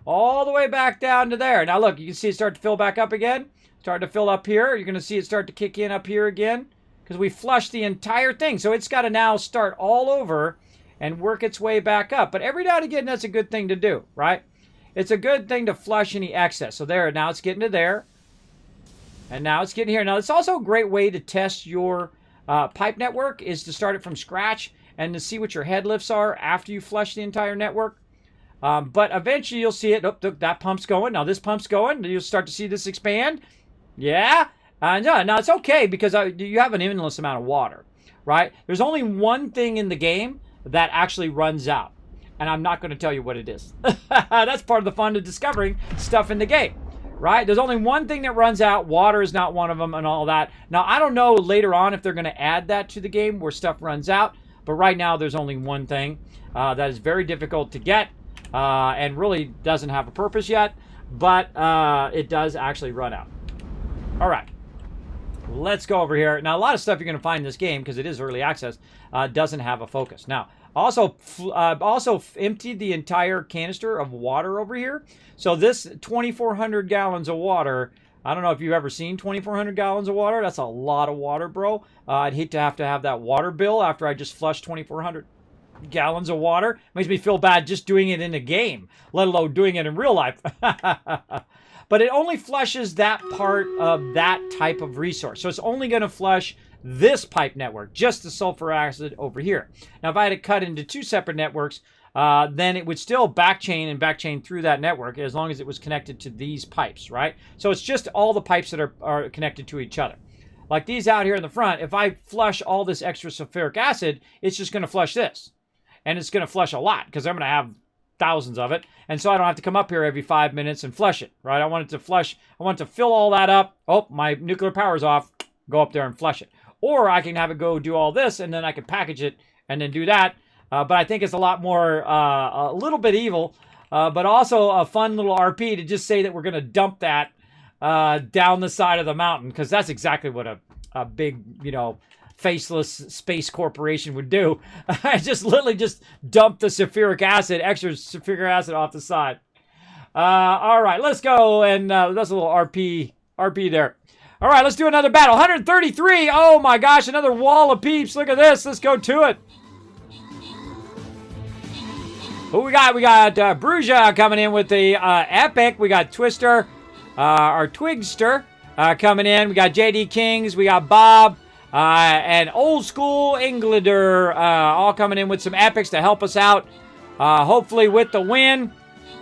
All the way back down to there. Now, look, you can see it start to fill back up again. Start to fill up here. You're going to see it start to kick in up here again because we flushed the entire thing. So it's got to now start all over and work its way back up. But every now and again, that's a good thing to do, right? It's a good thing to flush any excess. So there, now it's getting to there. And now it's getting here. Now, it's also a great way to test your pipe network is to start it from scratch and to see what your head lifts are after you flush the entire network. But eventually you'll see it. Oh, that pump's going. Now this pump's going. You'll start to see this expand. Yeah. No, now it's okay because you have an endless amount of water, right? There's only one thing in the game that actually runs out. And I'm not going to tell you what it is. That's part of the fun of discovering stuff in the game, right? There's only one thing that runs out. Water is not one of them and all that. Now, I don't know later on if they're going to add that to the game where stuff runs out. But right now, there's only one thing that is very difficult to get and really doesn't have a purpose yet. But it does actually run out. All right. Let's go over here. Now, a lot of stuff you're going to find in this game, because it is early access, doesn't have a focus. Now, also emptied the entire canister of water over here. So this 2,400 gallons of water, I don't know if you've ever seen 2,400 gallons of water. That's a lot of water, bro. I'd hate to have that water bill after I just flushed 2,400 gallons of water. Makes me feel bad just doing it in a game, let alone doing it in real life. But it only flushes that part of that type of resource. So it's only going to flush this pipe network, just the sulfur acid over here. Now, if I had to cut into two separate networks, then it would still backchain through that network as long as it was connected to these pipes, right? So it's just all the pipes that are connected to each other. Like these out here in the front, if I flush all this extra sulfuric acid, it's just going to flush this. And it's going to flush a lot because I'm going to have thousands of it. And so I don't have to come up here every 5 minutes and flush it, right? I want it to flush. I want it to fill all that up. Oh, my nuclear power's off. Go up there and flush it. Or I can have it go do all this, and then I can package it and then do that. But I think it's a lot more, a little bit evil, but also a fun little RP to just say that we're going to dump that down the side of the mountain, because that's exactly what a big, faceless space corporation would do. Just literally just dump the extra sulfuric acid off the side. All right, let's go, and that's a little RP there. All right, let's do another battle. 133. Oh my gosh, another wall of peeps. Look at this. Let's go to it. Who we got? We got Bruja coming in with the Epic. We got Twister, our Twigster coming in. We got JD Kings. We got Bob and Old School Englander all coming in with some Epics to help us out. Hopefully with the win.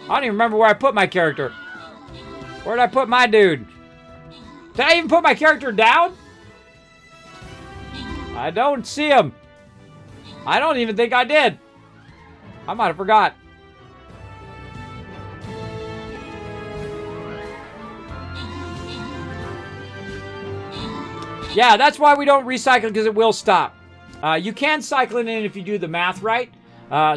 I don't even remember where I put my character. Where did I put my dude? Did I even put my character down? I don't see him. I don't even think I did. I might have forgot. Yeah, that's why we don't recycle, because it will stop. You can cycle it in if you do the math right,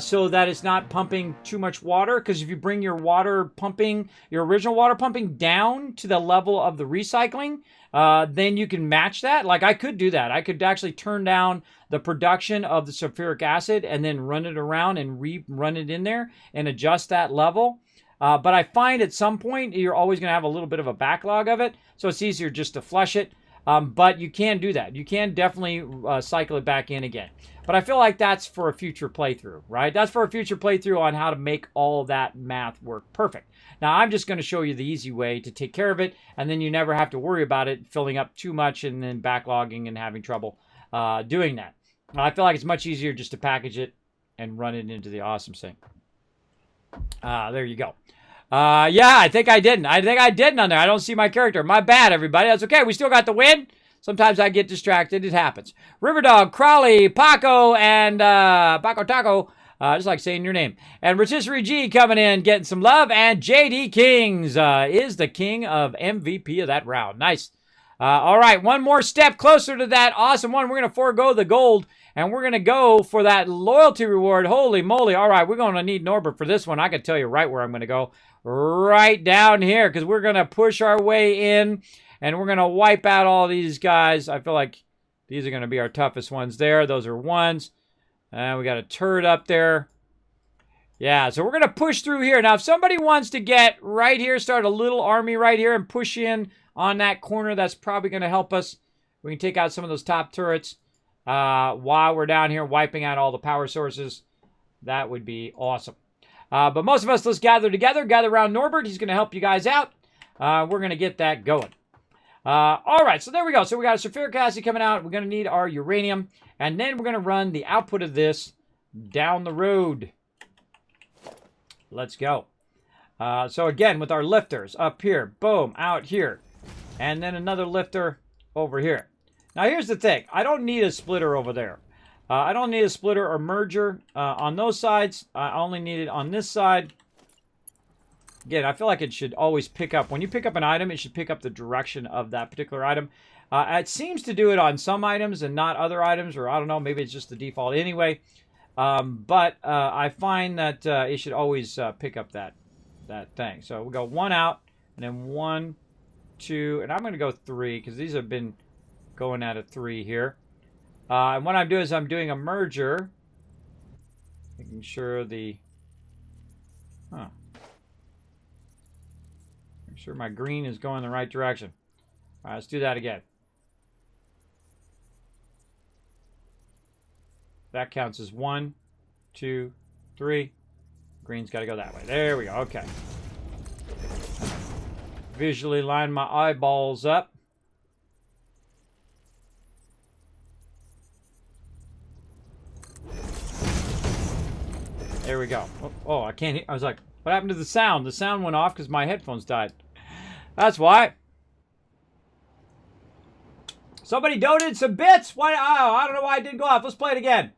so that it's not pumping too much water, because if you bring your water pumping, your original water pumping down to the level of the recycling, then you can match that. Like I could do that. I could actually turn down the production of the sulfuric acid and then run it around and rerun it in there and adjust that level. But I find at some point you're always going to have a little bit of a backlog of it, so it's easier just to flush it. But you can do that. You can definitely cycle it back in again. But I feel like that's for a future playthrough, right? That's for a future playthrough on how to make all that math work perfect. Now, I'm just going to show you the easy way to take care of it, and then you never have to worry about it filling up too much and then backlogging and having trouble doing that. I feel like it's much easier just to package it and run it into the awesome sink. There you go. Yeah, I think I didn't. I think I didn't on there. I don't see my character. My bad, everybody. That's okay. We still got the win. Sometimes I get distracted. It happens. Riverdog, Crawley, Paco, and Paco Taco. Just like saying your name. And Rotisserie G coming in, getting some love. And JD Kings is the king of MVP of that round. Nice. All right, one more step closer to that awesome one. We're going to forego the gold, and we're going to go for that loyalty reward. Holy moly. All right, we're going to need Norbert for this one. I can tell you right where I'm going to go. Right down here, because we're going to push our way in, and we're going to wipe out all these guys. I feel like these are going to be our toughest ones there. Those are ones. And we got a turret up there. Yeah, so we're going to push through here. Now, if somebody wants to get right here, start a little army right here and push in on that corner, that's probably going to help us. We can take out some of those top turrets while we're down here wiping out all the power sources. That would be awesome. But most of us, let's gather together, gather around Norbert. He's going to help you guys out. We're going to get that going. All right, so there we go. So we got a sulfuric acid coming out. We're going to need our uranium. And then we're going to run the output of this down the road. Let's go. So again, with our lifters up here, boom, out here. And then another lifter over here. Now here's the thing. I don't need a splitter over there. I don't need a splitter or merger on those sides. I only need it on this side. Again, I feel like it should always pick up. When you pick up an item, it should pick up the direction of that particular item. It seems to do it on some items and not other items, or I don't know, maybe it's just the default anyway. But I find that it should always pick up that thing. So we'll go one out, and then 1, 2, and I'm going to go 3, because these have been going at a 3 here. And what I'm doing is I'm doing a merger. Making sure Make sure my green is going the right direction. All right, let's do that again. That counts as 1, 2, 3. Green's got to go that way. There we go. Okay. Visually line my eyeballs up. There we go. Oh, I can't hear. I was like, what happened to the sound? The sound went off because my headphones died. That's why. Somebody donated some bits. Why? Oh, I don't know why it didn't go off. Let's play it again.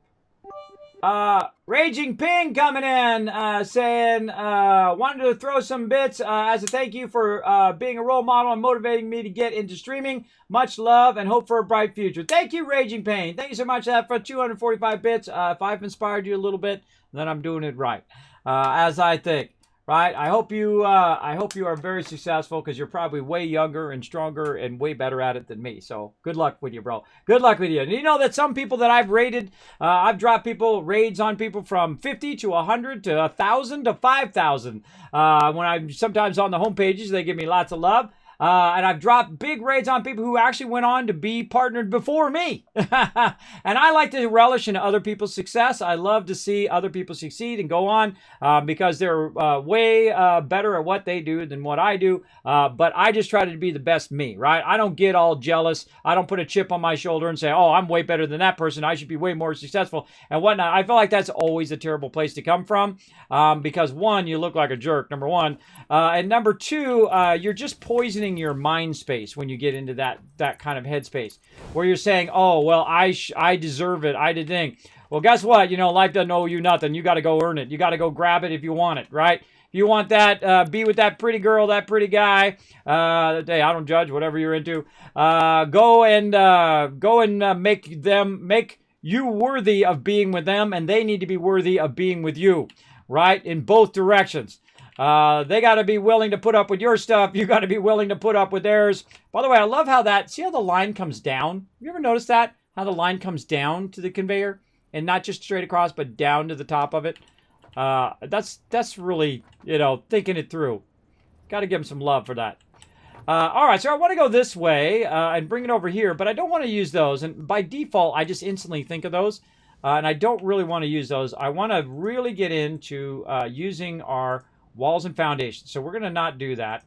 Raging Ping coming in, saying, wanted to throw some bits as a thank you for being a role model and motivating me to get into streaming. Much love and hope for a bright future. Thank you, Raging Pain. Thank you so much for 245 bits. If I've inspired you a little bit, then I'm doing it right, as I think. Right? I hope you are very successful, because you're probably way younger and stronger and way better at it than me. So good luck with you, bro. Good luck with you. And you know that some people that I've raided, I've dropped raids on people from 50 to 100 to 1,000 to 5,000. When I'm sometimes on the home pages, they give me lots of love. And I've dropped big raids on people who actually went on to be partnered before me. And I like to relish in other people's success. I love to see other people succeed and go on because they're way better at what they do than what I do. But I just try to be the best me, right? I don't get all jealous. I don't put a chip on my shoulder and say, oh, I'm way better than that person. I should be way more successful and whatnot. I feel like that's always a terrible place to come from because, one, you look like a jerk, number one. And number two, you're just poisoning your mind space when you get into that kind of headspace where you're saying, oh, well, I deserve it. I did thing. Well, guess what? You know, life doesn't owe you nothing. You got to go earn it. You got to go grab it if you want it, right? If you want that, be with that pretty girl, that pretty guy. Hey, I don't judge, whatever you're into. Go and make you worthy of being with them, and they need to be worthy of being with you, right? In both directions. They got to be willing to put up with your stuff. You got to be willing to put up with theirs. By the way, I love how see how the line comes down? Have you ever noticed that? How the line comes down to the conveyor and not just straight across, but down to the top of it? That's really, you know, thinking it through. Got to give them some love for that. All right, so I want to go this way and bring it over here, but I don't want to use those. And by default, I just instantly think of those. And I don't really want to use those. I want to really get into using our walls and foundations. So we're going to not do that.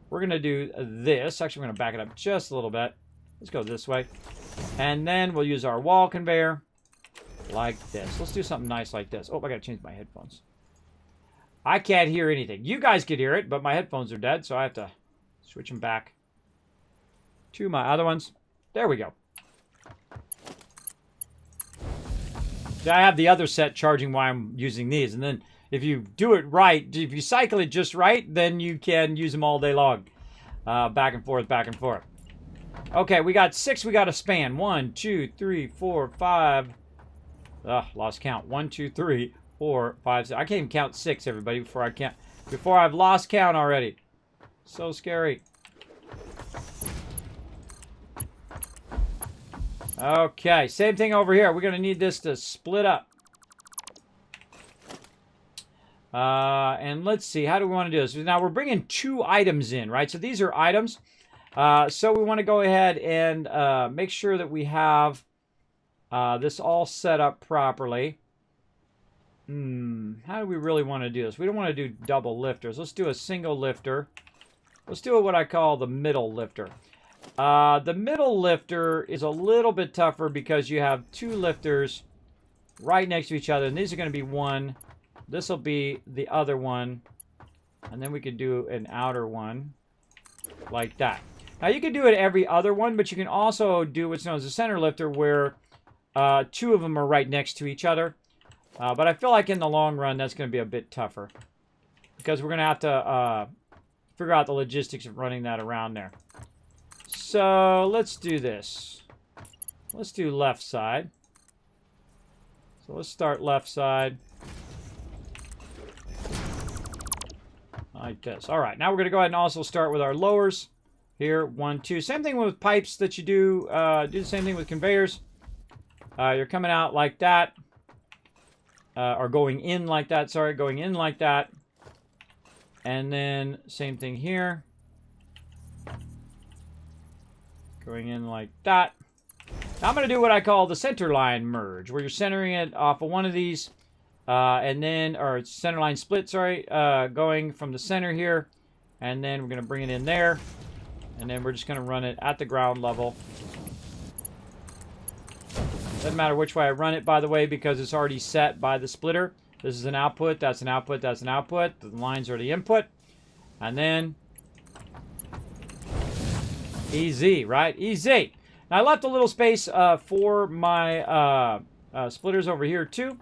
We're going to do this. Actually, we're going to back it up just a little bit. Let's go this way. And then we'll use our wall conveyor like this. Let's do something nice like this. Oh, I got to change my headphones. I can't hear anything. You guys can hear it, but my headphones are dead, so I have to switch them back to my other ones. There we go. I have the other set charging while I'm using these. And then if you do it right, if you cycle it just right, then you can use them all day long. Back and forth, back and forth. Okay, we got 6 we got to span. 1, 2, 3, 4, 5. Lost count. 1, 2, 3, 4, 5, 6. I can't even count 6, everybody, before I've lost count already. So scary. Okay, same thing over here. We're going to need this to split up. And let's see, how do we want to do this? Now, we're bringing 2 items in, right? So these are items. So we want to go ahead and make sure that we have this all set up properly. How do we really want to do this? We don't want to do double lifters. Let's do a single lifter. Let's do what I call the middle lifter. The middle lifter is a little bit tougher because you have 2 lifters right next to each other. And these are going to be one. This will be the other one. And then we could do an outer one like that. Now, you can do it every other one, but you can also do what's known as a center lifter where 2 of them are right next to each other. But I feel like in the long run, that's going to be a bit tougher because we're going to have to figure out the logistics of running that around there. So let's do this. Let's do left side. So let's start left side. Like this. All right, now we're going to go ahead and also start with our lowers. Here, 1, 2. Same thing with pipes that you do. Do the same thing with conveyors. You're coming out like that. Or going in like that, sorry. Going in like that. And then same thing here. Going in like that. Now I'm going to do what I call the center line merge, where you're centering it off of one of these. And then, or center line split, sorry. Going from the center here. And then we're going to bring it in there. And then we're just going to run it at the ground level. Doesn't matter which way I run it, by the way, because it's already set by the splitter. This is an output, that's an output, that's an output. The lines are the input. And then, easy, right? Easy. Now, I left a little space for my splitters over here, too.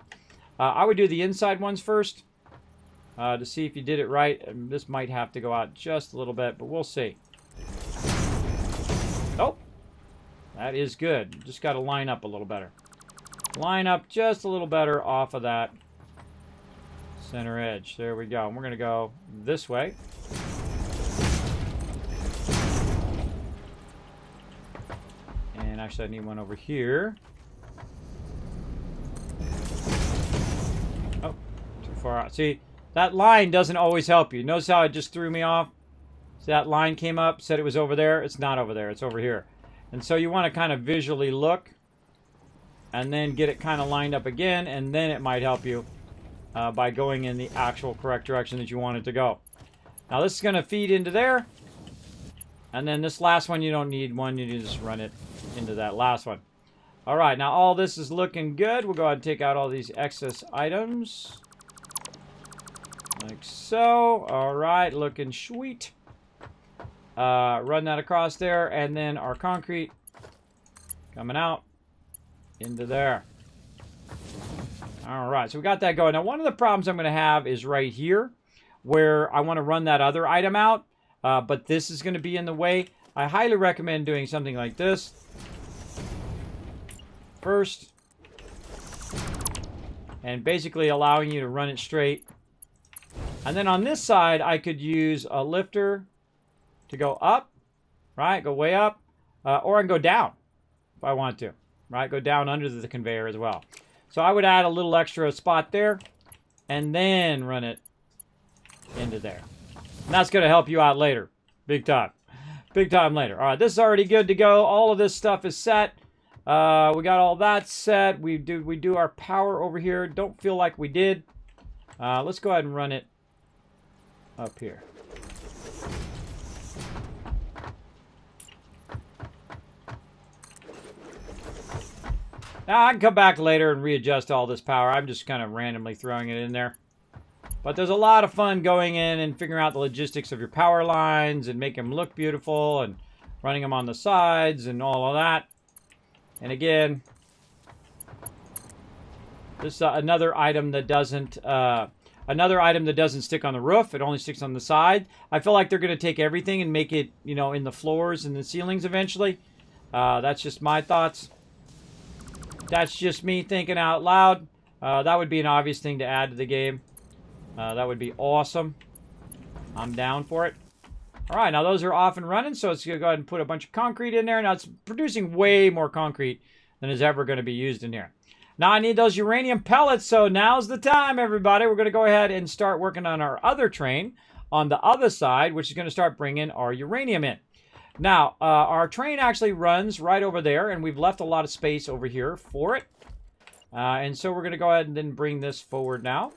I would do the inside ones first to see if you did it right. And this might have to go out just a little bit, but we'll see. Oh, that is good. Just got to line up a little better. Line up just a little better off of that center edge. There we go. And we're going to go this way. And actually, I need one over here. Oh, too far out. See, that line doesn't always help you. Notice how it just threw me off? See, that line came up, said it was over there. It's not over there. It's over here. And so you want to kind of visually look and then get it kind of lined up again, and then it might help you by going in the actual correct direction that you want it to go. Now this is going to feed into there, and then this last one you don't need one. You just run it into that last one. All right, now all this is looking good. We'll go ahead and take out all these excess items. Like so. All right, looking sweet. Run that across there, and then our concrete coming out into there. All right, so we got that going. Now, one of the problems I'm going to have is right here, where I want to run that other item out, but this is going to be in the way. I highly recommend doing something like this. First, and basically allowing you to run it straight. And then on this side, I could use a lifter to go up, right? Go way up, or I can go down if I want to, right? Go down under the conveyor as well. So I would add a little extra spot there and then run it into there. And that's going to help you out later. Big time. Big time later. All right, this is already good to go. All of this stuff is set. We got all that set. We do our power over here. Don't feel like we did. Let's go ahead and run it up here. Now, I can come back later and readjust all this power. I'm just kind of randomly throwing it in there. But there's a lot of fun going in and figuring out the logistics of your power lines and make them look beautiful and running them on the sides and all of that. And again, this is another item that doesn't stick on the roof. It only sticks on the side. I feel like they're going to take everything and make it, you know, in the floors and the ceilings eventually. That's just my thoughts. That's just me thinking out loud. That would be an obvious thing to add to the game. That would be awesome. I'm down for it. All right, now those are off and running, so it's going to go ahead and put a bunch of concrete in there. Now it's producing way more concrete than is ever going to be used in here. Now I need those uranium pellets, so now's the time, everybody. We're going to go ahead and start working on our other train on the other side, which is going to start bringing our uranium in. Now, our train actually runs right over there, and we've left a lot of space over here for it. And so we're going to go ahead and then bring this forward now.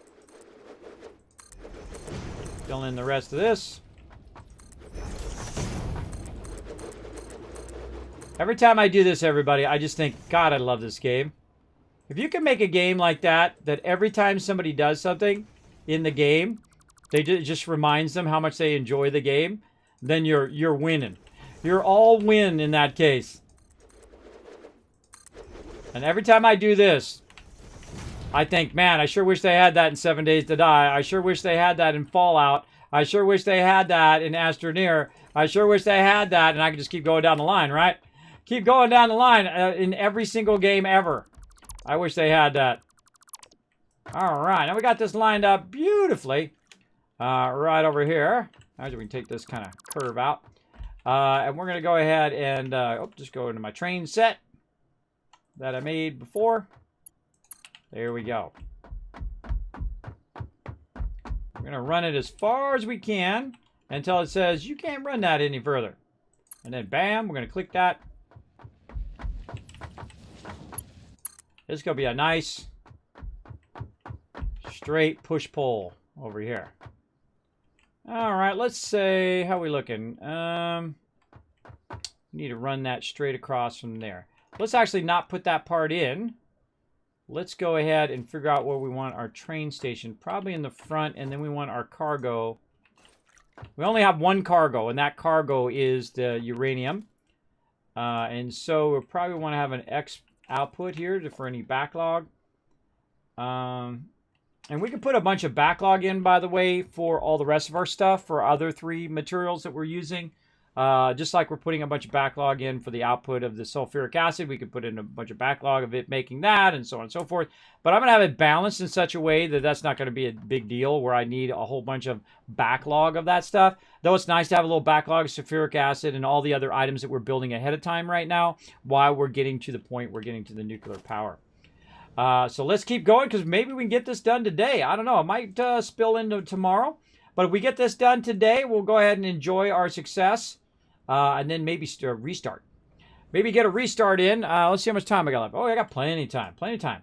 Fill in the rest of this. Every time I do this, everybody, I just think, God, I love this game. If you can make a game like that every time somebody does something in the game, it just reminds them how much they enjoy the game, then you're winning. You're all win in that case. And every time I do this, I think, man, I sure wish they had that in 7 Days to Die. I sure wish they had that in Fallout. I sure wish they had that in Astroneer. I sure wish they had that, and I could just keep going down the line, right? Keep going down the line in every single game ever. I wish they had that. All right, now we got this lined up beautifully right over here. Actually, we can take this kind of curve out. And we're going to go ahead and just go into my train set that I made before. There we go. We're going to run it as far as we can until it says you can't run that any further. And then bam, we're going to click that. This is going to be a nice straight push-pull over here. All right, let's say, how are we looking? Need to run that straight across from there. Let's actually not put that part in. Let's go ahead and figure out where we want our train station. Probably in the front, and then we want our cargo. We only have one cargo, and that cargo is the uranium. And so we'll probably want to have an X output here for any backlog. And we can put a bunch of backlog in, by the way, for all the rest of our stuff, for other 3 materials that we're using. Just like we're putting a bunch of backlog in for the output of the sulfuric acid, we could put in a bunch of backlog of it making that, and so on and so forth. But I'm going to have it balanced in such a way that that's not going to be a big deal where I need a whole bunch of backlog of that stuff. Though it's nice to have a little backlog of sulfuric acid and all the other items that we're building ahead of time right now while we're getting to the point we're getting to the nuclear power. So let's keep going, because maybe we can get this done today. I don't know. It might spill into tomorrow. But if we get this done today, we'll go ahead and enjoy our success. And then maybe restart. Maybe get a restart in. Let's see how much time I got left. Oh, I got plenty of time. Plenty of time.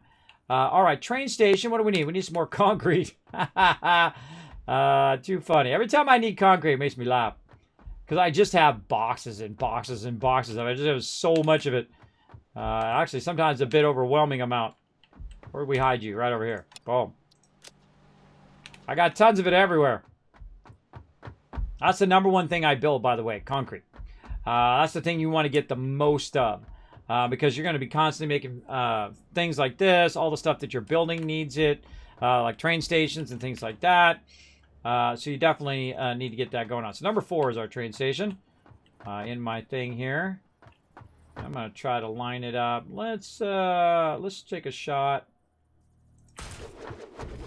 All right, train station. What do we need? We need some more concrete. Too funny. Every time I need concrete, it makes me laugh. Because I just have boxes and boxes and boxes of it. I just have so much of it. Actually, sometimes a bit overwhelming amount. Where did we hide you? Right over here. Boom. I got tons of it everywhere. That's the #1 thing I build, by the way. Concrete. That's the thing you want to get the most of. because you're going to be constantly making things like this. All the stuff that you're building needs it, like train stations and things like that. So you definitely need to get that going on. So number 4 is our train station in my thing here. I'm going to try to line it up. Let's take a shot.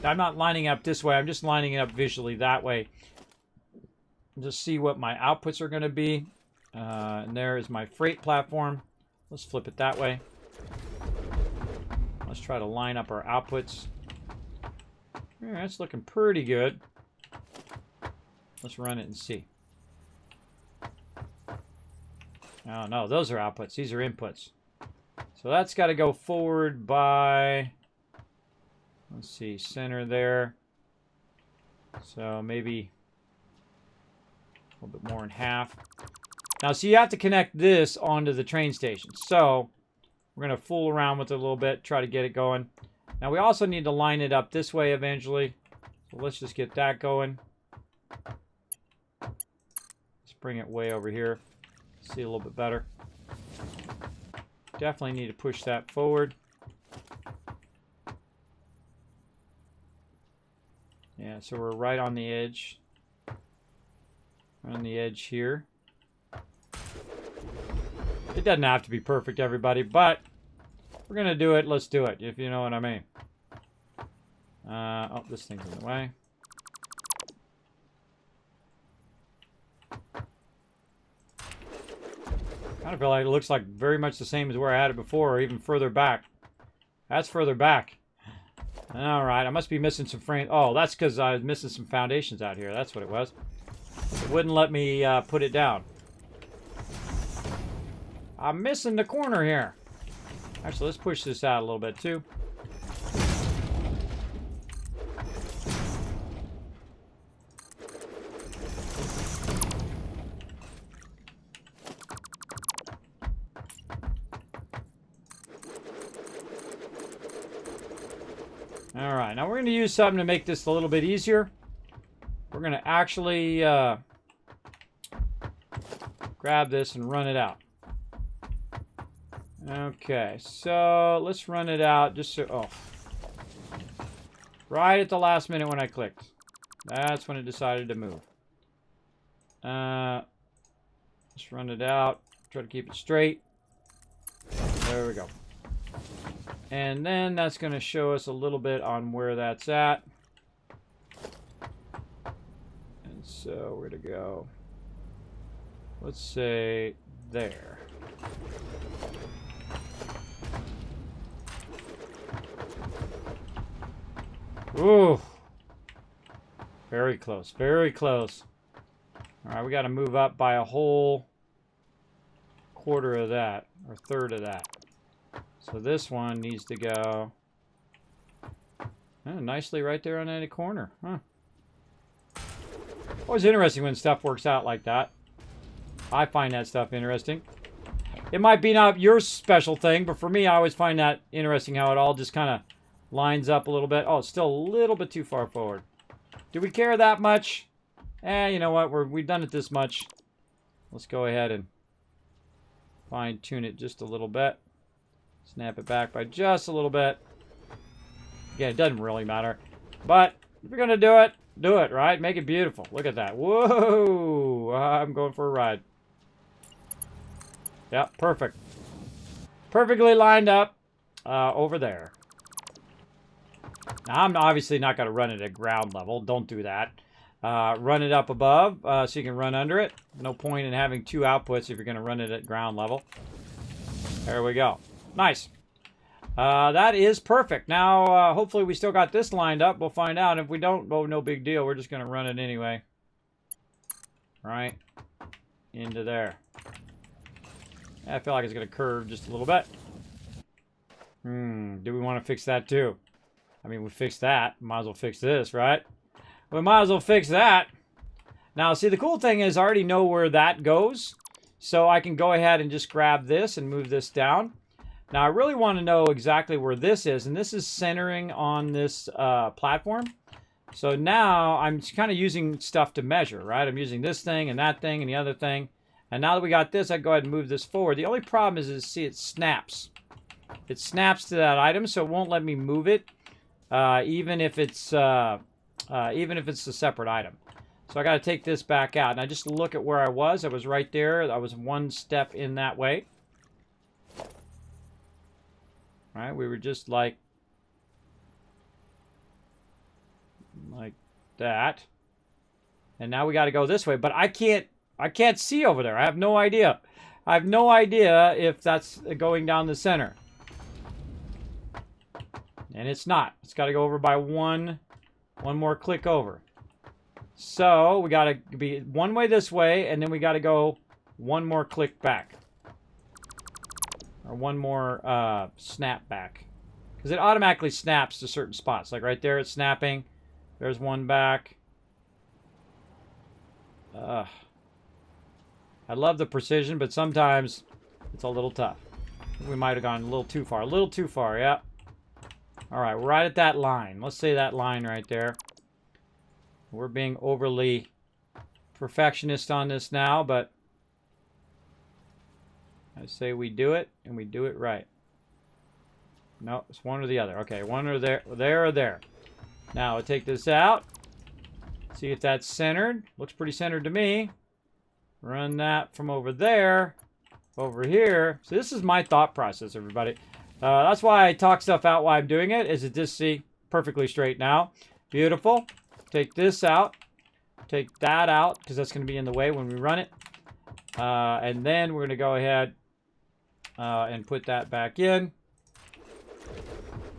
I'm not lining up this way. I'm just lining it up visually that way. Just see what my outputs are going to be. And there is my freight platform. Let's flip it that way. Let's try to line up our outputs. Yeah, that's looking pretty good. Let's run it and see. Oh, no, those are outputs. These are inputs. So that's got to go forward by, let's see, center there. So maybe a little bit more in half. Now, so you have to connect this onto the train station. So we're going to fool around with it a little bit, try to get it going. Now, we also need to line it up this way eventually. So let's just get that going. Let's bring it way over here. See a little bit better. Definitely need to push that forward. Yeah, so we're right on the edge. On the edge here. It doesn't have to be perfect, everybody, but we're going to do it. Let's do it, if you know what I mean. Oh, this thing's in the way. I kind of feel like it looks like very much the same as where I had it before, or even further back. That's further back. All right, I must be missing some frames. Oh, that's because I was missing some foundations out here. That's what it was. It wouldn't let me put it down. I'm missing the corner here. Actually, let's push this out a little bit too. All right, now we're going to use something to make this a little bit easier. We're going to actually grab this and run it out. Okay, so let's run it out just so... Oh. Right at the last minute when I clicked. That's when it decided to move. Let's run it out. Try to keep it straight. There we go. And then that's going to show us a little bit on where that's at. And so where to go? Let's say there. Ooh. Very close. Very close. All right, we got to move up by a whole quarter of that, or third of that. So this one needs to go nicely right there on any corner. Huh. Always interesting when stuff works out like that. I find that stuff interesting. It might be not your special thing, but for me, I always find that interesting how it all just kind of lines up a little bit. Oh, it's still a little bit too far forward. Do we care that much? You know what? We've done it this much. Let's go ahead and fine-tune it just a little bit. Snap it back by just a little bit. Again, it doesn't really matter. But if you're going to do it, right? Make it beautiful. Look at that. Whoa! I'm going for a ride. Yep, perfect. Perfectly lined up over there. Now, I'm obviously not going to run it at ground level. Don't do that. Run it up above so you can run under it. No point in having two outputs if you're going to run it at ground level. There we go. Nice. That is perfect. Now, hopefully we still got this lined up. We'll find out. If we don't, oh, no big deal. We're just going to run it anyway. Right into there. I feel like it's going to curve just a little bit. Do we want to fix that too? I mean, we fixed that. Might as well fix this, right? We might as well fix that. Now, see, the cool thing is I already know where that goes. So I can go ahead and just grab this and move this down. Now, I really want to know exactly where this is. And this is centering on this platform. So now I'm kind of using stuff to measure, right? I'm using this thing and that thing and the other thing. And now that we got this, I go ahead and move this forward. The only problem is see, it snaps. It snaps to that item, so it won't let me move it, even if it's a separate item. So I got to take this back out. And I just look at where I was. I was right there. I was one step in that way. All right, we were just like that. And now we got to go this way, but I can't see over there. I have no idea. I have no idea if that's going down the center. And it's not. It's got to go over by one more click over. So we got to be one way this way, and then we got to go one more click back. Or one more snap back. Because it automatically snaps to certain spots. Like right there, it's snapping. There's one back. I love the precision, but sometimes it's a little tough. We might have gone a little too far. A little too far, yeah. All right, we're right at that line. Let's say that line right there. We're being overly perfectionist on this now, but I say we do it, and we do it right. No, it's one or the other. Okay, one or there or there. Now, I'll take this out. See if that's centered. Looks pretty centered to me. Run that from over there, over here. So this is my thought process, everybody. That's why I talk stuff out while I'm doing it. Is it just, see, perfectly straight now. Beautiful. Take this out. Take that out, because that's going to be in the way when we run it. And then we're going to go ahead and put that back in.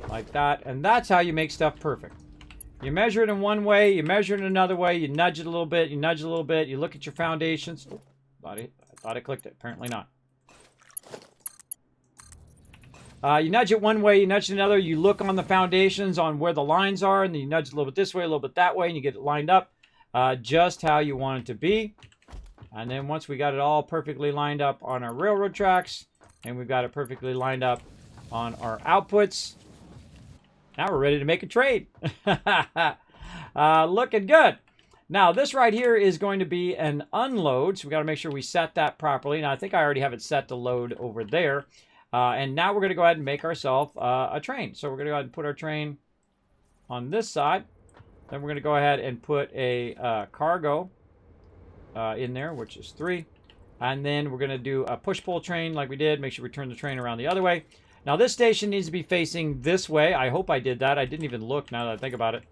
Like that. And that's how you make stuff perfect. You measure it in one way, you measure it in another way, you nudge it a little bit, you nudge it a little bit, you look at your foundations. Oh, I thought I clicked it. Apparently not. You nudge it one way, you nudge it another, you look on the foundations on where the lines are, and then you nudge it a little bit this way, a little bit that way, and you get it lined up just how you want it to be. And then once we got it all perfectly lined up on our railroad tracks, and we've got it perfectly lined up on our outputs, now we're ready to make a trade. Looking good. Now, this right here is going to be an unload, so we got to make sure we set that properly. Now, I think I already have it set to load over there. And now we're going to go ahead and make ourselves a train. So we're going to go ahead and put our train on this side. Then we're going to go ahead and put a cargo in there, which is 3. And then we're going to do a push-pull train like we did. Make sure we turn the train around the other way. Now, this station needs to be facing this way. I hope I did that. I didn't even look now that I think about it.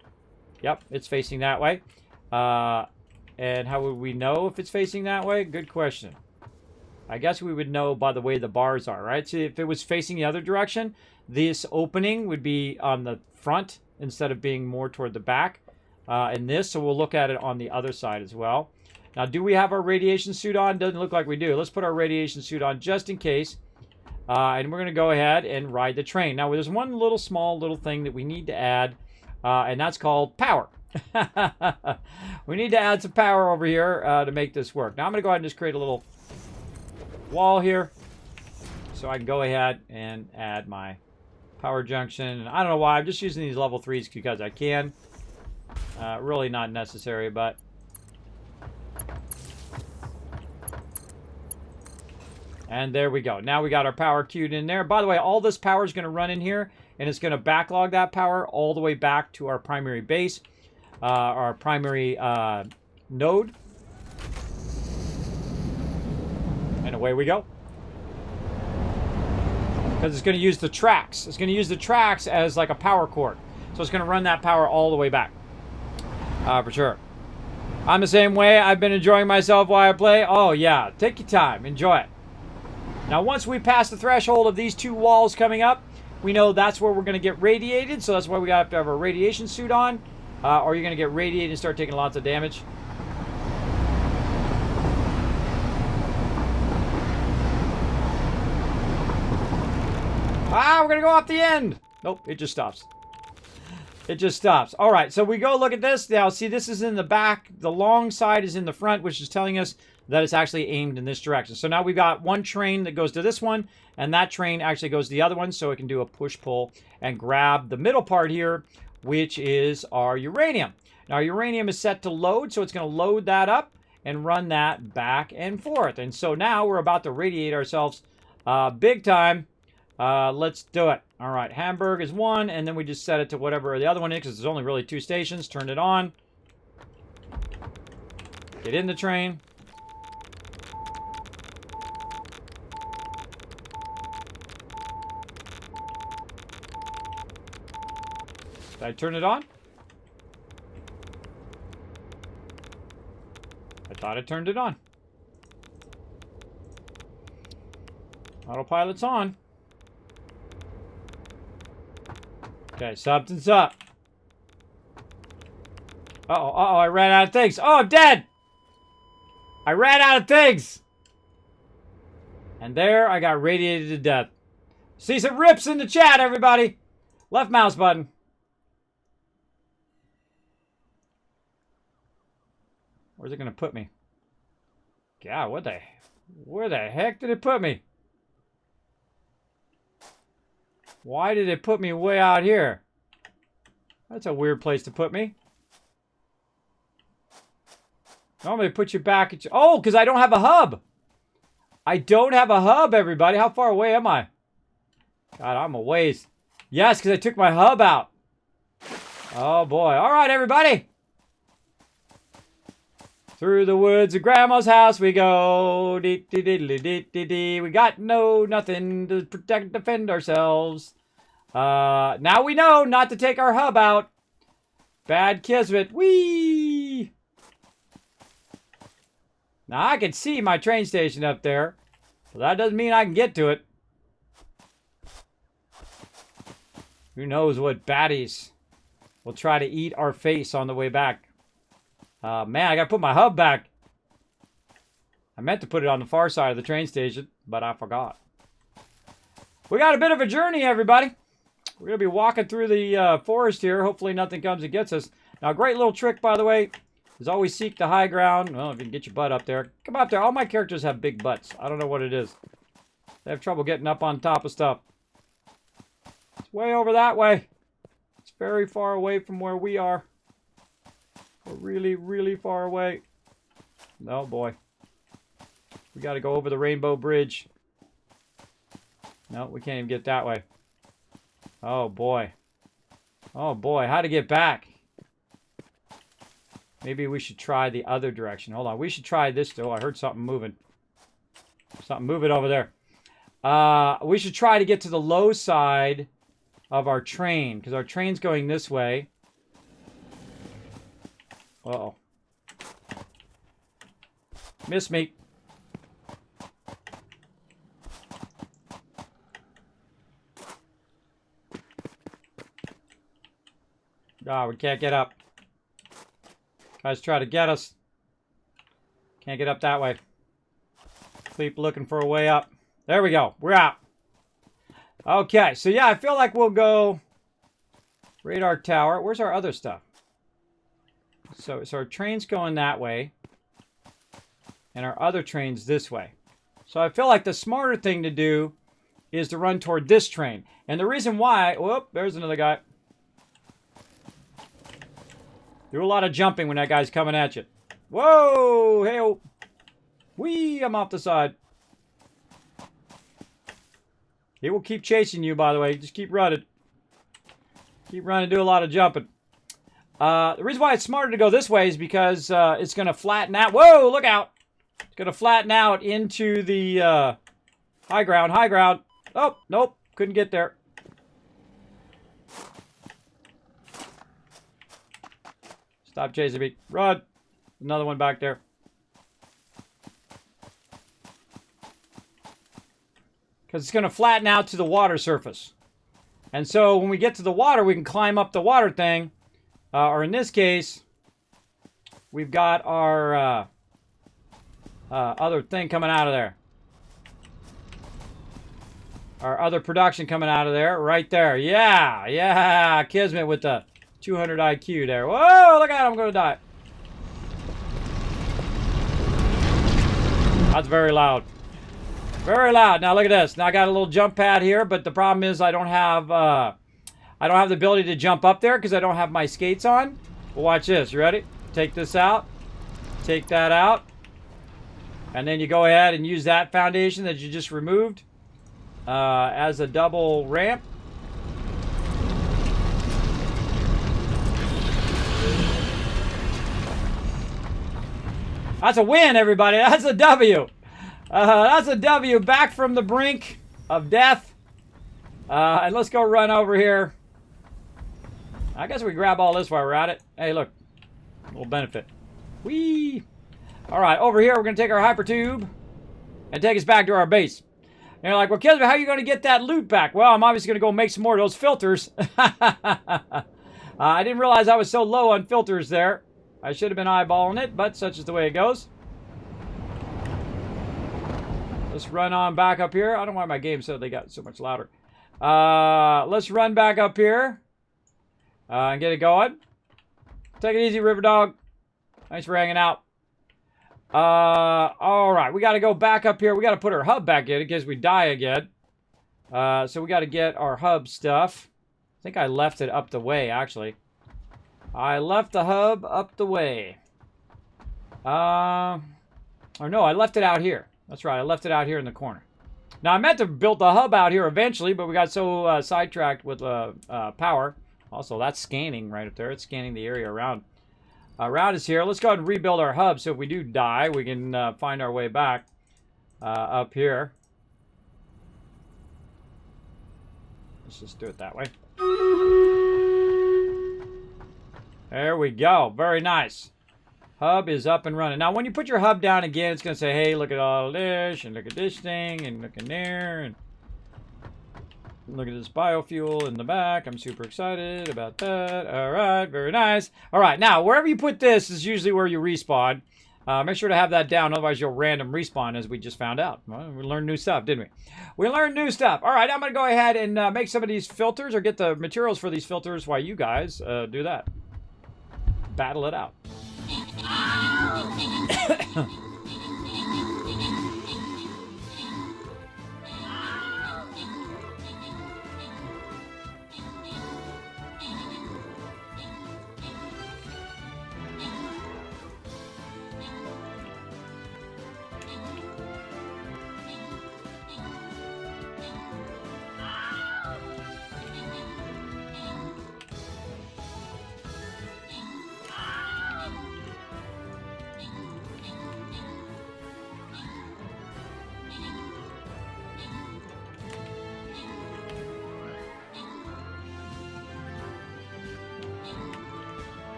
Yep, it's facing that way. And how would we know if it's facing that way? Good question. I guess we would know by the way the bars are, right? So if it was facing the other direction, this opening would be on the front instead of being more toward the back. And this, so we'll look at it on the other side as well. Now, do we have our radiation suit on? Doesn't look like we do. Let's put our radiation suit on just in case. And we're going to go ahead and ride the train. Now, there's one small little thing that we need to add, and that's called power. We need to add some power over here to make this work. Now, I'm going to go ahead and just create a little wall here so I can go ahead and add my power junction. And I don't know why. I'm just using these level 3s because I can. Really not necessary, but... And there we go. Now we got our power queued in there. By the way, all this power is going to run in here, and it's going to backlog that power all the way back to our primary base, our primary node. And away we go. Because it's going to use the tracks. It's going to use the tracks as like a power cord. So it's going to run that power all the way back. For sure. I'm the same way. I've been enjoying myself while I play. Oh, yeah. Take your time. Enjoy it. Now, once we pass the threshold of these 2 walls coming up, we know that's where we're going to get radiated. So that's why we got to have a radiation suit on. Or you're going to get radiated and start taking lots of damage. We're going to go off the end. Nope, it just stops. It just stops. All right, so we go look at this. Now, see, this is in the back. The long side is in the front, which is telling us that it's actually aimed in this direction. So now we've got one train that goes to this one, and that train actually goes to the other one, so it can do a push-pull and grab the middle part here, which is our uranium. Now, our uranium is set to load, so it's going to load that up, and run that back and forth. And so now we're about to radiate ourselves big time. Let's do it. All right, Hamburg is 1, and then we just set it to whatever the other one is, because there's only really 2 stations. Turn it on. Get in the train. Did I turn it on? I thought I turned it on. Autopilot's on. Okay, something's up. Uh-oh, I ran out of things. Oh, I'm dead! I ran out of things! And there, I got radiated to death. See some rips in the chat, everybody! Left mouse button. Where's it gonna put me? God, where the heck did it put me? Why did it put me way out here? That's a weird place to put me. Normally put you back at oh, because I don't have a hub. I don't have a hub, everybody. How far away am I? God, I'm a ways. Yes, because I took my hub out. Oh, boy. All right, everybody. Through the woods of Grandma's house we go. We got nothing to protect, defend ourselves. Now we know not to take our hub out. Bad Kismet. Whee! Now I can see my train station up there, but that doesn't mean I can get to it. Who knows what baddies will try to eat our face on the way back. Man, I gotta put my hub back. I meant to put it on the far side of the train station, but I forgot. We got a bit of a journey, everybody. We're gonna be walking through the forest here. Hopefully nothing comes and gets us. Now, a great little trick, by the way, is always seek the high ground. Well, if you can get your butt up there. Come up there. All my characters have big butts. I don't know what it is. They have trouble getting up on top of stuff. It's way over that way. It's very far away from where we are. We're really, really far away. Oh, boy. We got to go over the Rainbow Bridge. No, we can't even get that way. Oh, boy. Oh, boy. How to get back? Maybe we should try the other direction. Hold on. We should try this, though. I heard something moving. Something moving over there. We should try to get to the low side of our train, because our train's going this way. Uh-oh. Miss me. Ah, we can't get up. Guys try to get us. Can't get up that way. Keep looking for a way up. There we go. We're out. Okay, so yeah, I feel like we'll go radar tower. Where's our other stuff? So our train's going that way. And our other train's this way. So I feel like the smarter thing to do is to run toward this train. And the reason why... Whoop, there's another guy. Do a lot of jumping when that guy's coming at you. Whoa! Hey-oh! Whee! I'm off the side. He will keep chasing you, by the way. Just keep running. Keep running, do a lot of jumping. The reason why it's smarter to go this way is because it's going to flatten out. Whoa, look out. It's going to flatten out into the high ground. High ground. Oh, nope. Couldn't get there. Stop chasing me. Run. Another one back there. Because it's going to flatten out to the water surface. And so when we get to the water, we can climb up the water thing. Or in this case, we've got our other thing coming out of there. Our other production coming out of there. Right there. Yeah. Yeah. Kismet with the 200 IQ there. Whoa, look out. I'm going to die. That's very loud. Very loud. Now look at this. Now I got a little jump pad here, but the problem is I don't have the ability to jump up there because I don't have my skates on. Well, watch this. You ready? Take this out. Take that out. And then you go ahead and use that foundation that you just removed as a double ramp. That's a win, everybody. That's a W. That's a W back from the brink of death. And let's go run over here. I guess we grab all this while we're at it. Hey, look. A little benefit. Whee! All right, over here, we're going to take our hyper tube and take us back to our base. And you're like, well, Kismet, how are you going to get that loot back? Well, I'm obviously going to go make some more of those filters. I didn't realize I was so low on filters there. I should have been eyeballing it, but such is the way it goes. Let's run on back up here. I don't know why my game suddenly got so much louder. Let's run back up here and get it going. Take it easy, River Dog. Thanks for hanging out. All right, we got to go back up here. We got to put our hub back in case we die again. So we got to get our hub stuff. I think I left it up the way, actually. I left the hub up the way. Or no, I left it out here. That's right, I left it out here in the corner. Now, I meant to build the hub out here eventually, but we got so sidetracked with power. Also, that's scanning right up there. It's scanning the area around us here. Let's go ahead and rebuild our hub so if we do die, we can find our way back up here. Let's just do it that way. There we go. Very nice. Hub is up and running. Now, when you put your hub down again, it's going to say, hey, look at all this, and look at this thing, and look in there, and look at this biofuel in the back. I'm super excited about that. All right, very nice. All right, now, wherever you put this is usually where you respawn. Make sure to have that down, otherwise you'll random respawn, as we just found out. Well, we learned new stuff, didn't we? We learned new stuff. All right, I'm going to go ahead and make some of these filters, or get the materials for these filters while you guys do that. Battle it out.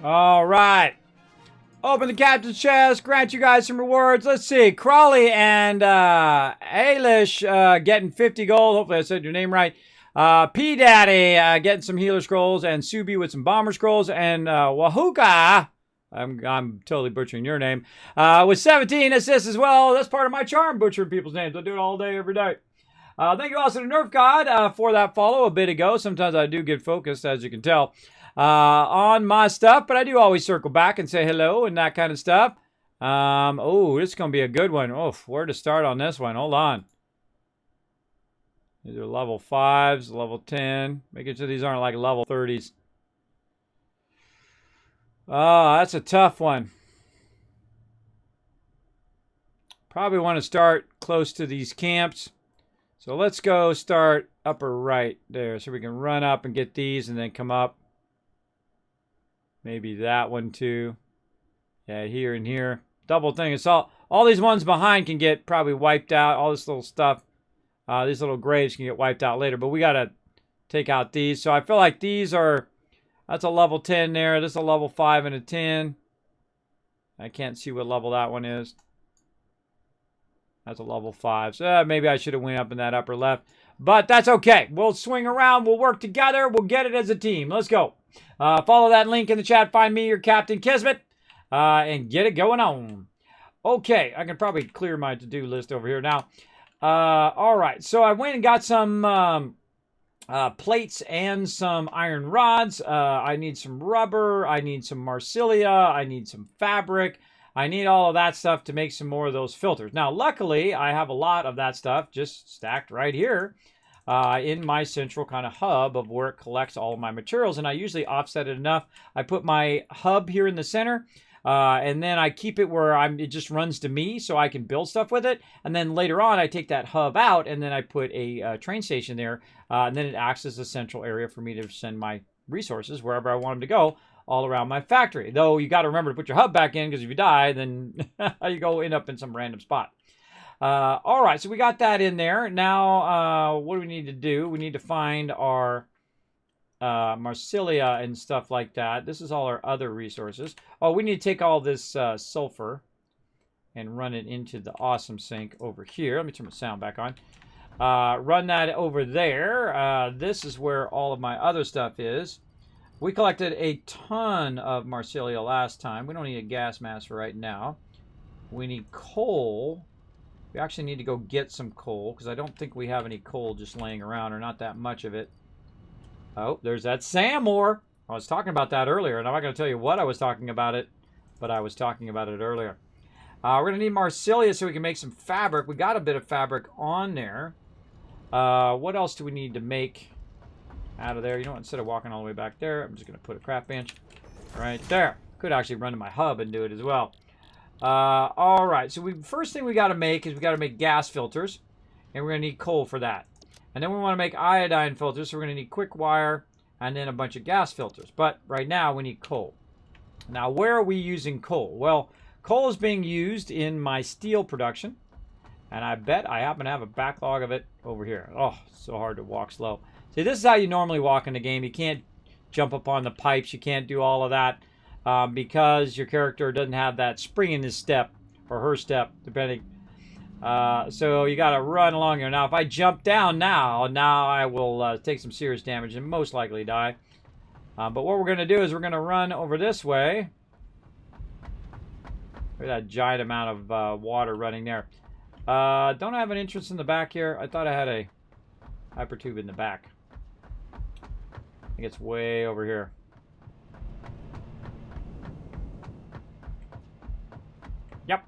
All right. Open the captain's chest. Grant you guys some rewards. Let's see. Crawley and Ailish getting 50 gold. Hopefully I said your name right. P Daddy getting some healer scrolls. And Subi with some bomber scrolls. And Wahuka, I'm totally butchering your name, with 17 assists as well. That's part of my charm, butchering people's names. I do it all day, every day. Thank you also to Nerf God for that follow a bit ago. Sometimes I do get focused, as you can tell, on my stuff, but I do always circle back and say hello and that kind of stuff. Oh, this is going to be a good one. Oh, where to start on this one? Hold on. These are level 5s, level 10. Making sure these aren't like level 30s. Oh, that's a tough one. Probably want to start close to these camps. So let's go start upper right there so we can run up and get these and then come up. Maybe that one too. Yeah, here and here. Double thing. It's all these ones behind can get probably wiped out. All this little stuff. These little graves can get wiped out later. But we got to take out these. So I feel like these are... That's a level 10 there. This is a level 5 and a 10. I can't see what level that one is. That's a level 5. So maybe I should have went up in that upper left. But that's okay. We'll swing around. We'll work together. We'll get it as a team. Let's go. Follow that link in the chat. Find me, your Captain Kismet, and get it going on. Okay, I can probably clear my to-do list over here now. All right, so I went and got some plates and some iron rods. I need some rubber. I need some marsilia. I need some fabric. I need all of that stuff to make some more of those filters. Now, luckily, I have a lot of that stuff just stacked right here in my central kind of hub of where it collects all of my materials. And I usually offset it enough. I put my hub here in the center. And then I keep it where it just runs to me so I can build stuff with it. And then later on, I take that hub out and then I put a train station there. And then it acts as a central area for me to send my resources wherever I want them to go all around my factory. Though you got to remember to put your hub back in because if you die, then you go end up in some random spot. All right, so we got that in there. Now, what do we need to do? We need to find our marsilia and stuff like that. This is all our other resources. Oh, we need to take all this sulfur and run it into the awesome sink over here. Let me turn my sound back on. Run that over there. This is where all of my other stuff is. We collected a ton of marsilia last time. We don't need a gas mask right now. We need coal. We actually need to go get some coal because I don't think we have any coal just laying around, or not that much of it. Oh, there's that sand ore. I was talking about that earlier, and I'm not going to tell you what I was talking about it, but I was talking about it earlier. We're going to need marsilia so we can make some fabric. We got a bit of fabric on there. What else do we need to make out of there? You know what? Instead of walking all the way back there, I'm just going to put a craft bench right there. Could actually run to my hub and do it as well. All right, so first thing we got to make is we got to make gas filters, and we're going to need coal for that. And then we want to make iodine filters, so we're going to need quick wire and then a bunch of gas filters. But right now we need coal. Now, where are we using coal? Well, coal is being used in my steel production, and I bet I happen to have a backlog of it over here. Oh, so hard to walk slow. See, this is how you normally walk in the game. You can't jump up on the pipes. You can't do all of that because your character doesn't have that spring in his step, or her step, depending. So you got to run along here. Now, if I jump down now I will take some serious damage and most likely die. But what we're going to do is we're going to run over this way. Look at that giant amount of water running there. Don't I have an entrance in the back here? I thought I had a hyper tube in the back. I think it's way over here. Yep.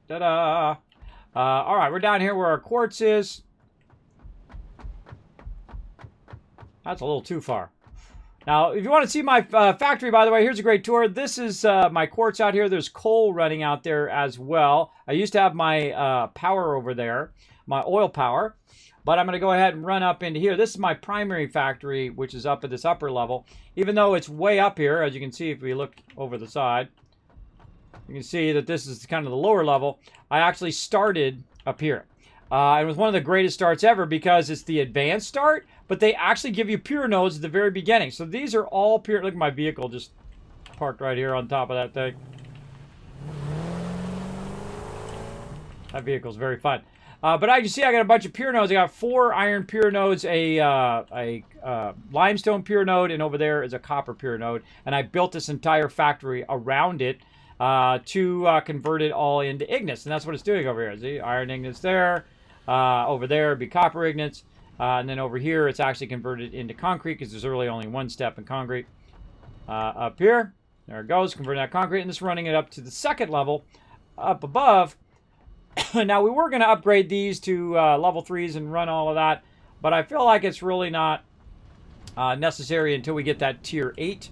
Ta-da! All right, we're down here where our quartz is. That's a little too far. Now, if you want to see my factory, by the way, here's a great tour. This is my quartz out here. There's coal running out there as well. I used to have my power over there, my oil power. But I'm going to go ahead and run up into here. This is my primary factory, which is up at this upper level. Even though it's way up here, as you can see if we look over the side. You can see that this is kind of the lower level. I actually started up here. It was one of the greatest starts ever because it's the advanced start, but they actually give you pure nodes at the very beginning. So these are all pure. Look at my vehicle just parked right here on top of that thing. That vehicle's very fun. But as you see, I got a bunch of pure nodes. I got 4 iron pure nodes, a limestone pure node, and over there is a copper pure node. And I built this entire factory around it to convert it all into ignits. And that's what it's doing over here. See, iron ignits there. Over there would be copper ignits. And then over here, it's actually converted into concrete because there's really only one step in concrete. Up here, there it goes, converting that concrete. And this running it up to the second level up above. Now, we were going to upgrade these to level 3s and run all of that, but I feel like it's really not necessary until we get that tier 8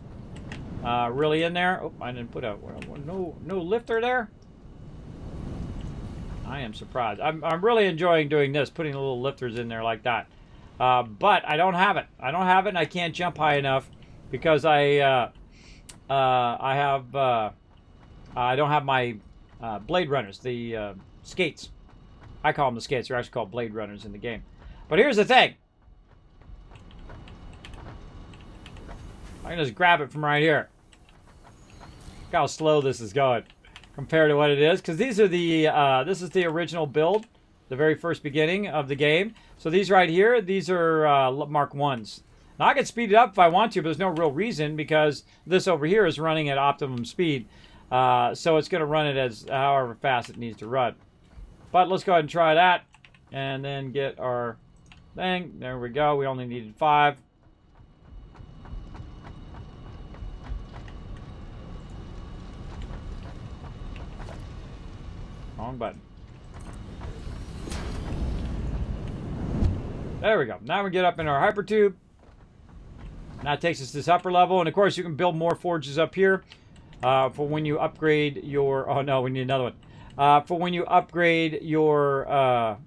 really in there. Oh, I didn't put a no lifter there. I am surprised. I'm really enjoying doing this, putting the little lifters in there like that. But I don't have it. I don't have it, and I can't jump high enough because I don't have my blade runners, the skates. I call them the skates. They're actually called blade runners in the game. But here's the thing. I can just grab it from right here. Look how slow this is going compared to what it is. Because these are the, this is the original build, the very first beginning of the game. So these right here, these are Mark 1s. Now I can speed it up if I want to, but there's no real reason because this over here is running at optimum speed. So it's going to run it as however fast it needs to run. But let's go ahead and try that. And then get our thing. There we go. We only needed 5. Wrong button. There we go. Now we get up in our hypertube. Now it takes us to this upper level. And of course, you can build more forges up here for when you upgrade your... Oh no, we need another one. For when you upgrade your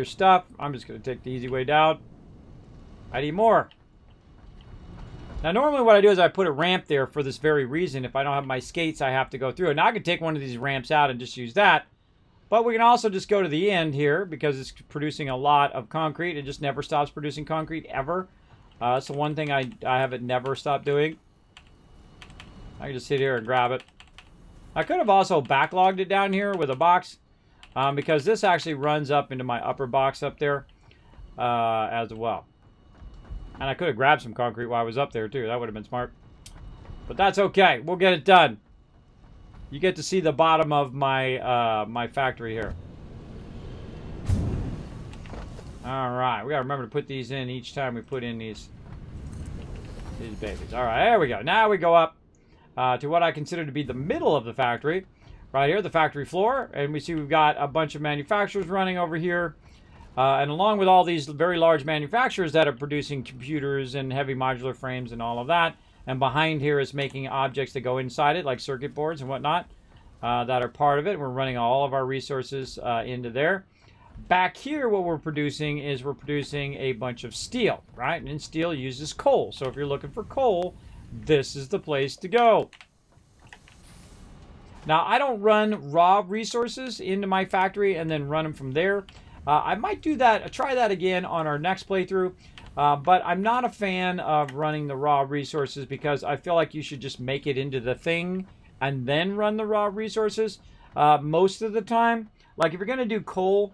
stuff. I'm just going to take the easy way down. I need more. Now, normally what I do is I put a ramp there for this very reason. If I don't have my skates, I have to go through it. Now, I could take one of these ramps out and just use that. But we can also just go to the end here because it's producing a lot of concrete. It just never stops producing concrete, ever. So one thing I have it never stopped doing. I can just sit here and grab it. I could have also backlogged it down here with a box. Because this actually runs up into my upper box up there as well. And I could have grabbed some concrete while I was up there too. That would have been smart. But that's okay. We'll get it done. You get to see the bottom of my my factory here. Alright. We got to remember to put these in each time we put in these babies. Alright. There we go. Now we go up to what I consider to be the middle of the factory. Right here, the factory floor, and we see we've got a bunch of manufacturers running over here. And along with all these very large manufacturers that are producing computers and heavy modular frames and all of that, and behind here is making objects that go inside it, like circuit boards and whatnot, that are part of it. We're running all of our resources into there. Back here, what we're producing is we're producing a bunch of steel, right? And steel uses coal. So if you're looking for coal, this is the place to go. Now, I don't run raw resources into my factory and then run them from there. I might do that, try that again on our next playthrough. But I'm not a fan of running the raw resources because I feel like you should just make it into the thing and then run the raw resources most of the time. Like if you're going to do coal,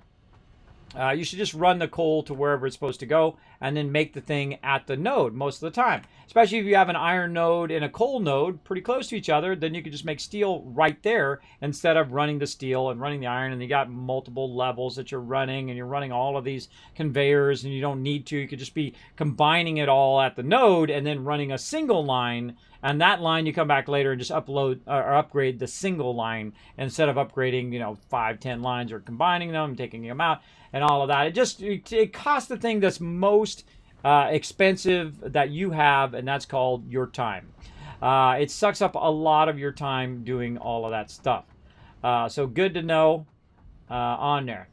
you should just run the coal to wherever it's supposed to go and then make the thing at the node most of the time. Especially if you have an iron node and a coal node pretty close to each other, then you can just make steel right there instead of running the steel and running the iron, and you got multiple levels that you're running and you're running all of these conveyors and you don't need to. You could just be combining it all at the node and then running a single line, and that line you come back later and just upload or upgrade the single line instead of upgrading, you know, 5, 10 lines or combining them and taking them out and all of that. It costs the thing that's most expensive that you have, and that's called your time. It sucks up a lot of your time doing all of that stuff. So good to know on there.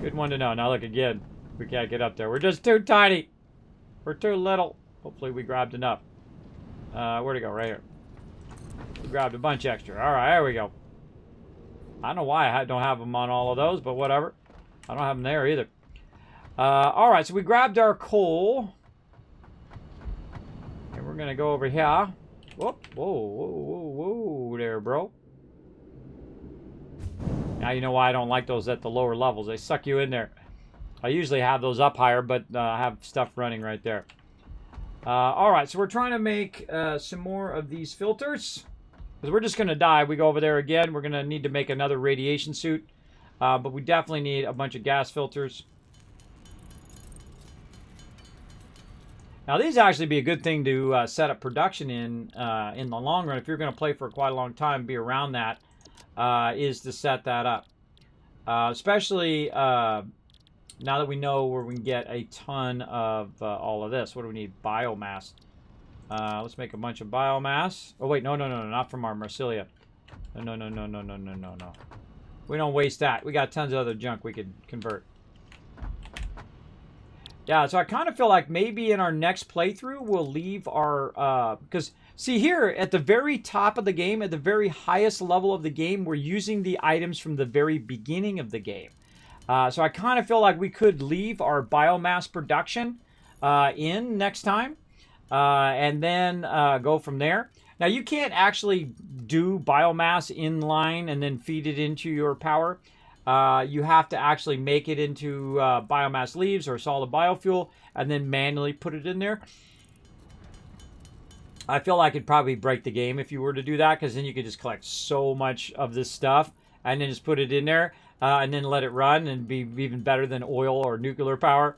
Good one to know. Now look again. We can't get up there. We're just too tiny. We're too little. Hopefully we grabbed enough. Where'd it go? Right here. We grabbed a bunch extra. Alright, there we go. I don't know why I don't have them on all of those, but whatever. I don't have them there either. Alright, so we grabbed our coal. And we're going to go over here. Whoop. Whoa, whoa, whoa, whoa there, bro. Now you know why I don't like those at the lower levels. They suck you in there. I usually have those up higher, but I have stuff running right there. Alright, so we're trying to make some more of these filters. Because we're just going to die. We go over there again. We're going to need to make another radiation suit. But we definitely need a bunch of gas filters. Now, these actually be a good thing to set up production in the long run. If you're going to play for quite a long time, be around that, is to set that up. Especially now that we know where we can get a ton of all of this. What do we need? Biomass. Let's make a bunch of biomass. Oh, wait, no, not from our Marsilia. No. We don't waste that. We got tons of other junk we could convert. Yeah, so I kind of feel like maybe in our next playthrough, we'll leave our... because, see here, at the very top of the game, at the very highest level of the game, we're using the items from the very beginning of the game. So I kind of feel like we could leave our biomass production in next time. And then go from there. Now, you can't actually do biomass in line and then feed it into your power. You have to actually make it into biomass leaves or solid biofuel and then manually put it in there. I feel like it'd probably break the game if you were to do that, because then you could just collect so much of this stuff and then just put it in there. and then let it run and be even better than oil or nuclear power.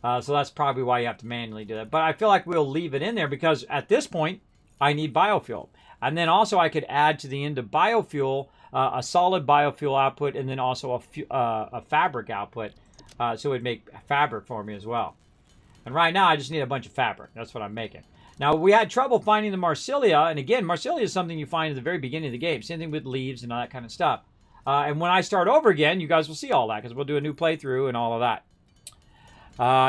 So that's probably why you have to manually do that. But I feel like we'll leave it in there because at this point, I need biofuel. And then also I could add to the end of biofuel a solid biofuel output and then also a fabric output. So it would make fabric for me as well. And right now I just need a bunch of fabric. That's what I'm making. Now we had trouble finding the Marsilia. And again, Marsilia is something you find at the very beginning of the game. Same thing with leaves and all that kind of stuff. And when I start over again, you guys will see all that because we'll do a new playthrough and all of that.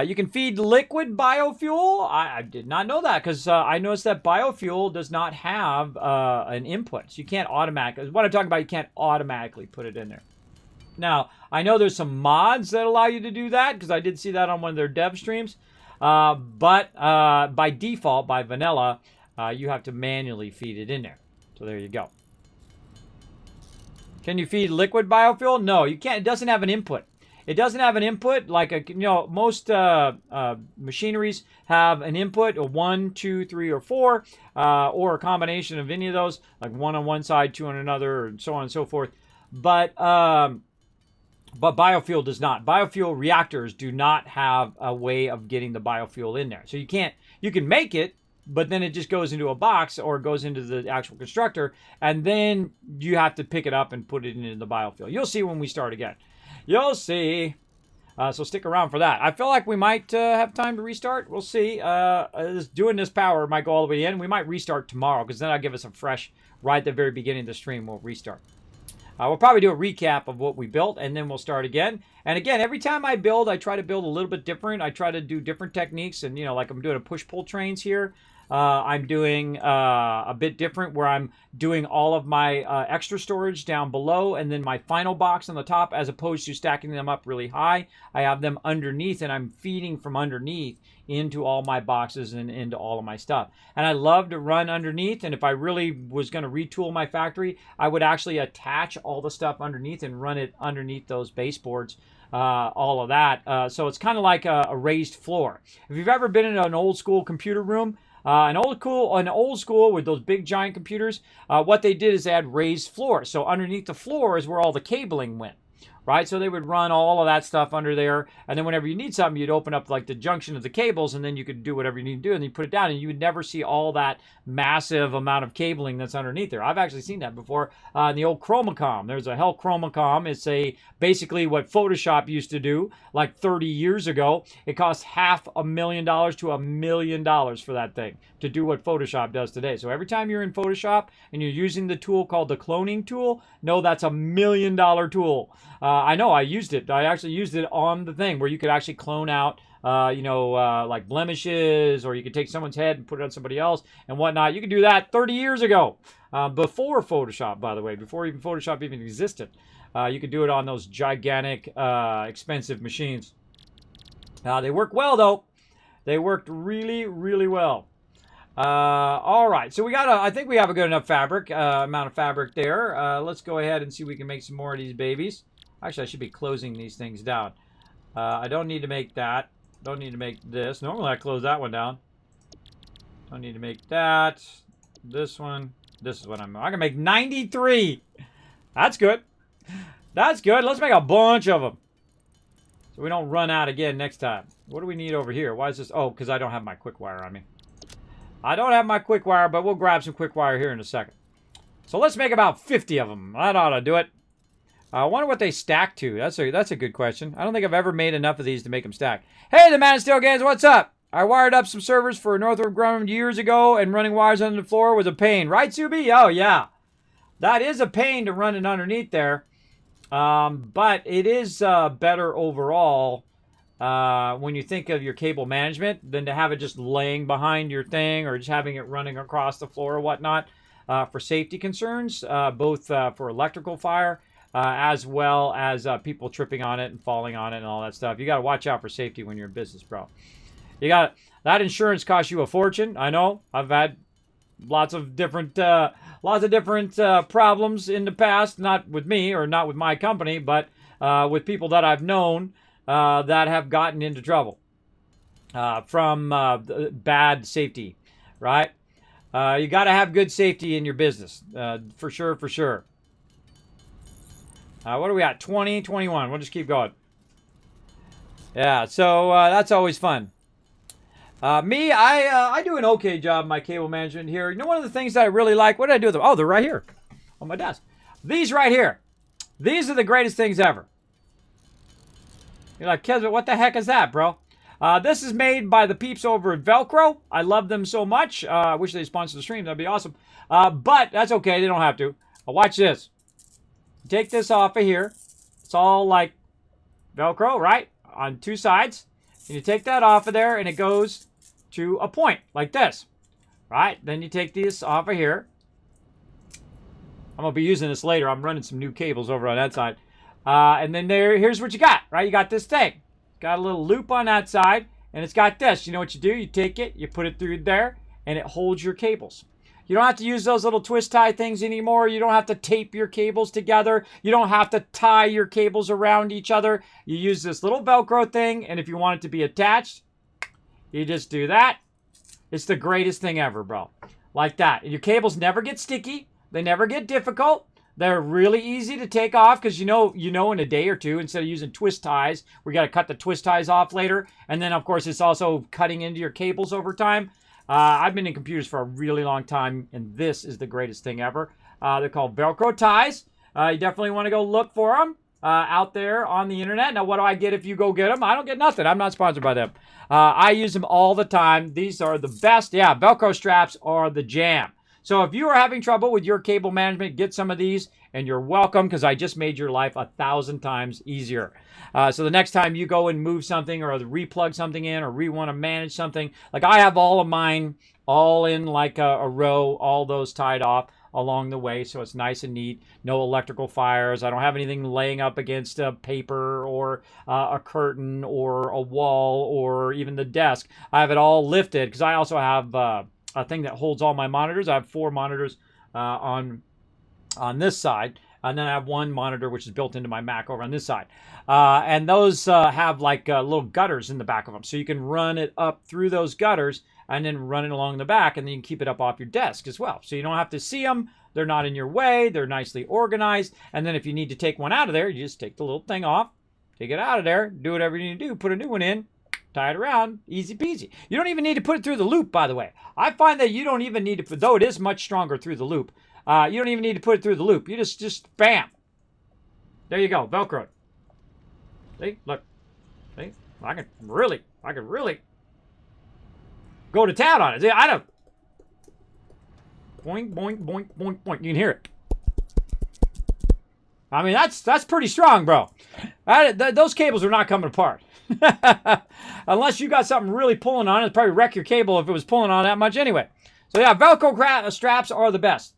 You can feed liquid biofuel. I did not know that because I noticed that biofuel does not have an input. So you can't automatically, what I'm talking about, you can't automatically put it in there. Now, I know there's some mods that allow you to do that because I did see that on one of their dev streams. But by default, by vanilla, you have to manually feed it in there. So there you go. Can you feed liquid biofuel? No, you can't. It doesn't have an input. It doesn't have an input like most machineries have an input of 1, 2, 3, or 4, or a combination of any of those, like 1 on one side, 2 on another, and so on and so forth. But biofuel does not. Biofuel reactors do not have a way of getting the biofuel in there. So you can't. You can make it, but then it just goes into a box or goes into the actual constructor, and then you have to pick it up and put it into the biofuel. You'll see when we start again. You'll see. So stick around for that. I feel like we might have time to restart. We'll see. Doing this power might go all the way in. We might restart tomorrow because then I'll give us a fresh, right at the very beginning of the stream, we'll restart. We'll probably do a recap of what we built, and then we'll start again. And again, every time I build, I try to build a little bit different. I try to do different techniques, and like I'm doing a push-pull trains here. I'm doing a bit different where I'm doing all of my extra storage down below and then my final box on the top as opposed to stacking them up really high. I have them underneath and I'm feeding from underneath into all my boxes and into all of my stuff. And I love to run underneath, and if I really was going to retool my factory, I would actually attach all the stuff underneath and run it underneath those baseboards. All of that. So it's kind of like a raised floor. If you've ever been in an old school computer room, an old school with those big giant computers, what they did is they had raised floors. So underneath the floor is where all the cabling went, right? So they would run all of that stuff under there, and then whenever you need something, you'd open up like the junction of the cables, and then you could do whatever you need to do, and then you put it down, and you would never see all that massive amount of cabling that's underneath there. I've actually seen that before in the old Chromacom. There's a Hell Chromacom. It's basically what Photoshop used to do like 30 years ago. It costs $500,000 to $1 million for that thing to do what Photoshop does today. So every time you're in Photoshop and you're using the tool called the cloning tool, no, that's $1 million tool. I know, I used it. I actually used it on the thing where you could actually clone out like blemishes, or you could take someone's head and put it on somebody else and whatnot. You could do that 30 years ago, before Photoshop, by the way, before even Photoshop even existed. You could do it on those gigantic, expensive machines. They work well, though. They worked really, really well. All right, so I think we have a good enough amount of fabric there. Let's go ahead and see if we can make some more of these babies. Actually, I should be closing these things down. I don't need to make that. Don't need to make this. Normally, I close that one down. Don't need to make that. This one. This is what I can make 93. That's good. That's good. Let's make a bunch of them, so we don't run out again next time. What do we need over here? Why is this? Oh, because I don't have my quick wire on me. I don't have my quick wire, but we'll grab some quick wire here in a second. So let's make about 50 of them. That ought to do it. I wonder what they stack to. That's a good question. I don't think I've ever made enough of these to make them stack. Hey, the Man of Steel Games, what's up? I wired up some servers for Northrop Grumman years ago, and running wires under the floor was a pain. Right, Subi? Oh, yeah. That is a pain to run it underneath there. But it is better overall when you think of your cable management than to have it just laying behind your thing or just having it running across the floor or whatnot for safety concerns, both for electrical fire as well as people tripping on it and falling on it and all that stuff. You got to watch out for safety when you're in business, bro. That insurance costs you a fortune. I know. I've had lots of different problems in the past, not with me or not with my company, but with people that I've known that have gotten into trouble from bad safety, right? You got to have good safety in your business, for sure, for sure. What are we at? 20, 21. We'll just keep going. Yeah, so that's always fun. I do an okay job in my cable management here. You know, one of the things that I really like, what did I do with them? Oh, they're right here on my desk. These right here. These are the greatest things ever. You're like, Kismet, what the heck is that, bro? This is made by the peeps over at Velcro. I love them so much. I wish they sponsored the stream. That'd be awesome. But that's okay. They don't have to. Watch this. Take this off of here. It's all like Velcro, right? On two sides. And you take that off of there, and it goes to a point like this. Right? Then you take this off of here. I'm going to be using this later. I'm running some new cables over on that side. And then here's what you got, right? You got this thing. Got a little loop on that side, and it's got this. You know what you do? You take it, you put it through there, and it holds your cables. You don't have to use those little twist tie things anymore. You don't have to tape your cables together. You don't have to tie your cables around each other. You use this little Velcro thing, and if you want it to be attached, you just do that. It's the greatest thing ever, bro. Like that. And your cables never get sticky. They never get difficult. They're really easy to take off because you know in a day or two, instead of using twist ties, we got to cut the twist ties off later. And then, of course, it's also cutting into your cables over time. I've been in computers for a really long time, and this is the greatest thing ever. They're called Velcro ties. You definitely want to go look for them out there on the internet. Now, what do I get if you go get them? I don't get nothing. I'm not sponsored by them. I use them all the time. These are the best. Yeah, Velcro straps are the jam. So if you are having trouble with your cable management, get some of these, and you're welcome, because I just made your life 1,000 times easier. So the next time you go and move something or replug something in or want to manage something, like I have all of mine all in like a row, all those tied off along the way, so it's nice and neat. No electrical fires. I don't have anything laying up against a paper or a curtain or a wall or even the desk. I have it all lifted because I also have a thing that holds all my monitors. I have 4 monitors on this side, and then I have one monitor which is built into my Mac over on this side. And those have like little gutters in the back of them, so you can run it up through those gutters and then run it along the back, and then you can keep it up off your desk as well. So you don't have to see them. They're not in your way. They're nicely organized. And then if you need to take one out of there, you just take the little thing off, take it out of there, do whatever you need to do, put a new one in, tie it around, easy peasy. You don't even need to put it through the loop, by the way. I find that you don't even need to, though it is much stronger through the loop, you don't even need to put it through the loop. You just bam. There you go, Velcro. See, look. See, I can really go to town on it. See, I don't. Boink, boink, boink, boink, boink. You can hear it. I mean, that's pretty strong, bro. Those cables are not coming apart. Unless you got something really pulling on it, it'd probably wreck your cable if it was pulling on that much anyway. So yeah, Velcro straps are the best.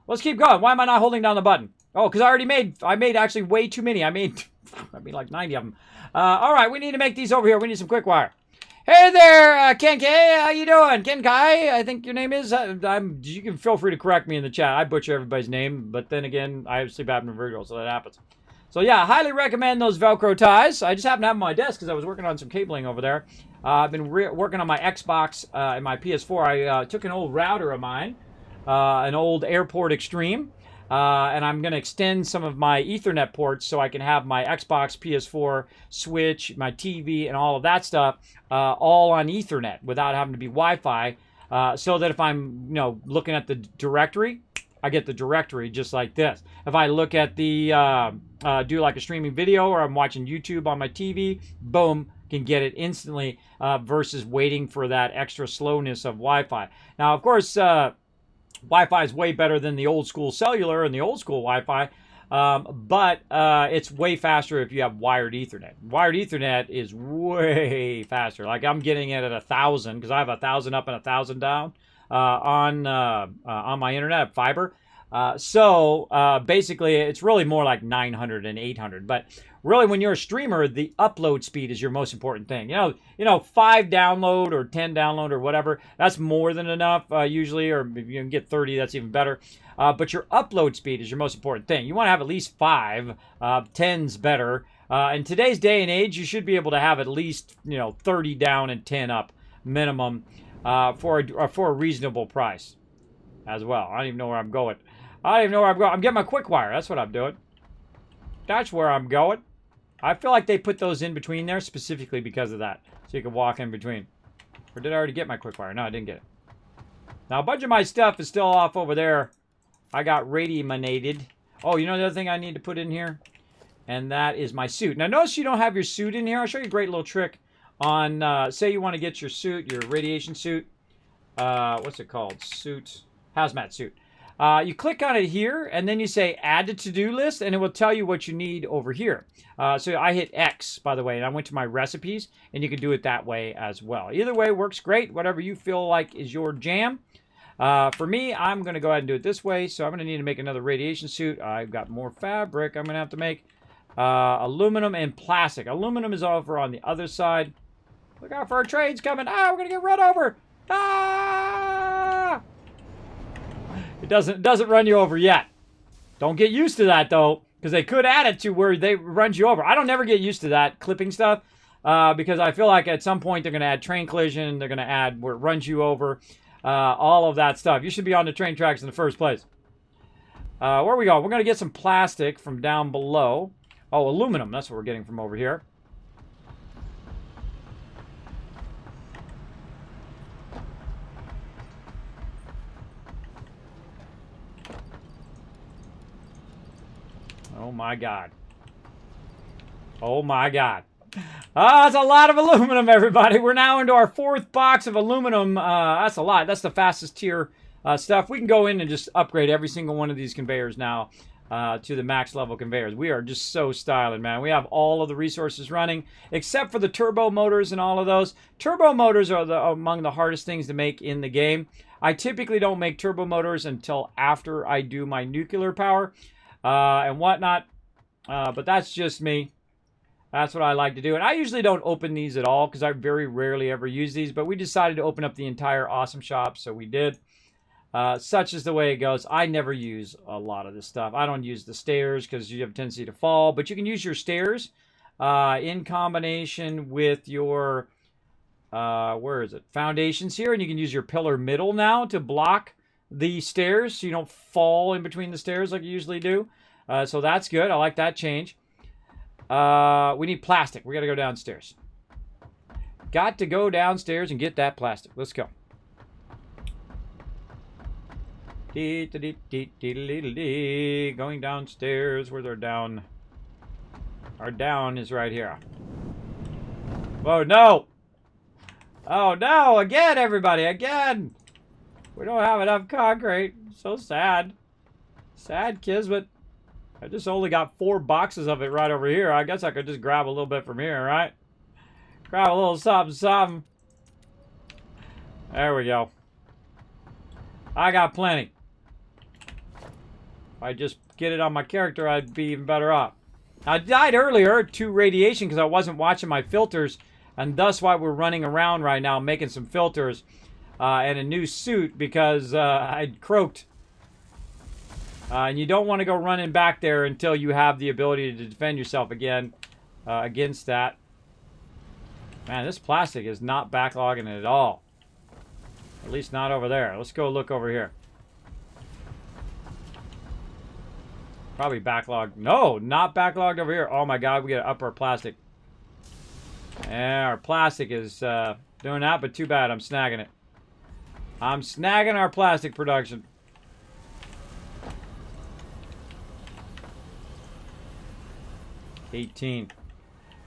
Let's keep going. Why am I not holding down the button? Oh, because I made actually way too many. I made like 90 of them. All right, we need to make these over here. We need some quick wire. Hey there, Ken K. How you doing? Ken Kai, I think your name is. You can feel free to correct me in the chat. I butcher everybody's name, but then again, I sleep apnea and vertigo, so that happens. So yeah, I highly recommend those Velcro ties. I just happen to have them on my desk because I was working on some cabling over there. I've been working on my Xbox and my PS4. I took an old router of mine, an old Airport Extreme, and I'm going to extend some of my Ethernet ports so I can have my Xbox, PS4, Switch, my TV, and all of that stuff all on Ethernet without having to be Wi-Fi, so that if I'm looking at the directory, I get the directory just like this. If I look at the, do like a streaming video or I'm watching YouTube on my TV, boom, can get it instantly versus waiting for that extra slowness of Wi-Fi. Now, of course, Wi-Fi is way better than the old school cellular and the old school Wi-Fi, but it's way faster if you have wired Ethernet. Wired Ethernet is way faster. Like I'm getting it at 1,000 because I have 1,000 up and 1,000 down on my internet fiber. So basically, it's really more like 900 and 800. But really, when you're a streamer, the upload speed is your most important thing. 5 download or 10 download or whatever, that's more than enough usually. Or if you can get 30, that's even better. But your upload speed is your most important thing. You want to have at least 5. 10's better. In today's day and age, you should be able to have at least 30 down and 10 up minimum for a reasonable price as well. I don't even know where I'm going. I'm getting my quick wire. That's what I'm doing. That's where I'm going. I feel like they put those in between there specifically because of that. So you can walk in between. Or did I already get my quick wire? No, I didn't get it. Now, a bunch of my stuff is still off over there. I got radiaminated. Oh, you know the other thing I need to put in here? And that is my suit. Now, notice you don't have your suit in here. I'll show you a great little trick on, say you want to get your suit, your radiation suit. What's it called? Suit. Hazmat suit. You click on it here, and then you say add to to-do list, and it will tell you what you need over here. So I hit X, by the way, and I went to my recipes, and you can do it that way as well. Either way works great, whatever you feel like is your jam. For me, I'm going to go ahead and do it this way, so I'm going to need to make another radiation suit. I've got more fabric I'm going to have to make. Aluminum and plastic. Aluminum is over on the other side. Look out for our trains coming. Ah, we're going to get run over. Ah! It doesn't run you over yet. Don't get used to that, though, because they could add it to where they runs you over. I don't never get used to that clipping stuff because I feel like at some point they're going to add train collision. They're going to add where it runs you over. All of that stuff. You should be on the train tracks in the first place. Where we go? We're going to get some plastic from down below. Oh, aluminum. That's what we're getting from over here. Oh my God. Oh my God. That's a lot of aluminum, everybody. We're now into our 4th box of aluminum. That's a lot. That's the fastest tier stuff. We can go in and just upgrade every single one of these conveyors now to the max level conveyors. We are just so styling, man. We have all of the resources running, except for the turbo motors and all of those. Turbo motors are among the hardest things to make in the game. I typically don't make turbo motors until after I do my nuclear power and whatnot. But that's just me. That's what I like to do. And I usually don't open these at all because I very rarely ever use these. But we decided to open up the entire awesome shop, so we did. Such is the way it goes. I never use a lot of this stuff. I don't use the stairs because you have a tendency to fall. But you can use your stairs in combination with your, where is it? Foundations here. And you can use your pillar middle now to block the stairs so you don't fall in between the stairs like you usually do. So that's good. I like that change. We need plastic. We got to go downstairs. Got to go downstairs and get that plastic. Let's go. Going downstairs. Where's our down? Our down is right here. Oh, no. Oh, no. Again, everybody. Again. We don't have enough concrete. So sad. Sad, Kismet. I just only got 4 boxes of it right over here. I guess I could just grab a little bit from here, right? Grab a little something, something. There we go. I got plenty. If I just get it on my character, I'd be even better off. I died earlier to radiation because I wasn't watching my filters, and thus why we're running around right now making some filters and a new suit because I'd croaked. And you don't want to go running back there until you have the ability to defend yourself again against that. Man, this plastic is not backlogging at all. At least not over there. Let's go look over here. Probably backlogged. No, not backlogged over here. Oh my God, we got to up our plastic. Yeah, our plastic is doing that, but too bad. I'm snagging it. I'm snagging our plastic production.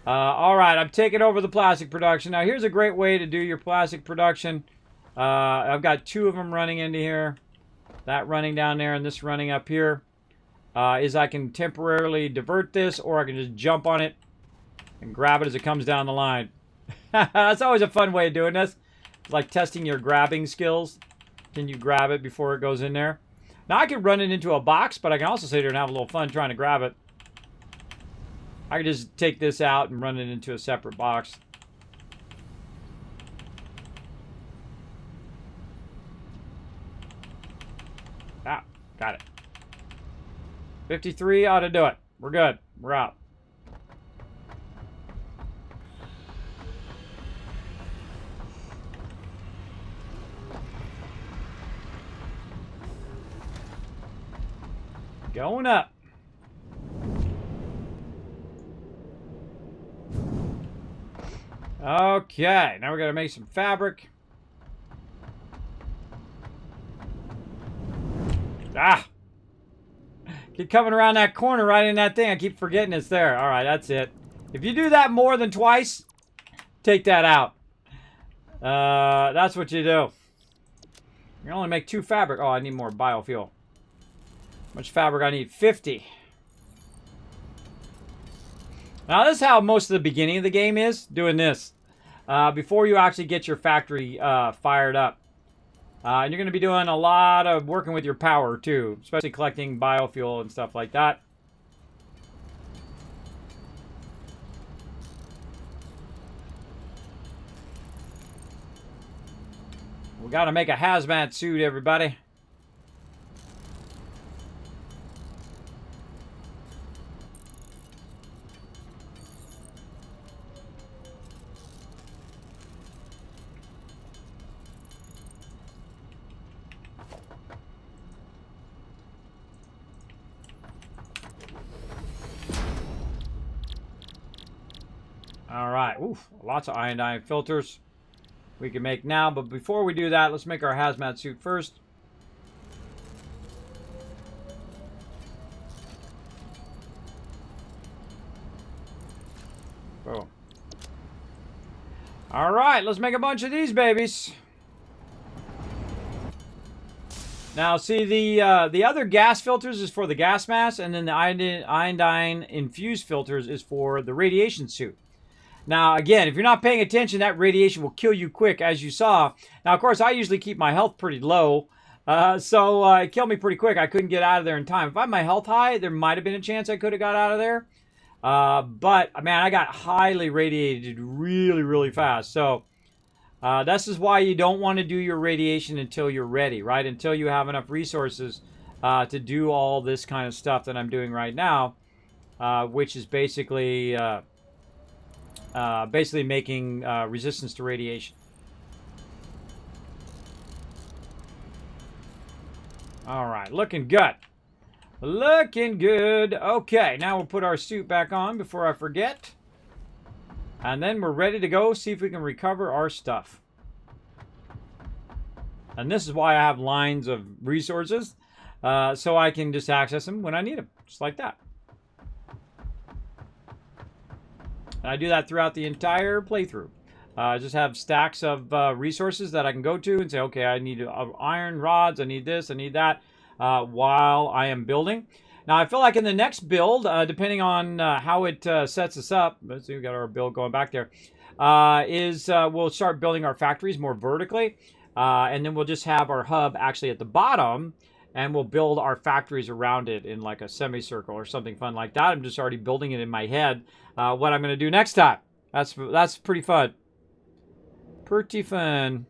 All right, I'm taking over the plastic production. Now, here's a great way to do your plastic production. I've got 2 of them running into here. That running down there and this running up here. Is I can temporarily divert this, or I can just jump on it and grab it as it comes down the line. That's always a fun way of doing this. It's like testing your grabbing skills. Can you grab it before it goes in there? Now, I could run it into a box, but I can also sit here and have a little fun trying to grab it. I can just take this out and run it into a separate box. Ah, got it. 53 ought to do it. We're good. We're out. Going up. Okay, now we're going to make some fabric. Ah! Keep coming around that corner right in that thing. I keep forgetting it's there. All right, that's it. If you do that more than twice, take that out. That's what you do. You only make 2 fabric. Oh, I need more biofuel. How much fabric I need? 50. Now, this is how most of the beginning of the game is, doing this. Before you actually get your factory fired up. And you're going to be doing a lot of working with your power, too. Especially collecting biofuel and stuff like that. We got to make a hazmat suit, everybody. All right. Oof, lots of iodine filters we can make now. But before we do that, let's make our hazmat suit first. Boom. All right, let's make a bunch of these babies. Now, see, the other gas filters is for the gas mask, and then the iodine infused filters is for the radiation suit. Now, again, if you're not paying attention, that radiation will kill you quick, as you saw. Now, of course, I usually keep my health pretty low, so it killed me pretty quick. I couldn't get out of there in time. If I had my health high, there might have been a chance I could have got out of there. But, man, I got highly radiated really, really fast. So, this is why you don't want to do your radiation until you're ready, right? Until you have enough resources to do all this kind of stuff that I'm doing right now, which is basically making resistance to radiation. All right, looking good. Looking good. Okay, now we'll put our suit back on before I forget. And then we're ready to go, see if we can recover our stuff. And this is why I have lines of resources, so I can just access them when I need them, just like that. And I do that throughout the entire playthrough. I just have stacks of resources that I can go to and say, okay, I need iron rods, I need this, I need that, while I am building. Now, I feel like in the next build, depending on how it sets us up, let's see, we got our build going back there, we'll start building our factories more vertically, and then we'll just have our hub actually at the bottom, and we'll build our factories around it in like a semicircle or something fun like that. I'm just already building it in my head, what I'm going to do next time. That's pretty fun. Pretty fun.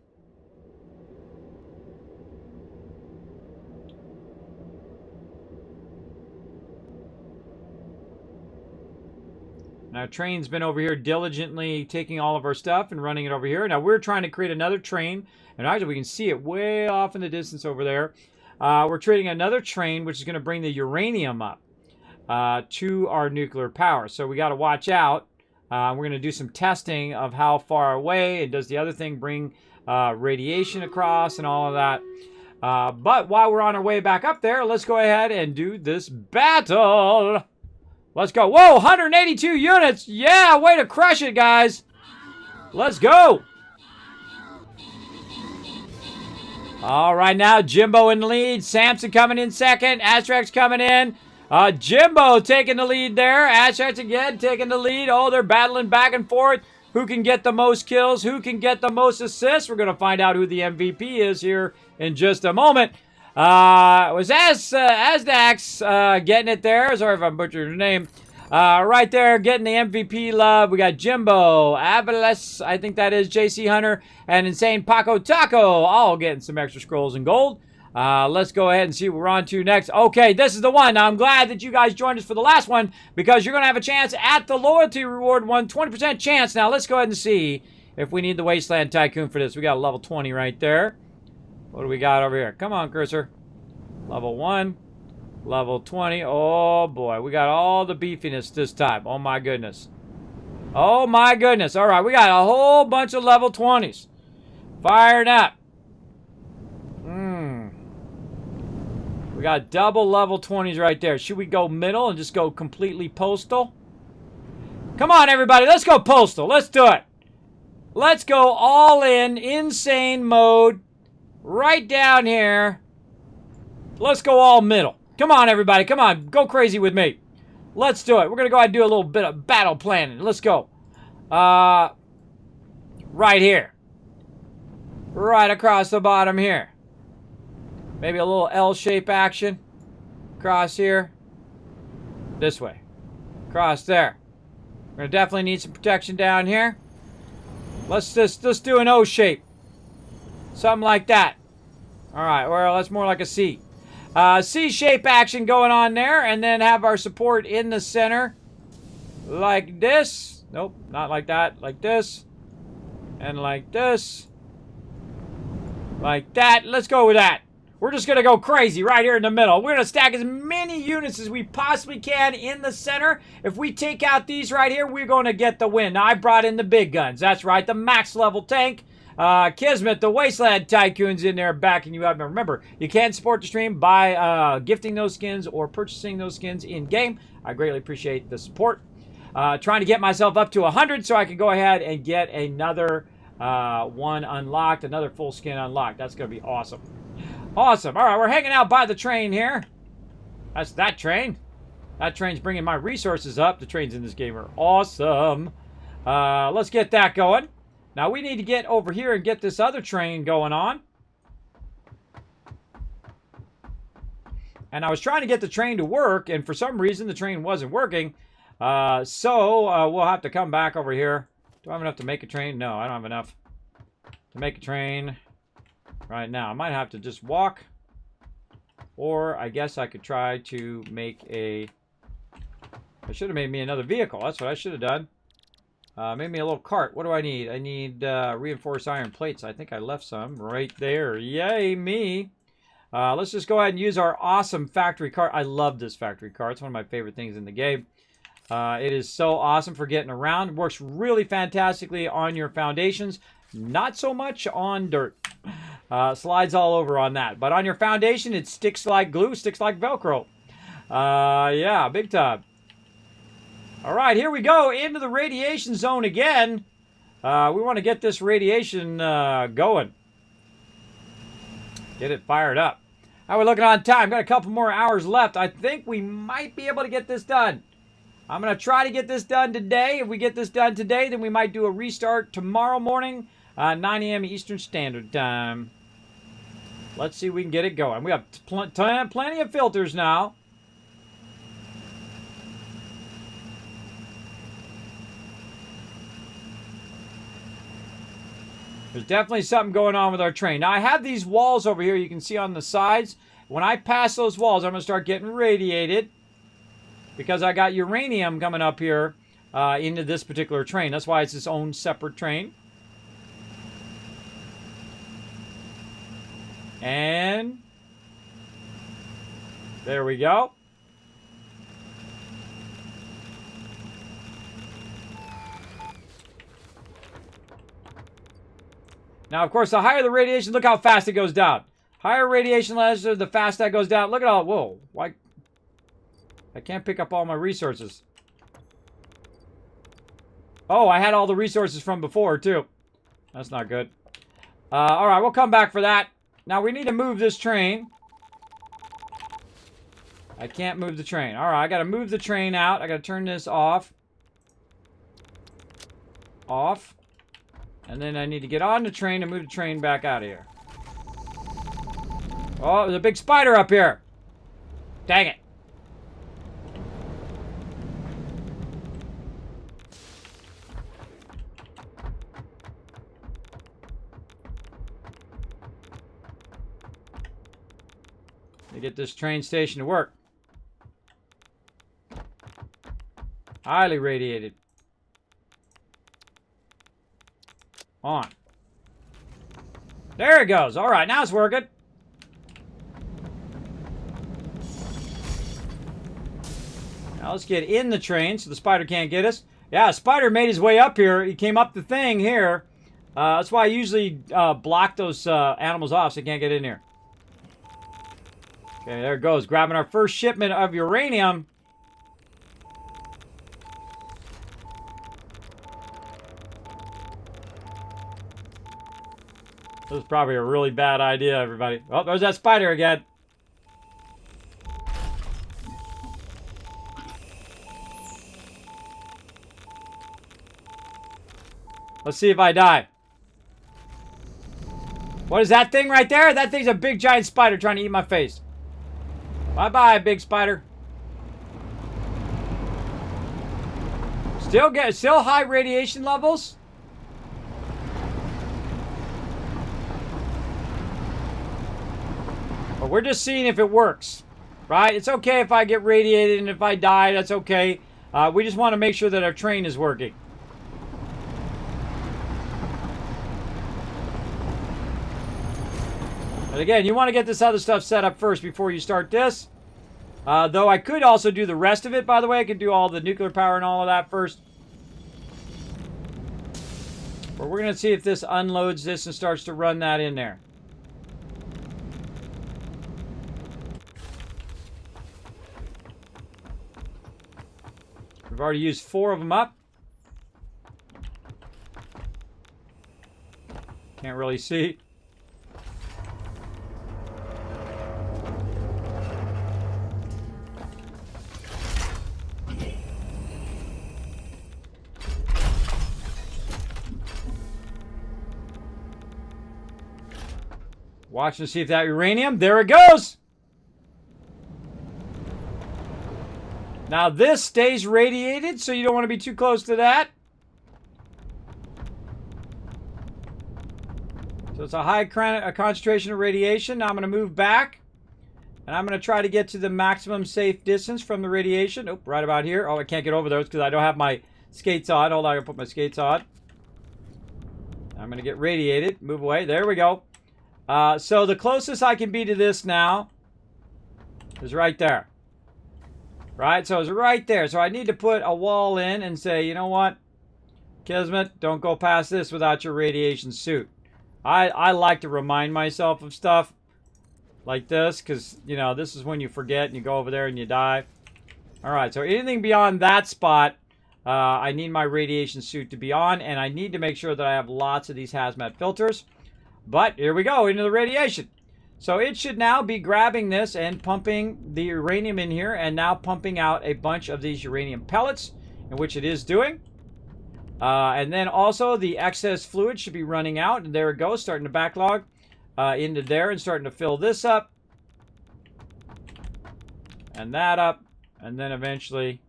Now, train's been over here diligently taking all of our stuff and running it over here. Now, we're trying to create another train. And actually, we can see it way off in the distance over there. We're creating another train, which is going to bring the uranium up to our nuclear power. So we got to watch out. We're going to do some testing of how far away, and does the other thing bring radiation across and all of that. But while we're on our way back up there, let's go ahead and do this battle. Let's go. Whoa, 182 units. Yeah, way to crush it, guys. Let's go. All right, now Jimbo in the lead. Samson coming in second. Astrax coming in. Jimbo taking the lead there. Astrax again taking the lead. Oh, they're battling back and forth. Who can get the most kills? Who can get the most assists? We're going to find out who the MVP is here in just a moment. Was Asdax getting it there? Sorry if I butchered her name. Right there, getting the MVP love. We got Jimbo, Avalis, I think that is, JC Hunter, and Insane Paco Taco, all getting some extra scrolls and gold. Let's go ahead and see what we're on to next. Okay, this is the one. Now, I'm glad that you guys joined us for the last one, because you're going to have a chance at the loyalty reward one, 20% chance. Now, let's go ahead and see if we need the Wasteland Tycoon for this. We got a level 20 right there. What do we got over here? Come on, cursor. Level 1. Level 20. Oh, boy. We got all the beefiness this time. Oh, my goodness. Oh my goodness. All right, we got a whole bunch of level 20s. Firing up. We got double level 20s right there. Should we go middle and just go completely postal? Come on, everybody. Let's go postal. Let's do it. Let's go all in, insane mode. Right down here. Let's go all middle. Come on, everybody. Come on. Go crazy with me. Let's do it. We're going to go ahead and do a little bit of battle planning. Let's go. Right here. Right across the bottom here. Maybe a little L-shape action. Across here. This way. Across there. We're going to definitely need some protection down here. Let's do an O shape. Something like that. Alright, well, that's more like a C. C-shape action going on there. And then have our support in the center. Like this. Nope, not like that. Like this. And like this. Like that. Let's go with that. We're just going to go crazy right here in the middle. We're going to stack as many units as we possibly can in the center. If we take out these right here, we're going to get the win. Now, I brought in the big guns. That's right, the max level tank. Kismet, the Wasteland Tycoon's in there backing you up. And remember, you can support the stream by gifting those skins or purchasing those skins in-game. I greatly appreciate the support. Trying to get myself up to 100 so I can go ahead and get another one unlocked, another full skin unlocked. That's going to be awesome. Awesome. All right, we're hanging out by the train here. That's that train. That train's bringing my resources up. The trains in this game are awesome. Let's get that going. Now, we need to get over here and get this other train going on. And I was trying to get the train to work, and for some reason, the train wasn't working. So, we'll have to come back over here. Do I have enough to make a train? No, I don't have enough to make a train right now. I might have to just walk. Or, I guess I could try to make a... I should have made me another vehicle. That's what I should have done. Made me a little cart. What do I need? I need reinforced iron plates. I think I left some right there. Yay, me. Let's just go ahead and use our awesome factory cart. I love this factory cart. It's one of my favorite things in the game. It is so awesome for getting around. It works really fantastically on your foundations. Not so much on dirt. Slides all over on that. But on your foundation, it sticks like glue, sticks like Velcro. Yeah, big time. All right, here we go into the radiation zone again. We want to get this radiation going. Get it fired up. How are we looking on time? Got a couple more hours left. I think we might be able to get this done. I'm going to try to get this done today. If we get this done today, then we might do a restart tomorrow morning, 9 a.m. Eastern Standard Time. Let's see if we can get it going. We have plenty of filters now. There's definitely something going on with our train. Now, I have these walls over here you can see on the sides. When I pass those walls, I'm going to start getting radiated because I got uranium coming up here into this particular train. That's why it's its own separate train. And there we go. Now, of course, the higher the radiation, look how fast it goes down. Higher radiation level, the faster that goes down. Look at all, whoa, why? I can't pick up all my resources. Oh, I had all the resources from before, too. That's not good. All right, we'll come back for that. Now, we need to move this train. I can't move the train. All right, I got to move the train out. I got to turn this off. Off. And then I need to get on the train and move the train back out of here. Oh, there's a big spider up here. Dang it. To get this train station to work. Highly radiated. On. There it goes. All right, now it's working. Now let's get in the train so the spider can't get us. Yeah, Spider made his way up here. He came up the thing here. That's why I usually block those animals off so they can't get in here. Okay, there it goes. Grabbing our first shipment of uranium. This is probably a really bad idea, everybody. Oh, there's that spider again. Let's see if I die. What is that thing right there? That thing's a big giant spider trying to eat my face. Bye-bye, big spider. Still high radiation levels. But we're just seeing if it works, right? It's okay if I get radiated and if I die, that's okay. We just want to make sure that our train is working. But again, you want to get this other stuff set up first before you start this. Though I could also do the rest of it, by the way. I could do all the nuclear power and all of that first. But we're going to see if this unloads this and starts to run that in there. We've already used 4 of them up. Can't really see. Watch to see if that uranium, there it goes. Now this stays radiated, so you don't want to be too close to that. So it's a high concentration of radiation. Now I'm going to move back. And I'm going to try to get to the maximum safe distance from the radiation. Oh, right about here. Oh, I can't get over those because I don't have my skates on. Hold on, I'm going to put my skates on. I'm going to get radiated. Move away. There we go. So the closest I can be to this now is right there. Right? So it's right there. So I need to put a wall in and say, you know what? Kismet, don't go past this without your radiation suit. I like to remind myself of stuff like this because, you know, this is when you forget and you go over there and you die. All right. So anything beyond that spot, I need my radiation suit to be on, and I need to make sure that I have lots of these hazmat filters. But here we go into the radiation. So it should now be grabbing this and pumping the uranium in here and now pumping out a bunch of these uranium pellets, in which it is doing. And then also the excess fluid should be running out. And there it goes, starting to backlog into there and starting to fill this up. And that up. And then eventually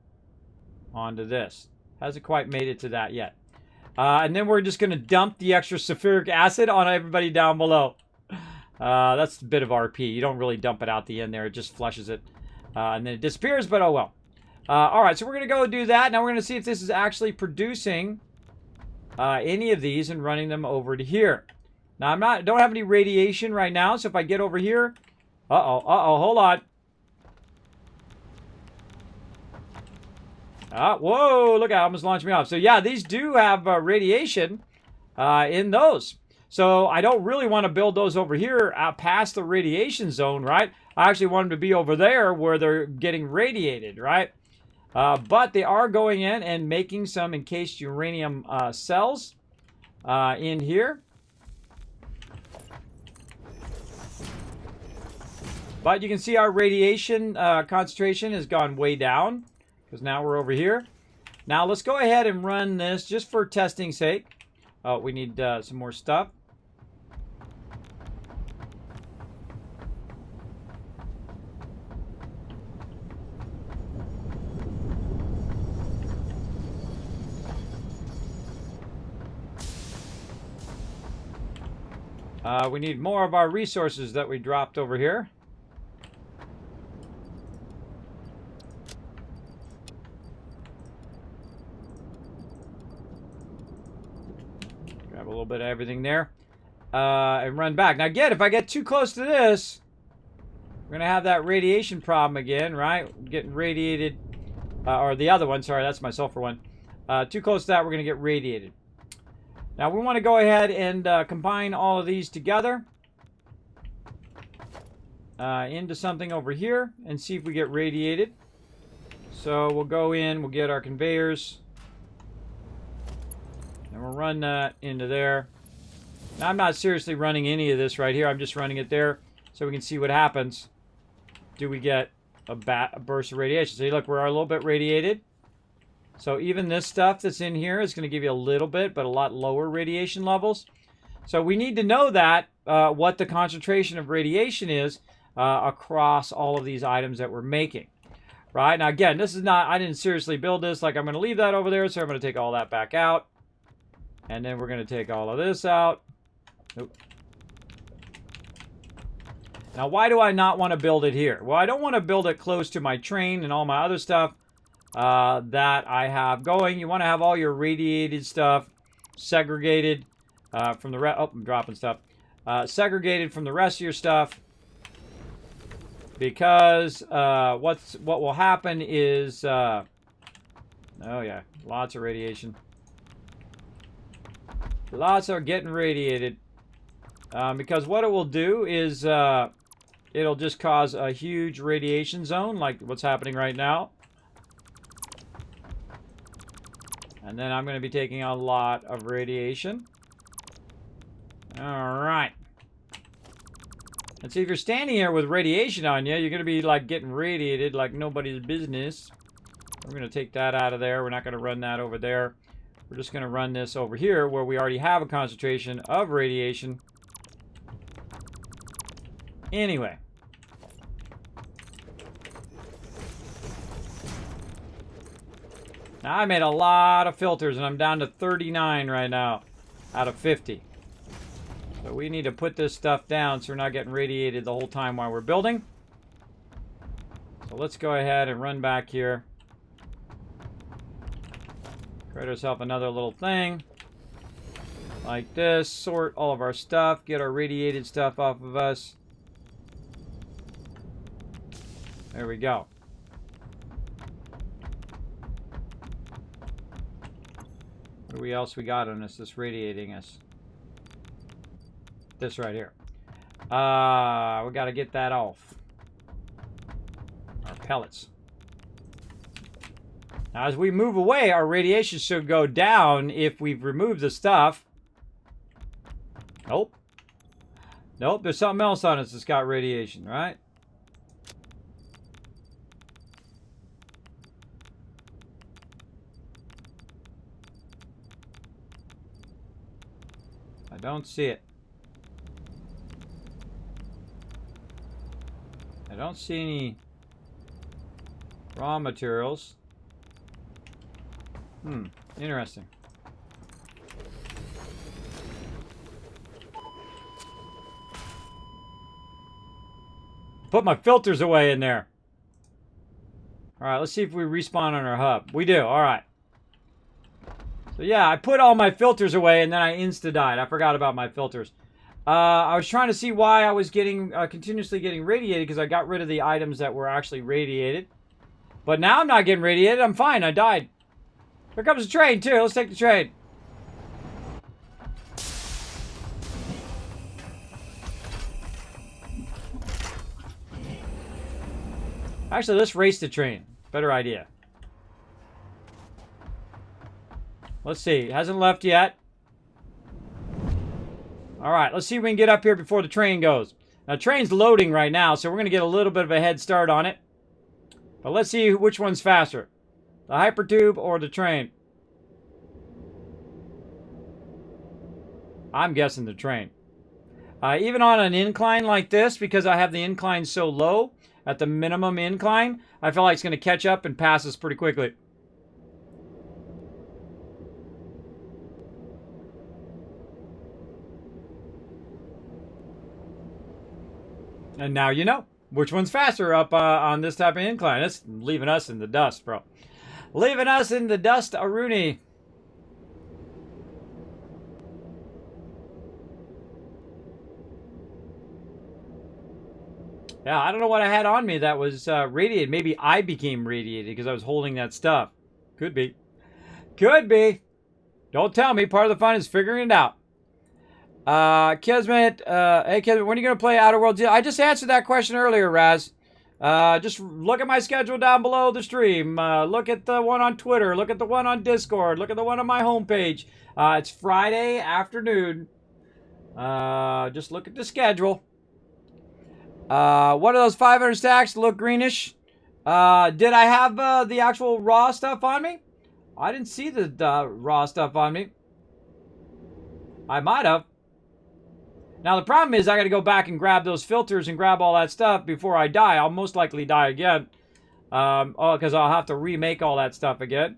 onto this. Hasn't quite made it to that yet. And then we're just going to dump the extra sulfuric acid on everybody down below. That's a bit of RP. You don't really dump it out the end there. It just flushes it. And then it disappears, but oh well. All right, so we're going to go do that. Now we're going to see if this is actually producing any of these and running them over to here. Now don't have any radiation right now, so if I get over here... hold on. Whoa, look, I almost launched me off. So yeah, these do have radiation in those. So I don't really want to build those over here past the radiation zone, right? I actually want them to be over there where they're getting radiated, right? But they are going in and making some encased uranium cells in here. But you can see our radiation concentration has gone way down because now we're over here. Now let's go ahead and run this just for testing sake. Oh, we need some more stuff. We need more of our resources that we dropped over here. Grab a little bit of everything there. And run back. Now again, if I get too close to this, we're going to have that radiation problem again, right? Getting radiated. Or the other one, sorry, that's my sulfur one. Too close to that, we're going to get radiated. Now we want to go ahead and combine all of these together into something over here and see if we get radiated. So we'll go in, we'll get our conveyors, and we'll run that into there. Now I'm not seriously running any of this right here. I'm just running it there so we can see what happens. Do we get a burst of radiation? See, look, we're a little bit radiated. So even this stuff that's in here is going to give you a little bit, but a lot lower radiation levels. So we need to know that, what the concentration of radiation is across all of these items that we're making. Right? Now, again, this is not, I didn't seriously build this. Like, I'm going to leave that over there, so I'm going to take all that back out. And then we're going to take all of this out. Nope. Now, why do I not want to build it here? Well, I don't want to build it close to my train and all my other stuff that I have going. You want to have all your radiated stuff segregated from the rest. Oh, I'm dropping stuff. Segregated from the rest of your stuff. Because what will happen is, oh yeah, lots of radiation. Lots are getting radiated. Because what it will do is it'll just cause a huge radiation zone, like what's happening right now. And then I'm going to be taking a lot of radiation. All right. And see, if you're standing here with radiation on you, you're going to be like getting radiated like nobody's business. We're going to take that out of there. We're not going to run that over there. We're just going to run this over here where we already have a concentration of radiation. Anyway. Now, I made a lot of filters, and I'm down to 39 right now out of 50. So we need to put this stuff down so we're not getting radiated the whole time while we're building. So let's go ahead and run back here. Create ourselves another little thing. Like this. Sort all of our stuff. Get our radiated stuff off of us. There we go. What else we got on us that's radiating us? This right here. We got to get that off. Our pellets. Now, as we move away, our radiation should go down if we've removed the stuff. Nope. Nope, there's something else on us that's got radiation, right? I don't see it. I don't see any raw materials. Interesting. Put my filters away in there. Alright, let's see if we respawn on our hub. We do, alright. So yeah, I put all my filters away and then I insta-died. I forgot about my filters. I was trying to see why I was getting continuously getting radiated because I got rid of the items that were actually radiated. But now I'm not getting radiated. I'm fine. I died. Here comes the train, too. Let's take the train. Actually, let's race the train. Better idea. Let's see. It hasn't left yet. Alright, let's see if we can get up here before the train goes. Now, the train's loading right now, so we're going to get a little bit of a head start on it. But let's see which one's faster. The hypertube or the train. I'm guessing the train. Even on an incline like this, because I have the incline so low, at the minimum incline, I feel like it's going to catch up and pass us pretty quickly. And now you know which one's faster up on this type of incline. It's leaving us in the dust, bro. Leaving us in the dust, Aruni. Yeah, I don't know what I had on me that was radiated. Maybe I became radiated because I was holding that stuff. Could be. Could be. Don't tell me. Part of the fun is figuring it out. Kismet, hey Kismet, when are you going to play Outer Worlds? I just answered that question earlier, Raz. Just look at my schedule down below the stream. Look at the one on Twitter. Look at the one on Discord. Look at the one on my homepage. It's Friday afternoon. Just look at the schedule. What are those 500 stacks? Look greenish. Did I have the actual raw stuff on me? I didn't see the raw stuff on me. I might have. Now, the problem is I got to go back and grab those filters and grab all that stuff before I die. I'll most likely die again. Because I'll have to remake all that stuff again.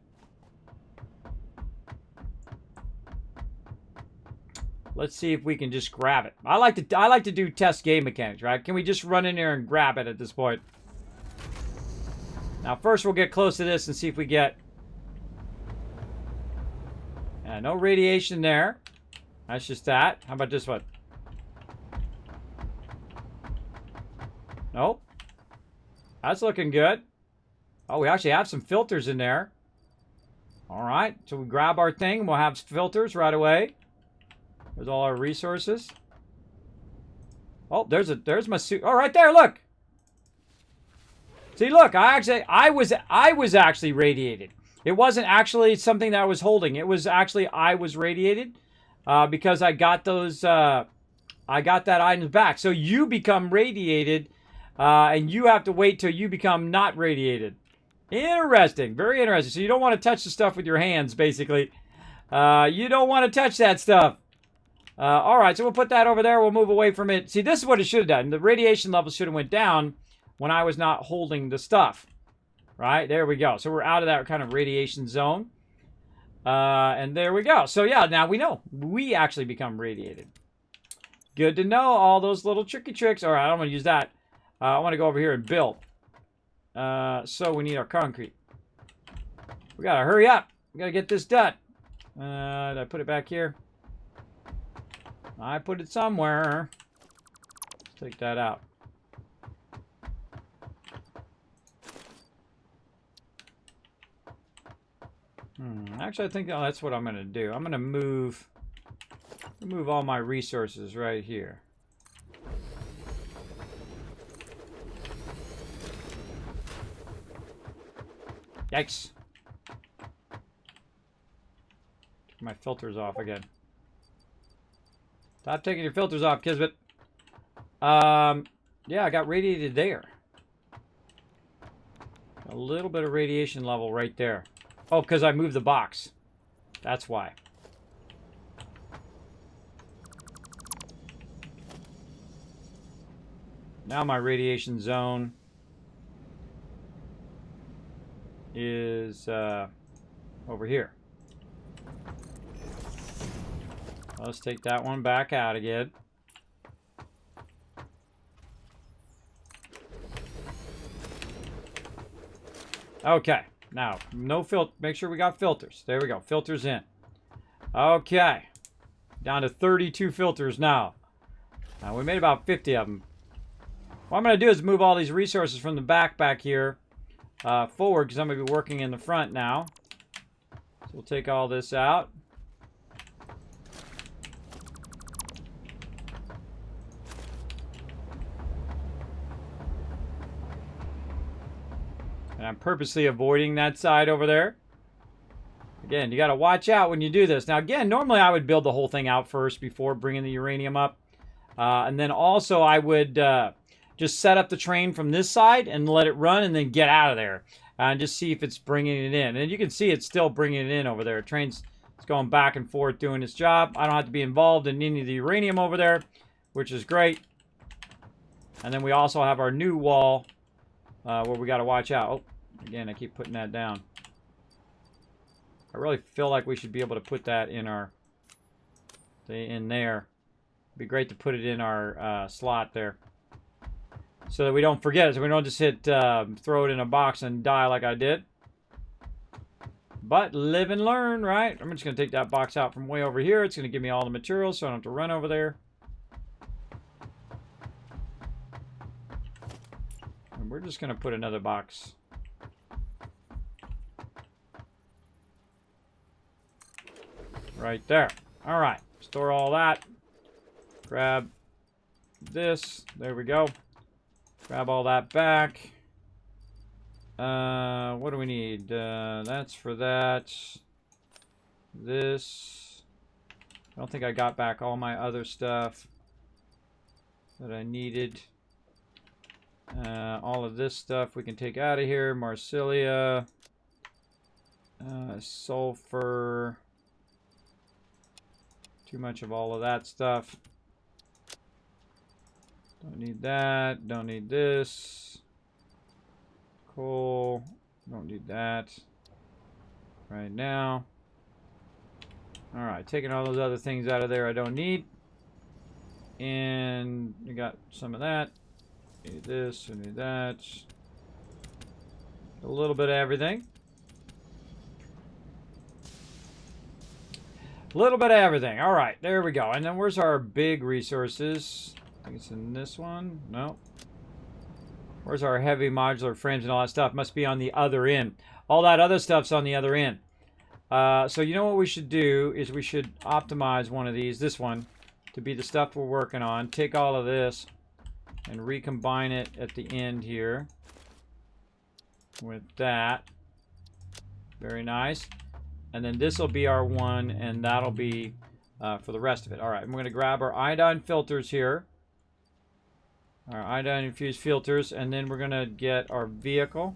Let's see if we can just grab it. I like to do test game mechanics, right? Can we just run in here and grab it at this point? Now, first we'll get close to this and see if we get... no radiation there. That's just that. How about this one? Nope. That's looking good. Oh, we actually have some filters in there. All right. So we grab our thing and we'll have filters right away. There's all our resources. Oh, there's my suit. Oh, right there, look. See, look, I was actually radiated. It wasn't actually something that I was holding. It was actually I was radiated because I got those I got that items back. So you become radiated and you have to wait till you become not radiated. Interesting. Very interesting. So you don't want to touch the stuff with your hands, basically. You don't want to touch that stuff. All right, so we'll put that over there. We'll move away from it. See, this is what it should have done. The radiation level should have went down when I was not holding the stuff. Right? There we go. So we're out of that kind of radiation zone. And there we go. So, yeah, now we know. We actually become radiated. Good to know all those little tricky tricks. All right, I don't want to use that. I want to go over here and build. So we need our concrete. We got to hurry up. We got to get this done. Did I put it back here? I put it somewhere. Let's take that out. Actually, I think that's what I'm going to do. I'm going to move all my resources right here. Yikes. Take my filters off again. Stop taking your filters off, Kismet. Yeah, I got radiated there. A little bit of radiation level right there. Oh, because I moved the box. That's why. Now my radiation zone is over here. Let's take that one back out again. Okay. Now, no filter. Make sure we got filters. There we go. Filters in. Okay. Down to 32 filters now. Now, we made about 50 of them. What I'm going to do is move all these resources from the back here forward because I'm going to be working in the front now. So we'll take all this out. And I'm purposely avoiding that side over there. Again, you got to watch out when you do this. Now, again, normally I would build the whole thing out first before bringing the uranium up. And then also I would just set up the train from this side and let it run and then get out of there. And just see if it's bringing it in. And you can see it's still bringing it in over there. Train's going back and forth doing its job. I don't have to be involved in any of the uranium over there, which is great. And then we also have our new wall where we got to watch out. Oh, again, I keep putting that down. I really feel like we should be able to put that in our, in there. It'd be great to put it in our slot there. So that we don't forget it. So we don't just hit, throw it in a box and die like I did. But live and learn, right? I'm just going to take that box out from way over here. It's going to give me all the materials so I don't have to run over there. And we're just going to put another box right there. All right, store all that. Grab this. There we go. Grab all that back. What do we need? That's for that. This. I don't think I got back all my other stuff that I needed. All of this stuff we can take out of here. Marsilia. Sulfur. Too much of all of that stuff. Don't need that. Don't need this. Coal. Don't need that. Right now. Alright, taking all those other things out of there I don't need. And we got some of that. Need this, I need that. A little bit of everything. A little bit of everything. Alright, there we go. And then where's our big resources? I think it's in this one. No. Where's our heavy modular frames and all that stuff? Must be on the other end. All that other stuff's on the other end. So you know what we should do is we should optimize one of these, this one, to be the stuff we're working on. Take all of this and recombine it at the end here with that. Very nice. And then this will be our one, and that'll be for the rest of it. All right, I'm going to grab our iodine filters here. Our iodine infused filters, and then we're going to get our vehicle.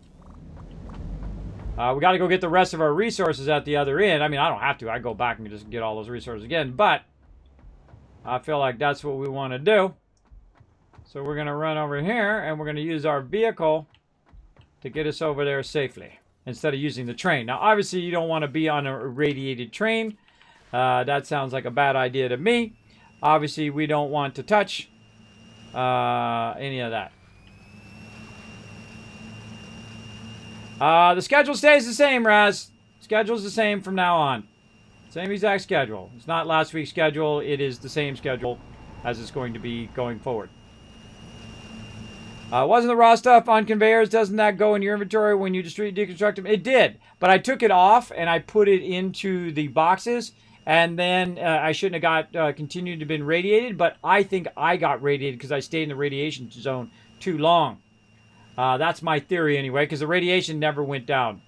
We got to go get the rest of our resources at the other end. I mean, I don't have to. I go back and just get all those resources again. But I feel like that's what we want to do. So we're going to run over here, and we're going to use our vehicle to get us over there safely instead of using the train. Now, obviously, you don't want to be on a irradiated train. That sounds like a bad idea to me. Obviously, we don't want to touch any of that. The schedule stays the same, Raz. Schedule's the same from now on. Same exact schedule. It's not last week's schedule. It is the same schedule as it's going to be going forward. Wasn't the raw stuff on conveyors? Doesn't that go in your inventory when you deconstruct them? It did, but I took it off and I put it into the boxes, and then I shouldn't have got continued to been radiated, but I think I got radiated because I stayed in the radiation zone too long. That's my theory anyway, because the radiation never went down.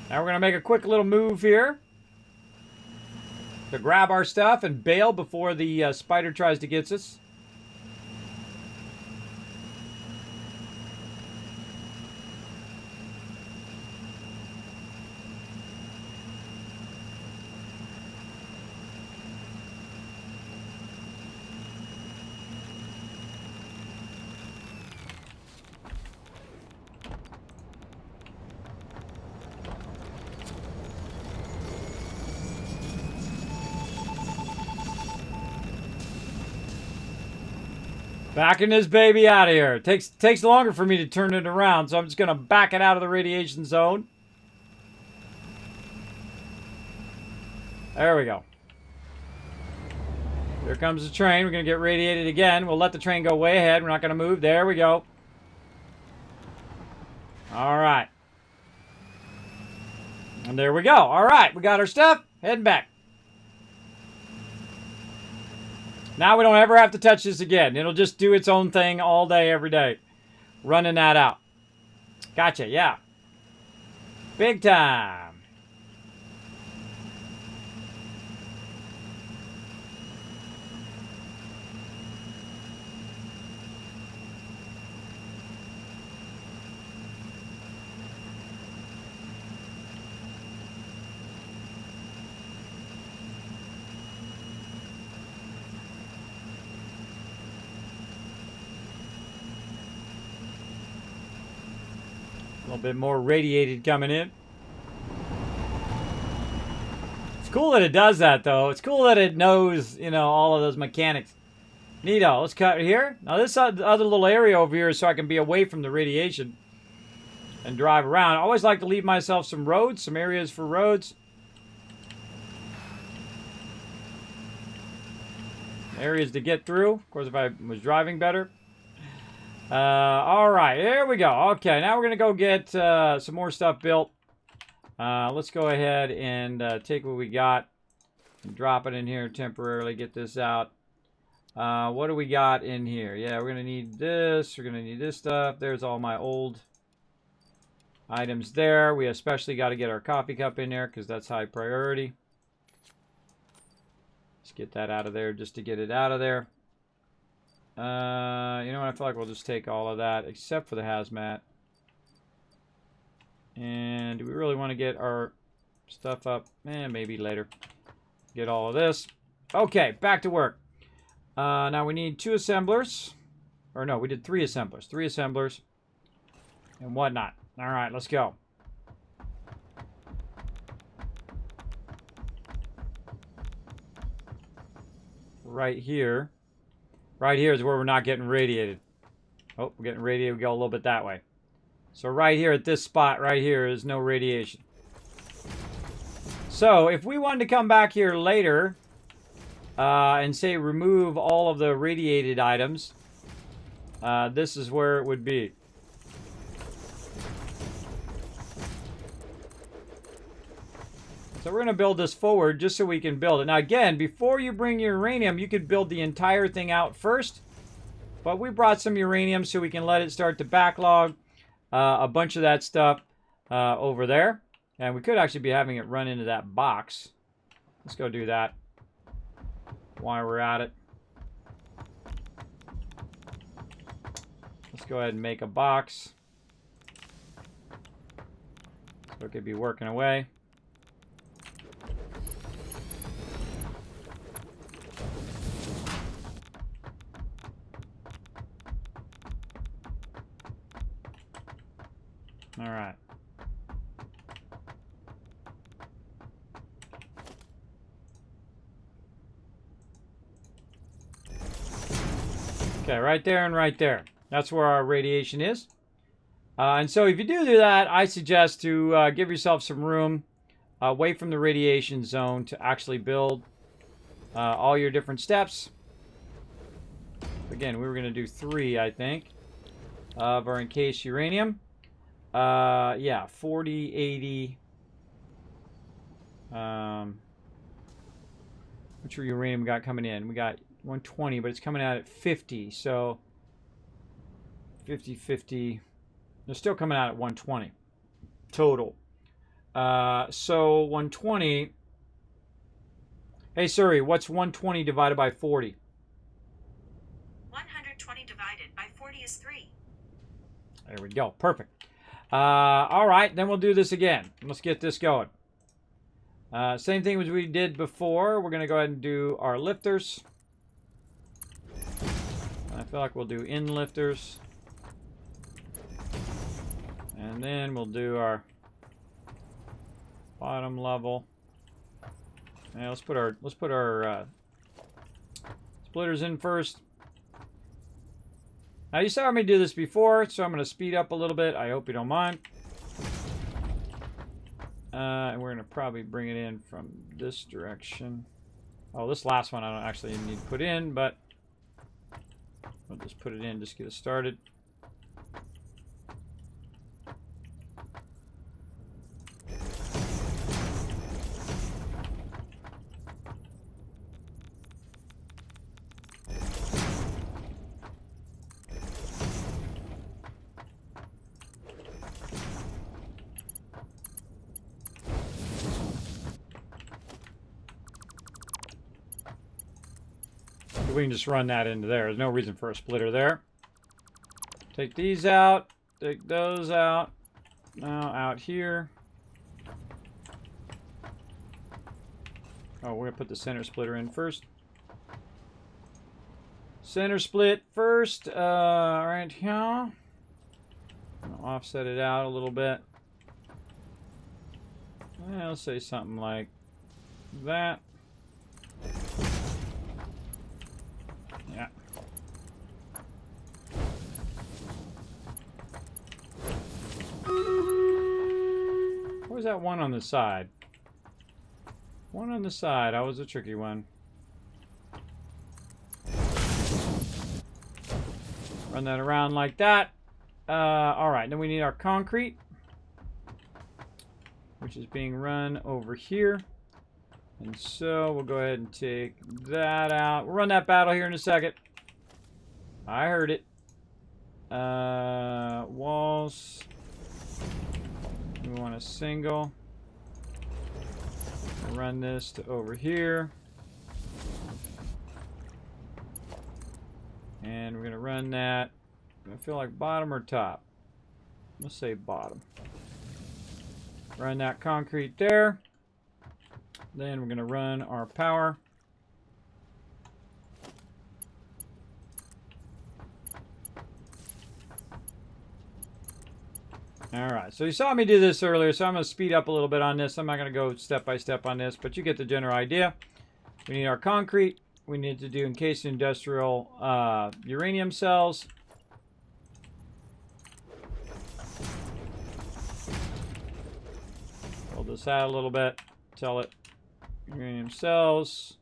Now we're going to make a quick little move here to grab our stuff and bail before the spider tries to get us. Backing this baby out of here. It takes longer for me to turn it around, so I'm just going to back it out of the radiation zone. There we go. Here comes the train. We're going to get radiated again. We'll let the train go way ahead. We're not going to move. There we go. All right. And there we go. All right. We got our stuff. Heading back. Now we don't ever have to touch this again. It'll just do its own thing all day, every day. Running that out. Gotcha, yeah. Big time. A little bit more radiated coming in. It's cool that it does that, though. It's cool that it knows, you know, all of those mechanics. Neato. Let's cut here. Now, this other little area over here is so I can be away from the radiation and drive around. I always like to leave myself some roads, some areas for roads. Areas to get through. Of course, if I was driving better. All right, here we go. Okay, now we're going to go get some more stuff built. Let's go ahead and take what we got and drop it in here temporarily. Get this out. What do we got in here? Yeah, we're going to need this. We're going to need this stuff. There's all my old items there. We especially got to get our coffee cup in there because that's high priority. Let's get that out of there just to get it out of there. You know what? I feel like we'll just take all of that except for the hazmat. And do we really want to get our stuff up? Maybe later. Get all of this. Okay, back to work. Now we need 2 assemblers. Or no, we did 3 assemblers. 3 assemblers. And whatnot. Alright, let's go. Right here. Right here is where we're not getting radiated. Oh, we're getting radiated. We go a little bit that way. So right here at this spot right here is no radiation. So if we wanted to come back here later and say remove all of the radiated items, this is where it would be. So we're going to build this forward just so we can build it. Now again, before you bring your uranium, you could build the entire thing out first. But we brought some uranium so we can let it start to backlog a bunch of that stuff over there. And we could actually be having it run into that box. Let's go do that while we're at it. Let's go ahead and make a box. So it could be working away. All right. Okay, right there and right there. That's where our radiation is. And so if you do that, I suggest to give yourself some room away from the radiation zone to actually build all your different steps. Again, we were going to do 3, I think, of our encased uranium. Yeah, 40, 80. What's your uranium got coming in? We got 120, but it's coming out at 50. So 50, 50. They're still coming out at 120 total. So 120. Hey Siri, what's 120 divided by 40? 120 divided by 40 is 3. There we go. Perfect. All right, then we'll do this again. Let's get this going. Same thing as we did before. We're going to go ahead and do our lifters. I feel like we'll do in lifters. And then we'll do our bottom level. And let's put our splitters in first. Now you saw me do this before, so I'm going to speed up a little bit. I hope you don't mind. And we're going to probably bring it in from this direction. Oh, this last one I don't actually need to put in, but we'll just put it in, just get it started. We can just run that into there. There's no reason for a splitter there. Take these out. Take those out. Now out here. Oh, we're going to put the center splitter in first. Center split first. Right here. I'll offset it out a little bit. I'll say something like that. Yeah. Where's that one on the side? One on the side. That was a tricky one. Run that around like that. All right. Then we need our concrete. which is being run over here. And so we'll go ahead and take that out. We'll run that battle here in a second. I heard it. Walls. We want a single. Run this to over here. And we're going to run that. I feel like bottom or top. Let's say bottom. Run that concrete there. Then we're going to run our power. Alright, so you saw me do this earlier, so I'm going to speed up a little bit on this. I'm not going to go step by step on this, but you get the general idea. We need our concrete. We need to do encased industrial uranium cells. Hold this out a little bit. Tell it uranium cells,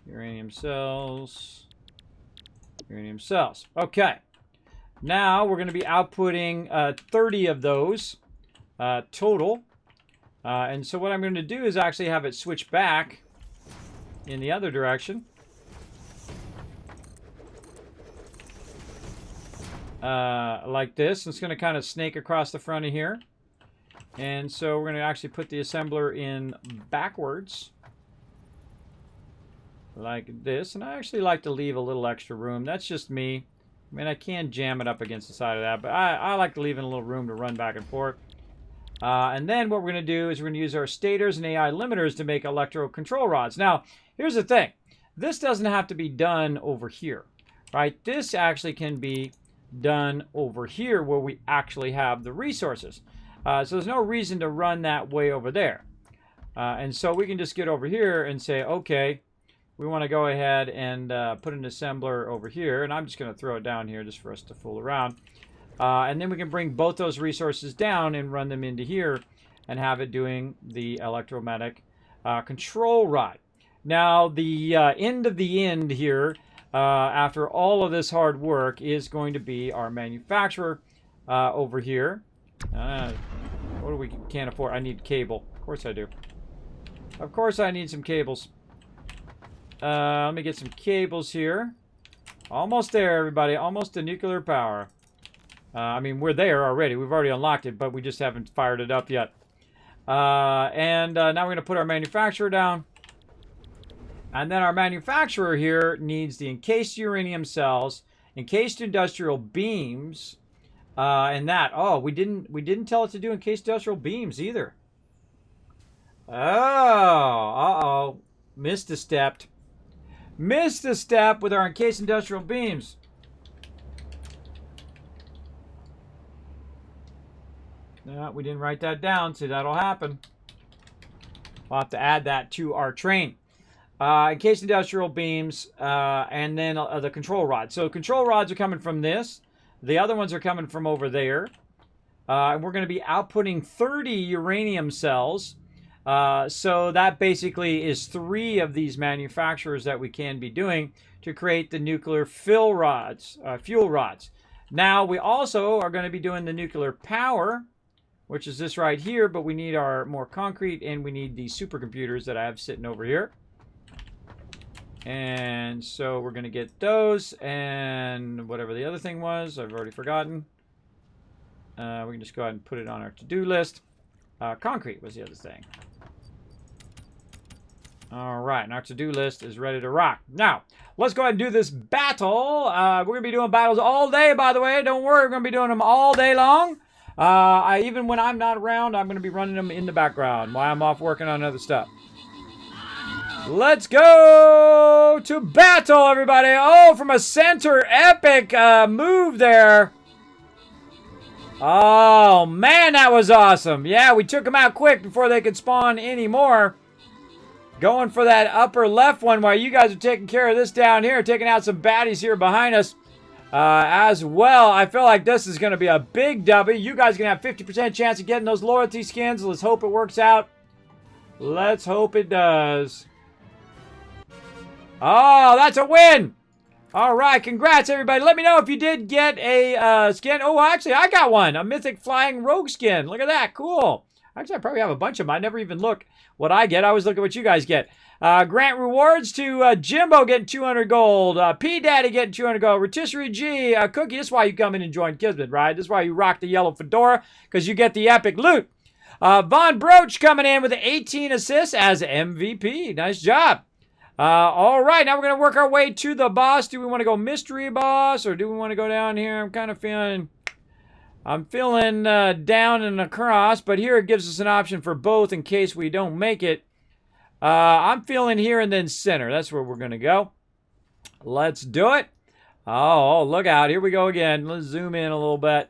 uranium cells, uranium cells. Okay. Now we're going to be outputting 30 of those total. And so what I'm going to do is actually have it switch back in the other direction. Like this. It's going to kind of snake across the front of here. And so we're going to actually put the assembler in backwards. Like this. And I actually like to leave a little extra room. That's just me. I mean, I can jam it up against the side of that, but I like to leave in a little room to run back and forth. And then what we're going to do is we're going to use our stators and AI limiters to make electro control rods. Now, here's the thing. This doesn't have to be done over here, right? This actually can be done over here where we actually have the resources. So there's no reason to run that way over there. And so we can just get over here and say, okay, we want to go ahead and put an assembler over here. And I'm just going to throw it down here just for us to fool around. And then we can bring both those resources down and run them into here and have it doing the electromagnetic control rod. Now, the end of the end here, after all of this hard work, is going to be our manufacturer over here. What do we can't afford? I need cable. Of course I do. Of course I need some cables. Let me get some cables here. Almost there, everybody. Almost to nuclear power. I mean, we're there already. We've already unlocked it, but we just haven't fired it up yet. Now we're going to put our manufacturer down. And then our manufacturer here needs the encased uranium cells, encased industrial beams, and that. Oh, we didn't tell it to do encased industrial beams either. Oh, uh-oh. Missed a step. Missed a step with our encased industrial beams. No, we didn't write that down, so that'll happen. We'll have to add that to our train. Encased industrial beams, and then the control rods. So control rods are coming from this. The other ones are coming from over there. And we're going to be outputting 30 uranium cells. So that basically is 3 of these manufacturers that we can be doing to create the nuclear fuel rods. Now, we also are going to be doing the nuclear power, which is this right here, but we need our more concrete, and we need the supercomputers that I have sitting over here. And so we're going to get those, and whatever the other thing was, I've already forgotten. We can just go ahead and put it on our to-do list. Concrete was the other thing. All right, and our to-do list is ready to rock. Now, let's go ahead and do this battle. We're going to be doing battles all day, by the way. Don't worry, we're going to be doing them all day long. Even when I'm not around, I'm going to be running them in the background while I'm off working on other stuff. Let's go to battle, everybody. Oh, from a center epic move there. Oh, man, that was awesome. Yeah, we took them out quick before they could spawn anymore. Going for that upper left one while you guys are taking care of this down here. Taking out some baddies here behind us as well. I feel like this is going to be a big W. You guys are going to have 50% chance of getting those loyalty skins. Let's hope it works out. Let's hope it does. Oh, that's a win. All right, congrats, everybody. Let me know if you did get a skin. Oh, actually, I got one. A mythic flying rogue skin. Look at that. Cool. Actually, I probably have a bunch of them. I never even look what I get. I always look at what you guys get. Grant rewards to Jimbo getting 200 gold. P Daddy getting 200 gold. Rotisserie G. Cookie, this is why you come in and join Kismet, right? This is why you rock the yellow fedora, because you get the epic loot. Von Broach coming in with 18 assists as MVP. Nice job. All right, now we're going to work our way to the boss. Do we want to go mystery boss or do we want to go down here? I'm feeling down and across, but here it gives us an option for both in case we don't make it. I'm feeling here and then center. That's where we're going to go. Let's do it. Oh, look out. Here we go again. Let's zoom in a little bit.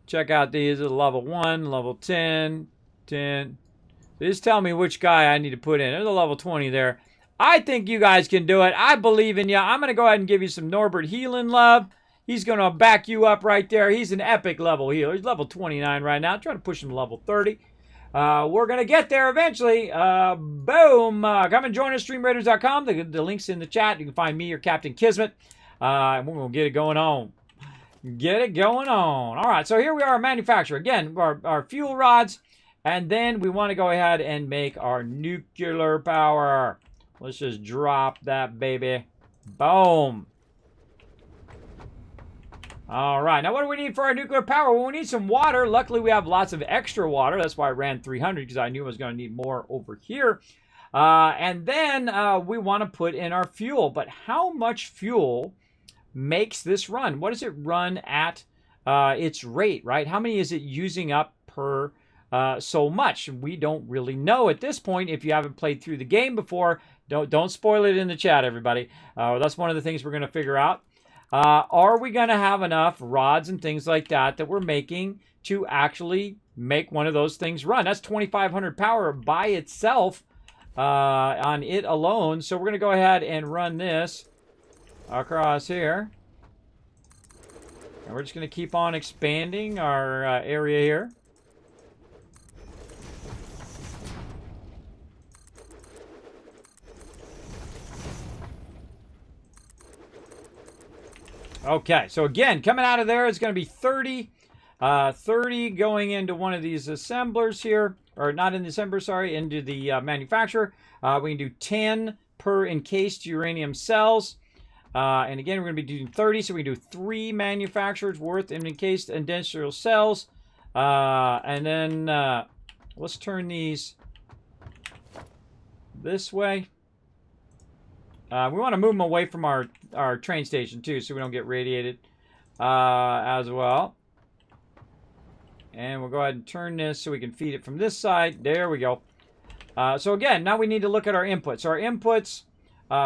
Check out these. Level 1, level 10, 10. Just tell me which guy I need to put in. There's a level 20 there. I think you guys can do it. I believe in you. I'm going to go ahead and give you some Norbert healing love. He's going to back you up right there. He's an epic level healer. He's level 29 right now. Trying to push him to level 30. We're going to get there eventually. Boom. Come and join us, streamraiders.com. The link's in the chat. You can find me or Captain Kismet. And we're going to get it going on. Get it going on. All right, so here we are, manufacturer. Again, our fuel rods. And then we want to go ahead and make our nuclear power. Let's just drop that baby. Boom. All right, now what do we need for our nuclear power? Well, we need some water. Luckily, we have lots of extra water. That's why I ran 300, because I knew I was going to need more over here. And then we want to put in our fuel. But how much fuel makes this run? What does it run at its rate, right? How many is it using up per so much? We don't really know at this point. If you haven't played through the game before, don't spoil it in the chat, everybody. That's one of the things we're going to figure out. Are we going to have enough rods and things like that we're making to actually make one of those things run? That's 2,500 power by itself on it alone. So we're going to go ahead and run this across here. And we're just going to keep on expanding our area here. Okay, so again, coming out of there, it's going to be 30. 30 going into one of these assemblers here. Or not in the assembler, sorry, into the manufacturer. We can do 10 per encased uranium cells. And again, we're going to be doing 30, so we can do 3 manufacturers worth in encased industrial cells. And then let's turn these this way. We want to move them away from our train station, too, so we don't get radiated as well. And we'll go ahead and turn this so we can feed it from this side. There we go. So again, now we need to look at our inputs. So our inputs,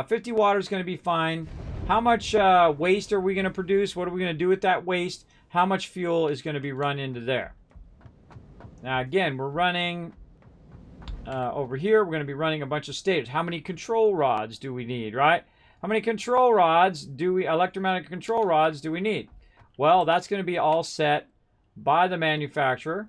50 water is going to be fine. How much waste are we going to produce? What are we going to do with that waste? How much fuel is going to be run into there? Now again, we're running... over here, we're going to be running a bunch of stators. How many control rods do we need, right? How many control rods electromagnetic control rods do we need? Well, that's going to be all set by the manufacturer.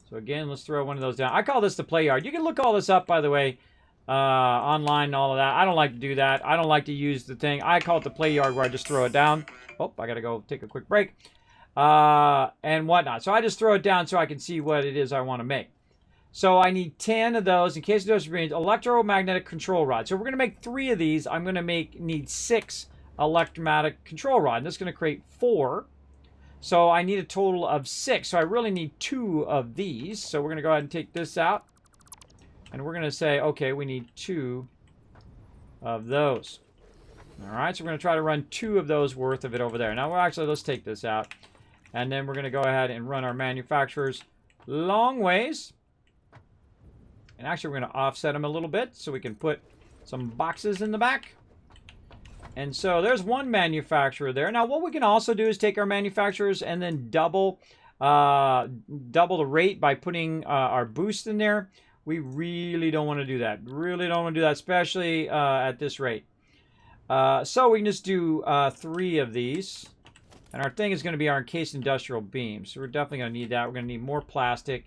So again, let's throw one of those down. I call this the play yard. You can look all this up, by the way, online and all of that. I don't like to do that. I don't like to use the thing. I call it the play yard, where I just throw it down. Oh, I got to go take a quick break. And whatnot. So I just throw it down so I can see what it is I want to make. So I need 10 of those. In case of those remains, electromagnetic control rods. So we're going to make 3 of these. I'm going to need 6 electromagnetic control rods. And that's going to create 4. So I need a total of 6. So I really need 2 of these. So we're going to go ahead and take this out. And we're going to say, okay, we need 2 of those. All right, so we're going to try to run 2 of those worth of it over there. Now, let's take this out. And then we're going to go ahead and run our manufacturers long ways. And actually, we're going to offset them a little bit so we can put some boxes in the back. And so there's one manufacturer there. Now, what we can also do is take our manufacturers and then double the rate by putting our boost in there. We really don't want to do that. Really don't want to do that, especially at this rate. So we can just do 3 of these. And our thing is going to be our encased industrial beams. So we're definitely going to need that. We're going to need more plastic.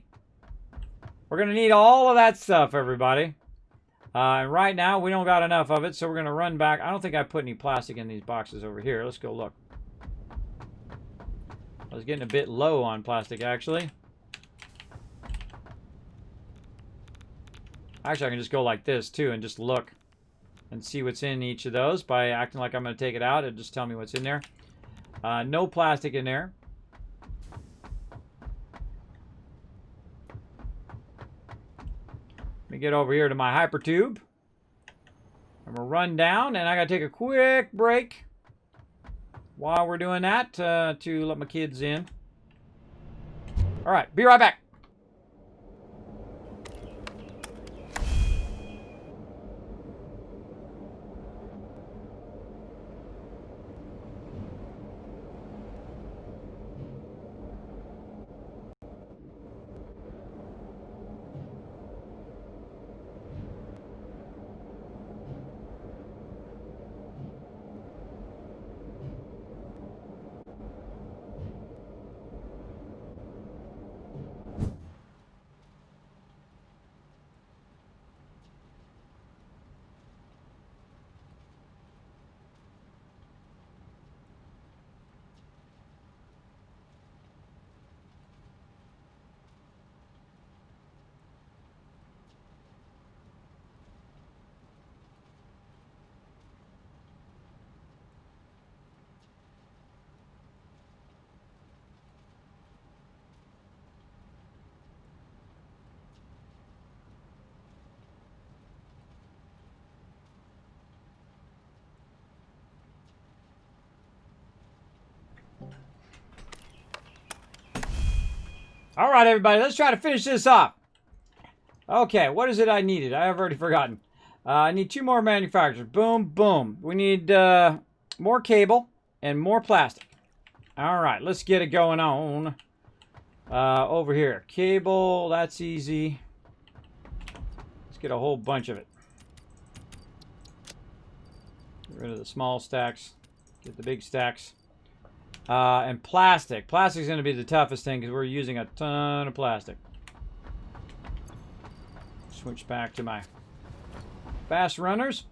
We're going to need all of that stuff, everybody. And right now, we don't got enough of it, so we're going to run back. I don't think I put any plastic in these boxes over here. Let's go look. I was getting a bit low on plastic, actually. Actually, I can just go like this, too, and just look and see what's in each of those by acting like I'm going to take it out. It'll just tell me what's in there. No plastic in there. Let me get over here to my hyper tube. I'm going to run down, and I got to take a quick break while we're doing that to let my kids in. All right, be right back. All right, everybody, let's try to finish this off. Okay, what is it I needed? I have already forgotten. I need 2 more manufacturers. Boom, boom. We need more cable and more plastic. All right, let's get it going on over here. Cable, that's easy. Let's get a whole bunch of it. Get rid of the small stacks. Get the big stacks. And plastic. Plastic's going to be the toughest thing because we're using a ton of plastic. Switch back to my fast runners.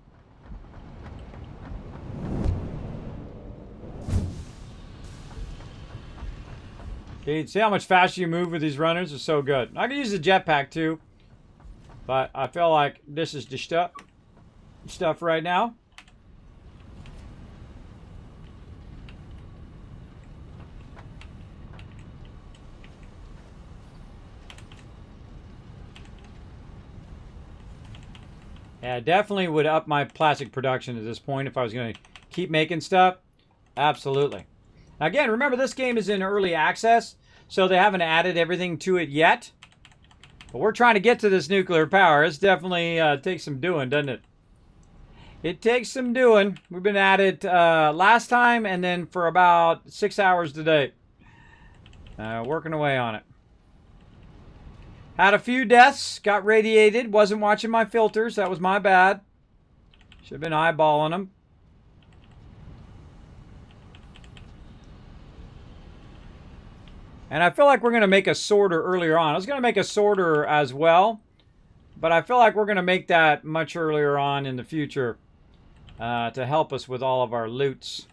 Okay, see how much faster you move with these runners? It's so good. I can use the jetpack too, but I feel like this is the stuff right now. Yeah, definitely would up my plastic production at this point if I was going to keep making stuff. Absolutely. Again, remember this game is in early access, so they haven't added everything to it yet. But we're trying to get to this nuclear power. It's definitely takes some doing, doesn't it? It takes some doing. We've been at it last time and then for about 6 hours today. Working away on it. Had a few deaths, got radiated, wasn't watching my filters. That was my bad. Should have been eyeballing them. And I feel like we're going to make a sorter earlier on. I was going to make a sorter as well, but I feel like we're going to make that much earlier on in the future to help us with all of our loots.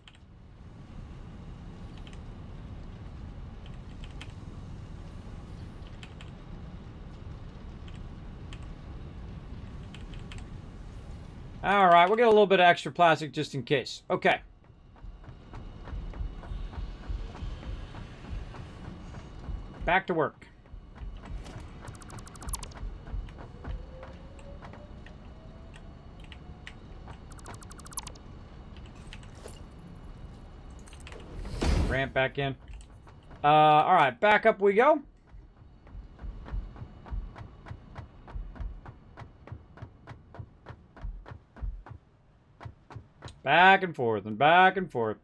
All right, we'll get a little bit of extra plastic just in case. Okay. Back to work. Ramp back in. All right, back up we go. Back and forth and back and forth.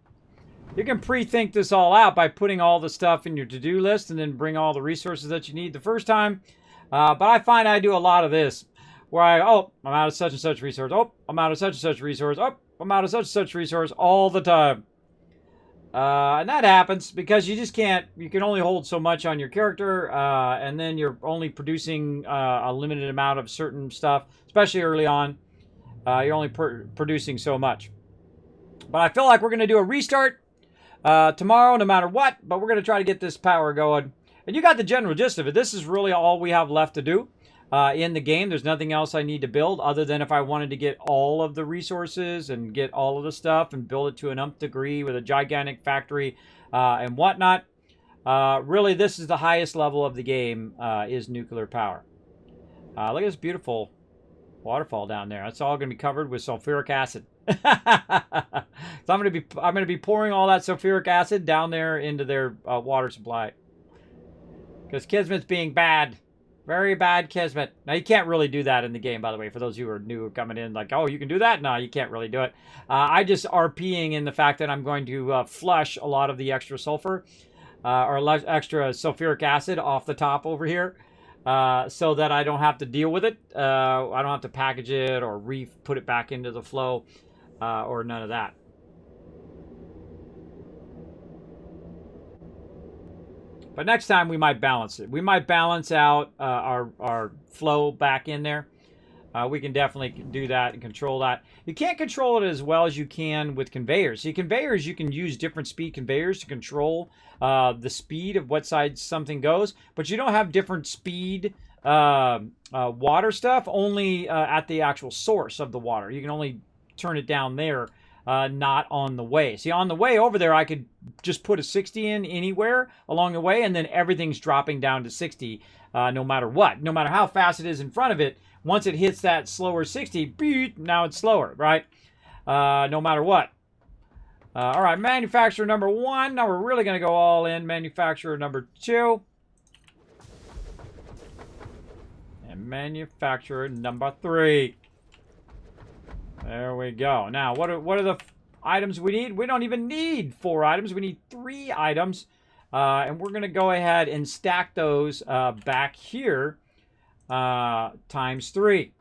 You can pre-think this all out by putting all the stuff in your to-do list and then bring all the resources that you need the first time. But I find I do a lot of this where I'm out of such and such resource. Oh, I'm out of such and such resource. Oh, I'm out of such and such resource all the time. And that happens because you just can't, you can only hold so much on your character, and then you're only producing a limited amount of certain stuff, especially early on. You're only producing so much. But I feel like we're going to do a restart tomorrow no matter what, but we're going to try to get this power going. And you got the general gist of it. This is really all we have left to do. in the game. There's nothing else I need to build other than if I wanted to get all of the resources and get all of the stuff and build it to an nth degree with a gigantic factory and whatnot. Really, this is the highest level of the game, is nuclear power. Look at this beautiful waterfall down there. It's all going to be covered with sulfuric acid. So I'm going to be pouring all that sulfuric acid down there into their water supply. Because Kismet's being bad. Very bad Kismet. Now, you can't really do that in the game, by the way, for those who are new coming in. Like, oh, you can do that? No, you can't really do it. I just RPing in the fact that I'm going to flush a lot of the extra sulfur or extra sulfuric acid off the top over here so that I don't have to deal with it. I don't have to package it or put it back into the flow or none of that. But next time we might balance it. We might balance out our flow back in there. We can definitely do that and control that. You can't control it as well as you can with conveyors. See, conveyors, you can use different speed conveyors to control the speed of what side something goes. But you don't have different speed water stuff, only at the actual source of the water. You can only turn it down there. Not on the way. See, on the way over there, I could just put a 60 in anywhere along the way, and then everything's dropping down to 60 no matter what. No matter how fast it is in front of it, once it hits that slower 60, beep, now it's slower, right? No matter what. All right, manufacturer number 1. Now we're really going to go all in. Manufacturer number 2. And manufacturer number 3. There we go. Now, what are the items we need? We don't even need 4 items. We need 3 items. And we're going to go ahead and stack those back here times 3.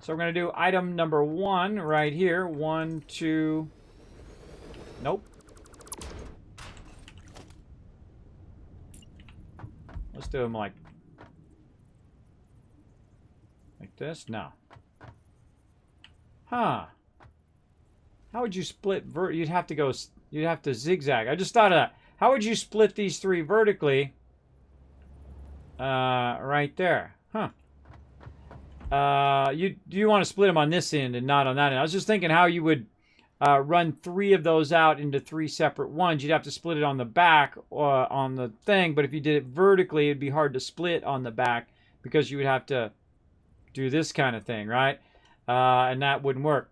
So we're going to do item number 1 right here. 1, 2. Nope. Let's do them like this. No. Huh. How would you split you'd have to zigzag. I just thought of that. How would you split these 3 vertically? Right there. Huh. You want to split them on this end and not on that end. I was just thinking how you would run 3 of those out into 3 separate ones. You'd have to split it on the back on the thing, but if you did it vertically, it'd be hard to split on the back because you would have to do this kind of thing, right? And that wouldn't work.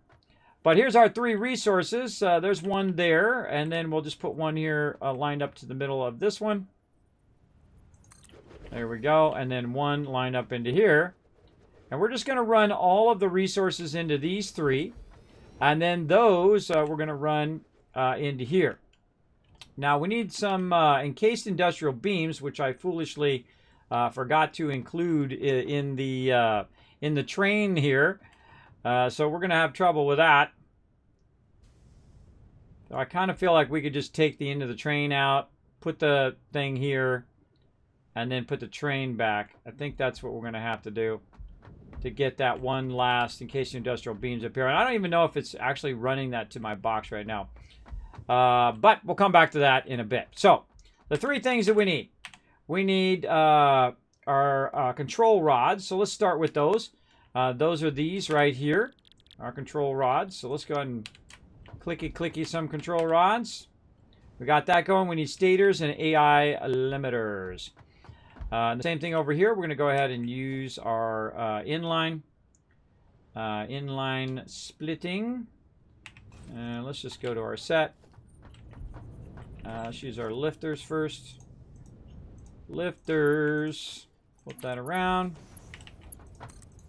But here's our 3 resources. There's one there, and then we'll just put one here lined up to the middle of this one. There we go. And then one lined up into here. And we're just going to run all of the resources into these 3. And then those we're going to run into here. Now we need some encased industrial beams, which I foolishly forgot to include in the train here. So we're going to have trouble with that. So I kind of feel like we could just take the end of the train out, put the thing here, and then put the train back. I think that's what we're going to have to do to get that one last encased industrial beams up here. And I don't even know if it's actually running that to my box right now. But we'll come back to that in a bit. So the 3 things that we need. We need our control rods. So let's start with those. Those are these right here, our control rods. So let's go ahead and clicky some control rods. We got that going. We need stators and AI limiters. The same thing over here. We're going to go ahead and use our inline splitting. Let's just go to our set. Let's use our lifters first. Lifters. Flip that around.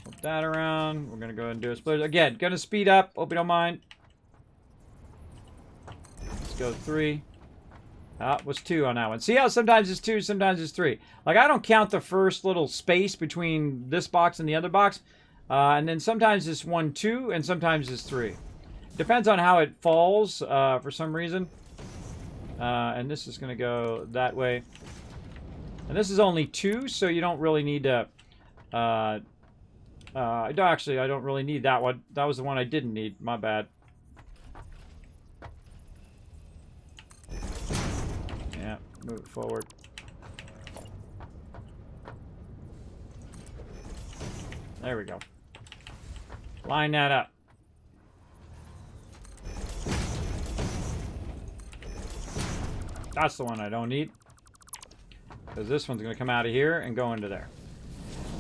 Flip that around. We're going to go ahead and do a split. Again, going to speed up. Hope you don't mind. Let's go 3. It was 2 on that one. See how sometimes it's 2, sometimes it's 3. Like, I don't count the first little space between this box and the other box. And then sometimes it's 1, 2, and sometimes it's 3. Depends on how it falls for some reason. And this is going to go that way. And this is only 2, so you don't really need to... actually, I don't really need that one. That was the one I didn't need. My bad. Yeah, move it forward. There we go. Line that up. That's the one I don't need. Because this one's going to come out of here and go into there.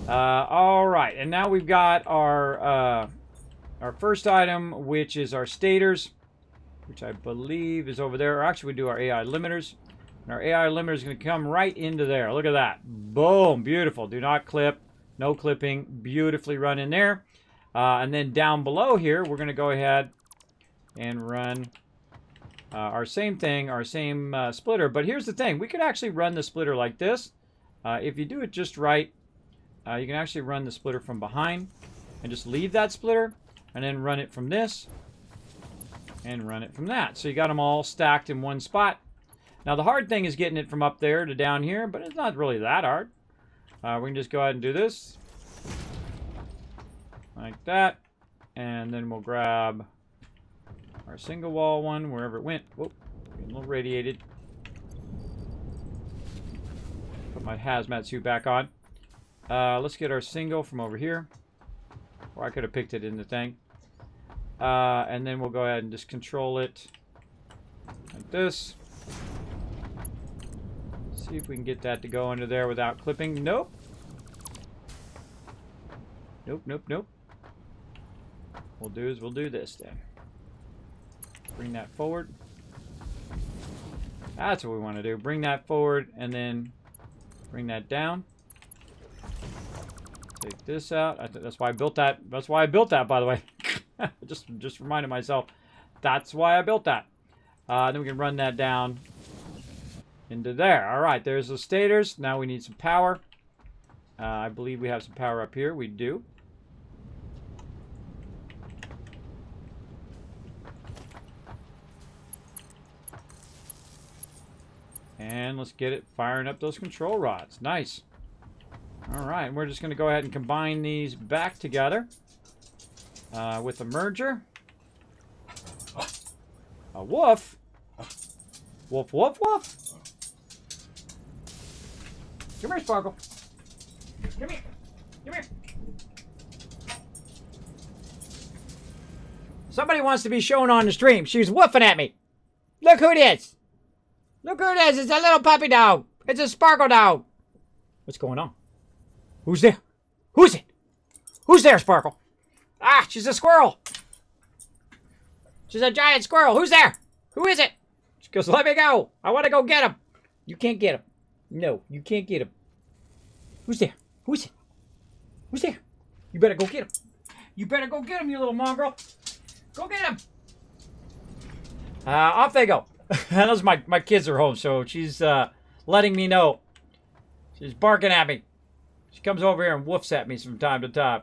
All right. And now we've got our first item, which is our stators, which I believe is over there. Or actually, we do our AI limiters. And our AI limiter is going to come right into there. Look at that. Boom. Beautiful. Do not clip. No clipping. Beautifully run in there. And then down below here, we're going to go ahead and run our same thing, our same splitter. But here's the thing. We could actually run the splitter like this. If you do it just right, you can actually run the splitter from behind and just leave that splitter and then run it from this and run it from that. So you got them all stacked in one spot. Now the hard thing is getting it from up there to down here, but it's not really that hard. We can just go ahead and do this. Like that. And then we'll grab our single wall one, wherever it went. Whoop, getting a little radiated. Put my hazmat suit back on. Let's get our single from over here. Or I could have picked it in the thing. And then we'll go ahead and just control it like this. See if we can get that to go under there without clipping. Nope. Nope, nope, nope. What we'll do is we'll do this then. Bring that forward. That's what we want to do. Bring that forward and then bring that down. Take this out. I think that's why I built that. That's why I built that, by the way. just reminded myself. That's why I built that. Then we can run that down into there. All right, there's the stators. Now we need some power. I believe we have some power up here. We do. And let's get it firing up those control rods. Nice. All right, and we're just going to go ahead and combine these back together with a merger. A woof. Woof, woof, woof. Come here, Sparkle. Come here. Come here. Somebody wants to be shown on the stream. She's woofing at me. Look who it is. Look who it is. It's a little puppy dog. It's a Sparkle dog. What's going on? Who's there? Who's it? Who's there, Sparkle? Ah, she's a squirrel. She's a giant squirrel. Who's there? Who is it? She goes, let me go. I want to go get him. You can't get him. No, you can't get him. Who's there? Who is it? Who's there? You better go get him. You better go get him, you little mongrel. Go get him. Off they go. Those my kids are home, so she's letting me know. She's barking at me. She comes over here and woofs at me from time to time.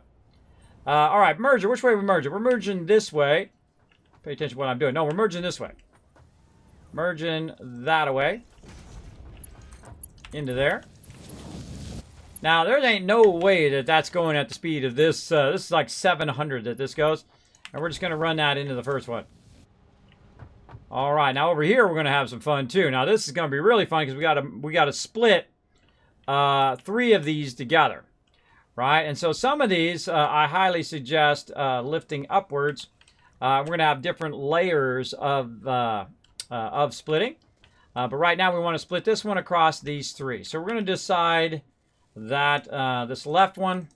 All right, merger. Which way are we merging? We're merging this way. Pay attention to what I'm doing. No, we're merging this way. Merging that away. Into there. Now, there ain't no way that that's going at the speed of this. This is like 700 that this goes. And we're just going to run that into the first one. All right, now over here we're going to have some fun too. Now this is going to be really fun because we got to split 3 of these together, right? And so some of these I highly suggest lifting upwards. We're going to have different layers of splitting, but right now we want to split this one across these 3. So we're going to decide that this left one.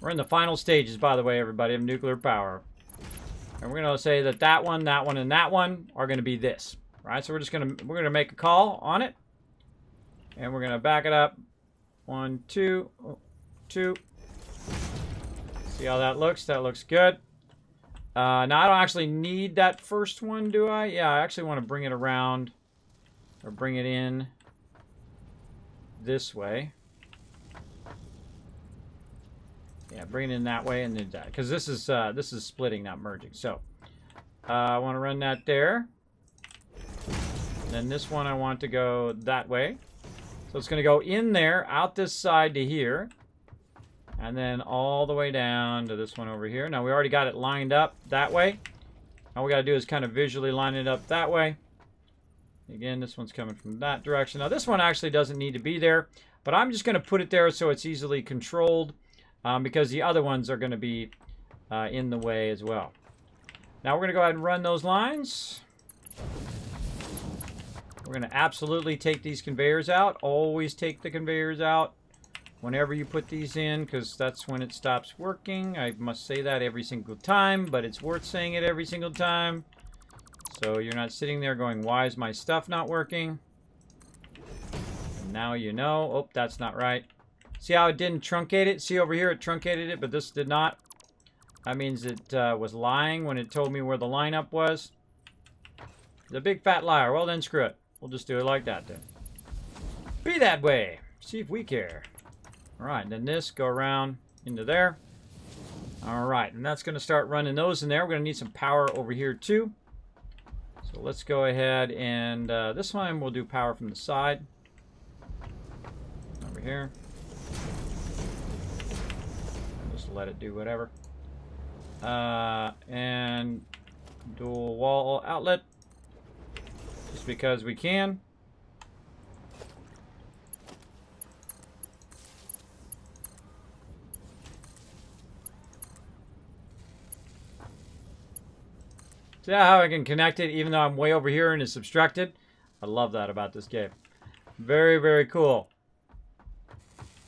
We're in the final stages, by the way, everybody, of nuclear power. And we're going to say that that one, and that one are going to be this, right? So we're going to make a call on it, and we're going to back it up. 1, 2, 2. See how that looks? That looks good. Now I don't actually need that first one, do I? Yeah, I actually want to bring it around, or bring it in this way. Yeah, bring it in that way and then that, because this is splitting, not merging. So I want to run that there. And then this one I want to go that way. So it's going to go in there, out this side to here, and then all the way down to this one over here. Now we already got it lined up that way. All we got to do is kind of visually line it up that way. Again, this one's coming from that direction. Now this one actually doesn't need to be there, but I'm just going to put it there so it's easily controlled. because the other ones are going to be in the way as well. Now we're going to go ahead and run those lines. We're going to absolutely take these conveyors out. Always take the conveyors out whenever you put these in, because that's when it stops working. I must say that every single time, but it's worth saying it every single time. So you're not sitting there going, why is my stuff not working? And now you know. Oh, that's not right. See how it didn't truncate it? See over here, it truncated it, but this did not. That means it was lying when it told me where the lineup was. The big fat liar. Well, then screw it. We'll just do it like that then. Be that way. See if we care. All right, then this, go around into there. All right, and that's going to start running those in there. We're going to need some power over here too. So let's go ahead and this one we'll do power from the side. Over here. Just let it do whatever. And dual wall outlet. Just because we can. See how I can connect it even though I'm way over here and it's obstructed? I love that about this game. Very, very cool.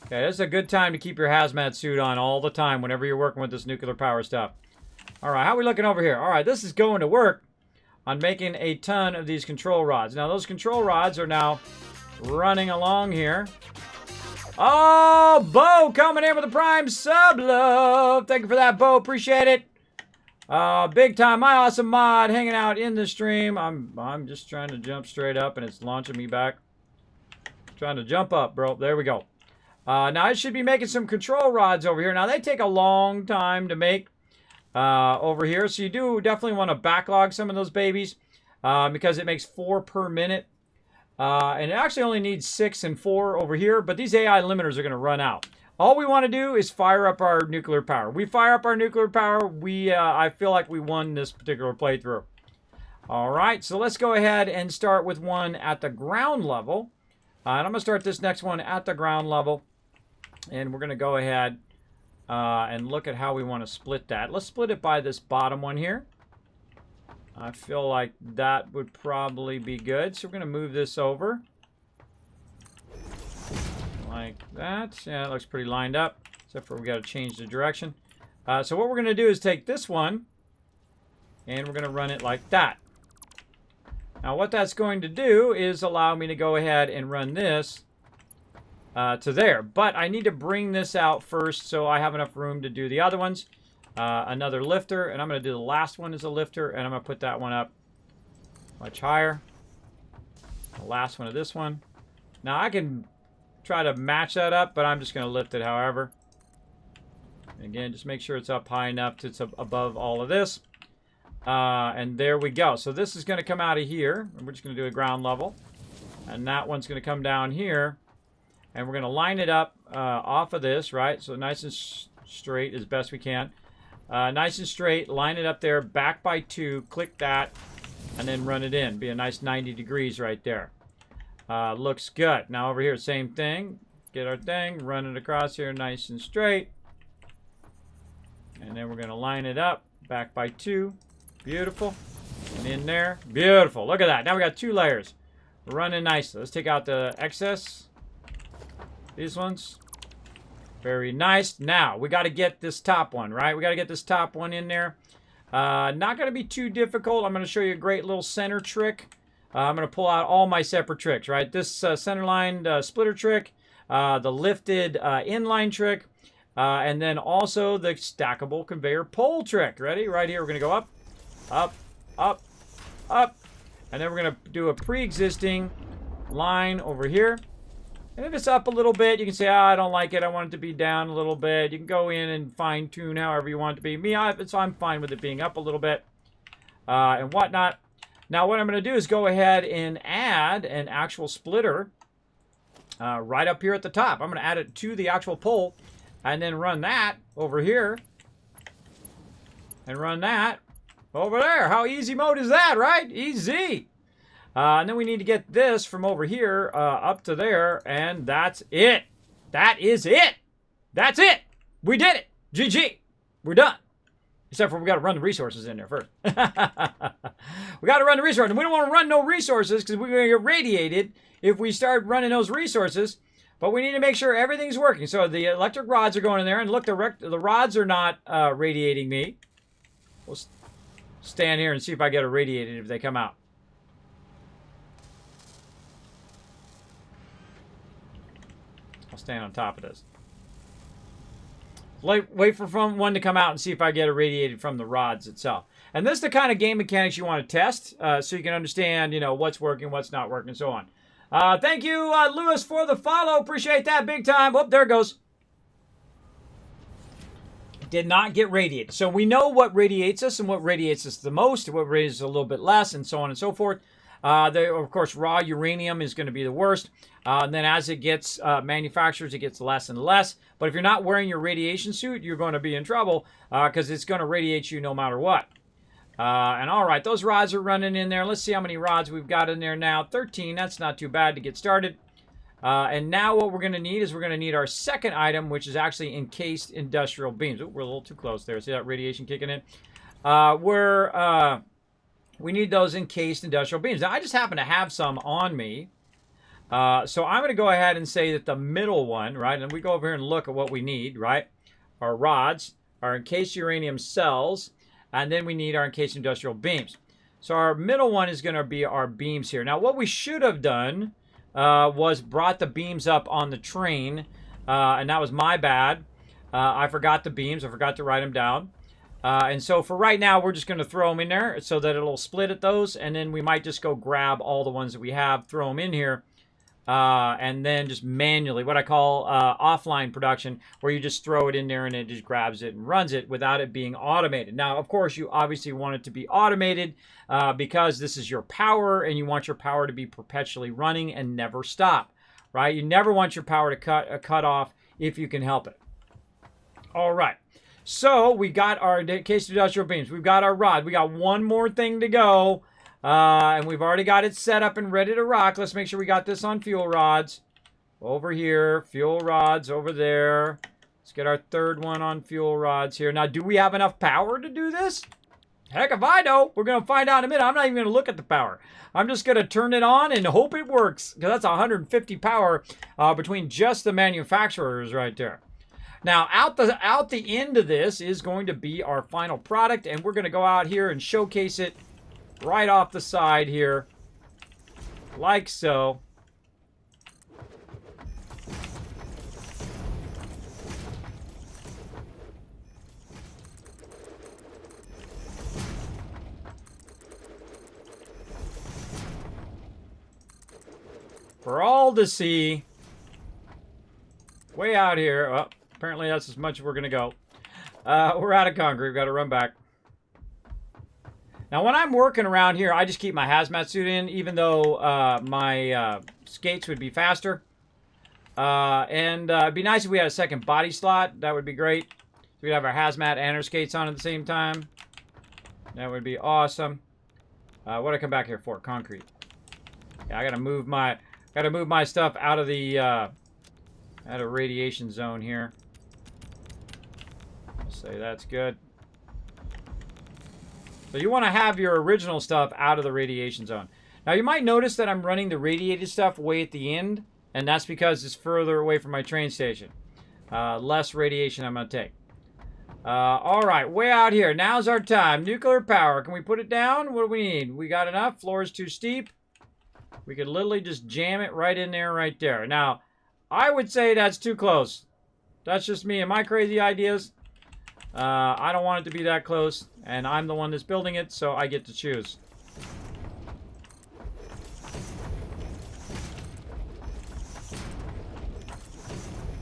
Okay, this is a good time to keep your hazmat suit on all the time whenever you're working with this nuclear power stuff. All right, how are we looking over here? All right, this is going to work on making a ton of these control rods. Now, those control rods are now running along here. Oh, Bo coming in with a prime sub love. Thank you for that, Bo. Appreciate it. Big time, my awesome mod, hanging out in the stream. I'm just trying to jump straight up, and it's launching me back. Trying to jump up, bro. There we go. Now, I should be making some control rods over here. Now, they take a long time to make over here, so you do definitely want to backlog some of those babies because it makes 4 per minute. And it actually only needs 6 and 4 over here, but these AI limiters are going to run out. All we want to do is fire up our nuclear power. We fire up our nuclear power, I feel like we won this particular playthrough. All right, so let's go ahead and start with one at the ground level. And I'm going to start this next one at the ground level. And we're going to go ahead and look at how we want to split that. Let's split it by this bottom one here. I feel like that would probably be good. So we're going to move this over. Like that. Yeah, it looks pretty lined up. Except for we got to change the direction. So what we're going to do is take this one. And we're going to run it like that. Now what that's going to do is allow me to go ahead and run this to there. But I need to bring this out first so I have enough room to do the other ones. Another lifter. And I'm going to do the last one as a lifter. And I'm going to put that one up much higher. The last one of this one. Now I can try to match that up, but I'm just going to lift it however. Again, just make sure it's up high enough to it's above all of this. And there we go. So this is going to come out of here. And we're just going to do a ground level. And that one's going to come down here. And we're going to line it up off of this, right? So nice and straight as best we can. Nice and straight. Line it up there. Back by 2. Click that. And then run it in. Be a nice 90 degrees right there. Looks good. Now over here, same thing. Get our thing. Run it across here nice and straight. And then we're going to line it up. Back by 2. Beautiful. And in there. Beautiful. Look at that. Now we got 2 layers. Running nicely. Let's take out the excess. These ones. Very nice. Now, we got to get this top one, right? We got to get this top one in there. Not going to be too difficult. I'm going to show you a great little center trick. I'm going to pull out all my separate tricks, right? This center line splitter trick, the lifted inline trick, and then also the stackable conveyor pole trick. Ready? Right here, we're going to go up, up, up, up. And then we're going to do a pre-existing line over here. And if it's up a little bit, you can say, oh, I don't like it. I want it to be down a little bit. You can go in and fine-tune however you want it to be. I'm fine with it being up a little bit and whatnot. Now, what I'm going to do is go ahead and add an actual splitter right up here at the top. I'm going to add it to the actual pole and then run that over here and run that over there. How easy mode is that, right? Easy. And then we need to get this from over here up to there, and that's it. That is it. That's it. We did it. GG. We're done. Except for we got to run the resources in there first. We got to run the resources. And we don't want to run no resources because we're going to get radiated if we start running those resources. But we need to make sure everything's working. So the electric rods are going in there. And look, the rods are not radiating me. We'll stand here and see if I get irradiated if they come out. I'll stand on top of this. Wait for one to come out and see if I get irradiated from the rods itself. And this is the kind of game mechanics you want to test so you can understand, you know, what's working, what's not working, and so on. Thank you, Lewis, for the follow. Appreciate that big time. Oh, there it goes. Did not get radiated. So we know what radiates us and what radiates us the most, what radiates us a little bit less, and so on and so forth. Of course, raw uranium is going to be the worst. And then as it gets manufactured, it gets less and less. But if you're not wearing your radiation suit, you're going to be in trouble because it's going to radiate you no matter what. And all right, those rods are running in there. Let's see how many rods we've got in there now. 13. That's not too bad to get started. And now what we're going to need is we're going to need our second item, which is actually encased industrial beams. Ooh, we're a little too close there. See that radiation kicking in? We need those encased industrial beams. Now, I just happen to have some on me. So I'm going to go ahead and say that the middle one, right, and we go over here and look at what we need, right? Our rods, our encased uranium cells, and then we need our encased industrial beams. So our middle one is going to be our beams here. Now, what we should have done was brought the beams up on the train, and that was my bad. I forgot the beams. I forgot to write them down. And so for right now, we're just going to throw them in there so that it'll split at those, and then we might just go grab all the ones that we have, throw them in here, and then just manually, what I call offline production, where you just throw it in there and it just grabs it and runs it without it being automated. Now, of course, you obviously want it to be automated because this is your power, and you want your power to be perpetually running and never stop, right? You never want your power to cut off if you can help it. All right. So we got our encased industrial beams. We've got our rod. We got one more thing to go. And we've already got it set up and ready to rock. Let's make sure we got this on fuel rods. Over here. Fuel rods over there. Let's get our third one on fuel rods here. Now, do we have enough power to do this? Heck if I know. We're going to find out in a minute. I'm not even going to look at the power. I'm just going to turn it on and hope it works. Because that's 150 power between just the manufacturers right there. Now, out the end of this is going to be our final product, and we're going to go out here and showcase it right off the side here, like so. For all to see, way out here. Oh, apparently that's as much as we're going to go. We're out of concrete. We've got to run back. Now, when I'm working around here, I just keep my hazmat suit in, even though my skates would be faster. It'd be nice if we had a second body slot. That would be great. We'd have our hazmat and our skates on at the same time. That would be awesome. What do I come back here for? Concrete. Yeah, I gotta move my stuff out of the out of radiation zone here. I'll say that's good. So you want to have your original stuff out of the radiation zone. Now you might notice that I'm running the radiated stuff way at the end, and that's because it's further away from my train station. Less radiation I'm going to take. All right, way out here. Now's our time. Nuclear power. Can we put it down? What do we need? We got enough? Floor is too steep. We could literally just jam it right in there, right there. Now, I would say that's too close. That's just me and my crazy ideas. I don't want it to be that close, and I'm the one that's building it, so I get to choose.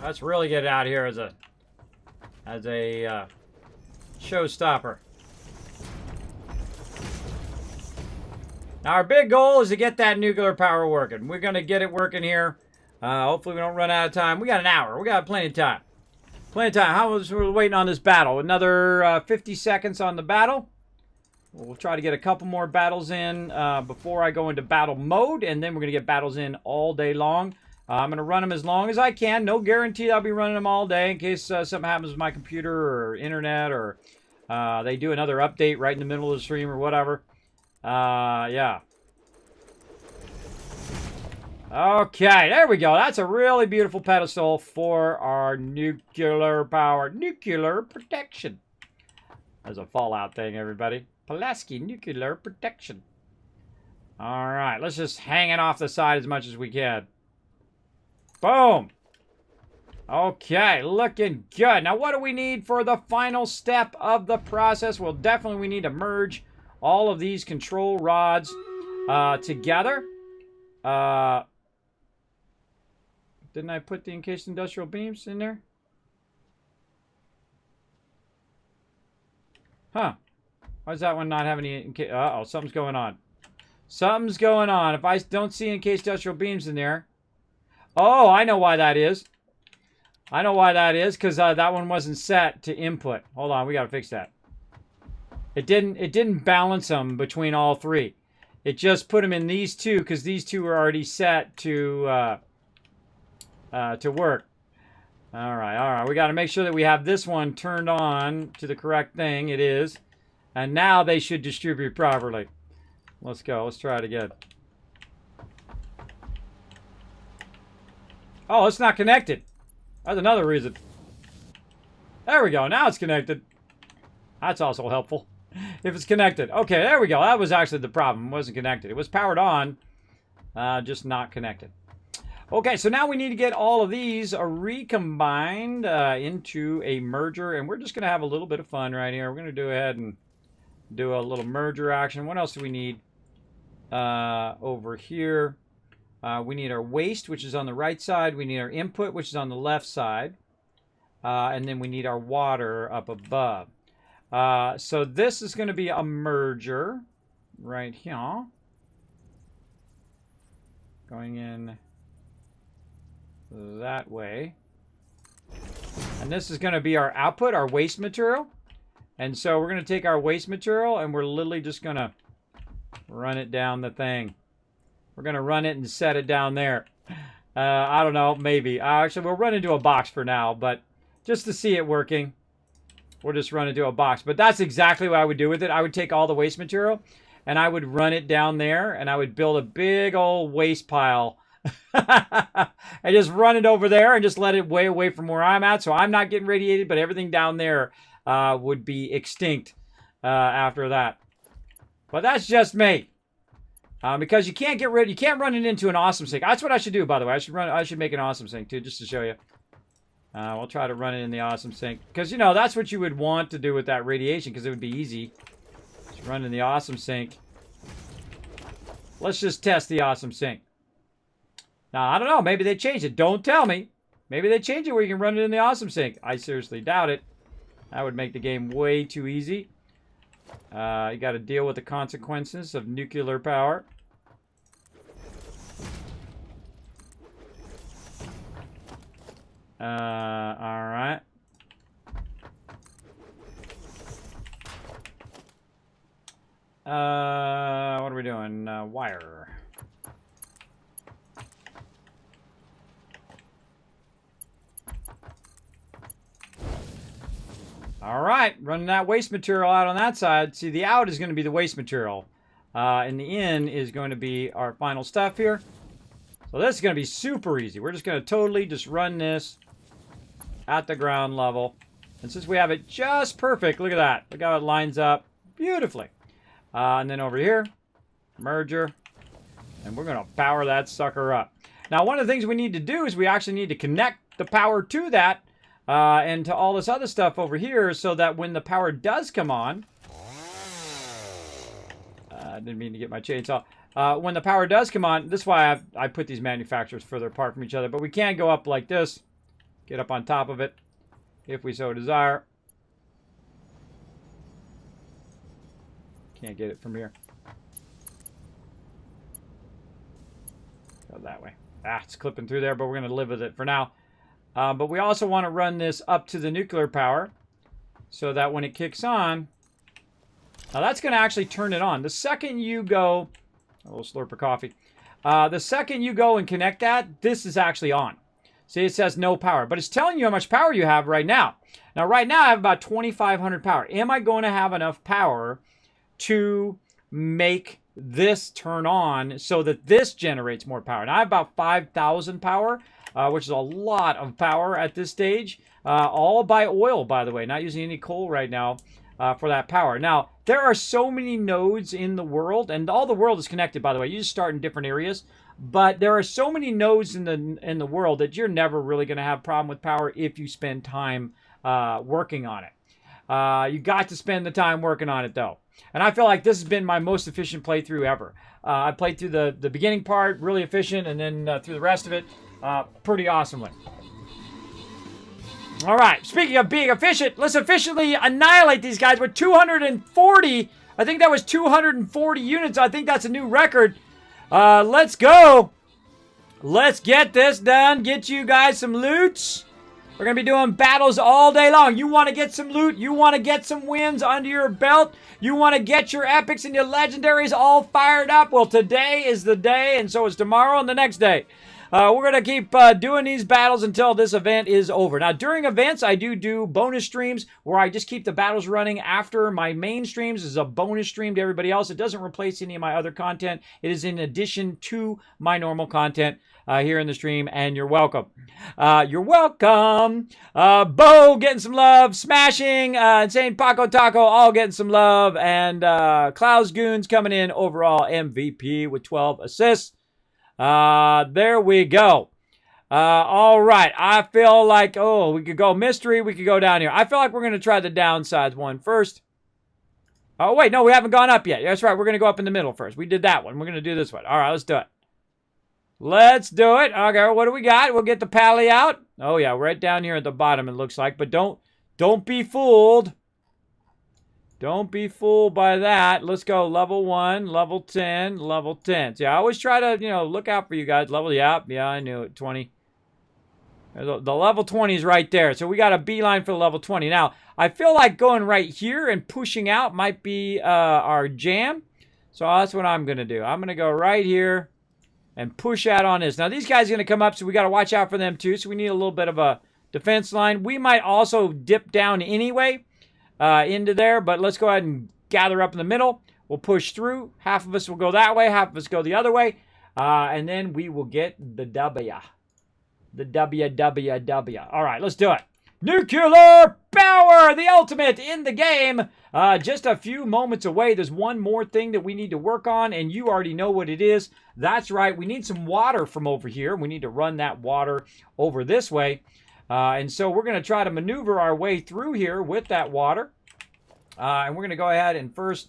Let's really get it out here as a showstopper. Now, our big goal is to get that nuclear power working. We're going to get it working here. Hopefully we don't run out of time. We got an hour. We got plenty of time. Plenty of time. How much we're waiting on this battle? Another 50 seconds on the battle. We'll try to get a couple more battles in before I go into battle mode, and then we're going to get battles in all day long. I'm going to run them as long as I can. No guarantee I'll be running them all day in case something happens with my computer or internet or they do another update right in the middle of the stream or whatever. Yeah. Okay, there we go. That's a really beautiful pedestal for our nuclear power. Nuclear protection. That's a Fallout thing, everybody. Pulaski nuclear protection. All right, let's just hang it off the side as much as we can. Boom. Okay, looking good. Now, what do we need for the final step of the process? Well, definitely we need to merge all of these control rods together. Didn't I put the encased industrial beams in there? Huh. Why does that one not have any... Uh-oh, something's going on. Something's going on. If I don't see encased industrial beams in there... Oh, I know why that is. I know why that is, because that one wasn't set to input. Hold on, we got to fix that. It didn't balance them between all three. It just put them in these two, because these two were already set to work. All right. We got to make sure that we have this one turned on to the correct thing. It is. And now they should distribute properly. Let's go. Let's try it again. Oh, it's not connected. That's another reason. There we go. Now it's connected. That's also helpful. If it's connected. Okay, there we go. That was actually the problem. It wasn't connected. It was powered on, just not connected. Okay, so now we need to get all of these recombined into a merger, and we're just going to have a little bit of fun right here. We're going to go ahead and do a little merger action. What else do we need over here? We need our waste, which is on the right side. We need our input, which is on the left side. And then we need our water up above. So this is going to be a merger right here. Going in that way. And this is going to be our output, our waste material. And so we're going to take our waste material and we're literally just going to run it down the thing. We're going to run it and set it down there. I don't know, maybe. Actually, we'll run into a box for now, but just to see it working, we'll just run into a box. But that's exactly what I would do with it. I would take all the waste material and I would run it down there and I would build a big old waste pile and just run it over there and just let it way away from where I'm at. So I'm not getting radiated, but everything down there would be extinct after that. But that's just me. Because you can't you can't run it into an awesome sink. That's what I should do, by the way. I should make an awesome sink too, just to show you. We'll try to run it in the awesome sink. Because, you know, that's what you would want to do with that radiation, because it would be easy. Just run in the awesome sink. Let's just test the awesome sink. Now, I don't know. Maybe they changed it. Don't tell me. Maybe they changed it where you can run it in the awesome sink. I seriously doubt it. That would make the game way too easy. You got to deal with the consequences of nuclear power. All right. What are we doing? Wire. All right, running that waste material out on that side. See, the out is going to be the waste material. And the in is going to be our final stuff here. So this is going to be super easy. We're just going to totally just run this at the ground level. And since we have it just perfect, look at that. Look how it lines up beautifully. And then over here, merger. And we're going to power that sucker up. Now, one of the things we need to do is we actually need to connect the power to that. And to all this other stuff over here, so that when the power does come on, I didn't mean to get my chainsaw. When the power does come on, this is why I put these manufacturers further apart from each other. But we can go up like this, get up on top of it, if we so desire. Can't get it from here. Go that way. It's clipping through there, but we're going to live with it for now. But we also want to run this up to the nuclear power so that when it kicks on, now that's going to actually turn it on. The second you go, a little slurp of coffee. The second you go and connect that, this is actually on. See, it says no power, but it's telling you how much power you have right now. Now, right now, I have about 2,500 power. Am I going to have enough power to make this turn on so that this generates more power? Now, I have about 5,000 power, which is a lot of power at this stage. All by oil, by the way, not using any coal right now for that power. Now, there are so many nodes in the world, and all the world is connected, by the way. You just start in different areas. But there are so many nodes in the world that you're never really going to have a problem with power if you spend time working on it. You got to spend the time working on it, though. And I feel like this has been my most efficient playthrough ever. I played through the beginning part, really efficient, and then through the rest of it, pretty awesomely. All right, speaking of being efficient, let's efficiently annihilate these guys with 240. I think that was 240 units. I think that's a new record. Let's go. Let's get this done. Get you guys some loots. We're going to be doing battles all day long. You want to get some loot? You want to get some wins under your belt? You want to get your epics and your legendaries all fired up? Well, today is the day, and so is tomorrow and the next day. We're going to keep doing these battles until this event is over. Now, during events, I do bonus streams where I just keep the battles running after my main streams. This is a bonus stream to everybody else. It doesn't replace any of my other content. It is in addition to my normal content here in the stream, and you're welcome. You're welcome. Bo getting some love. Smashing. Insane Paco Taco all getting some love. And Klaus Goons coming in overall MVP with 12 assists. There we go. All right. I feel like, we could go mystery. We could go down here. I feel like we're going to try the downsides one first. Oh, wait. No, we haven't gone up yet. That's right. We're going to go up in the middle first. We did that one. We're going to do this one. All right, let's do it. Let's do it. Okay, what do we got? We'll get the pally out. Oh, yeah, right down here at the bottom, it looks like. But don't be fooled. Don't be fooled by that. Let's go level 1, level 10, level 10. See, I always try to, look out for you guys. Yeah, I knew it. 20. The level 20 is right there. So we got a beeline for the level 20. Now, I feel like going right here and pushing out might be our jam. So that's what I'm going to do. I'm going to go right here and push out on this. Now, these guys are going to come up, so we got to watch out for them, too. So we need a little bit of a defense line. We might also dip down anyway. Into there, but let's go ahead and gather up in the middle. We'll push through. Half of us will go that way, half of us go the other way, and then we will get the W. The W. All right, let's do it. Nuclear power, the ultimate in the game. Just a few moments away. There's one more thing that we need to work on, and you already know what it is. That's right, we need some water from over here. We need to run that water over this way. And so we're going to try to maneuver our way through here with that water. And we're going to go ahead and first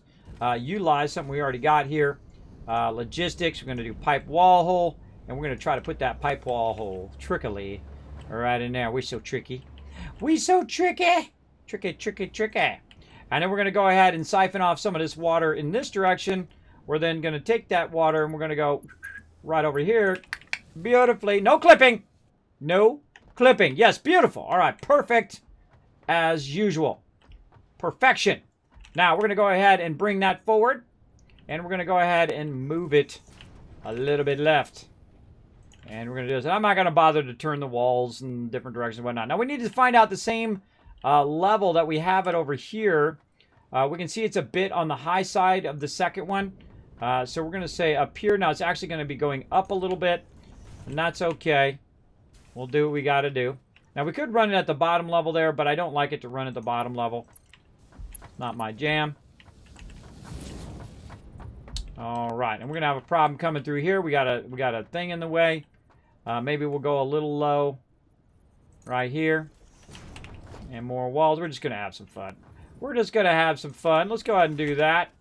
utilize something we already got here. Logistics. We're going to do pipe wall hole. And we're going to try to put that pipe wall hole trickily right in there. We're so tricky. We so tricky. Tricky. And then we're going to go ahead and siphon off some of this water in this direction. We're then going to take that water and we're going to go right over here. Beautifully. No clipping. No clipping. Yes, beautiful. All right, perfect as usual. Perfection. Now, we're going to go ahead and bring that forward. And we're going to go ahead and move it a little bit left. And we're going to do this. And I'm not going to bother to turn the walls in different directions and whatnot. Now, we need to find out the same level that we have it over here. We can see it's a bit on the high side of the second one. So we're going to say up here. Now, it's actually going to be going up a little bit. And that's okay. We'll do what we got to do. Now, we could run it at the bottom level there, but I don't like it to run at the bottom level. Not my jam. All right, and we're going to have a problem coming through here. We got a thing in the way. Maybe we'll go a little low right here. And more walls. We're just going to have some fun. Let's go ahead and do that.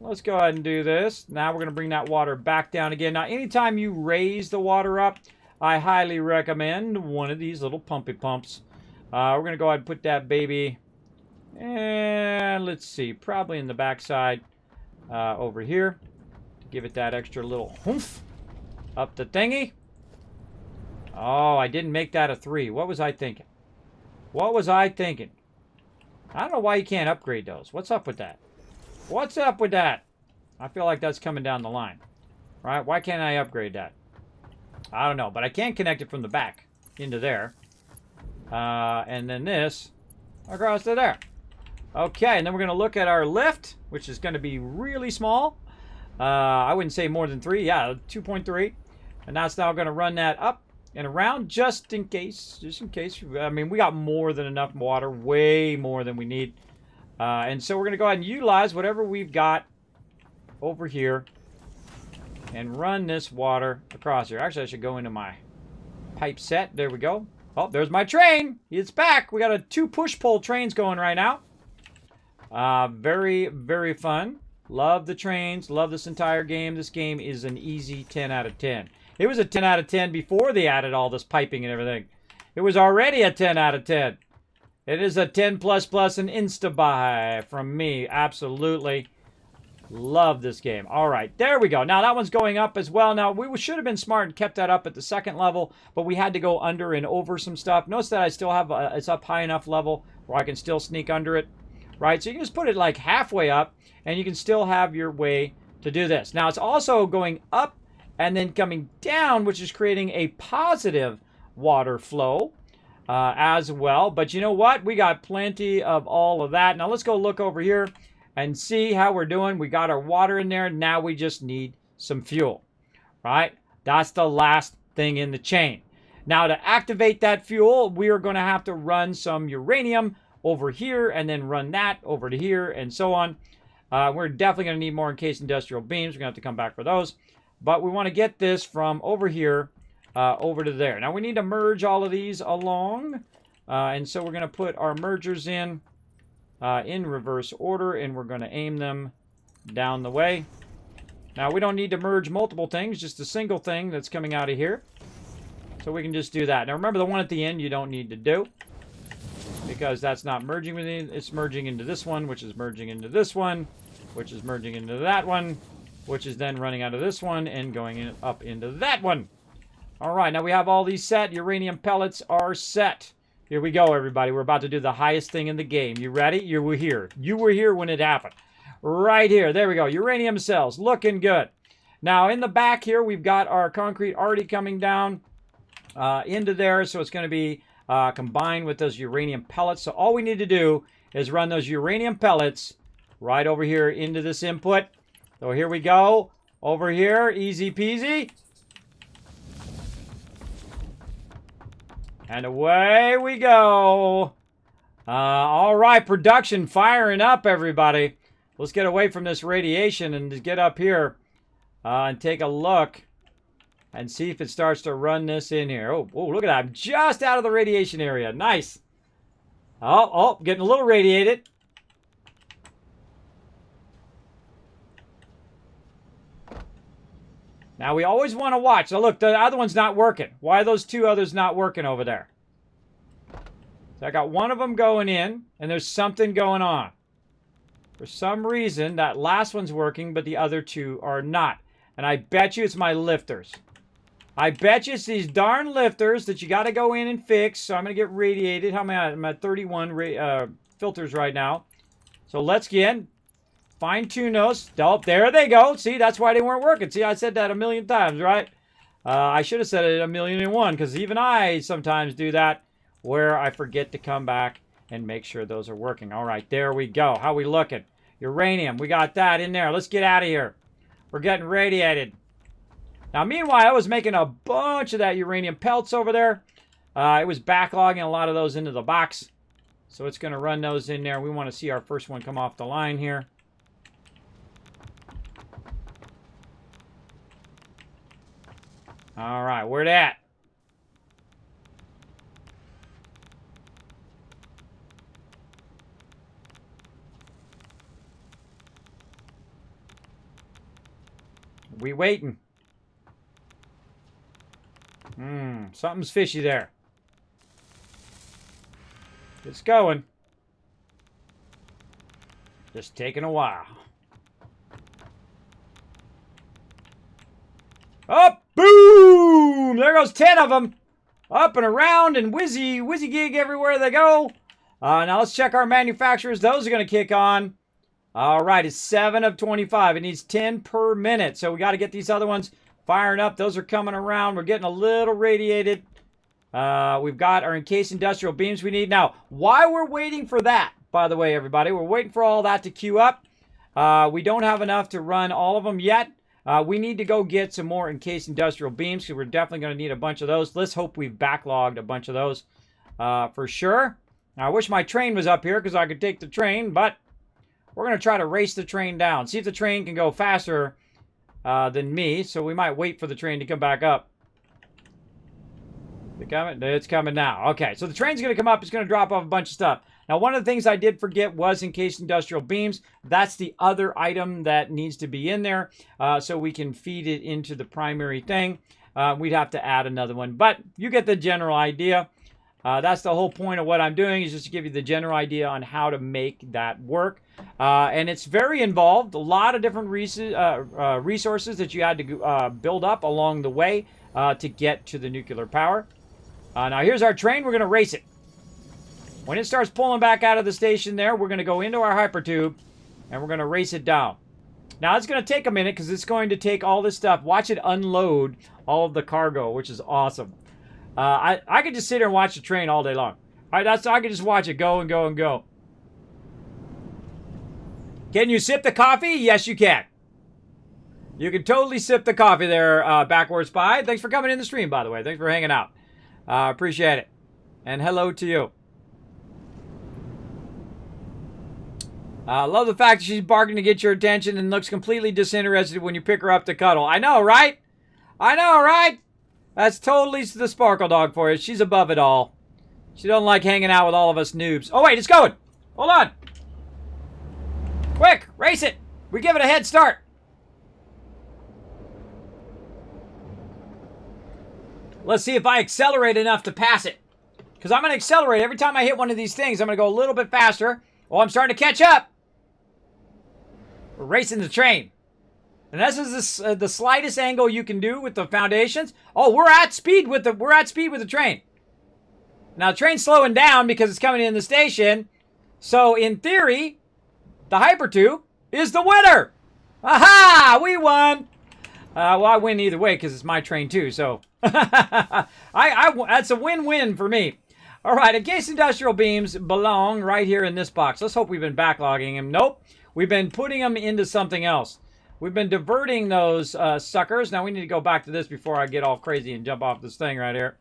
Let's go ahead and do this. Now we're going to bring that water back down again. Now, anytime you raise the water up, I highly recommend one of these little pumpy pumps. We're going to go ahead and put that baby, and let's see, probably in the backside over here to give it that extra little oomph up the thingy. Oh, I didn't make that a 3. What was I thinking? I don't know why you can't upgrade those. What's up with that? I feel like that's coming down the line. Right? Why can't I upgrade that? I don't know, but I can connect it from the back into there. And then this across to there. Okay, and then we're going to look at our lift, which is going to be really small. I wouldn't say more than 3. Yeah, 2.3. And that's now going to run that up and around just in case. Just in case. I mean, we got more than enough water. Way more than we need. And so we're going to go ahead and utilize whatever we've got over here and run this water across here. Actually, I should go into my pipe set. There we go. Oh, there's my train. It's back. We got 2 push-pull trains going right now. Very, very fun. Love the trains. Love this entire game. This game is an easy 10 out of 10. It was a 10 out of 10 before they added all this piping and everything. It was already a 10 out of 10. It is a 10 plus plus an insta-buy from me. Absolutely. Love this game. All right, there we go. Now that one's going up as well. Now we should have been smart and kept that up at the second level, but we had to go under and over some stuff. Notice that I still have it's up high enough level where I can still sneak under it, right? So you can just put it like halfway up, and you can still have your way to do this. Now it's also going up and then coming down, which is creating a positive water flow as well. But you know what? We got plenty of all of that. Now let's go look over here and see how we're doing. We got our water in there. Now we just need some fuel, right? That's the last thing in the chain. Now to activate that fuel, we are going to have to run some uranium over here and then run that over to here and so on. We're definitely going to need more encased industrial beams. We're going to have to come back for those. But we want to get this from over here over to there. Now we need to merge all of these along. And so we're going to put our mergers in reverse order, and we're going to aim them down the way. Now we don't need to merge multiple things, just a single thing that's coming out of here. So we can just do that. Now remember, the one at the end you don't need to do, because that's not merging with it. It's merging into this one, which is merging into this one, which is merging into that one, which is then running out of this one and going up into that one. All right, now we have all these set. Uranium pellets are set. Here we go, everybody. We're about to do the highest thing in the game. You ready? You were here. You were here when it happened. Right here. There we go. Uranium cells. Looking good. Now, in the back here, we've got our concrete already coming down into there. So it's going to be combined with those uranium pellets. So all we need to do is run those uranium pellets right over here into this input. So here we go. Over here. Easy peasy. And away we go. All right, production firing up, everybody. Let's get away from this radiation and just get up here and take a look and see if it starts to run this in here. Oh, look at that. I'm just out of the radiation area. Nice. Oh, getting a little radiated. Now, we always want to watch. Now, look, the other one's not working. Why are those 2 others not working over there? So I got one of them going in, and there's something going on. For some reason, that last one's working, but the other 2 are not. And I bet you it's my lifters. I bet you it's these darn lifters that you got to go in and fix. So I'm going to get radiated. How am I at? I'm at 31 filters right now. So let's get fine-tune those. Oh, there they go. See, that's why they weren't working. See, I said that a million times, right? I should have said it 1,000,001, because even I sometimes do that where I forget to come back and make sure those are working. All right, there we go. How we looking? Uranium, we got that in there. Let's get out of here. We're getting radiated. Now, meanwhile, I was making a bunch of that uranium pelts over there. It was backlogging a lot of those into the box. So it's going to run those in there. We want to see our first one come off the line here. All right, where that? We waiting. Something's fishy there. It's going. Just taking a while. Up, boom! There goes 10 of them. Up and around and whizzy gig everywhere they go. Now let's check our manufacturers. Those are going to kick on. All right, it's 7 of 25. It needs 10 per minute. So we got to get these other ones firing up. Those are coming around. We're getting a little radiated. We've got our encased industrial beams we need. Now, while we're waiting for that, by the way, everybody, we're waiting for all that to queue up. We don't have enough to run all of them yet. We need to go get some more encased industrial beams because we're definitely going to need a bunch of those. Let's hope we've backlogged a bunch of those for sure. Now, I wish my train was up here because I could take the train, but we're going to try to race the train down. See if the train can go faster than me. So we might wait for the train to come back up. It's coming now. Okay, so the train's going to come up. It's going to drop off a bunch of stuff. Now, one of the things I did forget was encased industrial beams. That's the other item that needs to be in there so we can feed it into the primary thing. We'd have to add another one, but you get the general idea. That's the whole point of what I'm doing, is just to give you the general idea on how to make that work. And it's very involved. A lot of different resources that you had to build up along the way to get to the nuclear power. Now, here's our train. We're going to race it. When it starts pulling back out of the station there, we're going to go into our hypertube, and we're going to race it down. Now, it's going to take a minute because it's going to take all this stuff. Watch it unload all of the cargo, which is awesome. I could just sit here and watch the train all day long. I could just watch it go and go and go. Can you sip the coffee? Yes, you can. You can totally sip the coffee there, Backwards Spy. Thanks for coming in the stream, by the way. Thanks for hanging out. Appreciate it. And hello to you. Love the fact that she's barking to get your attention and looks completely disinterested when you pick her up to cuddle. I know, right? I know, right? That's totally the Sparkle Dog for you. She's above it all. She don't like hanging out with all of us noobs. Oh, wait, it's going. Hold on. Quick, race it. We give it a head start. Let's see if I accelerate enough to pass it. Because I'm going to accelerate. Every time I hit one of these things, I'm going to go a little bit faster. Oh, I'm starting to catch up. We're racing the train. And this is the slightest angle you can do with the foundations. Oh, we're at speed with the train. Now, the train's slowing down because it's coming in the station. So, in theory, the hypertube is the winner. Aha! We won. Well, I win either way because it's my train too. So, that's a win-win for me. All right, encased industrial beams belong right here in this box. Let's hope we've been backlogging them. Nope. We've been putting them into something else. We've been diverting those suckers. Now, we need to go back to this before I get all crazy and jump off this thing right here.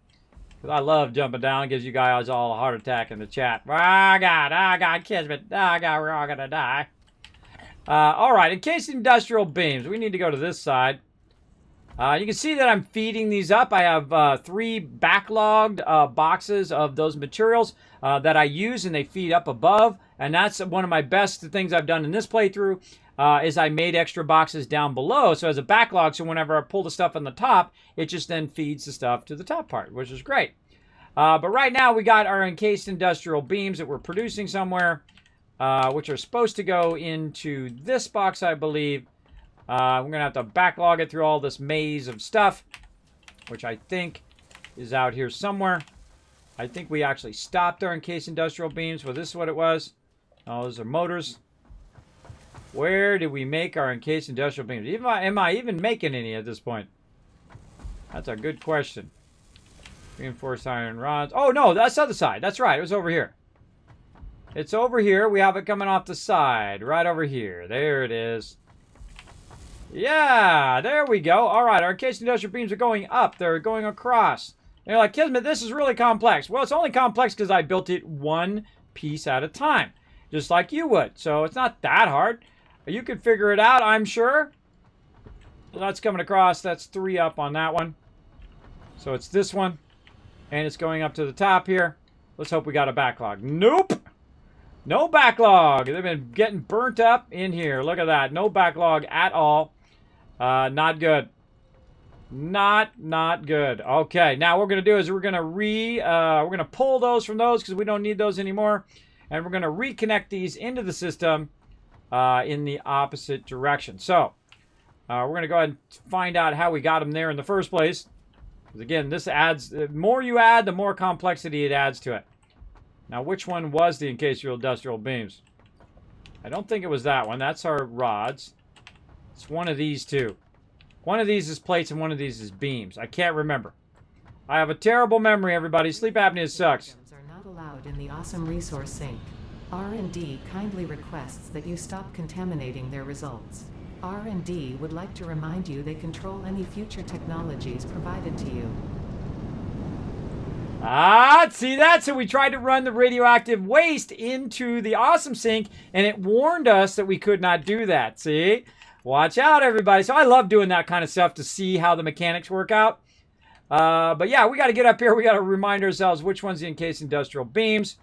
Because I love jumping down. It gives you guys all a heart attack in the chat. I got Kismet. We're all going to die. All right, encased industrial beams. We need to go to this side. You can see that I'm feeding these up. I have 3 backlogged boxes of those materials that I use, and they feed up above. And that's one of my best things I've done in this playthrough, is I made extra boxes down below. So as a backlog, so whenever I pull the stuff on the top, it just then feeds the stuff to the top part, which is great. But right now, we got our encased industrial beams that we're producing somewhere, which are supposed to go into this box, I believe. We're going to have to backlog it through all this maze of stuff, which I think is out here somewhere. I think we actually stopped our encased industrial beams. Well, this is what it was. Oh, those are motors. Where did we make our encased industrial beams? Am I even making any at this point? That's a good question. Reinforced iron rods. Oh, no, that's the other side. That's right. It was over here. It's over here. We have it coming off the side. Right over here. There it is. Yeah, there we go. All right, our encased industrial beams are going up. They're going across. And you're like, Kismet, this is really complex. Well, it's only complex because I built it one piece at a time, just like you would. So it's not that hard. You could figure it out, I'm sure. So that's coming across. That's 3 up on that one. So it's this one. And it's going up to the top here. Let's hope we got a backlog. Nope. No backlog. They've been getting burnt up in here. Look at that. No backlog at all. Not good. Not good. Okay, now what we're going to do is we're going to pull those from those because we don't need those anymore. And we're going to reconnect these into the system in the opposite direction. So, we're going to go ahead and find out how we got them there in the first place. Because again, this adds, the more you add, the more complexity it adds to it. Now, which one was the encased industrial beams? I don't think it was that one. That's our rods. It's one of these two. One of these is plates and one of these is beams. I can't remember. I have a terrible memory, everybody. Sleep apnea sucks. Are not allowed in the awesome resource sink. R&D kindly requests that you stop contaminating their results. R&D would like to remind you they control any future technologies provided to you. Ah, see that? So we tried to run the radioactive waste into the awesome sink, and it warned us that we could not do that. See? Watch out, everybody. So I love doing that kind of stuff to see how the mechanics work out. But yeah, we got to get up here. We got to remind ourselves which one's the encased industrial beams.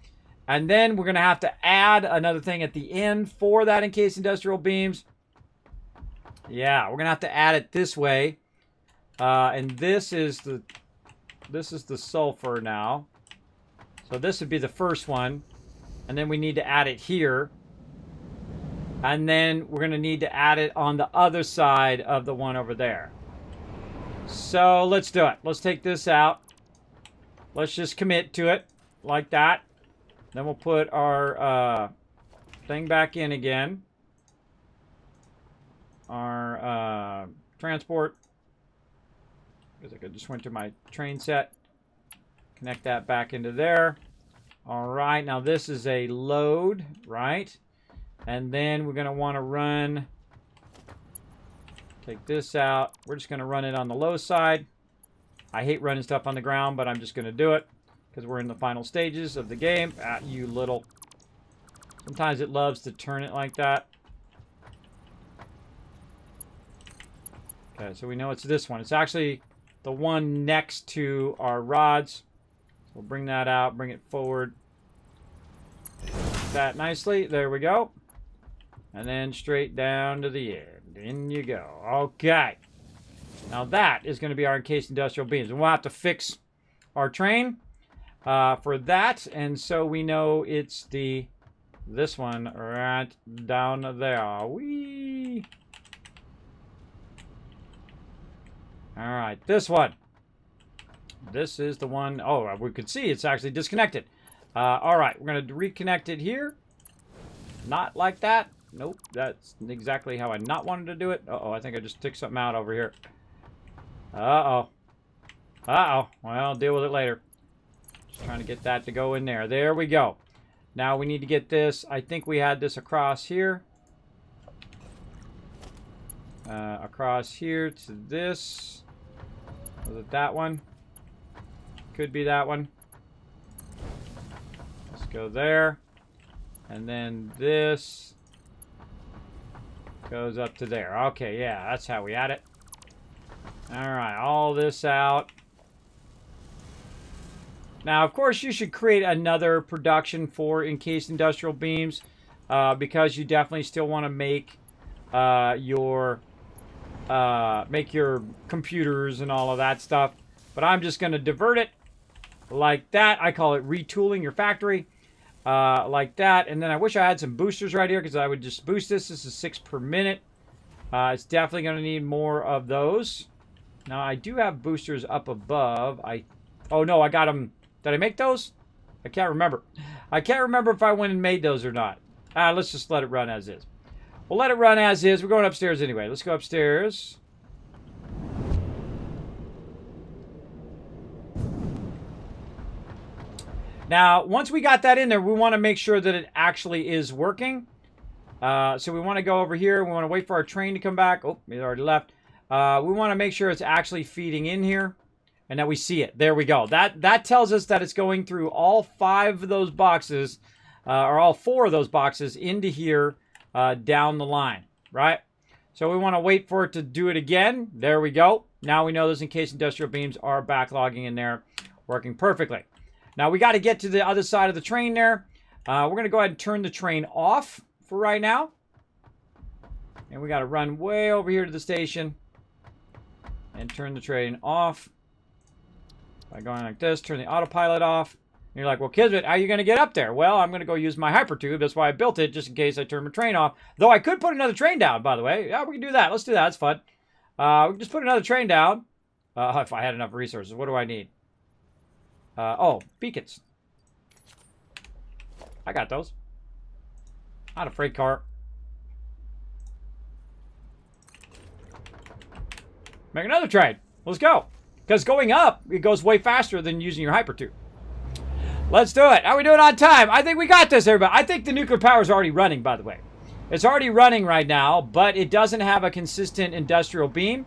And then we're going to have to add another thing at the end for that encased industrial beams. Yeah, we're going to have to add it this way. And this is the sulfur now. So this would be the first one. And then we need to add it here. And then we're going to need to add it on the other side of the one over there. So let's do it. Let's take this out. Let's just commit to it like that. Then we'll put our thing back in again. Our transport. Because I just went to my train set. Connect that back into there. All right. Now this is a load, right? And then we're going to want to run. Take this out. We're just going to run it on the low side. I hate running stuff on the ground, but I'm just going to do it. Because we're in the final stages of the game. Ah, you little. Sometimes it loves to turn it like that. Okay, so we know it's this one. It's actually the one next to our rods. So we'll bring that out, bring it forward. That nicely. There we go. And then straight down to the end. In you go. Okay. Now that is going to be our encased industrial beams. And we'll have to fix our train. For that, and so we know it's this one right down there. Whee! All right, this one. This is the one. Oh, we could see it's actually disconnected. All right, we're going to reconnect it here. Not like that. Nope, that's exactly how I not wanted to do it. Uh-oh, I think I just took something out over here. Uh-oh. Uh-oh. Well, I'll deal with it later. Trying to get that to go in there. There we go. Now we need to get this. I think we had this across here. Across here to this. Was it that one? Could be that one. Let's go there. And then this goes up to there. Okay, yeah, that's how we add it. Alright, all this out. Now, of course, you should create another production for encased industrial beams because you definitely still want to make your computers and all of that stuff. But I'm just going to divert it like that. I call it retooling your factory like that. And then I wish I had some boosters right here because I would just boost this. This is 6 per minute. It's definitely going to need more of those. Now, I do have boosters up above. Oh, no, I got them. Did I make those? I can't remember. I can't remember if I went and made those or not. Let's just let it run as is. We'll let it run as is. We're going upstairs anyway. Let's go upstairs. Now, once we got that in there, we want to make sure that it actually is working. So we want to go over here. We want to wait for our train to come back. Oh, it already left. We want to make sure it's actually feeding in here. And that we see it. There we go. That tells us that it's going through all 5 of those boxes, or all 4 of those boxes into here down the line, right? So we want to wait for it to do it again. There we go. Now we know those encased industrial beams are backlogging in there, working perfectly. Now we got to get to the other side of the train there. We're going to go ahead and turn the train off for right now. And we got to run way over here to the station and turn the train off. By going like this, turn the autopilot off. And you're like, well, Kismet, how are you going to get up there? Well, I'm going to go use my hypertube. That's why I built it, just in case I turn my train off. Though I could put another train down, by the way. Yeah, we can do that. Let's do that. It's fun. We can just put another train down. If I had enough resources. What do I need? Oh, beacons. I got those. Not a freight car. Make another trade. Let's go. Because going up, it goes way faster than using your hyper tube. Let's do it. How are we doing on time? I think we got this, everybody. I think the nuclear power is already running, by the way. It's already running right now, but it doesn't have a consistent industrial beam.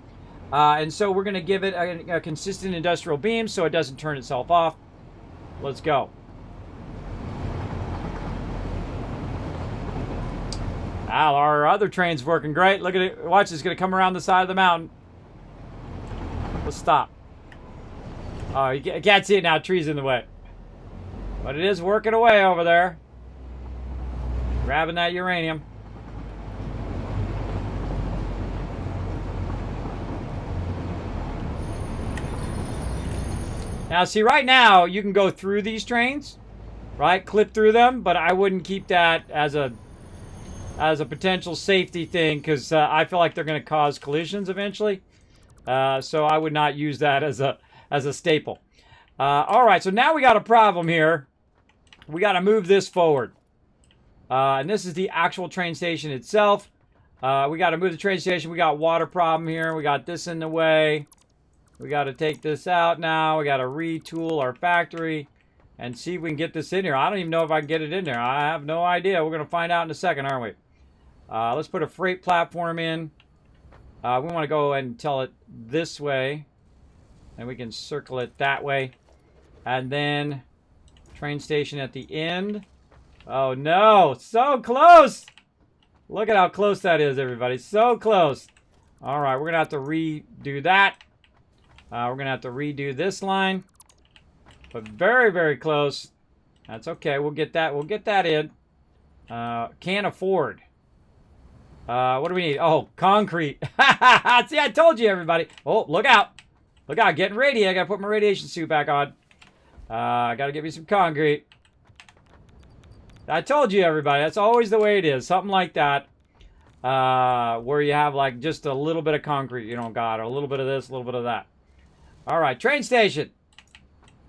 And so we're going to give it a consistent industrial beam so it doesn't turn itself off. Let's go. Wow, our other train's working great. Look at it. Watch, it's going to come around the side of the mountain. Let's stop. Oh, you can't see it now. Tree's in the way. But it is working away over there. Grabbing that uranium. Now, see, right now, you can go through these trains, right? Clip through them, but I wouldn't keep that as a potential safety thing because I feel like they're going to cause collisions eventually. So I would not use that as a staple. All right, so now we got a problem here. We got to move this forward. And this is the actual train station itself. We got to move the train station. We got water problem here. We got this in the way. We got to take this out now. We got to retool our factory and see if we can get this in here. I don't even know if I can get it in there. I have no idea. We're going to find out in a second, aren't we? Let's put a freight platform in. We want to go and tell it this way. And we can circle it that way. And then train station at the end. Oh no, so close. Look at how close that is, everybody. So close. All right, we're going to have to redo that. We're going to have to redo this line. But very, very close. That's okay. We'll get that. We'll get that in. Can't afford. What do we need? Oh, concrete. See, I told you, everybody. Oh, look out. Look out. Getting ready. I got to put my radiation suit back on. I got to get me some concrete. I told you, everybody. That's always the way it is. Something like that. Where you have like just a little bit of concrete, you know, got, or a little bit of this, a little bit of that. All right, train station.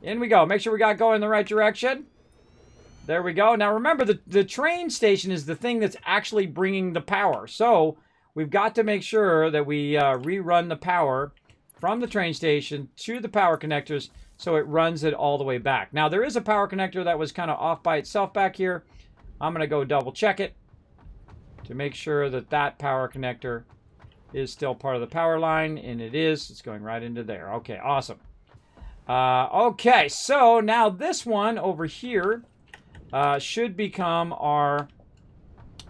In we go. Make sure we got going in the right direction. There we go. Now remember, the train station is the thing that's actually bringing the power. So we've got to make sure that we rerun the power from the train station to the power connectors so it runs it all the way back. Now there is a power connector that was kind of off by itself back here. I'm going to go double check it to make sure that that power connector is still part of the power line, and it is. It's going right into there. Okay, awesome. Okay, so now this one over here should become our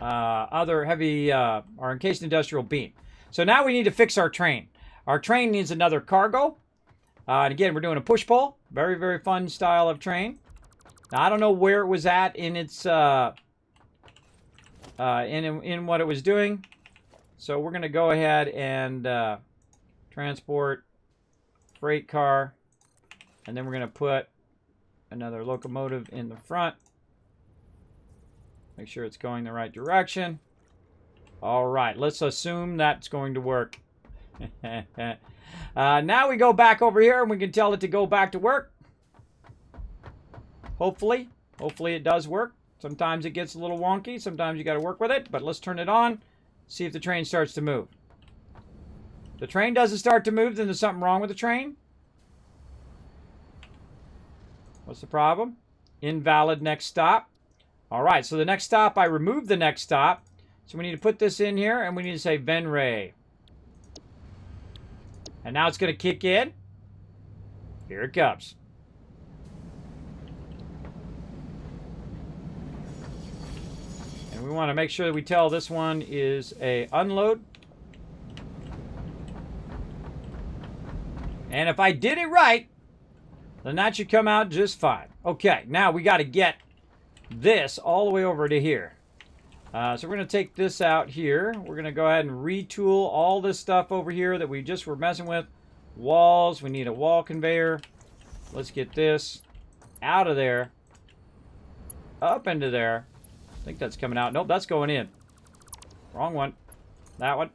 other heavy, our encased industrial beam. So now we need to fix our train. Our train needs another cargo. And again, we're doing a push-pull. Very, very fun style of train. Now, I don't know where it was at in its in what it was doing. So we're going to go ahead and transport freight car. And then we're going to put another locomotive in the front. Make sure it's going the right direction. All right, let's assume that's going to work. Now we go back over here and we can tell it to go back to work. Hopefully it does work. Sometimes it gets a little wonky. Sometimes you got to work with it. But let's turn it on. See if the train starts to move. If the train doesn't start to move, then there's something wrong with the train. What's the problem? Invalid next stop. All right, so the next stop, I removed the next stop. So we need to put this in here, and we need to say Venray. And now it's going to kick in. Here it comes. And we want to make sure that we tell this one is a unload. And if I did it right, then that should come out just fine. Okay, now we got to get this all the way over to here. So we're going to take this out here. We're going to go ahead and retool all this stuff over here that we just were messing with. Walls, we need a wall conveyor. Let's get this out of there. Up into there. I think that's coming out. Nope, that's going in. Wrong one. That one.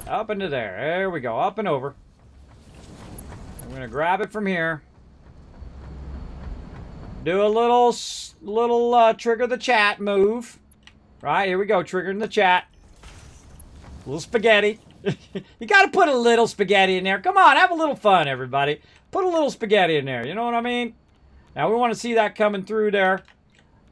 Up into there. There we go. Up and over. We're going to grab it from here. Do a little trigger the chat move. Right, here we go, triggering the chat. A little spaghetti. You got to put a little spaghetti in there. Come on, have a little fun, everybody. Put a little spaghetti in there. You know what I mean? Now, we want to see that coming through there.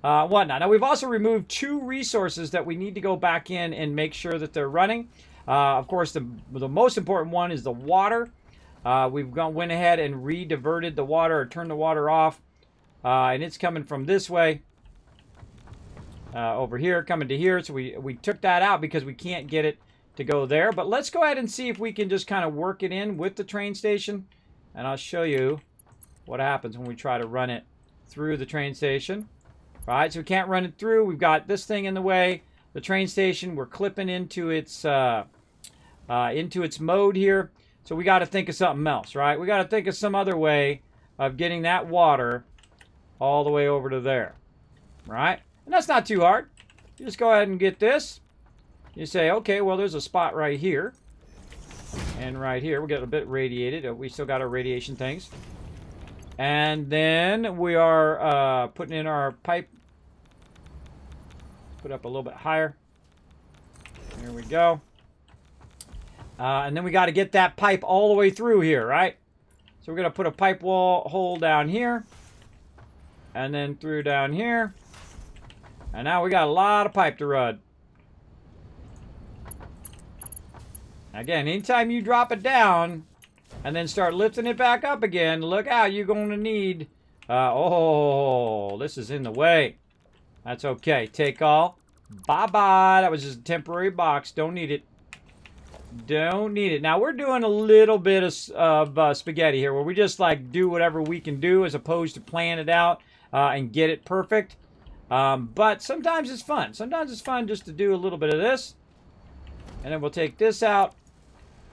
Whatnot. Now, we've also removed 2 resources that we need to go back in and make sure that they're running. Of course, the most important one is the water. We've went ahead and re-diverted the water or turned the water off. And it's coming from this way. Over here, coming to here. So we took that out because we can't get it to go there. But let's go ahead and see if we can just kind of work it in with the train station. And I'll show you what happens when we try to run it through the train station. All right, so we can't run it through. We've got this thing in the way. The train station, we're clipping into its mode here. So we got to think of something else, right? We got to think of some other way of getting that water all the way over to there, right? And that's not too hard. You just go ahead and get this. You say, okay, well, there's a spot right here. And right here, we get a bit radiated. We still got our radiation things. And then we are putting in our pipe. Put up a little bit higher. There we go. And then we got to get that pipe all the way through here, right? So we're going to put a pipe hole down here. And then through down here. And now we got a lot of pipe to run. Again, anytime you drop it down and then start lifting it back up again, look out, you're going to need... oh, this is in the way. That's okay. Take all. Bye-bye. That was just a temporary box. Don't need it. Don't need it. Now, we're doing a little bit of spaghetti here where we just, like, do whatever we can do as opposed to plan it out and get it perfect. But sometimes it's fun. Sometimes it's fun just to do a little bit of this. And then we'll take this out.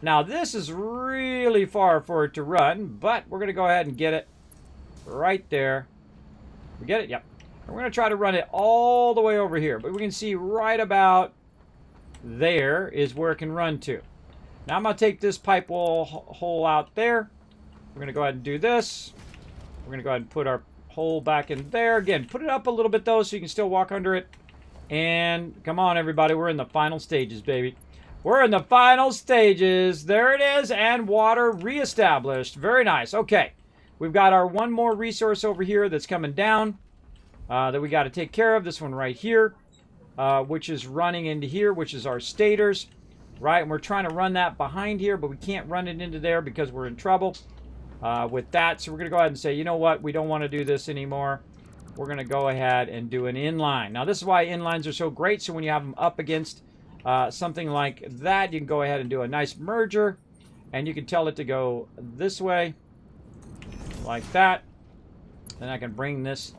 Now, this is really far for it to run, but we're going to go ahead and get it right there. We get it? Yep. And we're going to try to run it all the way over here. But we can see right about there is where it can run to. Now, I'm going to take this pipe hole out there. We're going to go ahead and do this. We're going to go ahead and put our hole back in there. Again, put it up a little bit, though, so you can still walk under it. And come on, everybody. We're in the final stages, baby. We're in the final stages. There it is. And water reestablished. Very nice. Okay. We've got our one more resource over here that's coming down that we got to take care of. This one right here, which is running into here, which is our stators. Right? And we're trying to run that behind here, but we can't run it into there because we're in trouble with that. So we're going to go ahead and say, you know what? We don't want to do this anymore. We're going to go ahead and do an inline. Now, this is why inlines are so great. So when you have them up against something like that, you can go ahead and do a nice merger. And you can tell it to go this way, like that. Then I can bring this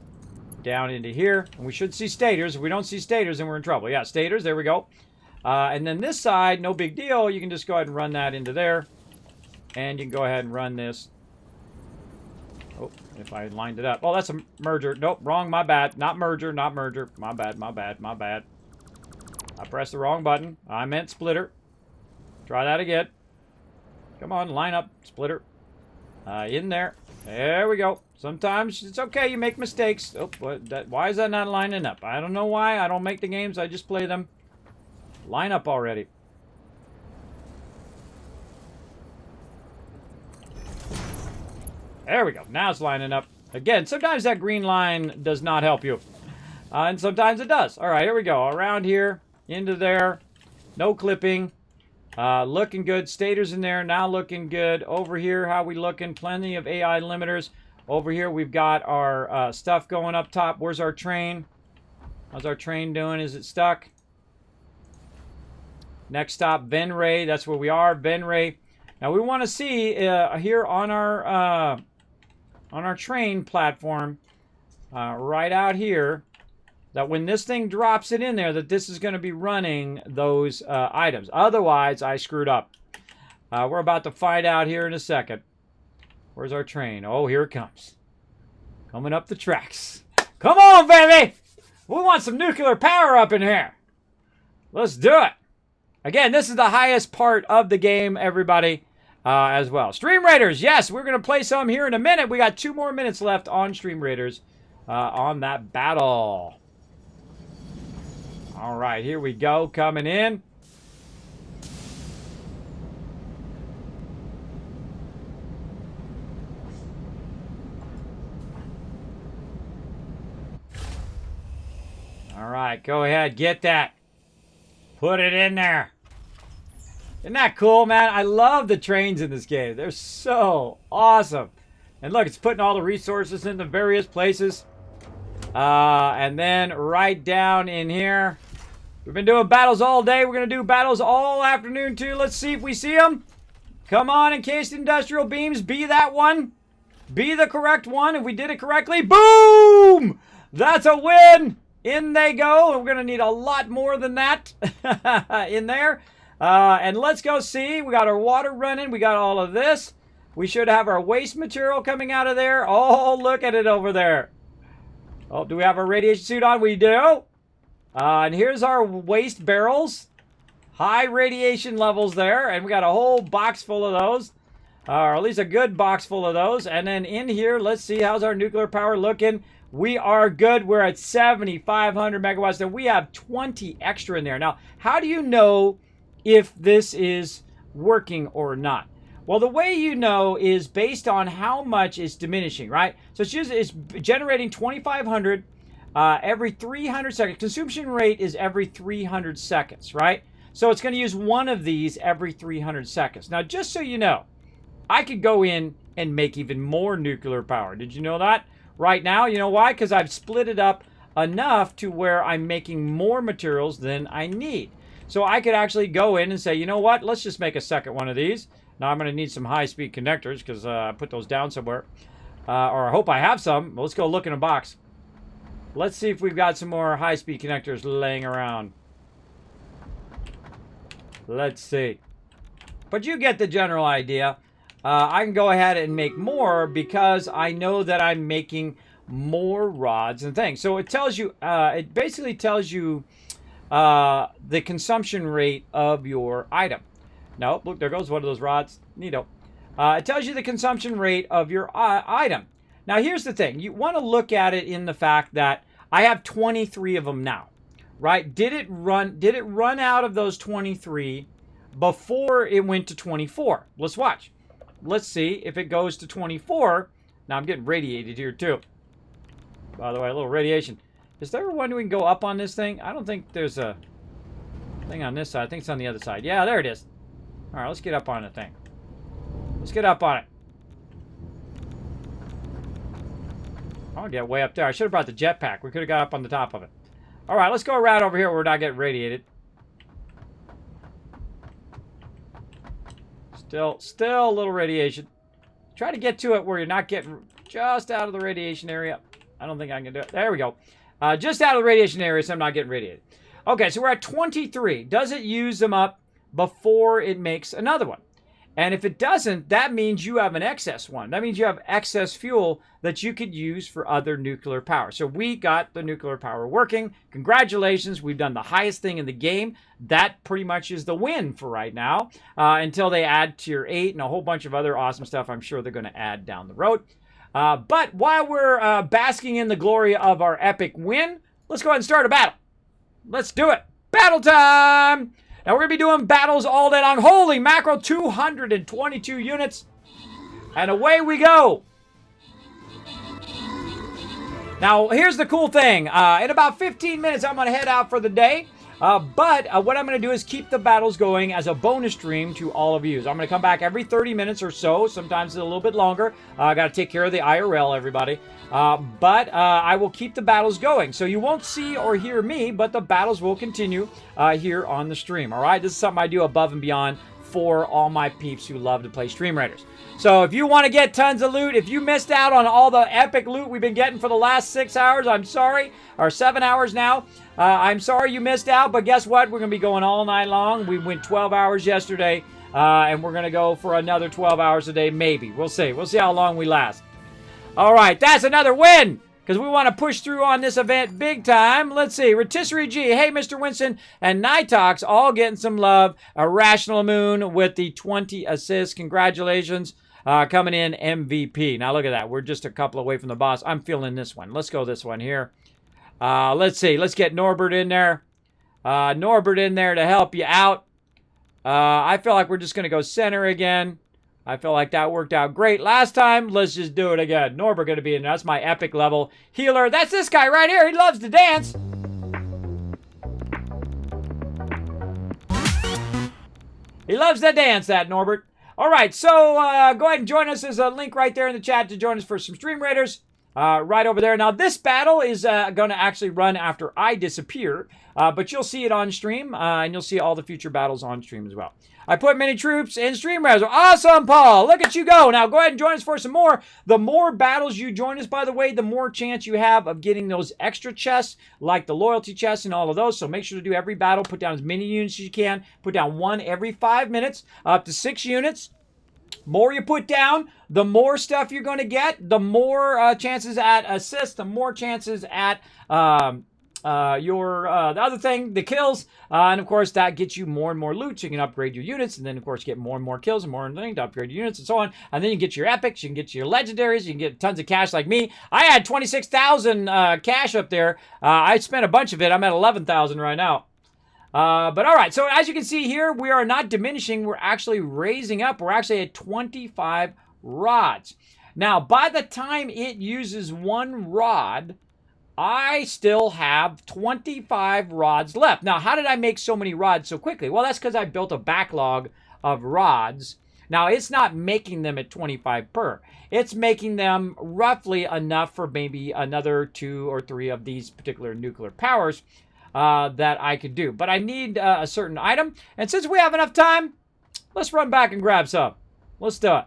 down into here. And we should see stators. If we don't see stators, then we're in trouble. Yeah, stators. There we go. And then this side, no big deal. You can just go ahead and run that into there. And you can go ahead and run this. Oh, if I lined it up. Oh, that's a merger. Nope, wrong. My bad. Not merger, not merger. My bad, my bad, my bad. I pressed the wrong button. I meant splitter. Try that again. Come on, line up, splitter. In there. There we go. Sometimes it's okay. You make mistakes. Oh, why is that not lining up? I don't know why. I don't make the games. I just play them. Line up already. There we go. Now it's lining up. Again, sometimes that green line does not help you. And sometimes it does. All right, here we go. Around here, into there. No clipping. Looking good. Stators in there. Now looking good. Over here, how we looking? Plenty of AI limiters. Over here, we've got our stuff going up top. Where's our train? How's our train doing? Is it stuck? Next stop, Venray. That's where we are, Venray. Now we want to see here on our train platform, right out here, that when this thing drops it in there, that this is going to be running those items. Otherwise, I screwed up. We're about to find out here in a second. Where's our train? Oh, here it comes. Coming up the tracks. Come on, baby! We want some nuclear power up in here. Let's do it. Again, this is the highest part of the game, everybody, as well. Stream Raiders, yes, we're going to play some here in a minute. We got 2 more minutes left on Stream Raiders. on that battle. All right, here we go, coming in. All right, go ahead, get that. Put it in there. Isn't that cool, man? I love the trains in this game. They're so awesome. And look, it's putting all the resources into various places. And then right down in here. We've been doing battles all day. We're going to do battles all afternoon, too. Let's see if we see them. Come on, encased industrial beams. Be that one. Be the correct one. If we did it correctly, boom! That's a win. In they go. We're going to need a lot more than that in there. And let's go see. We got our water running. We got all of this. We should have our waste material coming out of there. Oh, look at it over there. Oh, do we have our radiation suit on? We do. And here's our waste barrels. High radiation levels there. And we got a whole box full of those. Or at least a good box full of those. And then in here, let's see. How's our nuclear power looking? We are good. We're at 7,500 megawatts. And we have 20 extra in there. Now, how do you know if this is working or not? Well, the way you know is based on how much it's diminishing, right? So it's generating 2,500 every 300 seconds. Consumption rate is every 300 seconds, right? So it's going to use one of these every 300 seconds. Now, just so you know, I could go in and make even more nuclear power. Did you know that? Right now, you know why? Because I've split it up enough to where I'm making more materials than I need. So I could actually go in and say, you know what? Let's just make a second one of these. Now I'm going to need some high-speed connectors because I put those down somewhere. Or I hope I have some. Let's go look in a box. Let's see if we've got some more high-speed connectors laying around. Let's see. But you get the general idea. I can go ahead and make more because I know that I'm making more rods and things. So it tells you, it basically tells you the consumption rate of your item. No, look, there goes one of those rods. Neato. It tells you the consumption rate of your item. Now, here's the thing. You want to look at it in the fact that I have 23 of them now, right? Did it run out of those 23 before it went to 24? Let's watch. Let's see if it goes to 24. Now, I'm getting radiated here, too. By the way, a little radiation. Is there one we can go up on this thing? I don't think there's a thing on this side. I think it's on the other side. Yeah, there it is. All right, let's get up on the thing. Let's get up on it. I'll get way up there. I should have brought the jetpack. We could have got up on the top of it. All right, let's go around over here where we're not getting radiated. Still a little radiation. Try to get to it where you're not getting just out of the radiation area. I don't think I can do it. There we go. Just out of the radiation area, so I'm not getting radiated. Okay, so we're at 23. Does it use them up before it makes another one? And if it doesn't, that means you have an excess one. That means you have excess fuel that you could use for other nuclear power. So we got the nuclear power working. Congratulations. We've done the highest thing in the game. That pretty much is the win for right now until they add tier 8 and a whole bunch of other awesome stuff I'm sure they're going to add down the road. But while we're basking in the glory of our epic win, let's go ahead and start a battle. Let's do it. Battle time! Now, we're going to be doing battles all day long. Holy mackerel, 222 units. And away we go. Now, here's the cool thing. In about 15 minutes, I'm going to head out for the day. But what I'm going to do is keep the battles going as a bonus stream to all of you. So I'm going to come back every 30 minutes or so. Sometimes it's a little bit longer. I got to take care of the IRL, everybody. But I will keep the battles going. So you won't see or hear me, but the battles will continue here on the stream. All right? This is something I do above and beyond for all my peeps who love to play Stream Raiders. So if you want to get tons of loot, if you missed out on all the epic loot we've been getting for the last 6 hours, I'm sorry. Or 7 hours now. I'm sorry you missed out, but guess what? We're going to be going all night long. We went 12 hours yesterday, and we're going to go for another 12 hours a day, maybe. We'll see. We'll see how long we last. All right, that's another win, because we want to push through on this event big time. Let's see. Rotisserie G, hey, Mr. Winston, and Nightox all getting some love. Irrational Moon with the 20 assists. Congratulations. coming in MVP. Now look at that. We're just a couple away from the boss. I'm feeling this one. Let's go this one here. Let's see. Let's get Norbert in there. Norbert in there to help you out. I feel like we're just going to go center again. I feel like that worked out great last time. Let's just do it again. Norbert going to be in there. That's my epic level healer. That's this guy right here. He loves to dance. He loves to dance, that Norbert. All right, so go ahead and join us. There's a link right there in the chat to join us for some Stream Raiders. Right over there. Now, this battle is going to actually run after I disappear, but you'll see it on stream, and you'll see all the future battles on stream as well. I put many troops in Stream Raiders. Awesome, Paul. Look at you go. Now, go ahead and join us for some more. The more battles you join us, by the way, the more chance you have of getting those extra chests, like the loyalty chests and all of those. So make sure to do every battle. Put down as many units as you can. Put down one every 5 minutes, up to 6 units. More you put down, the more stuff you're going to get, the more chances at assist, the more chances at the other thing, the kills, and of course that gets you more and more loot, so you can upgrade your units, and then of course get more and more kills and more things to upgrade your units and so on, and then you get your epics, you can get your legendaries, you can get tons of cash like me. I had 26,000 cash up there. I spent a bunch of it. I'm at 11,000 right now. But all right, so as you can see here, we are not diminishing. We're actually raising up. We're actually at 25 rods. Now, by the time it uses 1 rod, I still have 25 rods left. Now, how did I make so many rods so quickly? Well, that's because I built a backlog of rods. Now, it's not making them at 25 per. It's making them roughly enough for maybe another 2 or 3 of these particular nuclear powers that I could do. But I need a certain item. And since we have enough time, let's run back and grab some. Let's do it.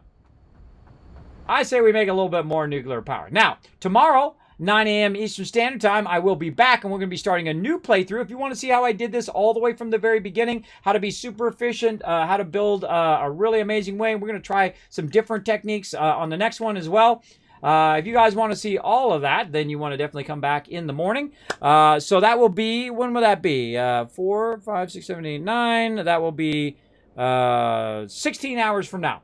I say we make a little bit more nuclear power. Now, tomorrow, 9 a.m. Eastern Standard Time, I will be back, and we're going to be starting a new playthrough. If you want to see how I did this all the way from the very beginning, how to be super efficient, how to build a really amazing way, we're going to try some different techniques on the next one as well. If you guys want to see all of that, then you want to definitely come back in the morning. So that will be, when will that be? 4, 5, 6, 7, 8, 9. That will be 16 hours from now.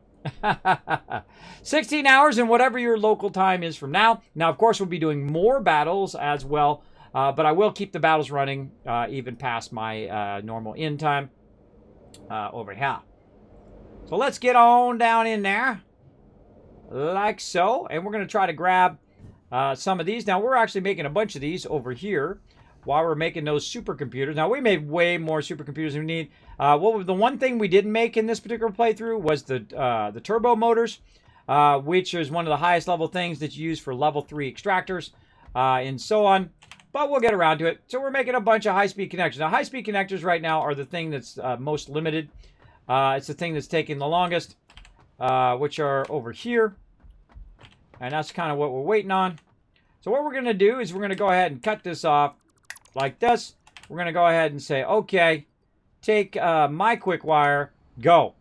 16 hours and whatever your local time is from now. Now, of course, we'll be doing more battles as well, but I will keep the battles running even past my normal end time over here. So let's get on down in there like so, and we're going to try to grab some of these. Now, we're actually making a bunch of these over here while we're making those supercomputers. Now, we made way more supercomputers than we need. The one thing we didn't make in this particular playthrough was the turbo motors, which is one of the highest level things that you use for level 3 extractors and so on. But we'll get around to it. So we're making a bunch of high-speed connectors. Now, high-speed connectors right now are the thing that's most limited. It's the thing that's taking the longest, which are over here. And that's kind of what we're waiting on. So what we're going to do is we're going to go ahead and cut this off like this. We're going to go ahead and say, okay, take my quick wire, go.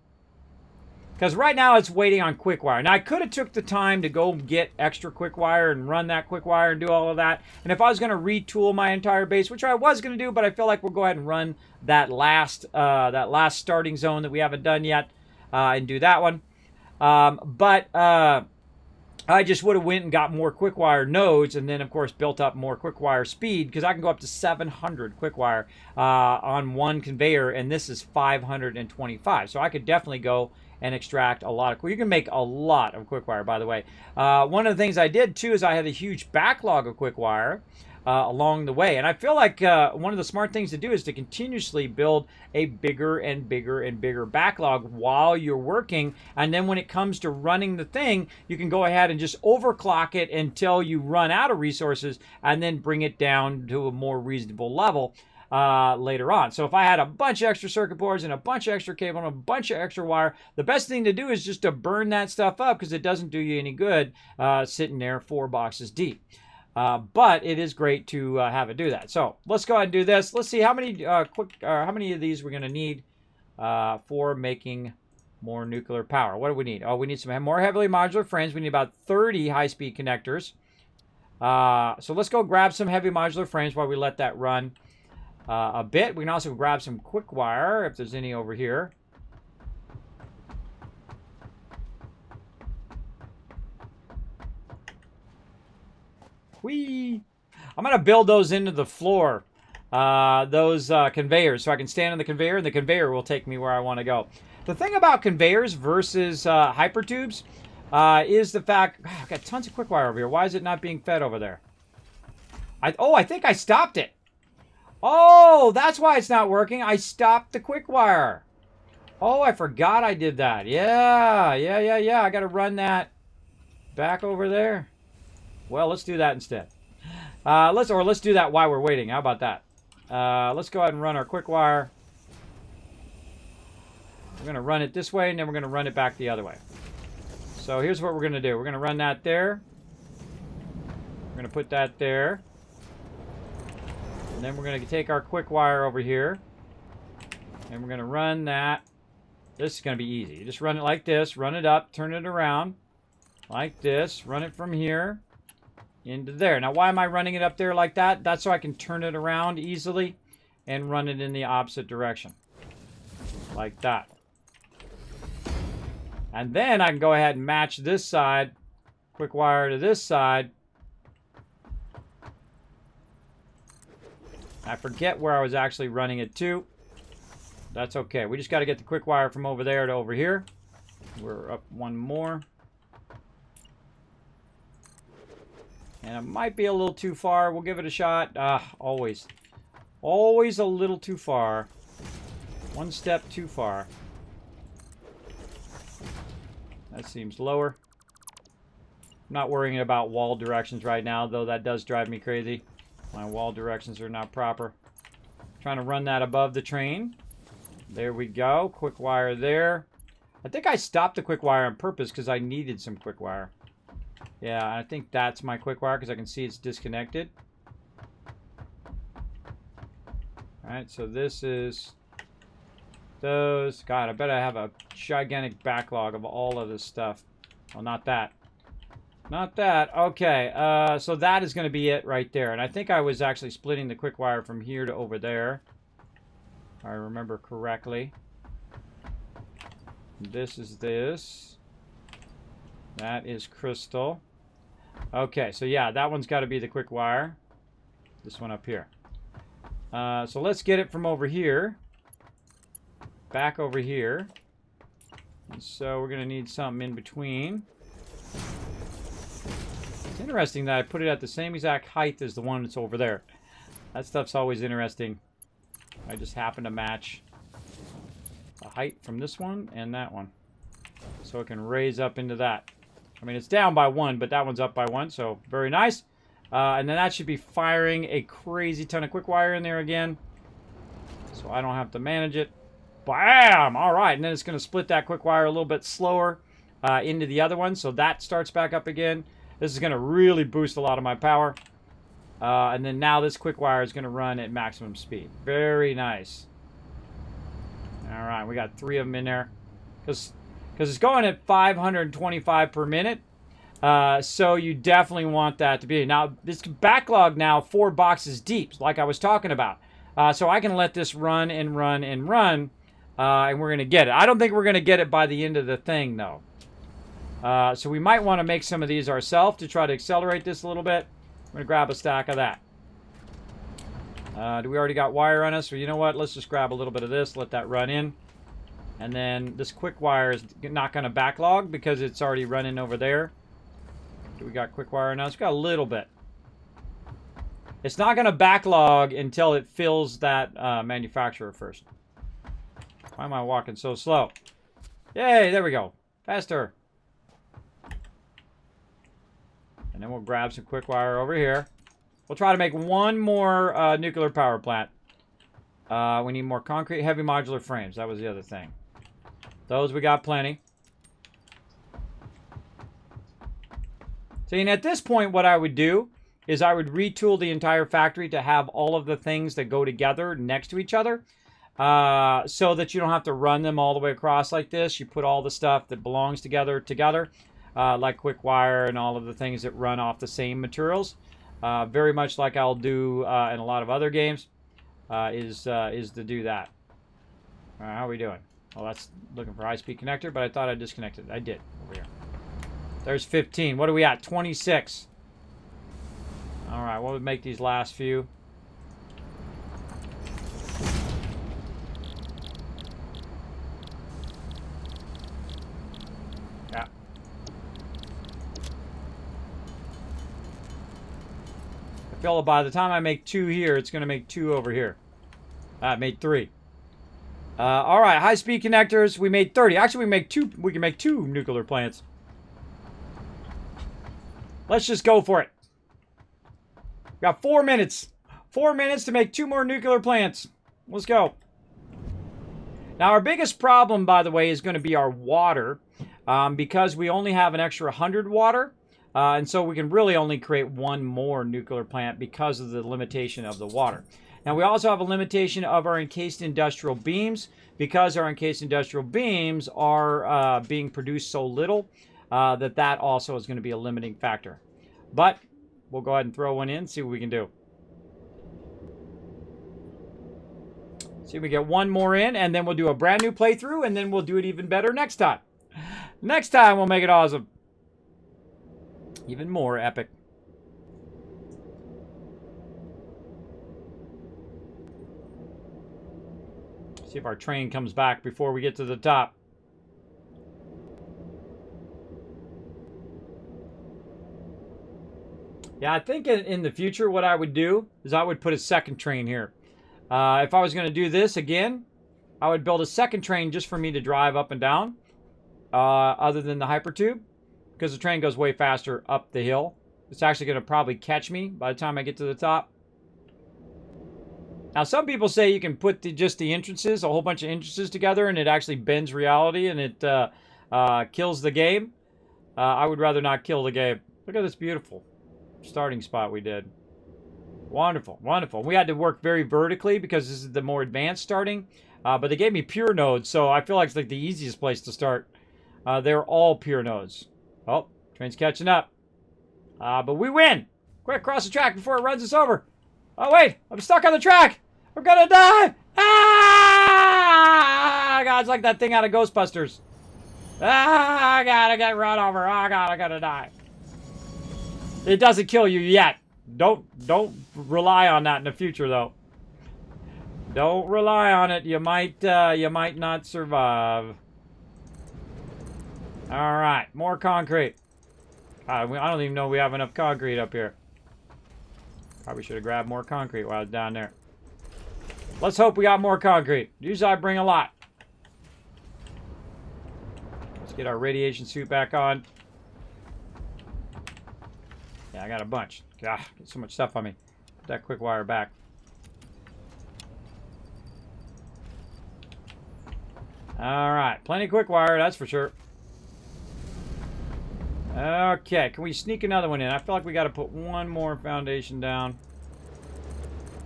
Because right now it's waiting on quick wire. Now I could have took the time to go get extra quick wire and run that quick wire and do all of that. And if I was going to retool my entire base, which I was going to do, but I feel like we'll go ahead and run that last starting zone that we haven't done yet and do that one. I just would have went and got more quick wire nodes and then, of course, built up more quick wire speed because I can go up to 700 quick wire on one conveyor, and this is 525. So I could definitely go and extract a lot of. You can make a lot of quick wire, by the way. One of the things I did, too, is I had a huge backlog of quick wire along the way. And I feel like one of the smart things to do is to continuously build a bigger and bigger and bigger backlog while you're working. And then when it comes to running the thing, you can go ahead and just overclock it until you run out of resources and then bring it down to a more reasonable level later on. So if I had a bunch of extra circuit boards and a bunch of extra cable and a bunch of extra wire, the best thing to do is just to burn that stuff up because it doesn't do you any good sitting there 4 boxes deep. But it is great to have it do that. So let's go ahead and do this. Let's see how many how many of these we're going to need for making more nuclear power. What do we need? Oh, we need some more heavily modular frames. We need about 30 high-speed connectors. So let's go grab some heavy modular frames while we let that run a bit. We can also grab some quick wire if there's any over here. Whee! I'm going to build those into the floor. Those conveyors, so I can stand on the conveyor, and the conveyor will take me where I want to go. The thing about conveyors versus hypertubes is the fact... Oh, I've got tons of quick wire over here. Why is it not being fed over there? I think I stopped it. Oh, that's why it's not working. I stopped the quick wire. Oh, I forgot I did that. Yeah. I got to run that back over there. Well, let's do that instead. Let's do that while we're waiting. How about that? Let's go ahead and run our quick wire. We're going to run it this way, and then we're going to run it back the other way. So here's what we're going to do. We're going to run that there. We're going to put that there. And then we're going to take our quick wire over here. And we're going to run that. This is going to be easy. You just run it like this. Run it up. Turn it around. Like this. Run it from here into there. Now, why am I running it up there like that? That's so I can turn it around easily and run it in the opposite direction. Like that. And then I can go ahead and match this side. Quick wire to this side. I forget where I was actually running it to. That's okay. We just got to get the quick wire from over there to over here. We're up one more. And it might be a little too far. We'll give it a shot. Always. Always a little too far. One step too far. That seems lower. I'm not worrying about wall directions right now, though that does drive me crazy. My wall directions are not proper. Trying to run that above the train. There we go. Quick wire there. I think I stopped the quick wire on purpose because I needed some quick wire. Yeah, I think that's my quick wire because I can see it's disconnected. Alright, so this is those. God, I bet I have a gigantic backlog of all of this stuff. Well, not that. Not that. Okay, so that is going to be it right there. And I think I was actually splitting the quick wire from here to over there. If I remember correctly. This is this. That is crystal. Okay, so yeah, that one's got to be the quick wire. This one up here. So let's get it from over here. Back over here. And so we're going to need something in between. It's interesting that I put it at the same exact height as the one that's over there. That stuff's always interesting. I just happen to match the height from this one and that one. So it can raise up into that. I mean, it's down by one, but that one's up by one, so very nice. And then that should be firing a crazy ton of quick wire in there again. So I don't have to manage it. Bam! All right, and then it's going to split that quick wire a little bit slower into the other one, so that starts back up again. This is going to really boost a lot of my power. And then now this quick wire is going to run at maximum speed. Very nice. All right, we got 3 of them in there. Because it's going at 525 per minute. So you definitely want that to be. Now, this backlog now 4 boxes deep, like I was talking about. So I can let this run and run and run. And we're going to get it. I don't think we're going to get it by the end of the thing, though. So we might want to make some of these ourselves to try to accelerate this a little bit. I'm going to grab a stack of that. Do we already got wire on us? Or you know what? Let's just grab a little bit of this. Let that run in. And then this quick wire is not going to backlog because it's already running over there. Do we got quick wire on us? We got a little bit. It's not going to backlog until it fills that manufacturer first. Why am I walking so slow? Yay, there we go. Faster. And then we'll grab some quick wire over here. We'll try to make one more nuclear power plant. We need more concrete, heavy modular frames. That was the other thing. Those we got plenty. See, and at this point, what I would do is I would retool the entire factory to have all of the things that go together next to each other. So that you don't have to run them all the way across like this. You put all the stuff that belongs together, like quick wire and all of the things that run off the same materials. Very much like I'll do in a lot of other games, is to do that. How are we doing? Well, that's looking for high-speed connector, but I thought I disconnected it. I did over here. There's 15. What are we at? 26. All right, what would make these last few? Yeah. I feel by the time I make 2 here, it's going to make 2 over here. I made 3. All right, high-speed connectors. We made 30. Actually, we make 2. We can make 2 nuclear plants. Let's just go for it. We got 4 minutes. 4 minutes to make 2 more nuclear plants. Let's go. Now, our biggest problem, by the way, is going to be our water, because we only have an extra 100 water, and so we can really only create 1 more nuclear plant because of the limitation of the water. Now, we also have a limitation of our encased industrial beams because our encased industrial beams are being produced so little that also is going to be a limiting factor. But we'll go ahead and throw one in, see what we can do. See if we get 1 more in, and then we'll do a brand new playthrough, and then we'll do it even better next time. Next time, we'll make it awesome. Even more epic. See if our train comes back before we get to the top. Yeah, I think in the future what I would do is I would put a second train here. If I was going to do this again, I would build a second train just for me to drive up and down, other than the hypertube, because the train goes way faster up the hill. It's actually going to probably catch me by the time I get to the top. Now, some people say you can put just the entrances, a whole bunch of entrances together, and it actually bends reality and it kills the game. I would rather not kill the game. Look at this beautiful starting spot we did. Wonderful, wonderful. We had to work very vertically because this is the more advanced starting, but they gave me pure nodes, so I feel like it's like the easiest place to start. They're all pure nodes. Oh, train's catching up. But we win. Quick, cross the track before it runs us over. Oh, wait, I'm stuck on the track. I'm gonna die. Ah! God, it's like that thing out of Ghostbusters. Ah, God, I got run over. Oh, God, I gotta die. It doesn't kill you yet. Don't rely on that in the future, though. Don't rely on it. You might not survive. All right, more concrete. I don't even know we have enough concrete up here. Probably should have grabbed more concrete while I was down there. Let's hope we got more concrete. Usually I bring a lot. Let's get our radiation suit back on. Yeah, I got a bunch. God, get so much stuff on me. Put that quick wire back. All right, plenty of quick wire, that's for sure. Okay, can we sneak another one in? I feel like we got to put 1 more foundation down.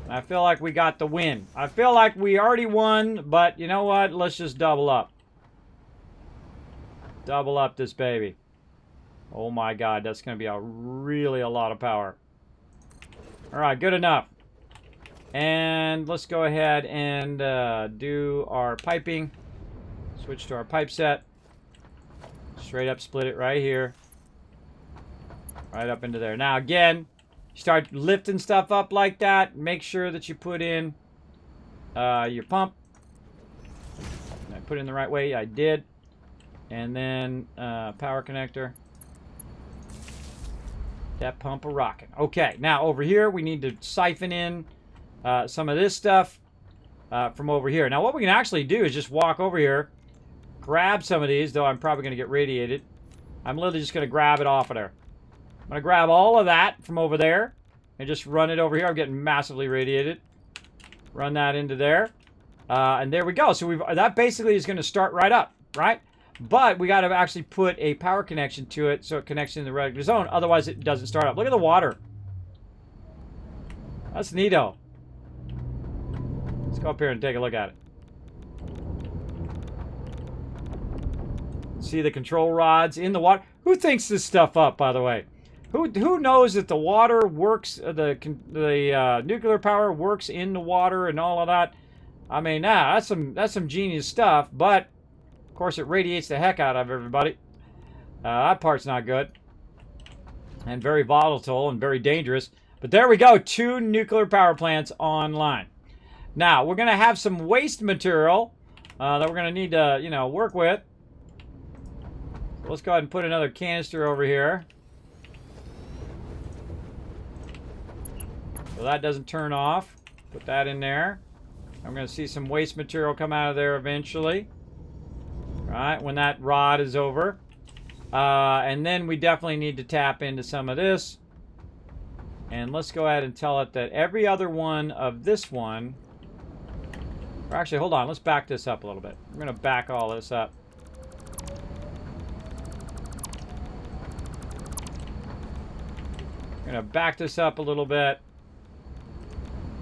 I feel like we got the win. I feel like we already won, but you know what? Let's just double up. Double up this baby. Oh my God, that's going to be really a lot of power. All right, good enough. And let's go ahead and do our piping. Switch to our pipe set. Straight up split it right here. Right up into there. Now again, start lifting stuff up like that. Make sure that you put in your pump. I put it in the right way. I did. And then power connector. That pump a rocking. Okay, now over here we need to siphon in some of this stuff from over here. Now what we can actually do is just walk over here, grab some of these, though I'm probably going to get radiated. I'm literally just going to grab it off of there. I'm going to grab all of that from over there and just run it over here. I'm getting massively radiated. Run that into there. And there we go. So that basically is going to start right up, right? But we got to actually put a power connection to it so it connects in the regular zone. Otherwise, it doesn't start up. Look at the water. That's neato. Let's go up here and take a look at it. See the control rods in the water. Who thinks this stuff up, by the way? Who knows that the water works, the nuclear power works in the water and all of that? I mean, that's some genius stuff, but of course it radiates the heck out of everybody. That part's not good. And very volatile and very dangerous. But there we go. 2 nuclear power plants online. Now, we're going to have some waste material that we're going to need to, you know, work with. So let's go ahead and put another canister over here. So that doesn't turn off. Put that in there. I'm going to see some waste material come out of there eventually. Right, when that rod is over. And then we definitely need to tap into some of this. And let's go ahead and tell it that every other one of this one... Or actually, hold on. Let's back this up a little bit. We're going to back all this up. We're going to back this up a little bit.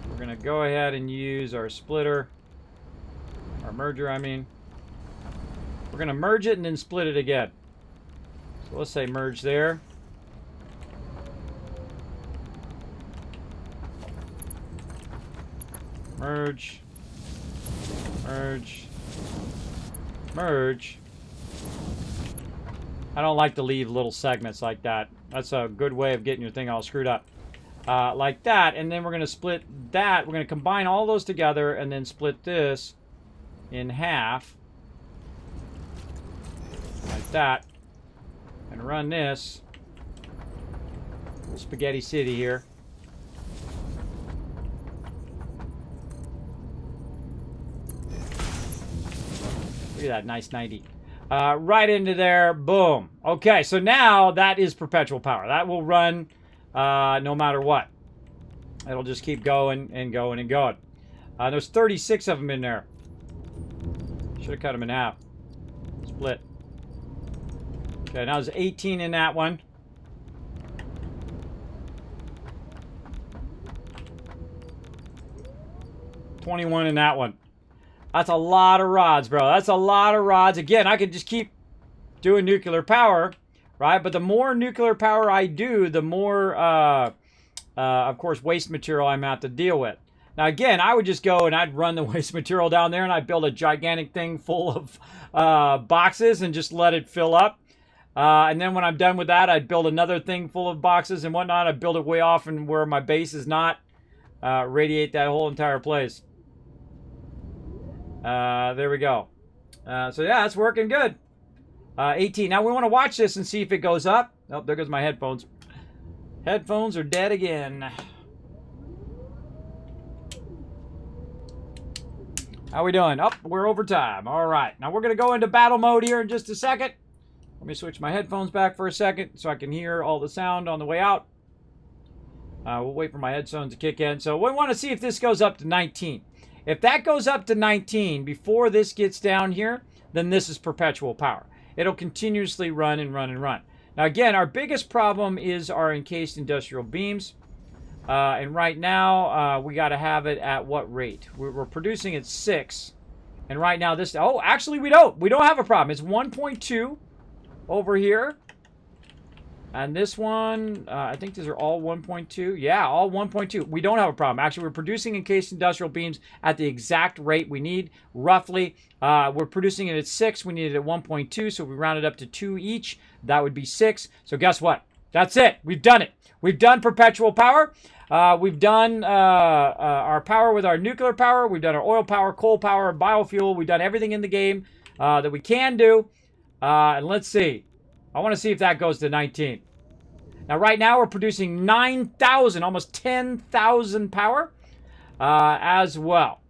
We're going to go ahead and use our splitter. Our merger, I mean. We're going to merge it and then split it again. So let's say merge there. Merge. Merge. Merge. I don't like to leave little segments like that. That's a good way of getting your thing all screwed up. Like that. And then we're going to split that. We're going to combine all those together and then split this in half. Like that. And run this. Spaghetti City here. Look at that, nice 90. Right into there, boom. Okay, so now that is perpetual power. That will run no matter what. It'll just keep going and going and going. There's 36 of them in there. Should have cut them in half. Split. Okay, now there's 18 in that one. $21 in that one. That's a lot of rods, bro. That's a lot of rods. Again, I could just keep doing nuclear power, right? But the more nuclear power I do, the more, of course, waste material I'm going to have to deal with. Now, again, I would just go and I'd run the waste material down there and I'd build a gigantic thing full of boxes and just let it fill up. And then when I'm done with that, I'd build another thing full of boxes and whatnot. I'd build it way off and where my base is not. Radiate that whole entire place. There we go. So yeah, it's working good. 18. Now we want to watch this and see if it goes up. Oh, there goes my headphones. Headphones are dead again. How we doing? Oh, we're over time. All right. Now we're going to go into battle mode here in just a second. Let me switch my headphones back for a second so I can hear all the sound on the way out. We'll wait for my headphones to kick in. So we want to see if this goes up to 19. If that goes up to 19 before this gets down here, then this is perpetual power. It'll continuously run and run and run. Now again, our biggest problem is our encased industrial beams. And right now, we got to have it at what rate? We're producing at 6. And right now this... Oh, actually we don't. We don't have a problem. It's 1.2 over here. And this one, I think these are all 1.2. Yeah, all 1.2. We don't have a problem. Actually, we're producing encased industrial beams at the exact rate we need, roughly. We're producing it at 6. We need it at 1.2, so if we round it up to 2 each, that would be 6. So guess what? That's it. We've done it. We've done perpetual power. We've done our power with our nuclear power. We've done our oil power, coal power, biofuel. We've done everything in the game that we can do. And let's see. I want to see if that goes to 19. Now, right now, we're producing 9,000, almost 10,000 power as well.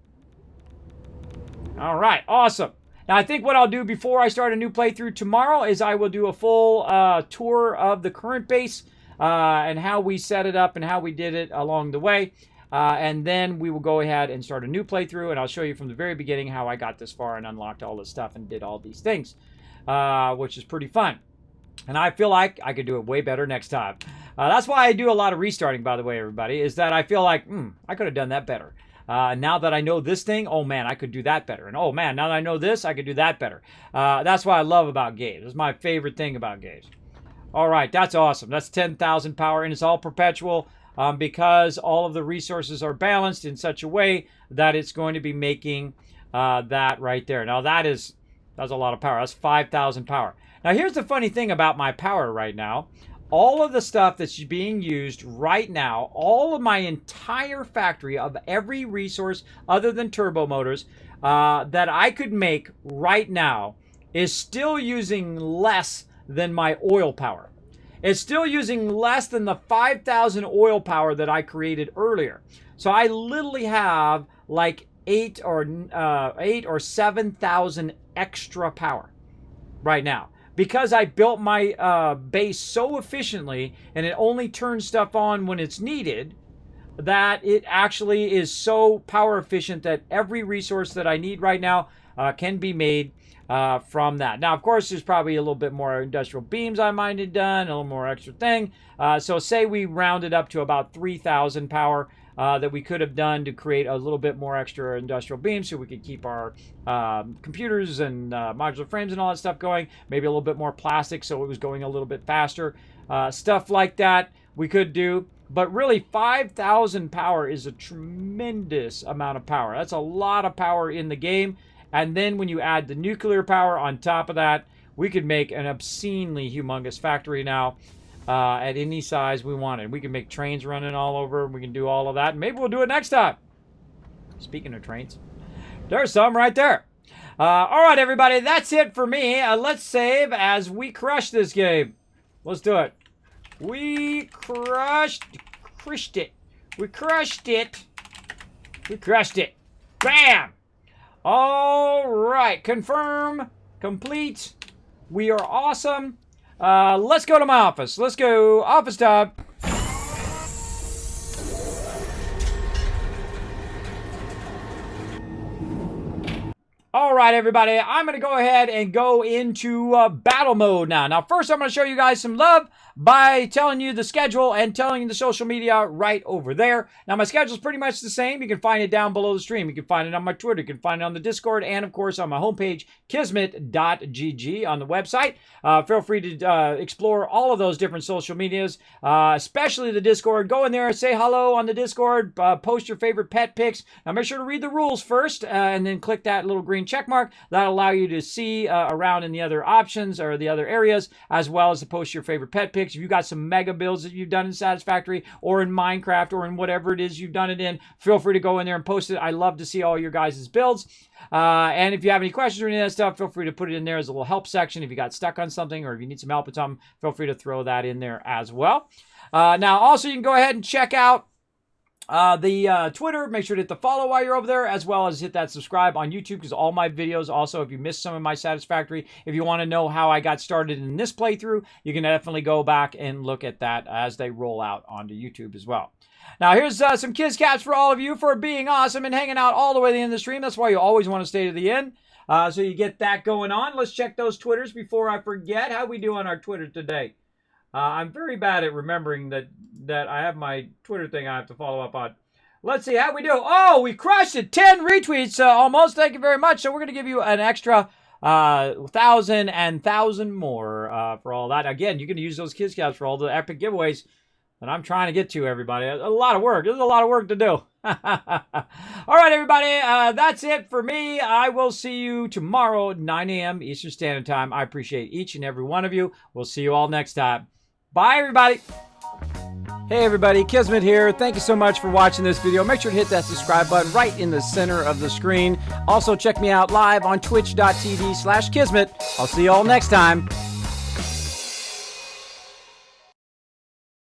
All right, awesome. Now, I think what I'll do before I start a new playthrough tomorrow is I will do a full tour of the current base and how we set it up and how we did it along the way. And then we will go ahead and start a new playthrough, and I'll show you from the very beginning how I got this far and unlocked all this stuff and did all these things, which is pretty fun. And I feel like I could do it way better next time. That's why I do a lot of restarting, by the way, everybody, is that I feel like, I could have done that better. Now that I know this thing, oh man, I could do that better. And oh man, now that I know this, I could do that better. That's what I love about games. It's my favorite thing about games. All right, that's awesome. That's 10,000 power, and it's all perpetual because all of the resources are balanced in such a way that it's going to be making that right there. Now that's a lot of power. That's 5,000 power. Now, here's the funny thing about my power right now. all of the stuff that's being used right now, all of my entire factory of every resource other than turbo motors that I could make right now is still using less than my oil power. It's still using less than the 5,000 oil power that I created earlier. So I literally have like 8 or 7,000 extra power right now, because I built my base so efficiently and it only turns stuff on when it's needed, that it actually is so power efficient that every resource that I need right now can be made from that. Now, of course, there's probably a little bit more industrial beams I might have done, a little more extra thing. So say we rounded up to about 3,000 power that we could have done to create a little bit more extra industrial beams so we could keep our computers and modular frames and all that stuff going. Maybe a little bit more plastic so it was going a little bit faster. Stuff like that we could do. But really, 5,000 power is a tremendous amount of power. That's a lot of power in the game. And then when you add the nuclear power on top of that, we could make an obscenely humongous factory now at any size we wanted. We can make trains running all over. We can do all of that. And maybe we'll do it next time. Speaking of trains, there's some right there. All right, everybody, that's it for me. Let's save as we crush this game. Let's do it. We crushed it. We crushed it. We crushed it. Bam! All right. Confirm. Complete. We are awesome. Let's go to my office. Let's go. Office time. All right, everybody. I'm going to go ahead and go into battle mode now. Now, first, I'm going to show you guys some love by telling you the schedule and telling you the social media right over there. Now, my schedule is pretty much the same. You can find it down below the stream. You can find it on my Twitter. You can find it on the Discord. And, of course, on my homepage, kismet.gg on the website. Feel free to explore all of those different social medias, especially the Discord. Go in there, say hello on the Discord, post your favorite pet pics. Now, make sure to read the rules first and then click that little green check mark. That'll allow you to see around in the other options or the other areas, as well as to post your favorite pet pics. If you got some mega builds that you've done in Satisfactory or in Minecraft or in whatever it is you've done it in, feel free to go in there and post it. I love to see all your guys' builds. And if you have any questions or any of that stuff, feel free to put it in there as a little help section. If you got stuck on something or if you need some help with something, feel free to throw that in there as well. Now, also, you can go ahead and check out the Twitter. Make sure to hit the follow while you're over there, as well as hit that subscribe on YouTube, because all my videos, also, if you missed some of my Satisfactory, if you want to know how I got started in this playthrough, you can definitely go back and look at that as they roll out onto YouTube as well. Now, here's some kids caps for all of you for being awesome and hanging out all the way to the end of the stream. That's why you always want to stay to the end, so you get that going on. Let's check those Twitters before I forget. How we do on our Twitter today? I'm very bad at remembering that I have my Twitter thing I have to follow up on. Let's see how we do. Oh, we crushed it. 10 retweets almost. Thank you very much. So we're going to give you an extra 1,000 and 1,000 more for all that. Again, you can use those kids caps for all the epic giveaways that I'm trying to get to, everybody. A lot of work. There's a lot of work to do. All right, everybody. That's it for me. I will see you tomorrow at 9 a.m. Eastern Standard Time. I appreciate each and every one of you. We'll see you all next time. Bye, everybody. Hey, everybody. Kismet here. Thank you so much for watching this video. Make sure to hit that subscribe button right in the center of the screen. Also, check me out live on twitch.tv/Kismet. I'll see you all next time.